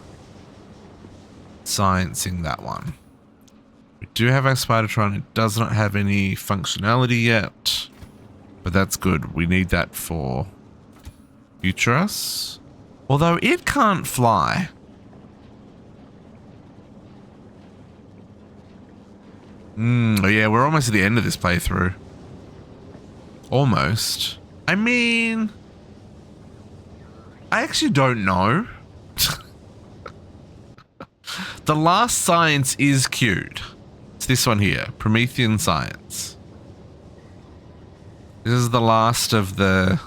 sciencing that one? We do have our Spidertron. It does not have any functionality yet, but that's good. We need that for Futurus. Although it can't fly. Oh yeah, we're almost at the end of this playthrough. Almost. I mean, I actually don't know. The last science is queued. It's this one here, Promethean Science. This is the last of the...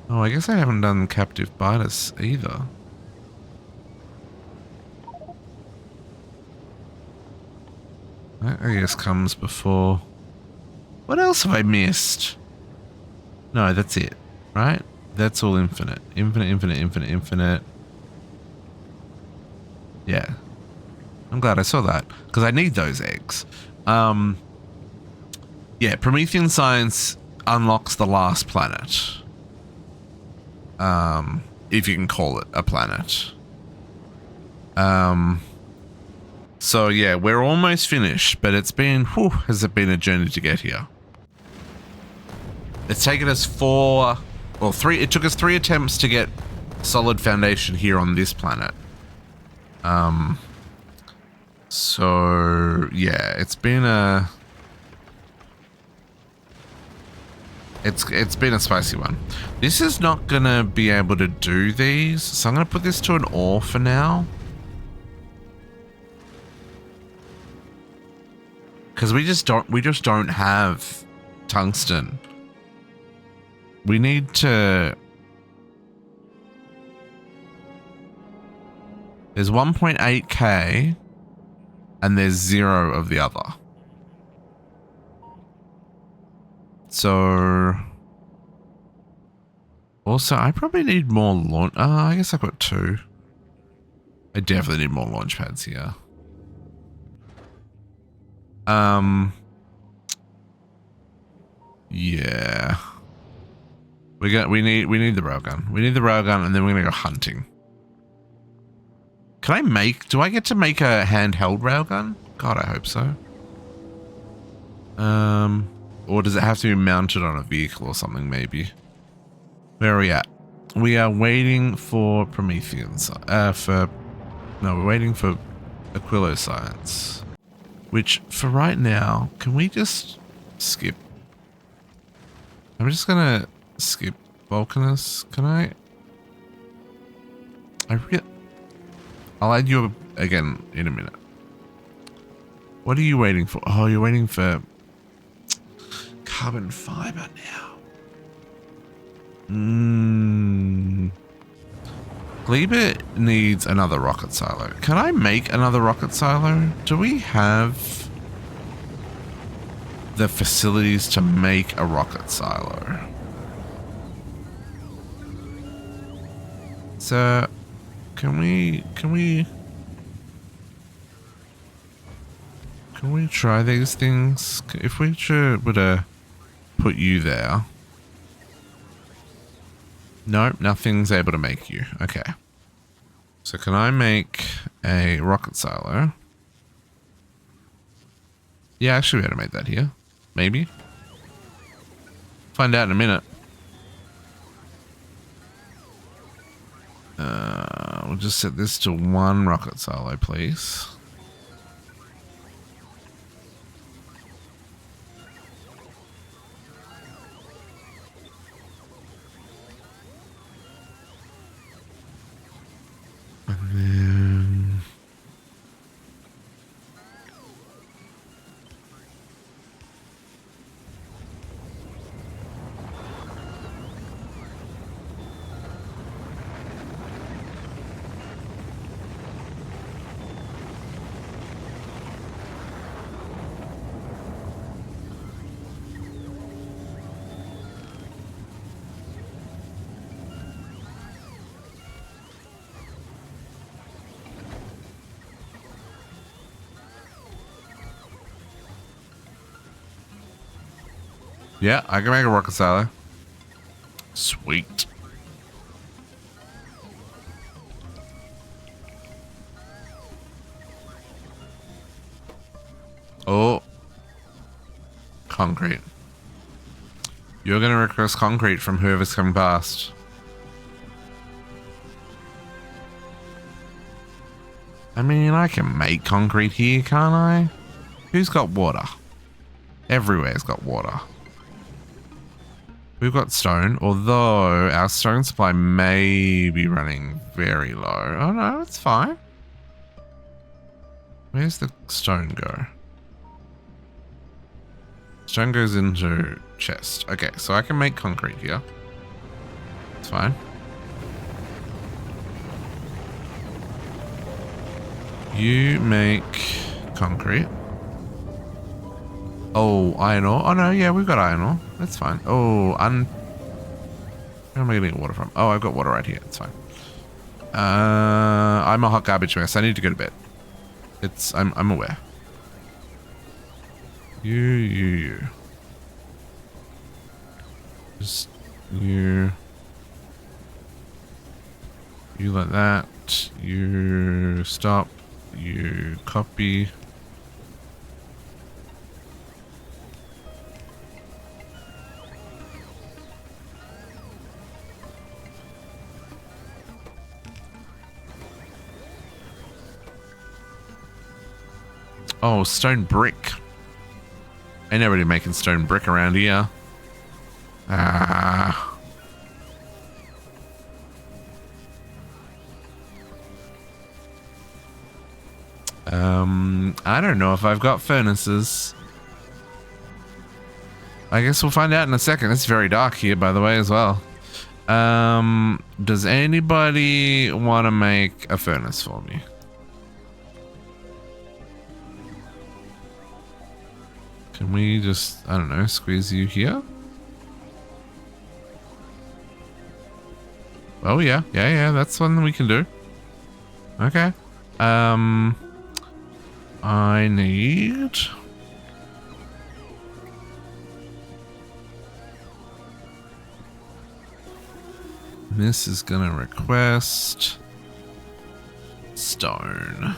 Oh, I guess I haven't done Captive Bitus either. That, I guess, comes before... What else have I missed? No, that's it, right? That's all infinite. Infinite. Yeah. I'm glad I saw that, because I need those eggs. Yeah, Promethean Science unlocks the last planet. If you can call it a planet. So yeah, we're almost finished, but it's been, has it been a journey to get here? It's taken us it took us 3 attempts to get solid foundation here on this planet. So yeah, it's been a it's been a spicy one. This is not gonna be able to do these, so I'm gonna put this to an ore for now. Because we just don't have tungsten. We need to... There's 1.8k and there's 0 of the other. So... Also, I probably need more launch... I guess I've got 2. I definitely need more launch pads here. Yeah. We need the railgun. We need the railgun, and then we're gonna go hunting. Can I make... Do I get to make a handheld railgun? God, I hope so. Or does it have to be mounted on a vehicle or something, maybe? Where are we at? We are waiting for Prometheans. No, we're waiting for Aquilo Science. Which, for right now, can we just skip? I'm just gonna skip Vulcanus. Can I? I'll add you again in a minute. What are you waiting for? Oh, you're waiting for carbon fiber now. Gleba needs another rocket silo. Can I make another rocket silo? Do we have the facilities to make a rocket silo? So, can we try these things? If we were to put you there. Nope, nothing's able to make you. Okay. So can I make a rocket silo? Yeah, I should be able to make that here. Maybe. Find out in a minute. We'll just set this to 1 rocket silo, please. And then... Yeah, I can make a rocket silo. Sweet. Oh. Concrete. You're going to request concrete from whoever's coming past. I mean, I can make concrete here, can't I? Who's got water? Everywhere's got water. We've got stone, although our stone supply may be running very low. Oh no, it's fine. Where's the stone go? Stone goes into chest. Okay, so I can make concrete here. It's fine. You make concrete. Oh, iron ore. Oh no, yeah, we've got iron ore. That's fine. Oh, where am I getting water from? Oh, I've got water right here. It's fine. I'm a hot garbage mess. I need to go to bed. I'm aware. You. Just you like that. You stop. You copy. Oh, stone brick. Ain't nobody making stone brick around here. Ah. I don't know if I've got furnaces. I guess we'll find out in a second. It's very dark here, by the way, as well. Does anybody want to make a furnace for me? Can we just, I don't know, squeeze you here? Oh yeah, that's one we can do. Okay. I need... This is gonna request stone.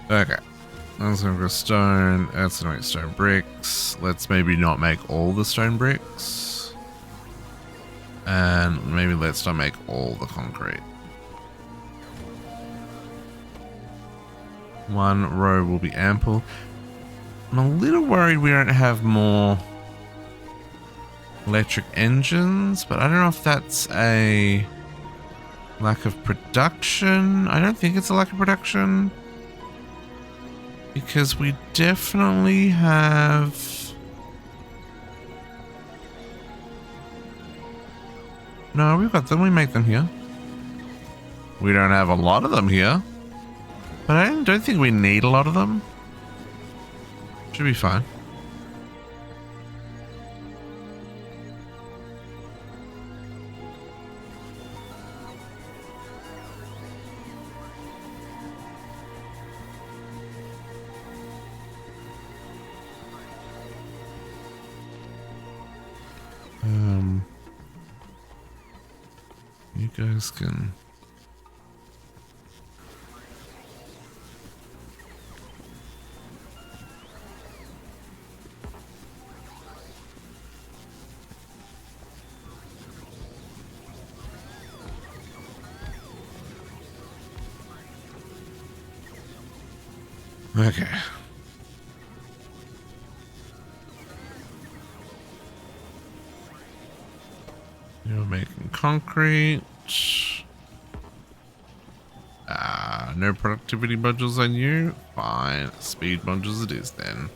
Okay. That's gonna go stone. That's gonna make stone bricks. Let's maybe not make all the stone bricks. And maybe let's not make all the concrete. One row will be ample. I'm a little worried we don't have more electric engines, but I don't know if that's a lack of production. I don't think it's a lack of production. Because we definitely have... No, we've got them. We make them here. We don't have a lot of them here. But I don't think we need a lot of them. Should be fine. You guys can... Okay. You're making concrete. No productivity modules on you. Fine. Speed modules it is then.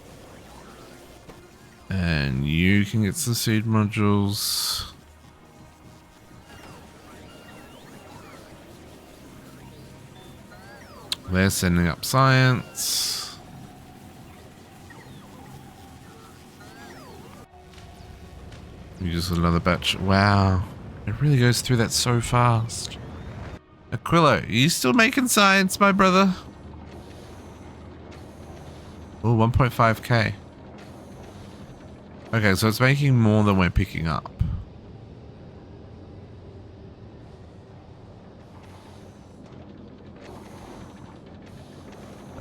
And you can get some seed modules. They're sending up science. You just another batch. Wow. It really goes through that so fast. Aquilo, are you still making science, my brother? Oh, 1.5k. Okay, so it's making more than we're picking up.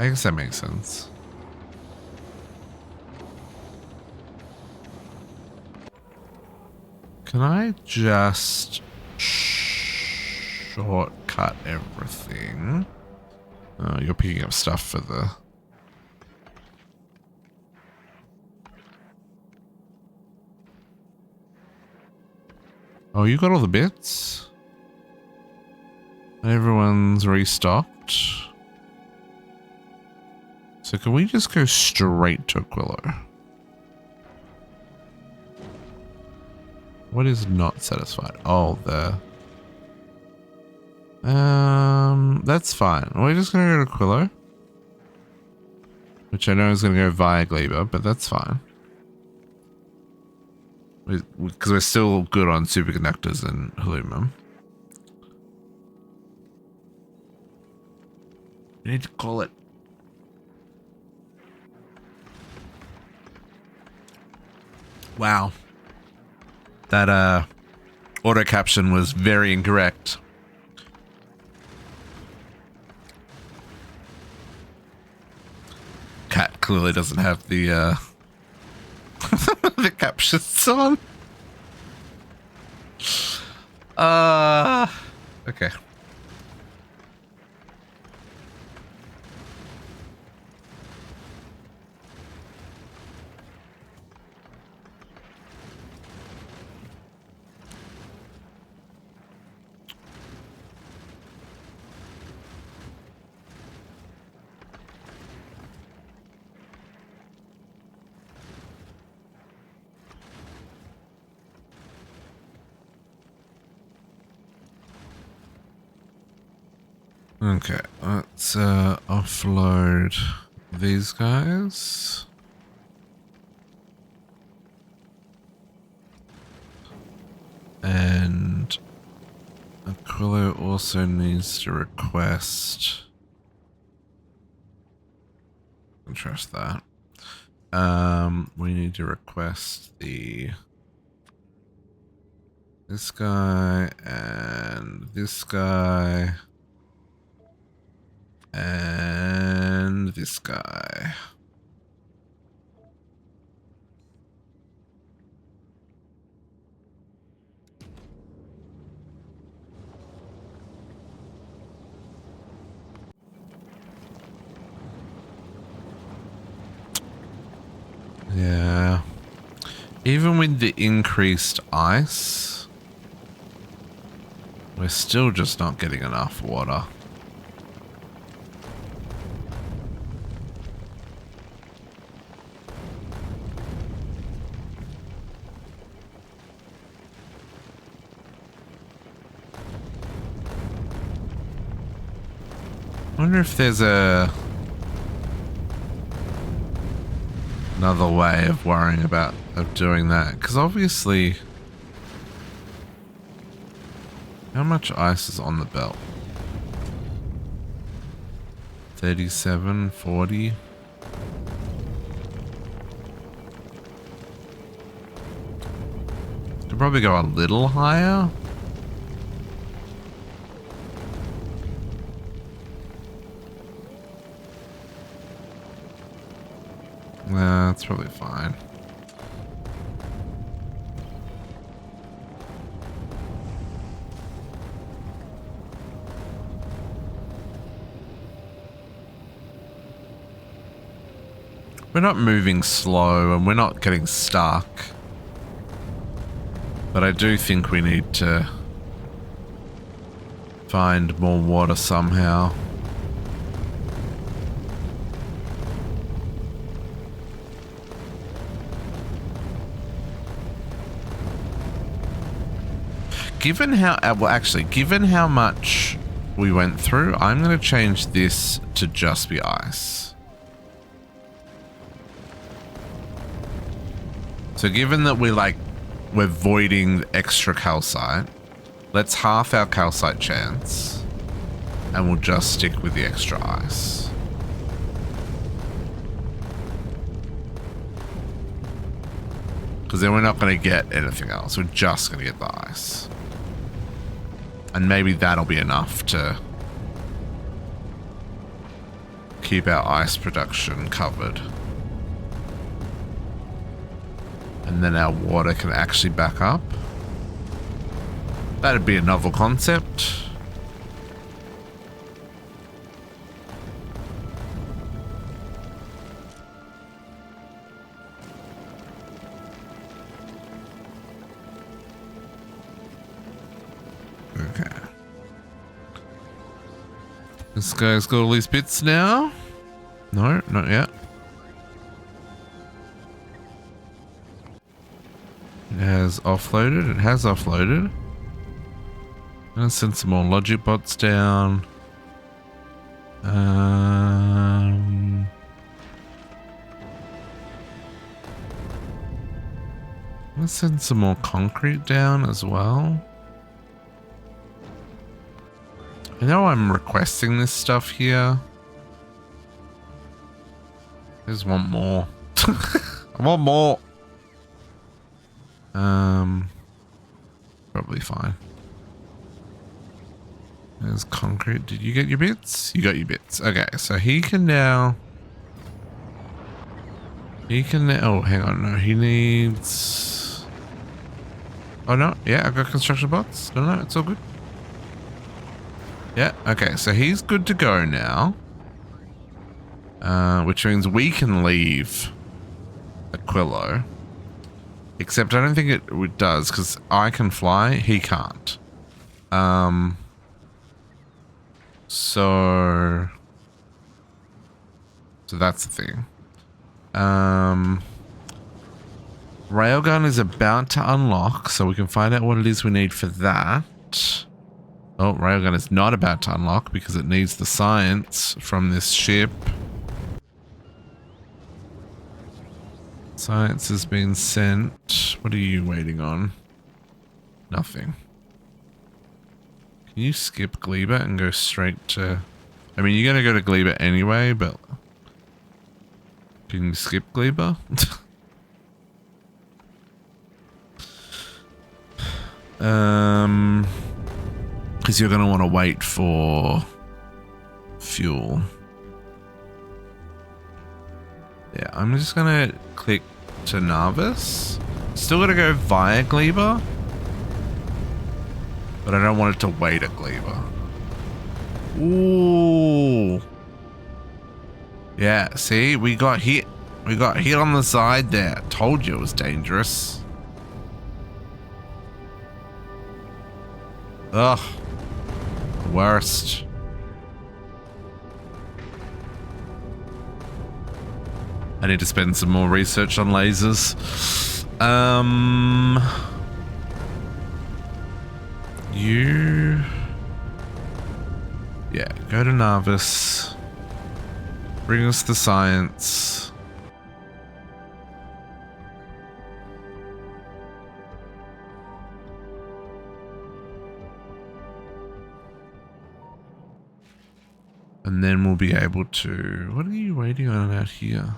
I guess that makes sense. Can I just shortcut everything? Oh, you're picking up stuff for the... Oh, you got all the bits? Everyone's restocked. So can we just go straight to Aquilo? What is not satisfied? Oh, that's fine. We're just gonna go to Aquilo, which I know is gonna go via Gleba, but that's fine. Because we're still good on superconductors and Holmium. We need to call it. Wow. That auto caption was very incorrect. Cat clearly doesn't have the the captions on. Okay. Okay, let's offload these guys. And Aquilo also needs to request. Trust that. We need to request this guy and this guy and this guy. Yeah. Even with the increased ice, we're still just not getting enough water. I wonder if there's another way of worrying about doing that, because obviously, how much ice is on the belt? 37, 40. Could probably go a little higher. That's probably fine. We're not moving slow and we're not getting stuck. But I do think we need to find more water somehow. Given how, well actually, given how much we went through, I'm going to change this to just be ice. So given that we're voiding extra calcite, let's half our calcite chance and we'll just stick with the extra ice. Because then we're not going to get anything else. We're just going to get the ice. And maybe that'll be enough to keep our ice production covered. And then our water can actually back up. That'd be a novel concept. Okay. This guy's got all these bits now. No, not yet. It has offloaded. It has offloaded. I'm gonna send some more logic bots down. Let's send some more concrete down as well. I know I'm requesting this stuff here. I just want more. I want more. Probably fine. There's concrete. Did you get your bits? You got your bits. Okay, so he can now... oh, hang on. No, he needs... Oh, no. Yeah, I got construction bots. No, it's all good. Yeah, okay. So he's good to go now. Which means we can leave Aquilo. Except I don't think it does, because I can fly, he can't. So that's the thing. Railgun is about to unlock, so we can find out what it is we need for that. Oh, railgun is not about to unlock because it needs the science from this ship. Science has been sent. What are you waiting on? Nothing. Can you skip Gleba and go straight to... I mean, you're going to go to Gleba anyway, but... Can you skip Gleba? Because you're going to want to wait for fuel. Yeah, I'm just going to click to Narvis. Still got to go via Gleba. But I don't want it to wait at Gleba. Ooh. Yeah, see? We got hit. We got hit on the side there. Told you it was dangerous. Ugh. Worst. I need to spend some more research on lasers. You... Yeah, go to Narvis. Bring us the science. And then we'll be able to... What are you waiting on out here?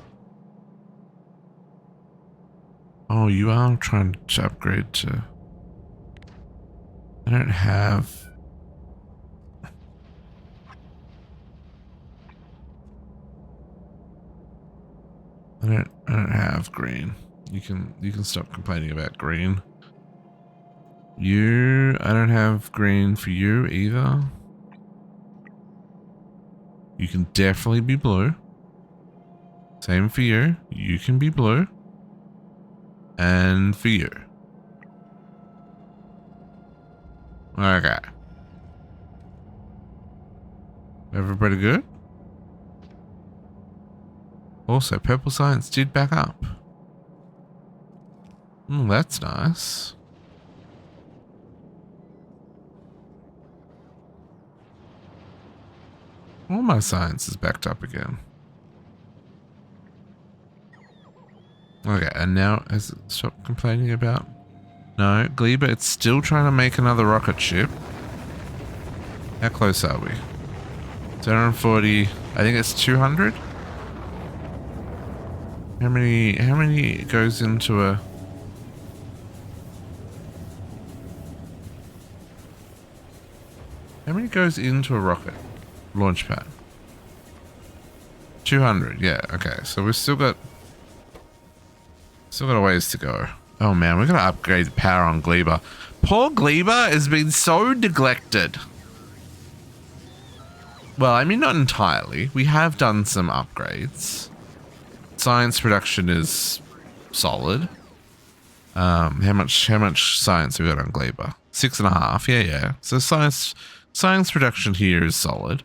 Oh, you are trying to upgrade to... I don't have... I don't have green. You can stop complaining about green. I don't have green for you either. You can definitely be blue. Same for you. You can be blue. And for you. Okay. Everybody good? Also, purple science did back up. That's nice. All my science is backed up again. Okay, and now has it stopped complaining about? No, Gleba, it's still trying to make another rocket ship. How close are we? 240. I think it's 200. How many goes into a... How many goes into a rocket launch pad? 200, yeah, okay. So we've still got a ways to go. Oh man, we're gonna upgrade the power on Gleba. Poor Gleba has been so neglected. Well, I mean, not entirely. We have done some upgrades. Science production is solid. How much science have we got on Gleba? 6.5. Yeah. So science production here is solid.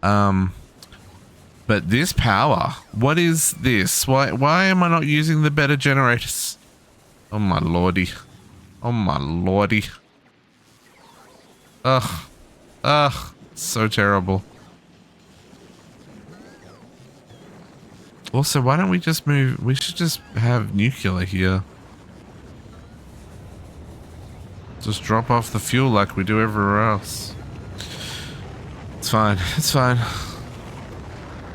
But this power, what is this? Why am I not using the better generators? Oh my lordy. Oh my lordy. Ugh. So terrible. Also, why don't we just move? We should just have nuclear here. Just drop off the fuel like we do everywhere else. It's fine. It's fine.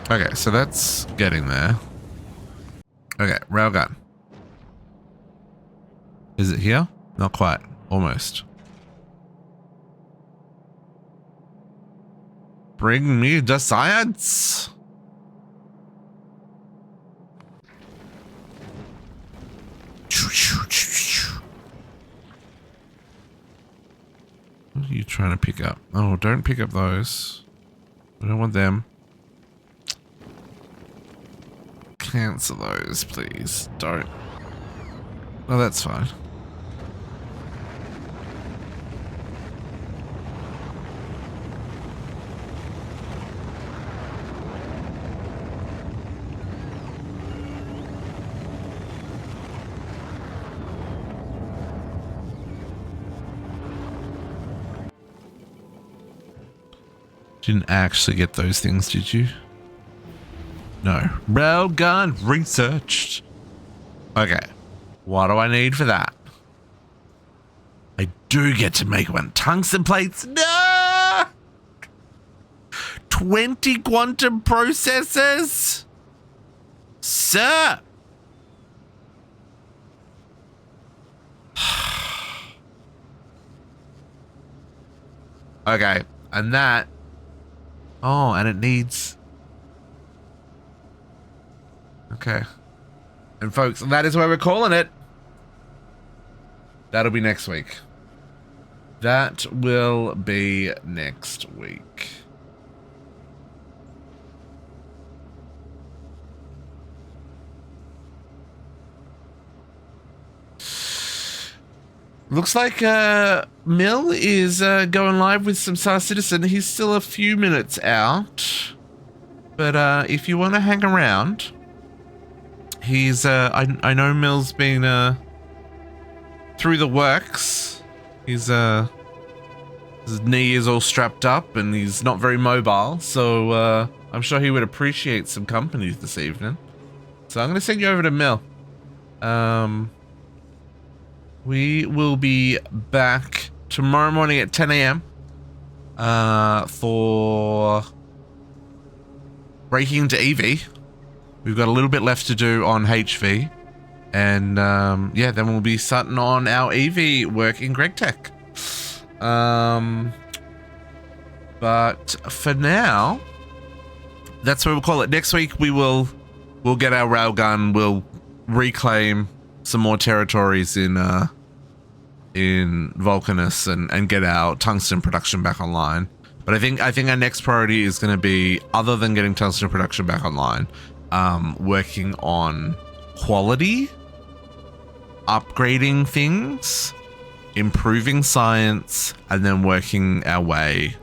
Okay, so that's getting there. Okay, railgun. Is it here? Not quite. Almost. Bring me the science! What are you trying to pick up? Oh, don't pick up those. I don't want them. Cancel those, please. Don't. Oh, that's fine. Didn't actually get those things, did you? No. Railgun researched. Okay. What do I need for that? I do get to make one. Tungsten plates. No! 20 quantum processors? Sir! Okay. And that... Oh, and it needs... Okay. And folks, that is where we're calling it. That'll be next week. That will be next week. Looks like Mill is going live with some Star Citizen. He's still a few minutes out. But if you want to hang around... He's, I know Mill's been, through the works. He's, his knee is all strapped up and he's not very mobile. So, I'm sure he would appreciate some company this evening. So I'm going to send you over to Mill. We will be back tomorrow morning at 10 a.m. For breaking into EV. We've got a little bit left to do on HV. And, yeah, then we'll be starting on our EV work in GregTech. But for now, that's what we'll call it. Next week, we'll get our railgun. We'll reclaim some more territories in Vulcanus and get our tungsten production back online. But I think our next priority is going to be, other than getting tungsten production back online, working on quality, upgrading things, improving science, and then working our way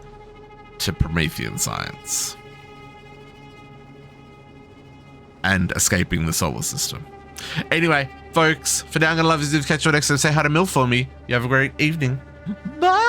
to Promethean science and escaping the solar system. Anyway, folks, for now I'm gonna love you. Catch you next time. Say hi to Mill for me. You have a great evening. Bye.